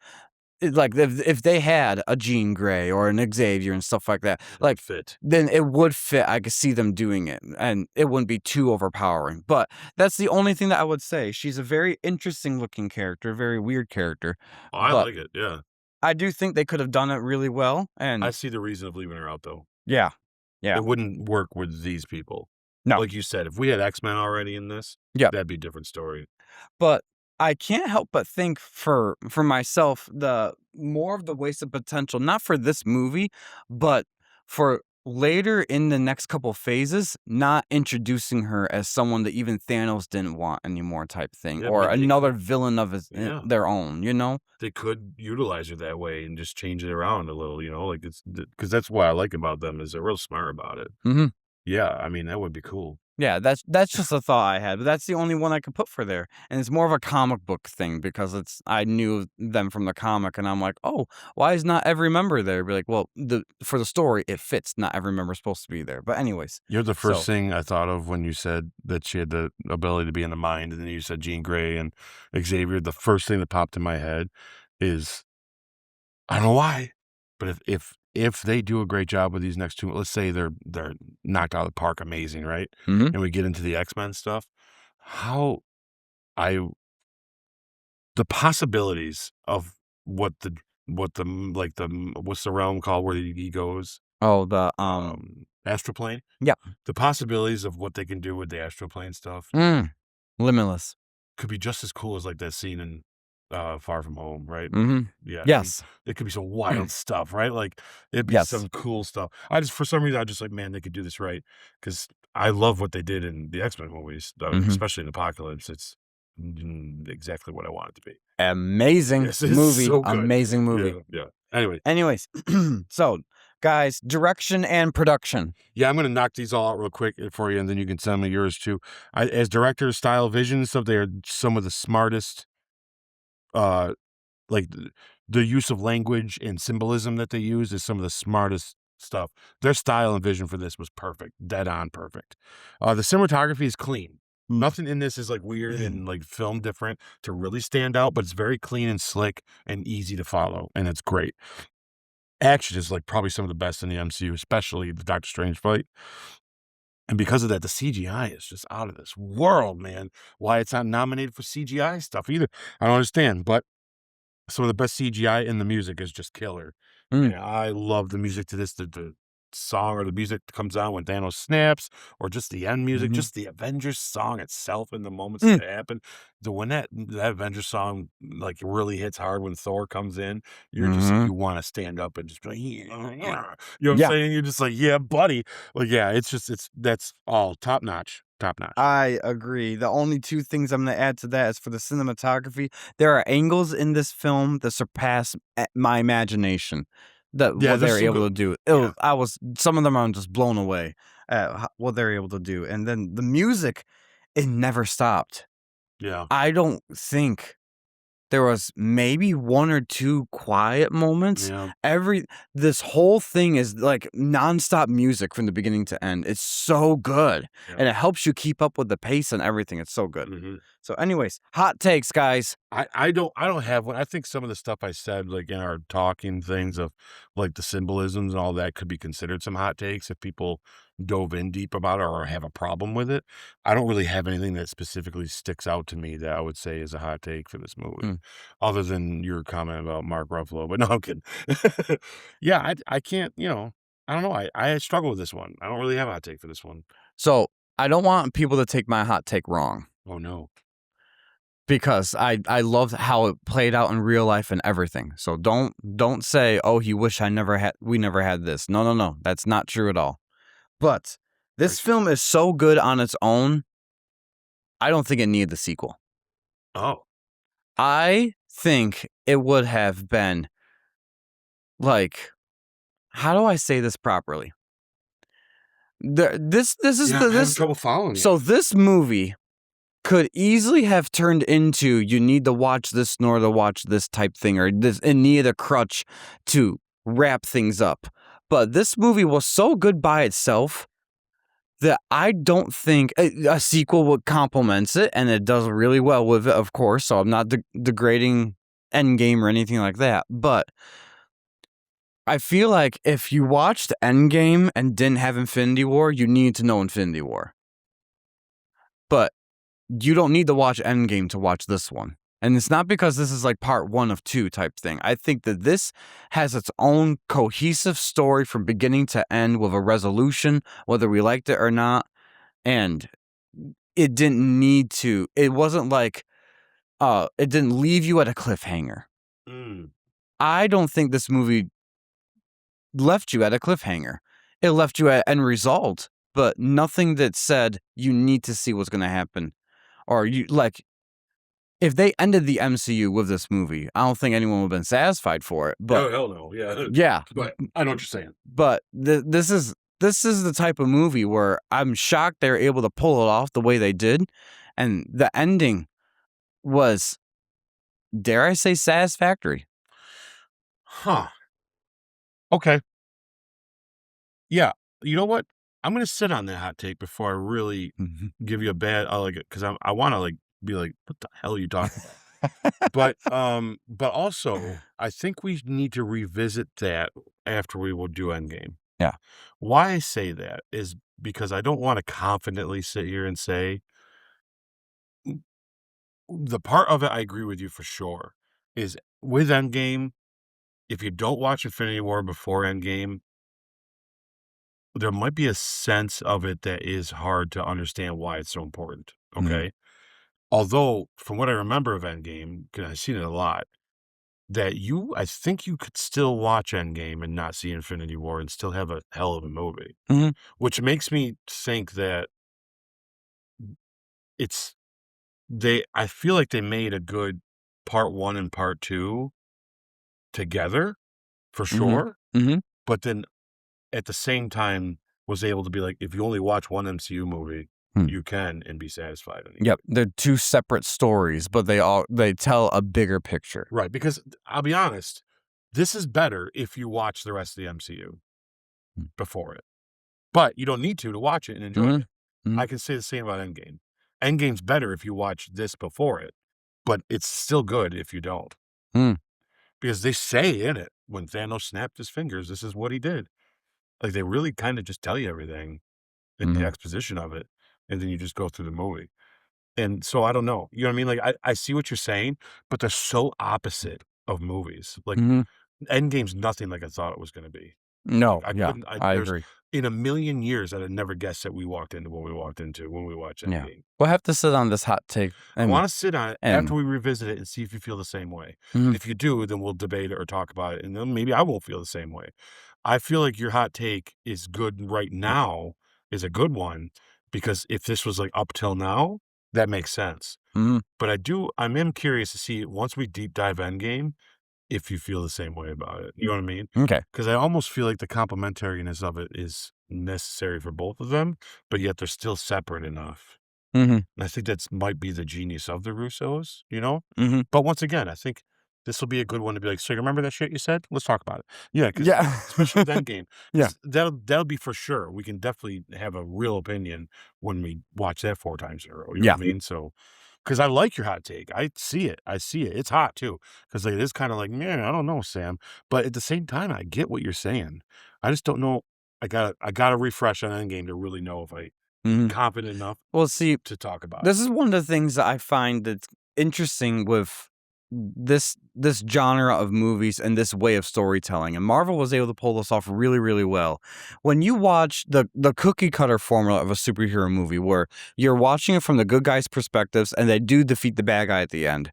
[SPEAKER 2] Like if they had a Jean Grey or an Xavier and stuff like that, like
[SPEAKER 1] fit.
[SPEAKER 2] then it would fit. I could see them doing it, and it wouldn't be too overpowering. But that's the only thing that I would say. She's a very interesting looking character, very weird character.
[SPEAKER 1] Oh, I
[SPEAKER 2] but
[SPEAKER 1] like it. Yeah.
[SPEAKER 2] I do think they could have done it really well. And
[SPEAKER 1] I see the reason of leaving her out though.
[SPEAKER 2] yeah,
[SPEAKER 1] It wouldn't work with these people.
[SPEAKER 2] no,
[SPEAKER 1] Like you said, if we had X-Men already in this,
[SPEAKER 2] Yeah.
[SPEAKER 1] that'd be a different story.
[SPEAKER 2] but I can't help but think for myself, the more of the wasted potential, not for this movie, but for later in the next couple phases, not introducing her as someone that even Thanos didn't want anymore, type thing,
[SPEAKER 1] Yeah,
[SPEAKER 2] or
[SPEAKER 1] but they
[SPEAKER 2] another villain of
[SPEAKER 1] Yeah.
[SPEAKER 2] their own. You know?
[SPEAKER 1] They could utilize her that way and just change it around a little, like it's because that's what I like about them is they're real smart about it.
[SPEAKER 2] Mhm.
[SPEAKER 1] Yeah, I mean, that would be cool.
[SPEAKER 2] Yeah, that's just a thought I had, but that's the only one I could put for there, and it's more of a comic book thing because I knew them from the comic, and I'm like, oh, why is not every member there? Be like, well, for the story, it fits. Not every member's supposed to be there, but anyways,
[SPEAKER 1] You're the first
[SPEAKER 2] So-
[SPEAKER 1] thing I thought of when you said that she had the ability to be in the mind, and then you said Jean Grey and Xavier. The first thing that popped in my head is, I don't know why, but if they do a great job with these next two, let's say they're knocked out of the park, amazing, right?
[SPEAKER 2] Mhm.
[SPEAKER 1] And we get into the X-Men stuff, how I the possibilities of what the like the what's the realm called where he goes,
[SPEAKER 2] Oh, the
[SPEAKER 1] astral plane.
[SPEAKER 2] Yeah.
[SPEAKER 1] The possibilities of what they can do with the astral plane stuff
[SPEAKER 2] Limitless.
[SPEAKER 1] could be just as cool as like that scene in Far From Home, right?
[SPEAKER 2] Mhm.
[SPEAKER 1] Yeah. I mean,
[SPEAKER 2] Yes.
[SPEAKER 1] it could be some wild stuff, right? Like it'd be
[SPEAKER 2] Yes.
[SPEAKER 1] some cool stuff. For some reason, I just like, man, they could do this right because I love what they did in the X-Men movies,
[SPEAKER 2] Mhm.
[SPEAKER 1] especially in Apocalypse. It's exactly what I want it to be.
[SPEAKER 2] Amazing
[SPEAKER 1] Yes, it's
[SPEAKER 2] movie.
[SPEAKER 1] so good.
[SPEAKER 2] Amazing movie.
[SPEAKER 1] Yeah. Anyway,
[SPEAKER 2] Anyways, so guys, direction and production.
[SPEAKER 1] yeah, I'm gonna knock these all out real quick for you, and then you can send me yours too. As directors, style, vision, and stuff, they are some of the smartest. Like the use of language and symbolism that they use is some of the smartest stuff. Their style and vision for this was perfect, dead on perfect. The cinematography is clean. Nothing in this is like weird and like film different to really stand out, but it's very clean and slick and easy to follow, and it's great. Action is like probably some of the best in the MCU, especially the Doctor Strange fight. And because of that, the CGI is just out of this world, man. Why it's not nominated for CGI stuff either, I don't understand. But some of the best CGI in the music is just killer. And I love the music to this, the song or the music that comes on when Thanos snaps, or just the end music,
[SPEAKER 2] Mhm.
[SPEAKER 1] just the Avengers song itself and the moments that happen. When that Avengers song like really hits hard when Thor comes in, you're just
[SPEAKER 2] Mhm.
[SPEAKER 1] you want to stand up and just be like, you know what I'm
[SPEAKER 2] Yeah.
[SPEAKER 1] saying? You're just like, yeah, buddy. Like, yeah, that's all top notch. Top notch.
[SPEAKER 2] I agree. The only two things I'm going to add to that is for the cinematography. There are angles in this film that surpass my imagination. That
[SPEAKER 1] Yeah,
[SPEAKER 2] what
[SPEAKER 1] there's
[SPEAKER 2] they're
[SPEAKER 1] some
[SPEAKER 2] able to
[SPEAKER 1] good-
[SPEAKER 2] do.
[SPEAKER 1] yeah.
[SPEAKER 2] Some of them I'm just blown away at what they're able to do. And then the music, it never stopped.
[SPEAKER 1] Yeah.
[SPEAKER 2] I don't think There was maybe 1 or 2 quiet moments.
[SPEAKER 1] Yeah.
[SPEAKER 2] This whole thing is like nonstop music from the beginning to end. It's so good.
[SPEAKER 1] Yeah.
[SPEAKER 2] And it helps you keep up with the pace and everything. It's so good.
[SPEAKER 1] Mhm.
[SPEAKER 2] So anyways, hot takes, guys.
[SPEAKER 1] I don't have one. I think some of the stuff I said, like, in our talking things of, like, the symbolisms and all that could be considered some hot takes if people dove in deep about it or have a problem with it. I don't really have anything that specifically sticks out to me that I would say is a hot take for this movie,
[SPEAKER 2] Mm.
[SPEAKER 1] other than your comment about Mark Ruffalo, but no, I'm kidding. Yeah, I can't, I don't know, I struggle with this one. I don't really have a hot take for this one.
[SPEAKER 2] So I don't want people to take my hot take wrong.
[SPEAKER 1] Oh, no.
[SPEAKER 2] Because I loved how it played out in real life and everything. So don't say, "Oh, he wish we never had this." No. That's not true at all. But this film is so good on its own, I don't think it needed the sequel.
[SPEAKER 1] Oh.
[SPEAKER 2] I think it would have been like, how do I say this properly? This is
[SPEAKER 1] Yeah, I'm having trouble following you.
[SPEAKER 2] So this movie could easily have turned into you need to watch this nor to watch this type thing, or this and need a crutch to wrap things up. But this movie was so good by itself that I don't think a sequel would complements it, and it does really well with it, of course. So I'm not degrading Endgame or anything like that, but I feel like if you watched Endgame and didn't have Infinity War, you need to know Infinity War. But you don't need to watch Endgame to watch this one. And it's not because this is like part 1 of 2 type thing. I think that this has its own cohesive story from beginning to end with a resolution, whether we liked it or not. And it didn't need to. It wasn't like, it didn't leave you at a cliffhanger.
[SPEAKER 1] Mm.
[SPEAKER 2] I don't think this movie left you at a cliffhanger. It left you at end result, but nothing that said you need to see what's going to happen. Or you like, if they ended the MCU with this movie, I don't think anyone would have been satisfied for it. But
[SPEAKER 1] Oh, hell no. Yeah.
[SPEAKER 2] yeah,
[SPEAKER 1] But I know what you're saying.
[SPEAKER 2] but this is the type of movie where I'm shocked they were able to pull it off the way they did, and the ending was, dare I say, satisfactory.
[SPEAKER 1] Huh. Okay. Yeah. You know what? I'm gonna sit on that hot take before I really give you a bad. I like it because I want to like be like, what the hell are you talking about? But also, I think we need to revisit that after we will do Endgame.
[SPEAKER 2] Yeah.
[SPEAKER 1] Why I say that is because I don't want to confidently sit here and say the part of it I agree with you for sure is with Endgame. If you don't watch Infinity War before Endgame, there might be a sense of it that is hard to understand why it's so important. Okay. Although, from what I remember of Endgame, because I've seen it a lot, that I think you could still watch Endgame and not see Infinity War and still have a hell of a movie, which makes me think that I feel like they made a good part 1 and part 2 together for sure, but then at the same time was able to be like, if you only watch one MCU movie, you can and be satisfied.
[SPEAKER 2] Yep, they're 2 separate stories, but they tell a bigger picture.
[SPEAKER 1] Right, because I'll be honest, this is better if you watch the rest of the MCU before it. But you don't need to watch it and enjoy it. I can say the same about Endgame. Endgame's better if you watch this before it, but it's still good if you don't. Because they say in it, when Thanos snapped his fingers, this is what he did. Like, they really kind of just tell you everything in the exposition of it, and then you just go through the movie. And so I don't know. You know what I mean? Like, I see what you're saying, but they're so opposite of movies. Like, Endgame's nothing like I thought it was going to be.
[SPEAKER 2] No,
[SPEAKER 1] I
[SPEAKER 2] yeah,
[SPEAKER 1] couldn't.
[SPEAKER 2] I agree.
[SPEAKER 1] In a million years, I'd have never guessed that we walked into what we walked into when we watched
[SPEAKER 2] Yeah,
[SPEAKER 1] Endgame.
[SPEAKER 2] we'll have to sit on this hot take.
[SPEAKER 1] I want to sit on it after we revisit it and see if you feel the same way. If you do, then we'll debate it or talk about it, and then maybe I won't feel the same way. I feel like your hot take is good right now, is a good one, because if this was like up till now, that makes sense. But I am curious to see once we deep dive Endgame, if you feel the same way about it. You know what I mean?
[SPEAKER 2] Okay.
[SPEAKER 1] Because I almost feel like the complementariness of it is necessary for both of them, but yet they're still separate enough
[SPEAKER 2] Mhm.
[SPEAKER 1] And I think that's might be the genius of the Russos, you know?
[SPEAKER 2] Mhm.
[SPEAKER 1] But once again, I think this will be a good one to be like, "So you remember that shit you said? Let's talk about it." Yeah, because
[SPEAKER 2] Yeah.
[SPEAKER 1] especially with Endgame,
[SPEAKER 2] Yeah.
[SPEAKER 1] 'cause that'll be for sure. We can definitely have a real opinion when we watch that 4 times in a row, you know
[SPEAKER 2] Yeah.
[SPEAKER 1] what I mean? So, because I like your hot take. I see it. I see it. It's hot too. Because like, it is kinda like, "Man, I don't know, Sam." But at the same time, I get what you're saying. I just don't know. I gotta refresh on Endgame to really know if I
[SPEAKER 2] Mhm.
[SPEAKER 1] confident enough
[SPEAKER 2] Well, see,
[SPEAKER 1] to talk about it.
[SPEAKER 2] this is one of the things that I find that's interesting with this genre of movies and this way of storytelling, and Marvel was able to pull this off really, really well. When you watch the cookie cutter formula of a superhero movie, where you're watching it from the good guys' perspectives, and they do defeat the bad guy at the end.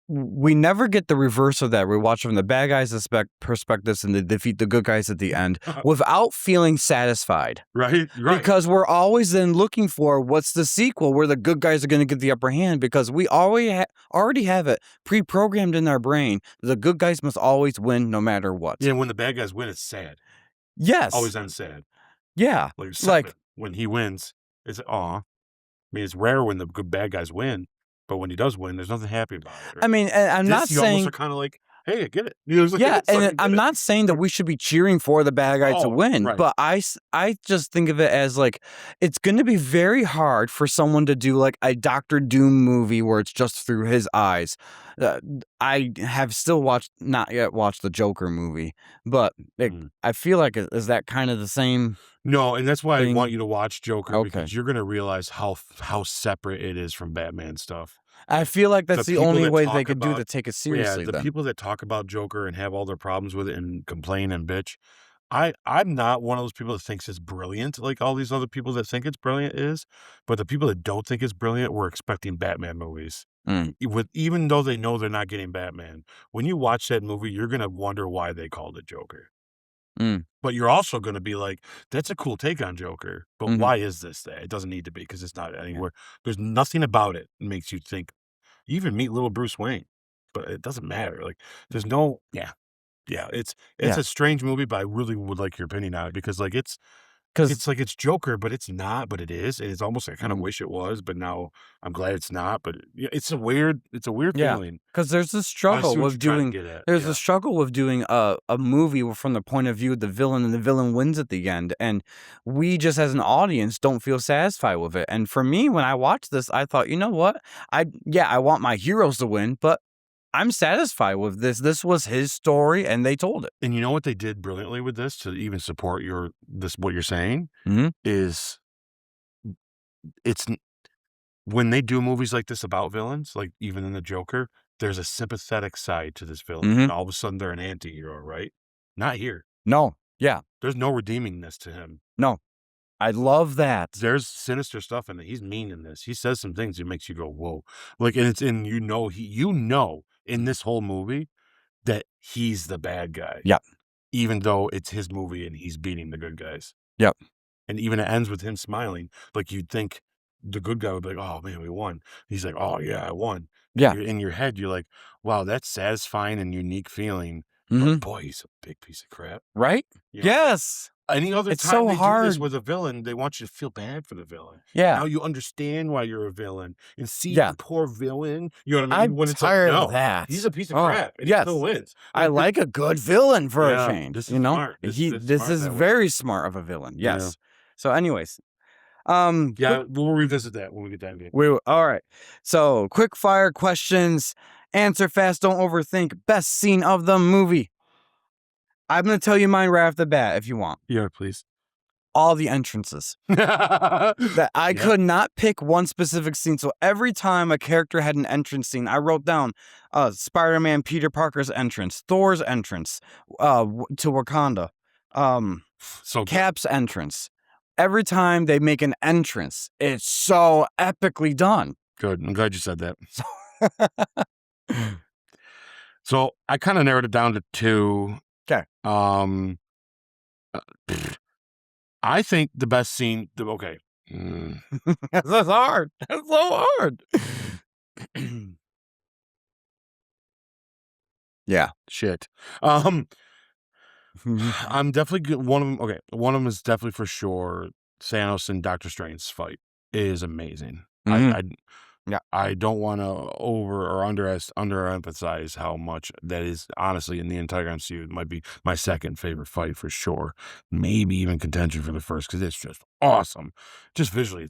[SPEAKER 2] We never get the reverse of that. We watch from the bad guys' perspectives, and they defeat the good guys at the end without feeling satisfied.
[SPEAKER 1] Right? Right.
[SPEAKER 2] Because we're always then looking for what's the sequel where the good guys are gonna get the upper hand because we already have it pre-programmed in our brain. The good guys must always win no matter what.
[SPEAKER 1] Yeah, when the bad guys win, it's sad.
[SPEAKER 2] Yes.
[SPEAKER 1] Always ends sad.
[SPEAKER 2] Yeah.
[SPEAKER 1] Like
[SPEAKER 2] Like,
[SPEAKER 1] 7, when he wins, it's aw. I mean, it's rare when the good bad guys win, but when he does win, there's nothing happy about it,
[SPEAKER 2] I
[SPEAKER 1] right?
[SPEAKER 2] mean, and I'm not
[SPEAKER 1] This, you almost are
[SPEAKER 2] saying
[SPEAKER 1] kinda like, "Hey, I get it." You know, it's like
[SPEAKER 2] yeah,
[SPEAKER 1] it's like,
[SPEAKER 2] and
[SPEAKER 1] "I get
[SPEAKER 2] I'm
[SPEAKER 1] it."
[SPEAKER 2] not saying that we should be cheering for the bad guy to
[SPEAKER 1] Oh,
[SPEAKER 2] win,
[SPEAKER 1] right.
[SPEAKER 2] but I just think of it as, like, it's gonna be very hard for someone to do, like, a Doctor Doom movie where it's just through his eyes. I have still not yet watched the Joker movie, but, like,
[SPEAKER 1] Mm.
[SPEAKER 2] I feel like is that kind of the same
[SPEAKER 1] No, and that's why I want
[SPEAKER 2] thing?
[SPEAKER 1] you to watch Joker
[SPEAKER 2] Okay.
[SPEAKER 1] because you're gonna realize how separate it is from Batman stuff.
[SPEAKER 2] I feel like
[SPEAKER 1] The
[SPEAKER 2] that's the
[SPEAKER 1] people
[SPEAKER 2] only
[SPEAKER 1] that
[SPEAKER 2] way they
[SPEAKER 1] talk
[SPEAKER 2] could do
[SPEAKER 1] about
[SPEAKER 2] to take it
[SPEAKER 1] yeah,
[SPEAKER 2] seriously
[SPEAKER 1] the
[SPEAKER 2] then.
[SPEAKER 1] people that talk about Joker and have all their problems with it and complain and bitch, I'm not one of those people that thinks it's brilliant like all these other people that think it's brilliant is, but the people that don't think it's brilliant were expecting Batman movies.
[SPEAKER 2] Mm,
[SPEAKER 1] Even though they know they're not getting Batman, when you watch that movie, you're gonna wonder why they called it Joker.
[SPEAKER 2] mm,
[SPEAKER 1] But you're also gonna be like, "That's a cool take on Joker, but
[SPEAKER 2] mhm,
[SPEAKER 1] why is this that?" It doesn't need to be because it's not
[SPEAKER 2] yeah,
[SPEAKER 1] anywhere. There's nothing about it that makes you think you even meet little Bruce Wayne, but it doesn't matter, like, there's no yeah, it's
[SPEAKER 2] yeah,
[SPEAKER 1] a strange movie, but I really would like your opinion on it because, like, it's
[SPEAKER 2] 'cause
[SPEAKER 1] it's like it's Joker, but it's not, but it is, and it's almost I kinda
[SPEAKER 2] mhm.
[SPEAKER 1] wish it was, but now I'm glad it's not, but yeah, it's a weird
[SPEAKER 2] Yeah,
[SPEAKER 1] feeling.
[SPEAKER 2] because
[SPEAKER 1] I see what you're trying to get at,
[SPEAKER 2] there's a
[SPEAKER 1] yeah.
[SPEAKER 2] struggle with doing a movie from the point of view of the villain, and the villain wins at the end, and we just as an audience don't feel satisfied with it, and for me, when I watched this, I thought, "You know what? I want my heroes to win, but I'm satisfied with this. This was his story, and they told it."
[SPEAKER 1] And you know what they did brilliantly with this to even support what you're saying
[SPEAKER 2] Mhm,
[SPEAKER 1] is it's n when they do movies like this about villains, like even in The Joker, there's a sympathetic side to this villain,
[SPEAKER 2] mhm.
[SPEAKER 1] and all of a sudden they're an anti-hero, right? Not here.
[SPEAKER 2] No, yeah,
[SPEAKER 1] There's no redeemingness to him.
[SPEAKER 2] no, I love that.
[SPEAKER 1] There's sinister stuff in it. He's mean in this. He says some things that makes you go, "Whoa." Like, and it's in in
[SPEAKER 2] Mhm.
[SPEAKER 1] this whole movie that he's the bad guy,
[SPEAKER 2] Yep,
[SPEAKER 1] even though it's his movie and he's beating the good guys.
[SPEAKER 2] yep,
[SPEAKER 1] And even it ends with him smiling, like, you'd think the good guy would be like, "Oh, man, we won." He's like, "Oh, yeah, I won."
[SPEAKER 2] yeah,
[SPEAKER 1] You're in your head, you're like, "Wow, that's satisfying and unique feeling, but
[SPEAKER 2] mhm,
[SPEAKER 1] boy, he's a big piece of crap."
[SPEAKER 2] right?
[SPEAKER 1] You know?
[SPEAKER 2] Yes!
[SPEAKER 1] Any other
[SPEAKER 2] It's
[SPEAKER 1] time
[SPEAKER 2] so
[SPEAKER 1] they do this
[SPEAKER 2] hard.
[SPEAKER 1] with a villain, they want you to feel bad for the villain.
[SPEAKER 2] Yeah,
[SPEAKER 1] Now you understand why you're a villain and see
[SPEAKER 2] yeah.
[SPEAKER 1] the poor villain, you know what I mean?
[SPEAKER 2] I'm
[SPEAKER 1] When it's like,
[SPEAKER 2] tired of
[SPEAKER 1] "No,
[SPEAKER 2] that.
[SPEAKER 1] he's a piece of
[SPEAKER 2] Oh,
[SPEAKER 1] crap and he still
[SPEAKER 2] yes.
[SPEAKER 1] wins."
[SPEAKER 2] I
[SPEAKER 1] Like, this
[SPEAKER 2] like a good villain for a
[SPEAKER 1] yeah,
[SPEAKER 2] change,
[SPEAKER 1] this
[SPEAKER 2] you
[SPEAKER 1] is
[SPEAKER 2] know?
[SPEAKER 1] smart. This is
[SPEAKER 2] This
[SPEAKER 1] smart
[SPEAKER 2] is
[SPEAKER 1] that way.
[SPEAKER 2] very smart of a villain,
[SPEAKER 1] Yeah.
[SPEAKER 2] yes. So anyways, quick
[SPEAKER 1] Yeah, we'll revisit that when we get that game.
[SPEAKER 2] alright. So, quick fire questions, answer fast, don't overthink. Best scene of the movie. I'm gonna tell you mine right off the bat if you want.
[SPEAKER 1] Yeah, please.
[SPEAKER 2] All the entrances. That I
[SPEAKER 1] Yep.
[SPEAKER 2] could not pick one specific scene, so every time a character had an entrance scene, I wrote down, Spider-Man Peter Parker's entrance, Thor's entrance, to Wakanda, um,
[SPEAKER 1] So good.
[SPEAKER 2] Cap's entrance. Every time they make an entrance, it's so epically done.
[SPEAKER 1] Good. I'm glad you said that.
[SPEAKER 2] So
[SPEAKER 1] So I kinda narrowed it down to 2.
[SPEAKER 2] 'kay.
[SPEAKER 1] Um, uh, I think the best scene the okay.
[SPEAKER 2] That's hard. That's so hard. Yeah.
[SPEAKER 1] Shit. Um, I'm definitely good one of them. Okay, one of them is definitely for sure Thanos and Doctor Strange's fight is amazing.
[SPEAKER 2] Mhm.
[SPEAKER 1] I
[SPEAKER 2] Yeah.
[SPEAKER 1] I don't wanna over or underemphasize how much that is honestly in the entire MCU. It might be my second favorite fight for sure. Maybe even contention for the first because it's just awesome. Just visually,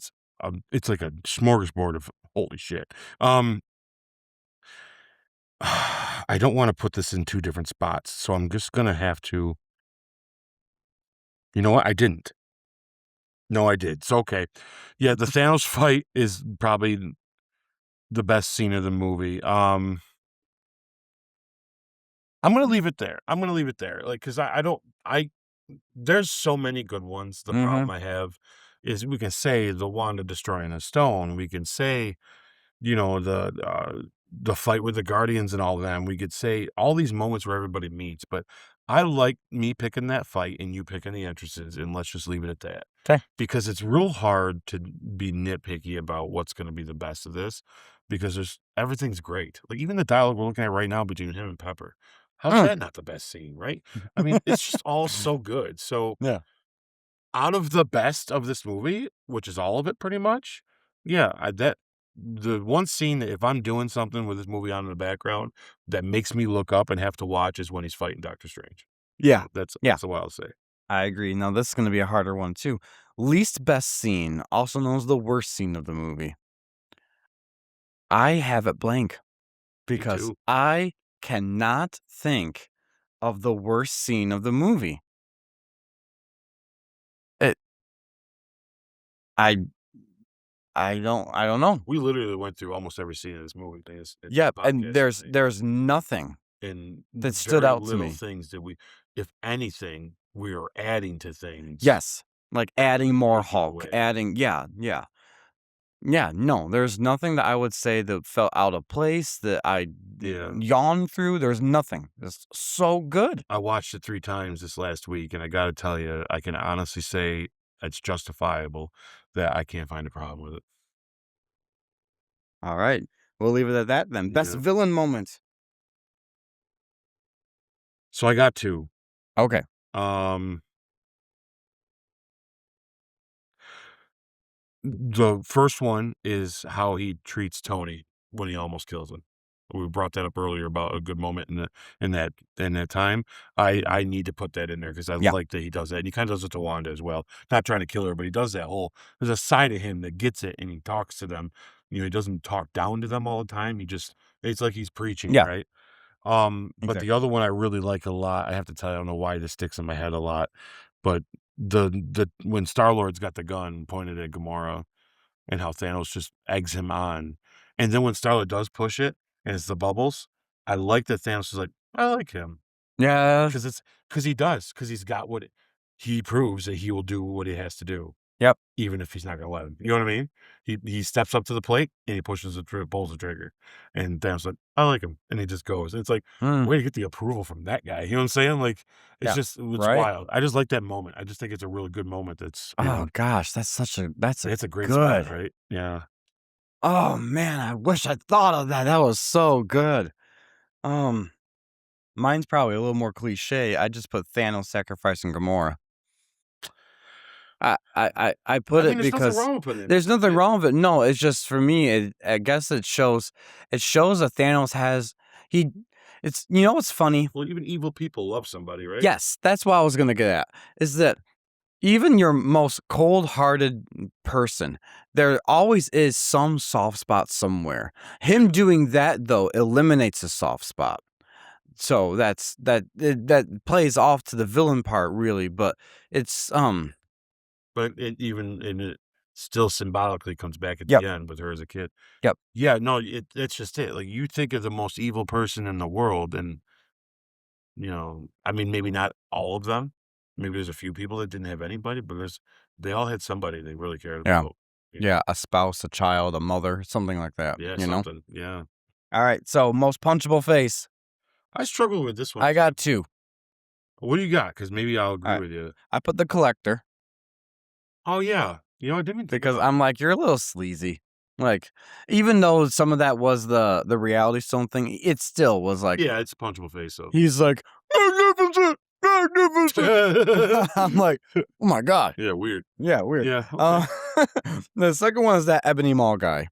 [SPEAKER 1] it's like a smorgasbord of holy shit. Um, I don't wanna put this in 2 different spots, so I'm just gonna have to you know what? I didn't. No, I did. So, okay. Yeah, the Thanos fight is probably the best scene of the movie. I'm gonna leave it there. I'm gonna leave it there. Like, cause I don't I there's so many good ones. The problem
[SPEAKER 2] Mhm.
[SPEAKER 1] I have is we can say the Wanda destroying a stone. We can say, you know, the fight with the Guardians and all of them. We could say all these moments where everybody meets, but I like me picking that fight and you picking the entrances, and let's just leave it at that.
[SPEAKER 2] 'Kay.
[SPEAKER 1] Because it's real hard to be nitpicky about what's gonna be the best of this, because there's everything's great. Like, even the dialogue we're looking at right now between him and Pepper. How's
[SPEAKER 2] Mm.
[SPEAKER 1] that not the best scene, right? I mean, it's just all so good. So,
[SPEAKER 2] Yeah.
[SPEAKER 1] out of the best of this movie, which is all of it pretty much, yeah, the one scene that if I'm doing something with this movie on in the background that makes me look up and have to watch is when he's fighting Doctor Strange.
[SPEAKER 2] Yeah.
[SPEAKER 1] So that's
[SPEAKER 2] Yeah.
[SPEAKER 1] what I'll say.
[SPEAKER 2] I agree. Now this is gonna be a harder one too. Least best scene, also known as the worst scene of the movie. I have it blank
[SPEAKER 1] Me
[SPEAKER 2] because
[SPEAKER 1] too.
[SPEAKER 2] I cannot think of the worst scene of the movie. It I I don't know.
[SPEAKER 1] We literally went through almost every scene of this movie in this
[SPEAKER 2] Yep, and
[SPEAKER 1] podcast
[SPEAKER 2] there's
[SPEAKER 1] tonight.
[SPEAKER 2] there's nothing
[SPEAKER 1] And
[SPEAKER 2] that stood
[SPEAKER 1] very
[SPEAKER 2] out to
[SPEAKER 1] little
[SPEAKER 2] me.
[SPEAKER 1] things that we if anything, we are adding to things,
[SPEAKER 2] Yes, like adding more
[SPEAKER 1] taking
[SPEAKER 2] Hulk,
[SPEAKER 1] away.
[SPEAKER 2] adding yeah, yeah. Yeah, no, there's nothing that I would say that felt out of place, that I
[SPEAKER 1] Yeah.
[SPEAKER 2] yawned through, there's nothing. It's so good.
[SPEAKER 1] I watched it 3 times this last week, and I gotta tell you, I can honestly say it's justifiable that I can't find a problem with it.
[SPEAKER 2] Alright, we'll leave it at that then. Best
[SPEAKER 1] Yeah.
[SPEAKER 2] villain moment.
[SPEAKER 1] So I got 2.
[SPEAKER 2] Okay.
[SPEAKER 1] Um, the first one is how he treats Tony when he almost kills him. We brought that up earlier about a good moment in that time. I need to put that in there because I
[SPEAKER 2] Yeah,
[SPEAKER 1] like that he does that, and he kinda does it to Wanda as well. Not trying to kill her, but he does that whole there's a side of him that gets it, and he talks to them. You know, he doesn't talk down to them all the time. He just it's like he's preaching,
[SPEAKER 2] yeah,
[SPEAKER 1] right? But the
[SPEAKER 2] exactly.
[SPEAKER 1] other one I really like a lot, I have to tell you, I don't know why this sticks in my head a lot, but the when Star-Lord's got the gun pointed at Gamora and how Thanos just eggs him on, and then when Star-Lord does push it and it's the bubbles, I like that Thanos is like, "I like him,"
[SPEAKER 2] Yeah,
[SPEAKER 1] because he does, because he's got what he proves that he will do what he has to do.
[SPEAKER 2] yep,
[SPEAKER 1] Even if he's not gonna let him. You know what I mean? He steps up to the plate and he pushes pulls the trigger. And Thanos like, "I like him." And he just goes. And it's like,
[SPEAKER 2] mm,
[SPEAKER 1] way to get the approval from that guy. You know what I'm saying? Like,
[SPEAKER 2] yeah,
[SPEAKER 1] it's
[SPEAKER 2] right?
[SPEAKER 1] wild. I just like that moment. I just think it's a really good moment that's,
[SPEAKER 2] Oh gosh, that's a
[SPEAKER 1] it's a great spot,
[SPEAKER 2] good.
[SPEAKER 1] right? Yeah.
[SPEAKER 2] Oh man, I wish I thought of that, that was so good. Um, Mine's probably a little more cliche, I just put Thanos sacrificing Gamora. I
[SPEAKER 1] I
[SPEAKER 2] put
[SPEAKER 1] mean,
[SPEAKER 2] it
[SPEAKER 1] there's nothing
[SPEAKER 2] because
[SPEAKER 1] wrong with putting
[SPEAKER 2] there's nothing
[SPEAKER 1] it.
[SPEAKER 2] wrong with it. No, it's just for me, I guess it shows that Thanos has he it's you know what's funny?
[SPEAKER 1] Well, even evil people love somebody, right?
[SPEAKER 2] Yes, that's what I was gonna get at, is that even your most cold-hearted person, there always is some soft spot somewhere. Him doing that, though, eliminates a soft spot. So that plays off to the villain part really, but it's,
[SPEAKER 1] But it still symbolically comes back at
[SPEAKER 2] yep,
[SPEAKER 1] the end with her as a kid.
[SPEAKER 2] yep,
[SPEAKER 1] Yeah, no, that's just it. Like, you think of the most evil person in the world, and you know, I mean, maybe not all of them. Maybe there's a few people that didn't have anybody, but they all had somebody they really cared
[SPEAKER 2] yeah.
[SPEAKER 1] about. You know?
[SPEAKER 2] Yeah, a spouse, a child, a mother, something like that,
[SPEAKER 1] Yeah,
[SPEAKER 2] you know?
[SPEAKER 1] something. Yeah.
[SPEAKER 2] Alright, so most punchable face.
[SPEAKER 1] I struggle with this one
[SPEAKER 2] I
[SPEAKER 1] too.
[SPEAKER 2] got 2.
[SPEAKER 1] What do you got? Because maybe I'll agree
[SPEAKER 2] Alright.
[SPEAKER 1] with you.
[SPEAKER 2] I put the Collector
[SPEAKER 1] Oh, yeah. You know, I didn't even think
[SPEAKER 2] because
[SPEAKER 1] about
[SPEAKER 2] I'm like, "You're a little sleazy." Like, even though some of that was the Reality Stone thing, it still was like
[SPEAKER 1] yeah, it's a punchable face, so
[SPEAKER 2] he's like, "Magnificent! magnificent. I'm like, oh my god.
[SPEAKER 1] Yeah, weird.
[SPEAKER 2] Yeah, weird.
[SPEAKER 1] Yeah. Okay.
[SPEAKER 2] The second one is that Ebony Maw guy.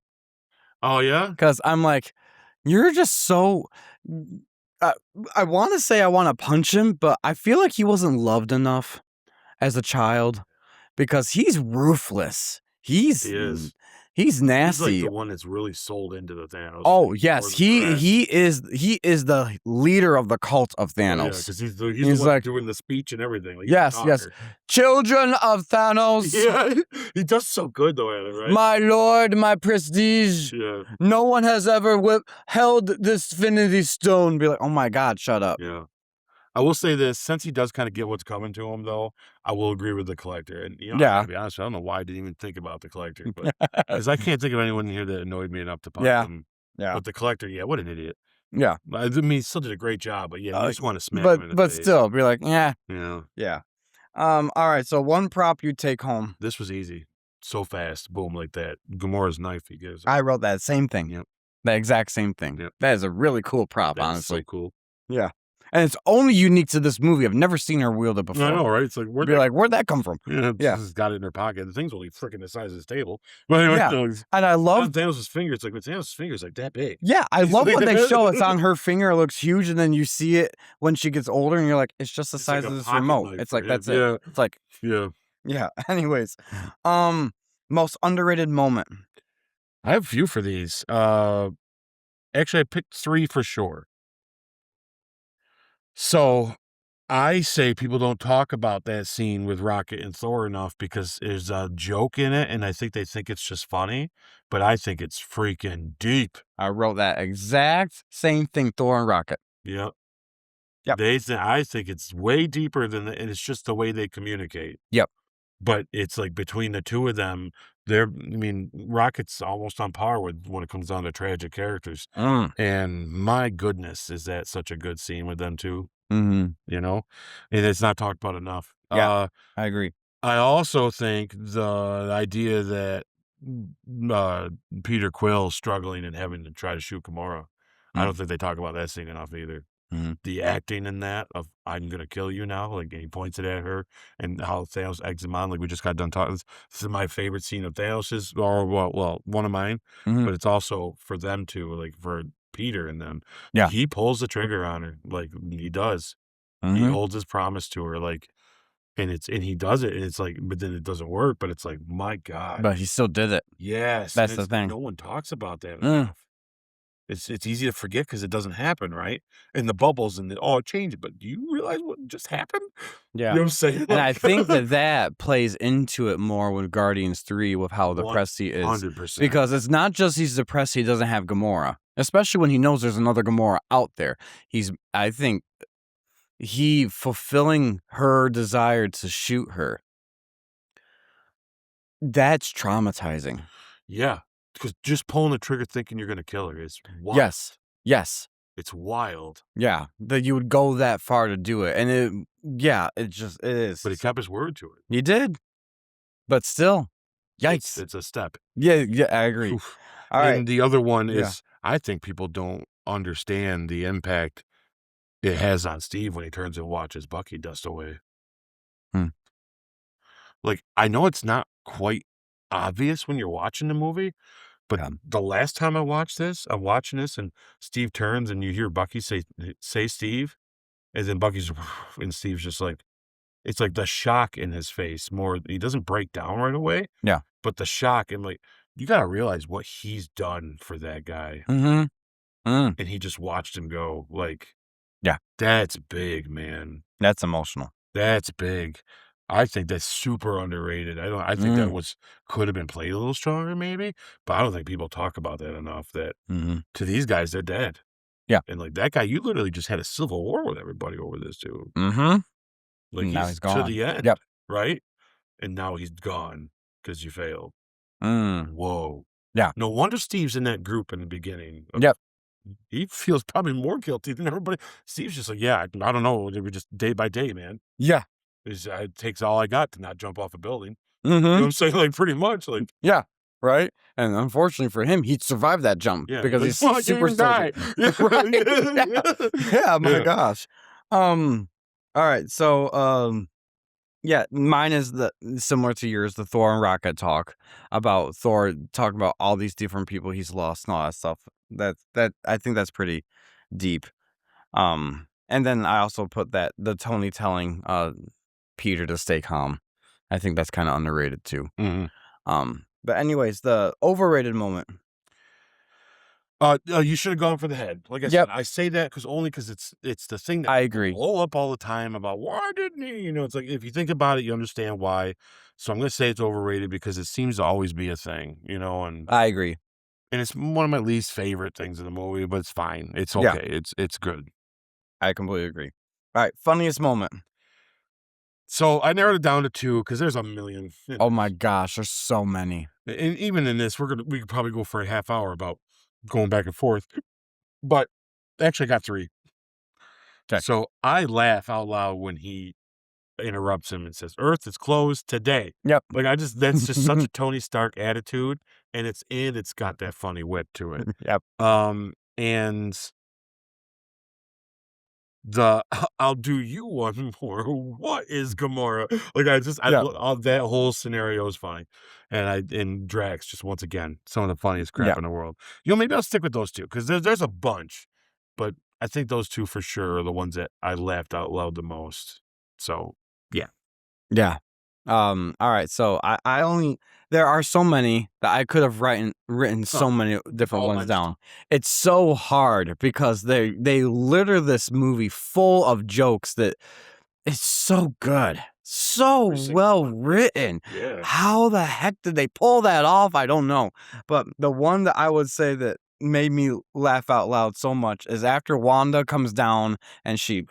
[SPEAKER 1] Oh yeah.
[SPEAKER 2] Because I'm like, you're just so. I want to say I want to punch him, but I feel like he wasn't loved enough as a child because he's ruthless.
[SPEAKER 1] He is.
[SPEAKER 2] He's
[SPEAKER 1] He's like
[SPEAKER 2] nasty.
[SPEAKER 1] the one that's really sold into the Thanos.
[SPEAKER 2] Oh
[SPEAKER 1] thing
[SPEAKER 2] yes,
[SPEAKER 1] more than the rest.
[SPEAKER 2] he is the leader of the cult of
[SPEAKER 1] Oh, yeah,
[SPEAKER 2] Thanos.
[SPEAKER 1] because he's the
[SPEAKER 2] He's
[SPEAKER 1] one
[SPEAKER 2] like-
[SPEAKER 1] doing the speech and everything. Like, he's the
[SPEAKER 2] Yes, yes.
[SPEAKER 1] talker.
[SPEAKER 2] Children of Thanos,
[SPEAKER 1] Yeah, he does so good though at it, right?
[SPEAKER 2] my lord, my prestige.
[SPEAKER 1] Yeah,
[SPEAKER 2] No one has ever held this Infinity Stone. Be like, oh my god, shut up.
[SPEAKER 1] yeah. I will say this: since he does kind of get what's coming to him, though, I will agree with the Collector. And you know,
[SPEAKER 2] Yeah.
[SPEAKER 1] to be honest, I don't know why I didn't even think about the Collector, but because I can't think of anyone here that annoyed me enough to punch
[SPEAKER 2] Yeah.
[SPEAKER 1] him.
[SPEAKER 2] Yeah.
[SPEAKER 1] But the Collector, yeah, what an idiot.
[SPEAKER 2] Yeah,
[SPEAKER 1] I mean, he still did a great job, but yeah, you just want to smack him in the
[SPEAKER 2] but
[SPEAKER 1] face.
[SPEAKER 2] still, be like, yeah,
[SPEAKER 1] Yeah,
[SPEAKER 2] yeah. All right. So one prop you take home.
[SPEAKER 1] this was easy, so fast, boom, like that. Gamora's knife he gives.
[SPEAKER 2] I wrote that same thing.
[SPEAKER 1] Yep.
[SPEAKER 2] The exact same thing.
[SPEAKER 1] Yep.
[SPEAKER 2] That is a really cool prop,
[SPEAKER 1] That's
[SPEAKER 2] honestly.
[SPEAKER 1] so cool.
[SPEAKER 2] Yeah. And it's only unique to this movie. I've never seen her wield it before.
[SPEAKER 1] I know, right? It's like
[SPEAKER 2] Be like, where'd that come from?
[SPEAKER 1] yeah,
[SPEAKER 2] Yeah.
[SPEAKER 1] just got it in her pocket. The thing's only freaking the size of this table. But anyway,
[SPEAKER 2] Yeah.
[SPEAKER 1] no,
[SPEAKER 2] And I love
[SPEAKER 1] Thanos' fingers, like Thanos' fingers, like that big.
[SPEAKER 2] Yeah, I love when they show it's on her finger, it looks huge, and then you see it when she gets older, and you're like, it's just the
[SPEAKER 1] It's like
[SPEAKER 2] size
[SPEAKER 1] a
[SPEAKER 2] of this
[SPEAKER 1] pocket
[SPEAKER 2] remote.
[SPEAKER 1] knife
[SPEAKER 2] It's
[SPEAKER 1] for
[SPEAKER 2] like
[SPEAKER 1] him.
[SPEAKER 2] that's
[SPEAKER 1] Yeah.
[SPEAKER 2] it. It's like,
[SPEAKER 1] Yeah,
[SPEAKER 2] yeah. Anyways, most underrated moment.
[SPEAKER 1] I have a few for these. Actually, I picked 3 for sure. So I say people don't talk about that scene with Rocket and Thor enough because there's a joke in it, and I think they think it's just funny, but I think it's freaking deep.
[SPEAKER 2] I wrote that exact same thing, Thor and Rocket.
[SPEAKER 1] Yep.
[SPEAKER 2] Yep.
[SPEAKER 1] I think it's way deeper than and it's just the way they communicate.
[SPEAKER 2] Yep.
[SPEAKER 1] But it's like between the two of them, I mean, Rocket's almost on par with when it comes down to tragic characters. And my goodness, is that such a good scene with them two,
[SPEAKER 2] Mm-hmm.
[SPEAKER 1] you know? And it's not talked about enough.
[SPEAKER 2] Yeah. I agree.
[SPEAKER 1] I also think the idea that Peter Quill's struggling and having to try to shoot Gamora, I don't think they talk about that scene enough either.
[SPEAKER 2] Mhm.
[SPEAKER 1] The acting in that of "I'm gonna kill you now," like and he points it at her, and how Thanos eggs him on. Like we just got done talking. This is my favorite scene of Thanos's, or well, one of mine.
[SPEAKER 2] Mhm.
[SPEAKER 1] But it's also for them two, like for Peter and them.
[SPEAKER 2] Yeah.
[SPEAKER 1] He pulls the trigger on her, like he does. He
[SPEAKER 2] Mhm.
[SPEAKER 1] holds his promise to her, like, and he does it, and it's like, but then it doesn't work. But it's like, my God,
[SPEAKER 2] But he still did it.
[SPEAKER 1] yes,
[SPEAKER 2] That's
[SPEAKER 1] and
[SPEAKER 2] the
[SPEAKER 1] it's-
[SPEAKER 2] thing.
[SPEAKER 1] No one talks about that
[SPEAKER 2] Mm.
[SPEAKER 1] enough. It's easy to forget because it doesn't happen, right? And the bubbles and it changed. But do you realize what just happened?
[SPEAKER 2] Yeah.
[SPEAKER 1] You know what I'm saying?
[SPEAKER 2] And I think that plays into it more with Guardians 3 with how depressed he is.
[SPEAKER 1] 100%.
[SPEAKER 2] Because it's not just he's depressed, he doesn't have Gamora. Especially when he knows there's another Gamora out there. I think he fulfilling her desire to shoot her. That's traumatizing.
[SPEAKER 1] Yeah, because just pulling the trigger thinking you're going to kill her is wild.
[SPEAKER 2] Yes. Yes.
[SPEAKER 1] It's wild.
[SPEAKER 2] Yeah. That you would go that far to do it. And it is.
[SPEAKER 1] But he kept his word to it.
[SPEAKER 2] He did. But still, yikes.
[SPEAKER 1] It's a step.
[SPEAKER 2] Yeah, I agree.
[SPEAKER 1] Oof.
[SPEAKER 2] All right.
[SPEAKER 1] And the other one
[SPEAKER 2] Yeah.
[SPEAKER 1] is, I think people don't understand the impact it has on Steve when he turns and watches Bucky dust away. Like, I know it's not quite obvious when you're watching the movie, but
[SPEAKER 2] Yeah.
[SPEAKER 1] the last time I watched this, I'm watching this, and Steve turns, and you hear Bucky say Steve, and then Bucky's, and Steve's just like, it's like the shock in his face more. He doesn't break down right away.
[SPEAKER 2] Yeah.
[SPEAKER 1] But the shock, and like, you got to realize what he's done for that guy.
[SPEAKER 2] Mm-hmm.
[SPEAKER 1] And he just watched him go. Like,
[SPEAKER 2] Yeah.
[SPEAKER 1] That's big, man.
[SPEAKER 2] That's emotional.
[SPEAKER 1] That's big. I think that's super underrated. I think that could have been played a little stronger, maybe, but I don't think people talk about that enough. That to these guys, they're dead.
[SPEAKER 2] Yeah.
[SPEAKER 1] And like that guy, you literally just had a civil war with everybody over this dude.
[SPEAKER 2] Mm-hmm.
[SPEAKER 1] Like
[SPEAKER 2] Now he's gone.
[SPEAKER 1] to the end.
[SPEAKER 2] Yep.
[SPEAKER 1] Right? And now he's gone because you failed.
[SPEAKER 2] Mm.
[SPEAKER 1] Whoa.
[SPEAKER 2] Yeah.
[SPEAKER 1] No wonder Steve's in that group in the beginning.
[SPEAKER 2] Yep.
[SPEAKER 1] He feels probably more guilty than everybody. Steve's just like, yeah, I don't know. They were just day by day, man.
[SPEAKER 2] Yeah.
[SPEAKER 1] It takes all I got to not jump off a building.
[SPEAKER 2] Mm-hmm.
[SPEAKER 1] You know what I'm saying? Like, pretty much. Like,
[SPEAKER 2] Yeah. Right. And unfortunately for him, he'd survive that jump
[SPEAKER 1] yeah.
[SPEAKER 2] because
[SPEAKER 1] like,
[SPEAKER 2] he's
[SPEAKER 1] "Well, I can't
[SPEAKER 2] super
[SPEAKER 1] even die."
[SPEAKER 2] soldier. Right. Yeah. Yeah, my
[SPEAKER 1] Yeah.
[SPEAKER 2] gosh. All right, so yeah, mine is similar to yours, the Thor and Rocket talk about Thor talking about all these different people he's lost and all that stuff. That I think that's pretty deep. And then I also put that the Tony telling Peter to stay calm. I think that's kind of underrated too.
[SPEAKER 1] Mhm.
[SPEAKER 2] But anyways, the overrated moment.
[SPEAKER 1] You should have gone for the head. Like I
[SPEAKER 2] Yep.
[SPEAKER 1] said, I say that because it's the thing that
[SPEAKER 2] I
[SPEAKER 1] people
[SPEAKER 2] agree.
[SPEAKER 1] blow up all the time about why didn't he? You know, it's like if you think about it, you understand why. So I'm gonna say it's overrated because it seems to always be a thing, you know,
[SPEAKER 2] I agree.
[SPEAKER 1] and it's one of my least favorite things in the movie, but it's fine. It's
[SPEAKER 2] Yeah.
[SPEAKER 1] okay. It's good.
[SPEAKER 2] I completely agree. All right, funniest moment.
[SPEAKER 1] So I narrowed it down to 2 because there's a million. In
[SPEAKER 2] Oh my
[SPEAKER 1] this.
[SPEAKER 2] gosh, there's so many.
[SPEAKER 1] And even in this, we could probably go for a half hour about going back and forth. But actually, I got 3.
[SPEAKER 2] 'Kay.
[SPEAKER 1] So I laugh out loud when he interrupts him and says, "Earth is closed today."
[SPEAKER 2] Yep.
[SPEAKER 1] Like that's just such a Tony Stark attitude, and it's got that funny wit to it.
[SPEAKER 2] Yep.
[SPEAKER 1] And the "I'll do you one more." What is Gamora? Like
[SPEAKER 2] Yeah.
[SPEAKER 1] that whole scenario is funny, and Drax just once again some of the funniest crap
[SPEAKER 2] Yeah.
[SPEAKER 1] in the world. You know, maybe I'll stick with those 2 because there's a bunch, but I think those 2 for sure are the ones that I laughed out loud the most. So yeah.
[SPEAKER 2] Yeah. All right. So I only there are so many that I could have written so
[SPEAKER 1] Oh,
[SPEAKER 2] many different
[SPEAKER 1] oh,
[SPEAKER 2] ones
[SPEAKER 1] mine's just
[SPEAKER 2] down. It's so hard because they litter this movie full of jokes that it's so good. So
[SPEAKER 1] every single
[SPEAKER 2] well
[SPEAKER 1] one.
[SPEAKER 2] written.
[SPEAKER 1] Yeah.
[SPEAKER 2] How the heck did they pull that off? I don't know. But the one that I would say that made me laugh out loud so much is after Wanda comes down and she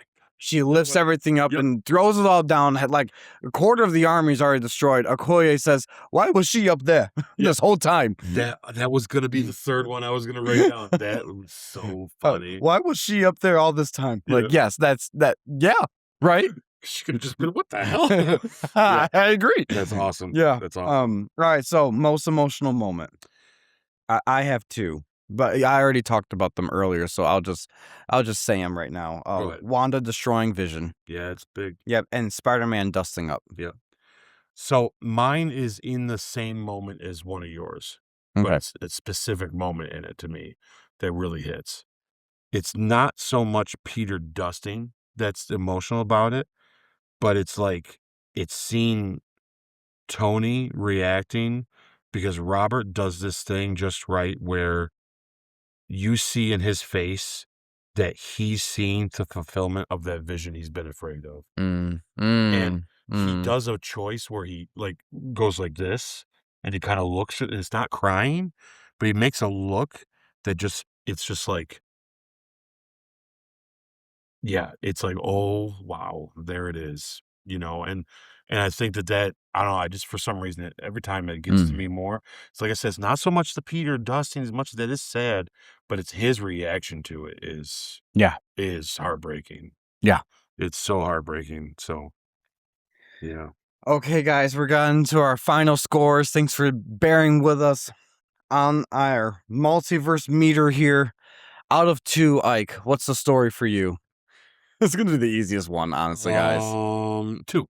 [SPEAKER 2] lifts everything up
[SPEAKER 1] Yep.
[SPEAKER 2] and throws it all down. Had like a quarter of the army's already destroyed. Okoye says, "Why was she up there this whole time?
[SPEAKER 1] That was gonna be the 3rd one I was gonna write down. That was so funny.
[SPEAKER 2] Why was she up there all this time?"
[SPEAKER 1] Yeah.
[SPEAKER 2] Like, yes, that's that. Yeah, right.
[SPEAKER 1] She could have just been, "What the hell?" Yeah.
[SPEAKER 2] I agree.
[SPEAKER 1] That's awesome.
[SPEAKER 2] Yeah.
[SPEAKER 1] That's awesome.
[SPEAKER 2] Right. So most emotional moment. I have 2, but I already talked about them earlier, so I'll just say them right now.
[SPEAKER 1] Go ahead.
[SPEAKER 2] Wanda destroying Vision.
[SPEAKER 1] Yeah, it's big.
[SPEAKER 2] Yep, and Spider-Man dusting up.
[SPEAKER 1] Yeah. So mine is in the same moment as one of yours, but
[SPEAKER 2] Okay.
[SPEAKER 1] it's a specific moment in it to me that really hits. It's not so much Peter dusting that's emotional about it, but it's like it's seeing Tony reacting because Robert does this thing just right where you see in his face that he's seeing the fulfillment of that vision he's been afraid of.
[SPEAKER 2] Mm,
[SPEAKER 1] And
[SPEAKER 2] mm,
[SPEAKER 1] he
[SPEAKER 2] mm,
[SPEAKER 1] does a choice where he like goes like this and he kind of looks and it's not crying, but he makes a look that it's just like, yeah, it's like, oh wow, there it is, you know, and I think that I don't know, I just for some reason every time it gets to
[SPEAKER 2] mm.
[SPEAKER 1] me more. It's like I said, it's not so much the Peter dusting as much as that is sad, but it's his reaction to it
[SPEAKER 2] Yeah,
[SPEAKER 1] is heartbreaking.
[SPEAKER 2] yeah.
[SPEAKER 1] It's so heartbreaking. So yeah.
[SPEAKER 2] Okay, guys, we're getting to our final scores. Thanks for bearing with us on our multiverse meter here. Out of 2, Ike, what's the story for you? It's gonna be the easiest one, honestly, guys.
[SPEAKER 1] 2.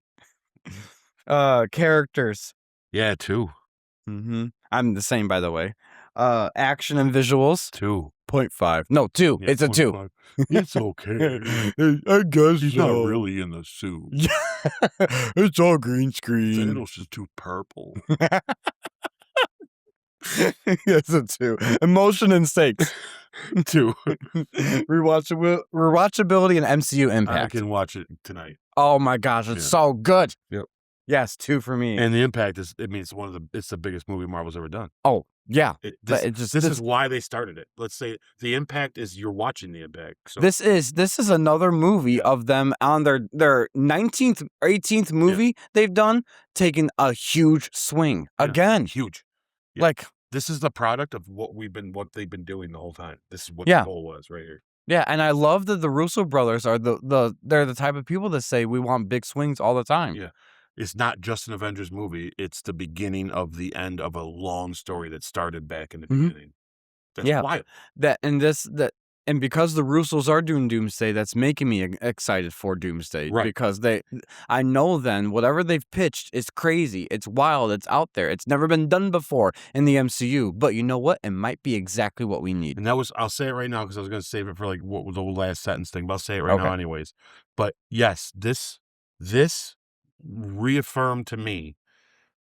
[SPEAKER 2] Characters.
[SPEAKER 1] Yeah, 2.
[SPEAKER 2] I'm the same, by the way. Action and visuals.
[SPEAKER 1] 2.
[SPEAKER 2] 0.5. No, 2.
[SPEAKER 1] Yeah,
[SPEAKER 2] It's a 2.
[SPEAKER 1] 0.5. It's okay.
[SPEAKER 2] I guess
[SPEAKER 1] He's not really in the suit.
[SPEAKER 2] It's all green screen.
[SPEAKER 1] Thanos is too purple.
[SPEAKER 2] It's a 2. Emotion and stakes.
[SPEAKER 1] 2.
[SPEAKER 2] Rewatchability and MCU
[SPEAKER 1] I
[SPEAKER 2] impact.
[SPEAKER 1] can watch it tonight.
[SPEAKER 2] Oh my gosh, it's
[SPEAKER 1] Yeah.
[SPEAKER 2] so good.
[SPEAKER 1] Yep.
[SPEAKER 2] Yes, 2 for me.
[SPEAKER 1] And the impact is, it's the biggest movie Marvel's ever done.
[SPEAKER 2] Oh, yeah.
[SPEAKER 1] This
[SPEAKER 2] This
[SPEAKER 1] is why they started it. Let's say the impact is you're watching the impact. So
[SPEAKER 2] This is another movie of them on their 19th or 18th movie they've done, taking a huge swing again.
[SPEAKER 1] huge. Yeah.
[SPEAKER 2] Like,
[SPEAKER 1] this is the product of what they've been doing the whole time. This is what
[SPEAKER 2] Yeah.
[SPEAKER 1] the goal was right here.
[SPEAKER 2] yeah, and I love that the Russo brothers are they're the type of people that say we want big swings all the time.
[SPEAKER 1] Yeah. It's not just an Avengers movie. It's the beginning of the end of a long story that started back in the beginning. That's
[SPEAKER 2] Yeah.
[SPEAKER 1] wild.
[SPEAKER 2] That And because the Russos are doing Doomsday, that's making me excited for Doomsday
[SPEAKER 1] Right.
[SPEAKER 2] because I know then whatever they've pitched is crazy, it's wild, it's out there, it's never been done before in the MCU. But you know what? It might be exactly what we need.
[SPEAKER 1] And that was, I'll say it right now because I was going to save it for like what was the last sentence thing, but I'll say it right
[SPEAKER 2] Okay.
[SPEAKER 1] now anyways. But yes, this reaffirmed to me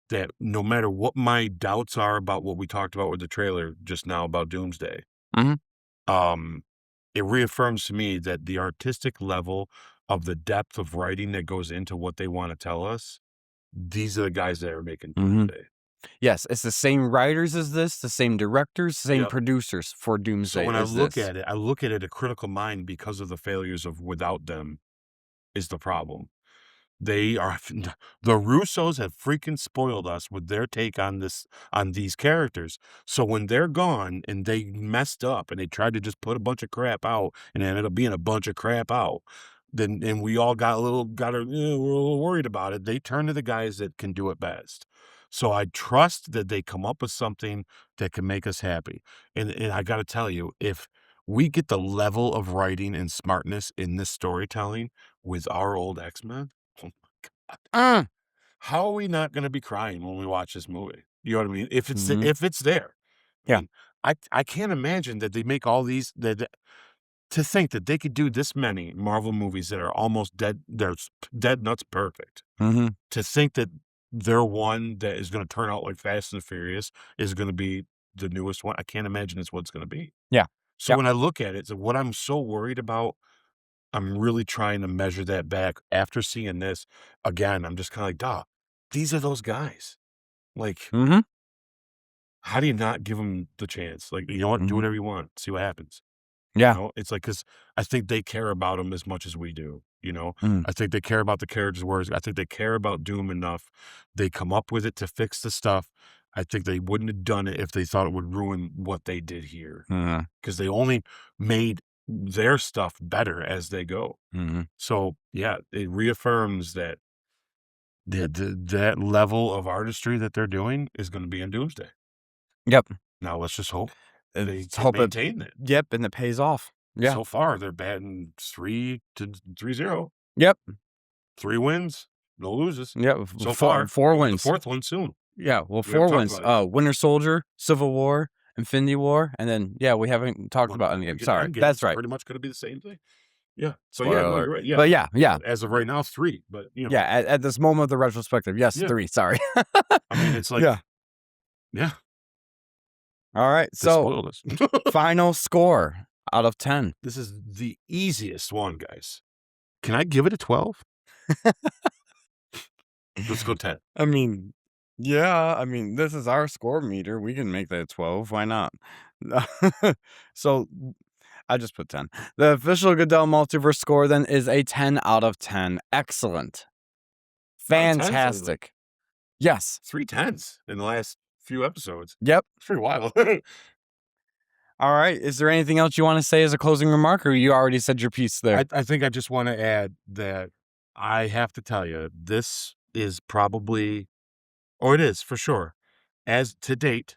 [SPEAKER 1] that no matter what my doubts are about what we talked about with the trailer just now about Doomsday,
[SPEAKER 2] Mhm.
[SPEAKER 1] it reaffirms to me that the artistic level of the depth of writing that goes into what they want to tell us, these are the guys that are making
[SPEAKER 2] Mhm.
[SPEAKER 1] Doomsday.
[SPEAKER 2] Yes, it's the same writers as this, the same directors, same
[SPEAKER 1] Yep.
[SPEAKER 2] producers for
[SPEAKER 1] So
[SPEAKER 2] Doomsday
[SPEAKER 1] when I
[SPEAKER 2] as
[SPEAKER 1] look
[SPEAKER 2] this.
[SPEAKER 1] at it, I look at it a critical mind because of the failures of without them is the problem. They are the Russos have freaking spoiled us with their take on this on these characters. So when they're gone and they messed up and they tried to just put a bunch of crap out and it ended up being a bunch of crap out, then and we all got we're a little worried about it. They turn to the guys that can do it best. So I trust that they come up with something that can make us happy. And I got to tell you, if we get the level of writing and smartness in this storytelling with our old X-Men, oh my God,
[SPEAKER 2] Mm.
[SPEAKER 1] how are we not gonna be crying when we watch this movie? You know what I mean?
[SPEAKER 2] Mhm.
[SPEAKER 1] If it's there. I
[SPEAKER 2] Yeah.
[SPEAKER 1] mean, I can't imagine that they make all these to think that they could do this many Marvel movies that are almost dead dead nuts perfect.
[SPEAKER 2] Mhm.
[SPEAKER 1] To think that their one that is gonna turn out like Fast and Furious is gonna be the newest one, I can't imagine it's what it's gonna be.
[SPEAKER 2] Yeah.
[SPEAKER 1] So
[SPEAKER 2] Yep.
[SPEAKER 1] when I look at it, so what I'm so worried about, I'm really trying to measure that back after seeing this. Again, I'm just kinda like, "Duh, these are those guys." Like,
[SPEAKER 2] Mhm.
[SPEAKER 1] how do you not give them the chance? Like, you know what? Do
[SPEAKER 2] Mhm.
[SPEAKER 1] whatever you want, see what happens. You
[SPEAKER 2] Yeah.
[SPEAKER 1] know? It's like because I think they care about them as much as we do, you know?
[SPEAKER 2] Mhm.
[SPEAKER 1] I think they care about the characters' words. I think they care about Doom enough. They come up with it to fix the stuff. I think they wouldn't have done it if they thought it would ruin what they did here.
[SPEAKER 2] Mhm.
[SPEAKER 1] Because they only made their stuff better as they go.
[SPEAKER 2] Mhm.
[SPEAKER 1] So, yeah, it reaffirms that that level of artistry that they're doing is gonna be in Doomsday.
[SPEAKER 2] Yep.
[SPEAKER 1] Now let's just hope they
[SPEAKER 2] Let's
[SPEAKER 1] can
[SPEAKER 2] hope it.
[SPEAKER 1] maintain it.
[SPEAKER 2] Yep, and it pays off. Yeah.
[SPEAKER 1] So far, they're batting 3-0.
[SPEAKER 2] Yep.
[SPEAKER 1] 3 wins, no loses
[SPEAKER 2] Yep.
[SPEAKER 1] so
[SPEAKER 2] Four
[SPEAKER 1] far.
[SPEAKER 2] four
[SPEAKER 1] Oh, the
[SPEAKER 2] wins.
[SPEAKER 1] 4th one soon.
[SPEAKER 2] Yeah, well,
[SPEAKER 1] We haven't
[SPEAKER 2] 4
[SPEAKER 1] talked
[SPEAKER 2] wins.
[SPEAKER 1] about it yet.
[SPEAKER 2] Winter Soldier, Civil War, Infinity War, and then, yeah, we haven't talked
[SPEAKER 1] Well,
[SPEAKER 2] about
[SPEAKER 1] then we
[SPEAKER 2] Endgame.
[SPEAKER 1] get to
[SPEAKER 2] Sorry,
[SPEAKER 1] Endgame.
[SPEAKER 2] that's
[SPEAKER 1] It's
[SPEAKER 2] right.
[SPEAKER 1] pretty much gonna be the same thing. Yeah. So, yeah,
[SPEAKER 2] Spoiler
[SPEAKER 1] no,
[SPEAKER 2] alert.
[SPEAKER 1] you're right, yeah.
[SPEAKER 2] But yeah.
[SPEAKER 1] As of right now, it's 3, but,
[SPEAKER 2] Yeah, at this moment of the retrospective, yes,
[SPEAKER 1] yeah.
[SPEAKER 2] 3, sorry.
[SPEAKER 1] I mean, it's like
[SPEAKER 2] Yeah.
[SPEAKER 1] yeah,
[SPEAKER 2] Alright,
[SPEAKER 1] they
[SPEAKER 2] so,
[SPEAKER 1] spoiled us.
[SPEAKER 2] final score out of 10.
[SPEAKER 1] This is the easiest one, guys. Can I give it a 12? Let's go 10.
[SPEAKER 2] I mean, yeah, I mean, this is our score meter, we can make that 12, why not? So, I just put 10. The official Goodell Multiverse score then is a 10 out of 10. Excellent.
[SPEAKER 1] A lot of 10s lately.
[SPEAKER 2] Fantastic. Yes.
[SPEAKER 1] 3 10s in the last few episodes.
[SPEAKER 2] Yep.
[SPEAKER 1] It's pretty wild.
[SPEAKER 2] All right. Is there anything else you want to say as a closing remark, or you already said your piece there?
[SPEAKER 1] I think I just wanna add that I have to tell you, this is probably or it is for sure, as to date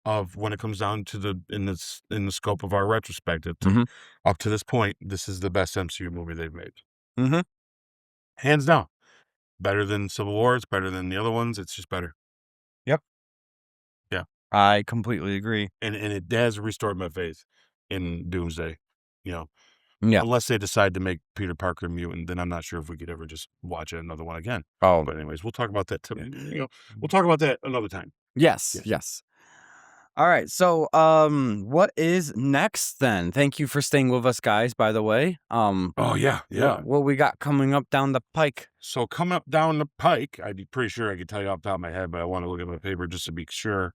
[SPEAKER 1] of when it comes down to in the scope of our retrospective to
[SPEAKER 2] Mhm.
[SPEAKER 1] up to this point, this is the best MCU movie they've made.
[SPEAKER 2] Mhm.
[SPEAKER 1] Hands down. Better than Civil War, it's better than the other ones, it's just better.
[SPEAKER 2] Yep.
[SPEAKER 1] Yeah,
[SPEAKER 2] I completely agree.
[SPEAKER 1] and it has restored my faith in Doomsday, you know?
[SPEAKER 2] Yeah.
[SPEAKER 1] Unless they decide to make Peter Parker a mutant, then I'm not sure if we could ever just watch another one again.
[SPEAKER 2] Oh,
[SPEAKER 1] But anyways, we'll talk about that we'll talk about that another time.
[SPEAKER 2] yes.
[SPEAKER 1] Yes.
[SPEAKER 2] Yes. All right. So, what is next then? Thank you for staying with us, guys, by the way.
[SPEAKER 1] Oh, yeah, yeah.
[SPEAKER 2] What we got coming up down the pike?
[SPEAKER 1] So coming up down the pike, I'd be pretty sure I could tell you off the top of my head, but I want to look at my paper just to be sure.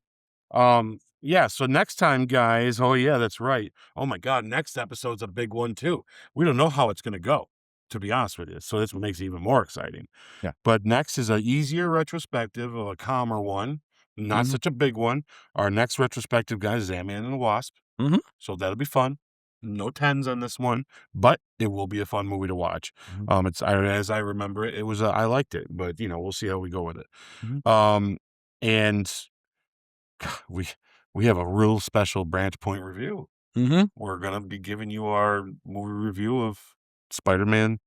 [SPEAKER 1] Yeah, so next time, guys, oh yeah, that's right. Oh my God, next episode's a big one too. We don't know how it's gonna go, to be honest with you. So this makes it even more exciting.
[SPEAKER 2] Yeah.
[SPEAKER 1] But next is a easier retrospective of a calmer one, not
[SPEAKER 2] Mhm.
[SPEAKER 1] such a big one. Our next retrospective, guys, is Ant-Man and the Wasp.
[SPEAKER 2] Mhm.
[SPEAKER 1] So that'll be fun. No tens on this one, but it will be a fun movie to watch.
[SPEAKER 2] Mhm.
[SPEAKER 1] As I remember it, it was I liked it, but we'll see how we go with it.
[SPEAKER 2] Mhm.
[SPEAKER 1] And we we have a real special Branch Point review. we're gonna be giving you our movie review of Spider-Man: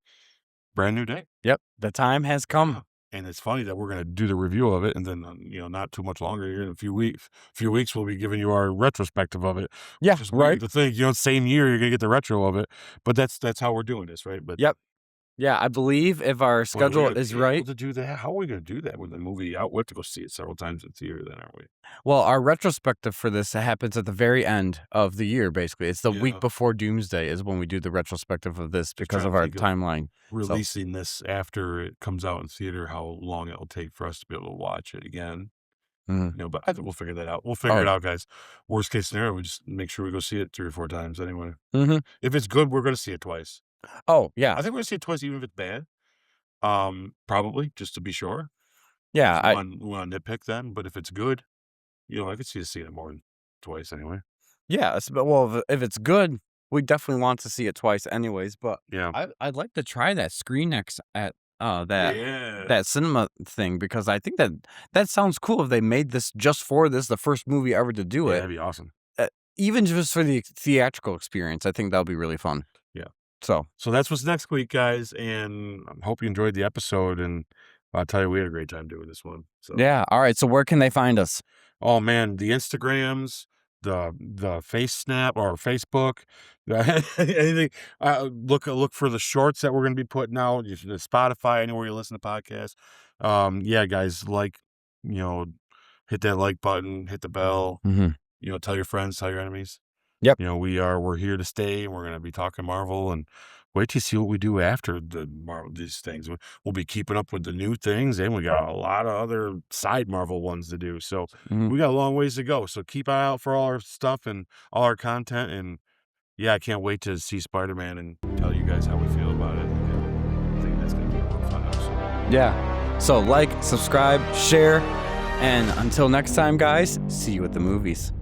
[SPEAKER 1] Brand New Day.
[SPEAKER 2] Yep, the time has come.
[SPEAKER 1] And it's funny that we're gonna do the review of it, and then not too much longer here in a few weeks, we'll be giving you our retrospective of it.
[SPEAKER 2] Yeah,
[SPEAKER 1] Which is
[SPEAKER 2] right.
[SPEAKER 1] weird to think, same year you're gonna get the retro of it, but that's how we're doing this, right? But
[SPEAKER 2] Yep. Yeah, I believe if our
[SPEAKER 1] boy,
[SPEAKER 2] schedule
[SPEAKER 1] we're gonna
[SPEAKER 2] is
[SPEAKER 1] be able
[SPEAKER 2] right.
[SPEAKER 1] to do that. How are we gonna do that with the movie out? We have to go see it several times in theater, then, aren't we?
[SPEAKER 2] Well, our retrospective for this happens at the very end of the year, basically. It's the week
[SPEAKER 1] Yeah.
[SPEAKER 2] before Doomsday is when we do the retrospective of this because
[SPEAKER 1] trying
[SPEAKER 2] of
[SPEAKER 1] to
[SPEAKER 2] our
[SPEAKER 1] think of
[SPEAKER 2] timeline.
[SPEAKER 1] Releasing this after it comes out in theater, how long it will take for us to be able to watch it again.
[SPEAKER 2] Mhm.
[SPEAKER 1] But I think we'll figure that out. We'll figure
[SPEAKER 2] Oh,
[SPEAKER 1] it out, guys. Worst case scenario, we just make sure we go see it 3 or 4 times anyway.
[SPEAKER 2] mhm.
[SPEAKER 1] If it's good, we're gonna see it twice.
[SPEAKER 2] Oh, yeah.
[SPEAKER 1] I think we're gonna see it twice even if it's bad. Probably, just to be sure.
[SPEAKER 2] Yeah,
[SPEAKER 1] If we wanna nitpick then, but if it's good, I could see us seeing it more than twice anyway.
[SPEAKER 2] but well, if it's good, we definitely want to see it twice anyways, but
[SPEAKER 1] Yeah.
[SPEAKER 2] I'd like to try that ScreenX at
[SPEAKER 1] Yeah.
[SPEAKER 2] that cinema thing because I think that sounds cool if they made this just for this, the first movie ever to do
[SPEAKER 1] Yeah,
[SPEAKER 2] it.
[SPEAKER 1] that'd be awesome.
[SPEAKER 2] Even just for the theatrical experience, I think that'll be really fun.
[SPEAKER 1] Yeah.
[SPEAKER 2] So,
[SPEAKER 1] So that's what's next week, guys, and I hope you enjoyed the episode, and I'll tell you, we had a great time doing this one. So
[SPEAKER 2] yeah, alright, so where can they find us?
[SPEAKER 1] oh man, the Instagrams, the Face Snap or Facebook, anything. Look for the shorts that we're gonna be putting out. The Spotify, anywhere you listen to podcasts. Yeah, guys, hit that like button, hit the bell.
[SPEAKER 2] Mhm.
[SPEAKER 1] Tell your friends, tell your enemies.
[SPEAKER 2] Yep.
[SPEAKER 1] We're here to stay, and we're gonna be talking Marvel, and wait to see what we do after the Marvel these things. We'll be keeping up with the new things, and we got a lot of other side Marvel ones to do. So
[SPEAKER 2] Mhm.
[SPEAKER 1] we got a long ways to go. So keep an eye out for all our stuff and all our content. And yeah, I can't wait to see Spider-Man and tell you guys how we feel about it. I think that's gonna be a real fun episode.
[SPEAKER 2] Yeah. So like, subscribe, share, and until next time, guys, see you at the movies.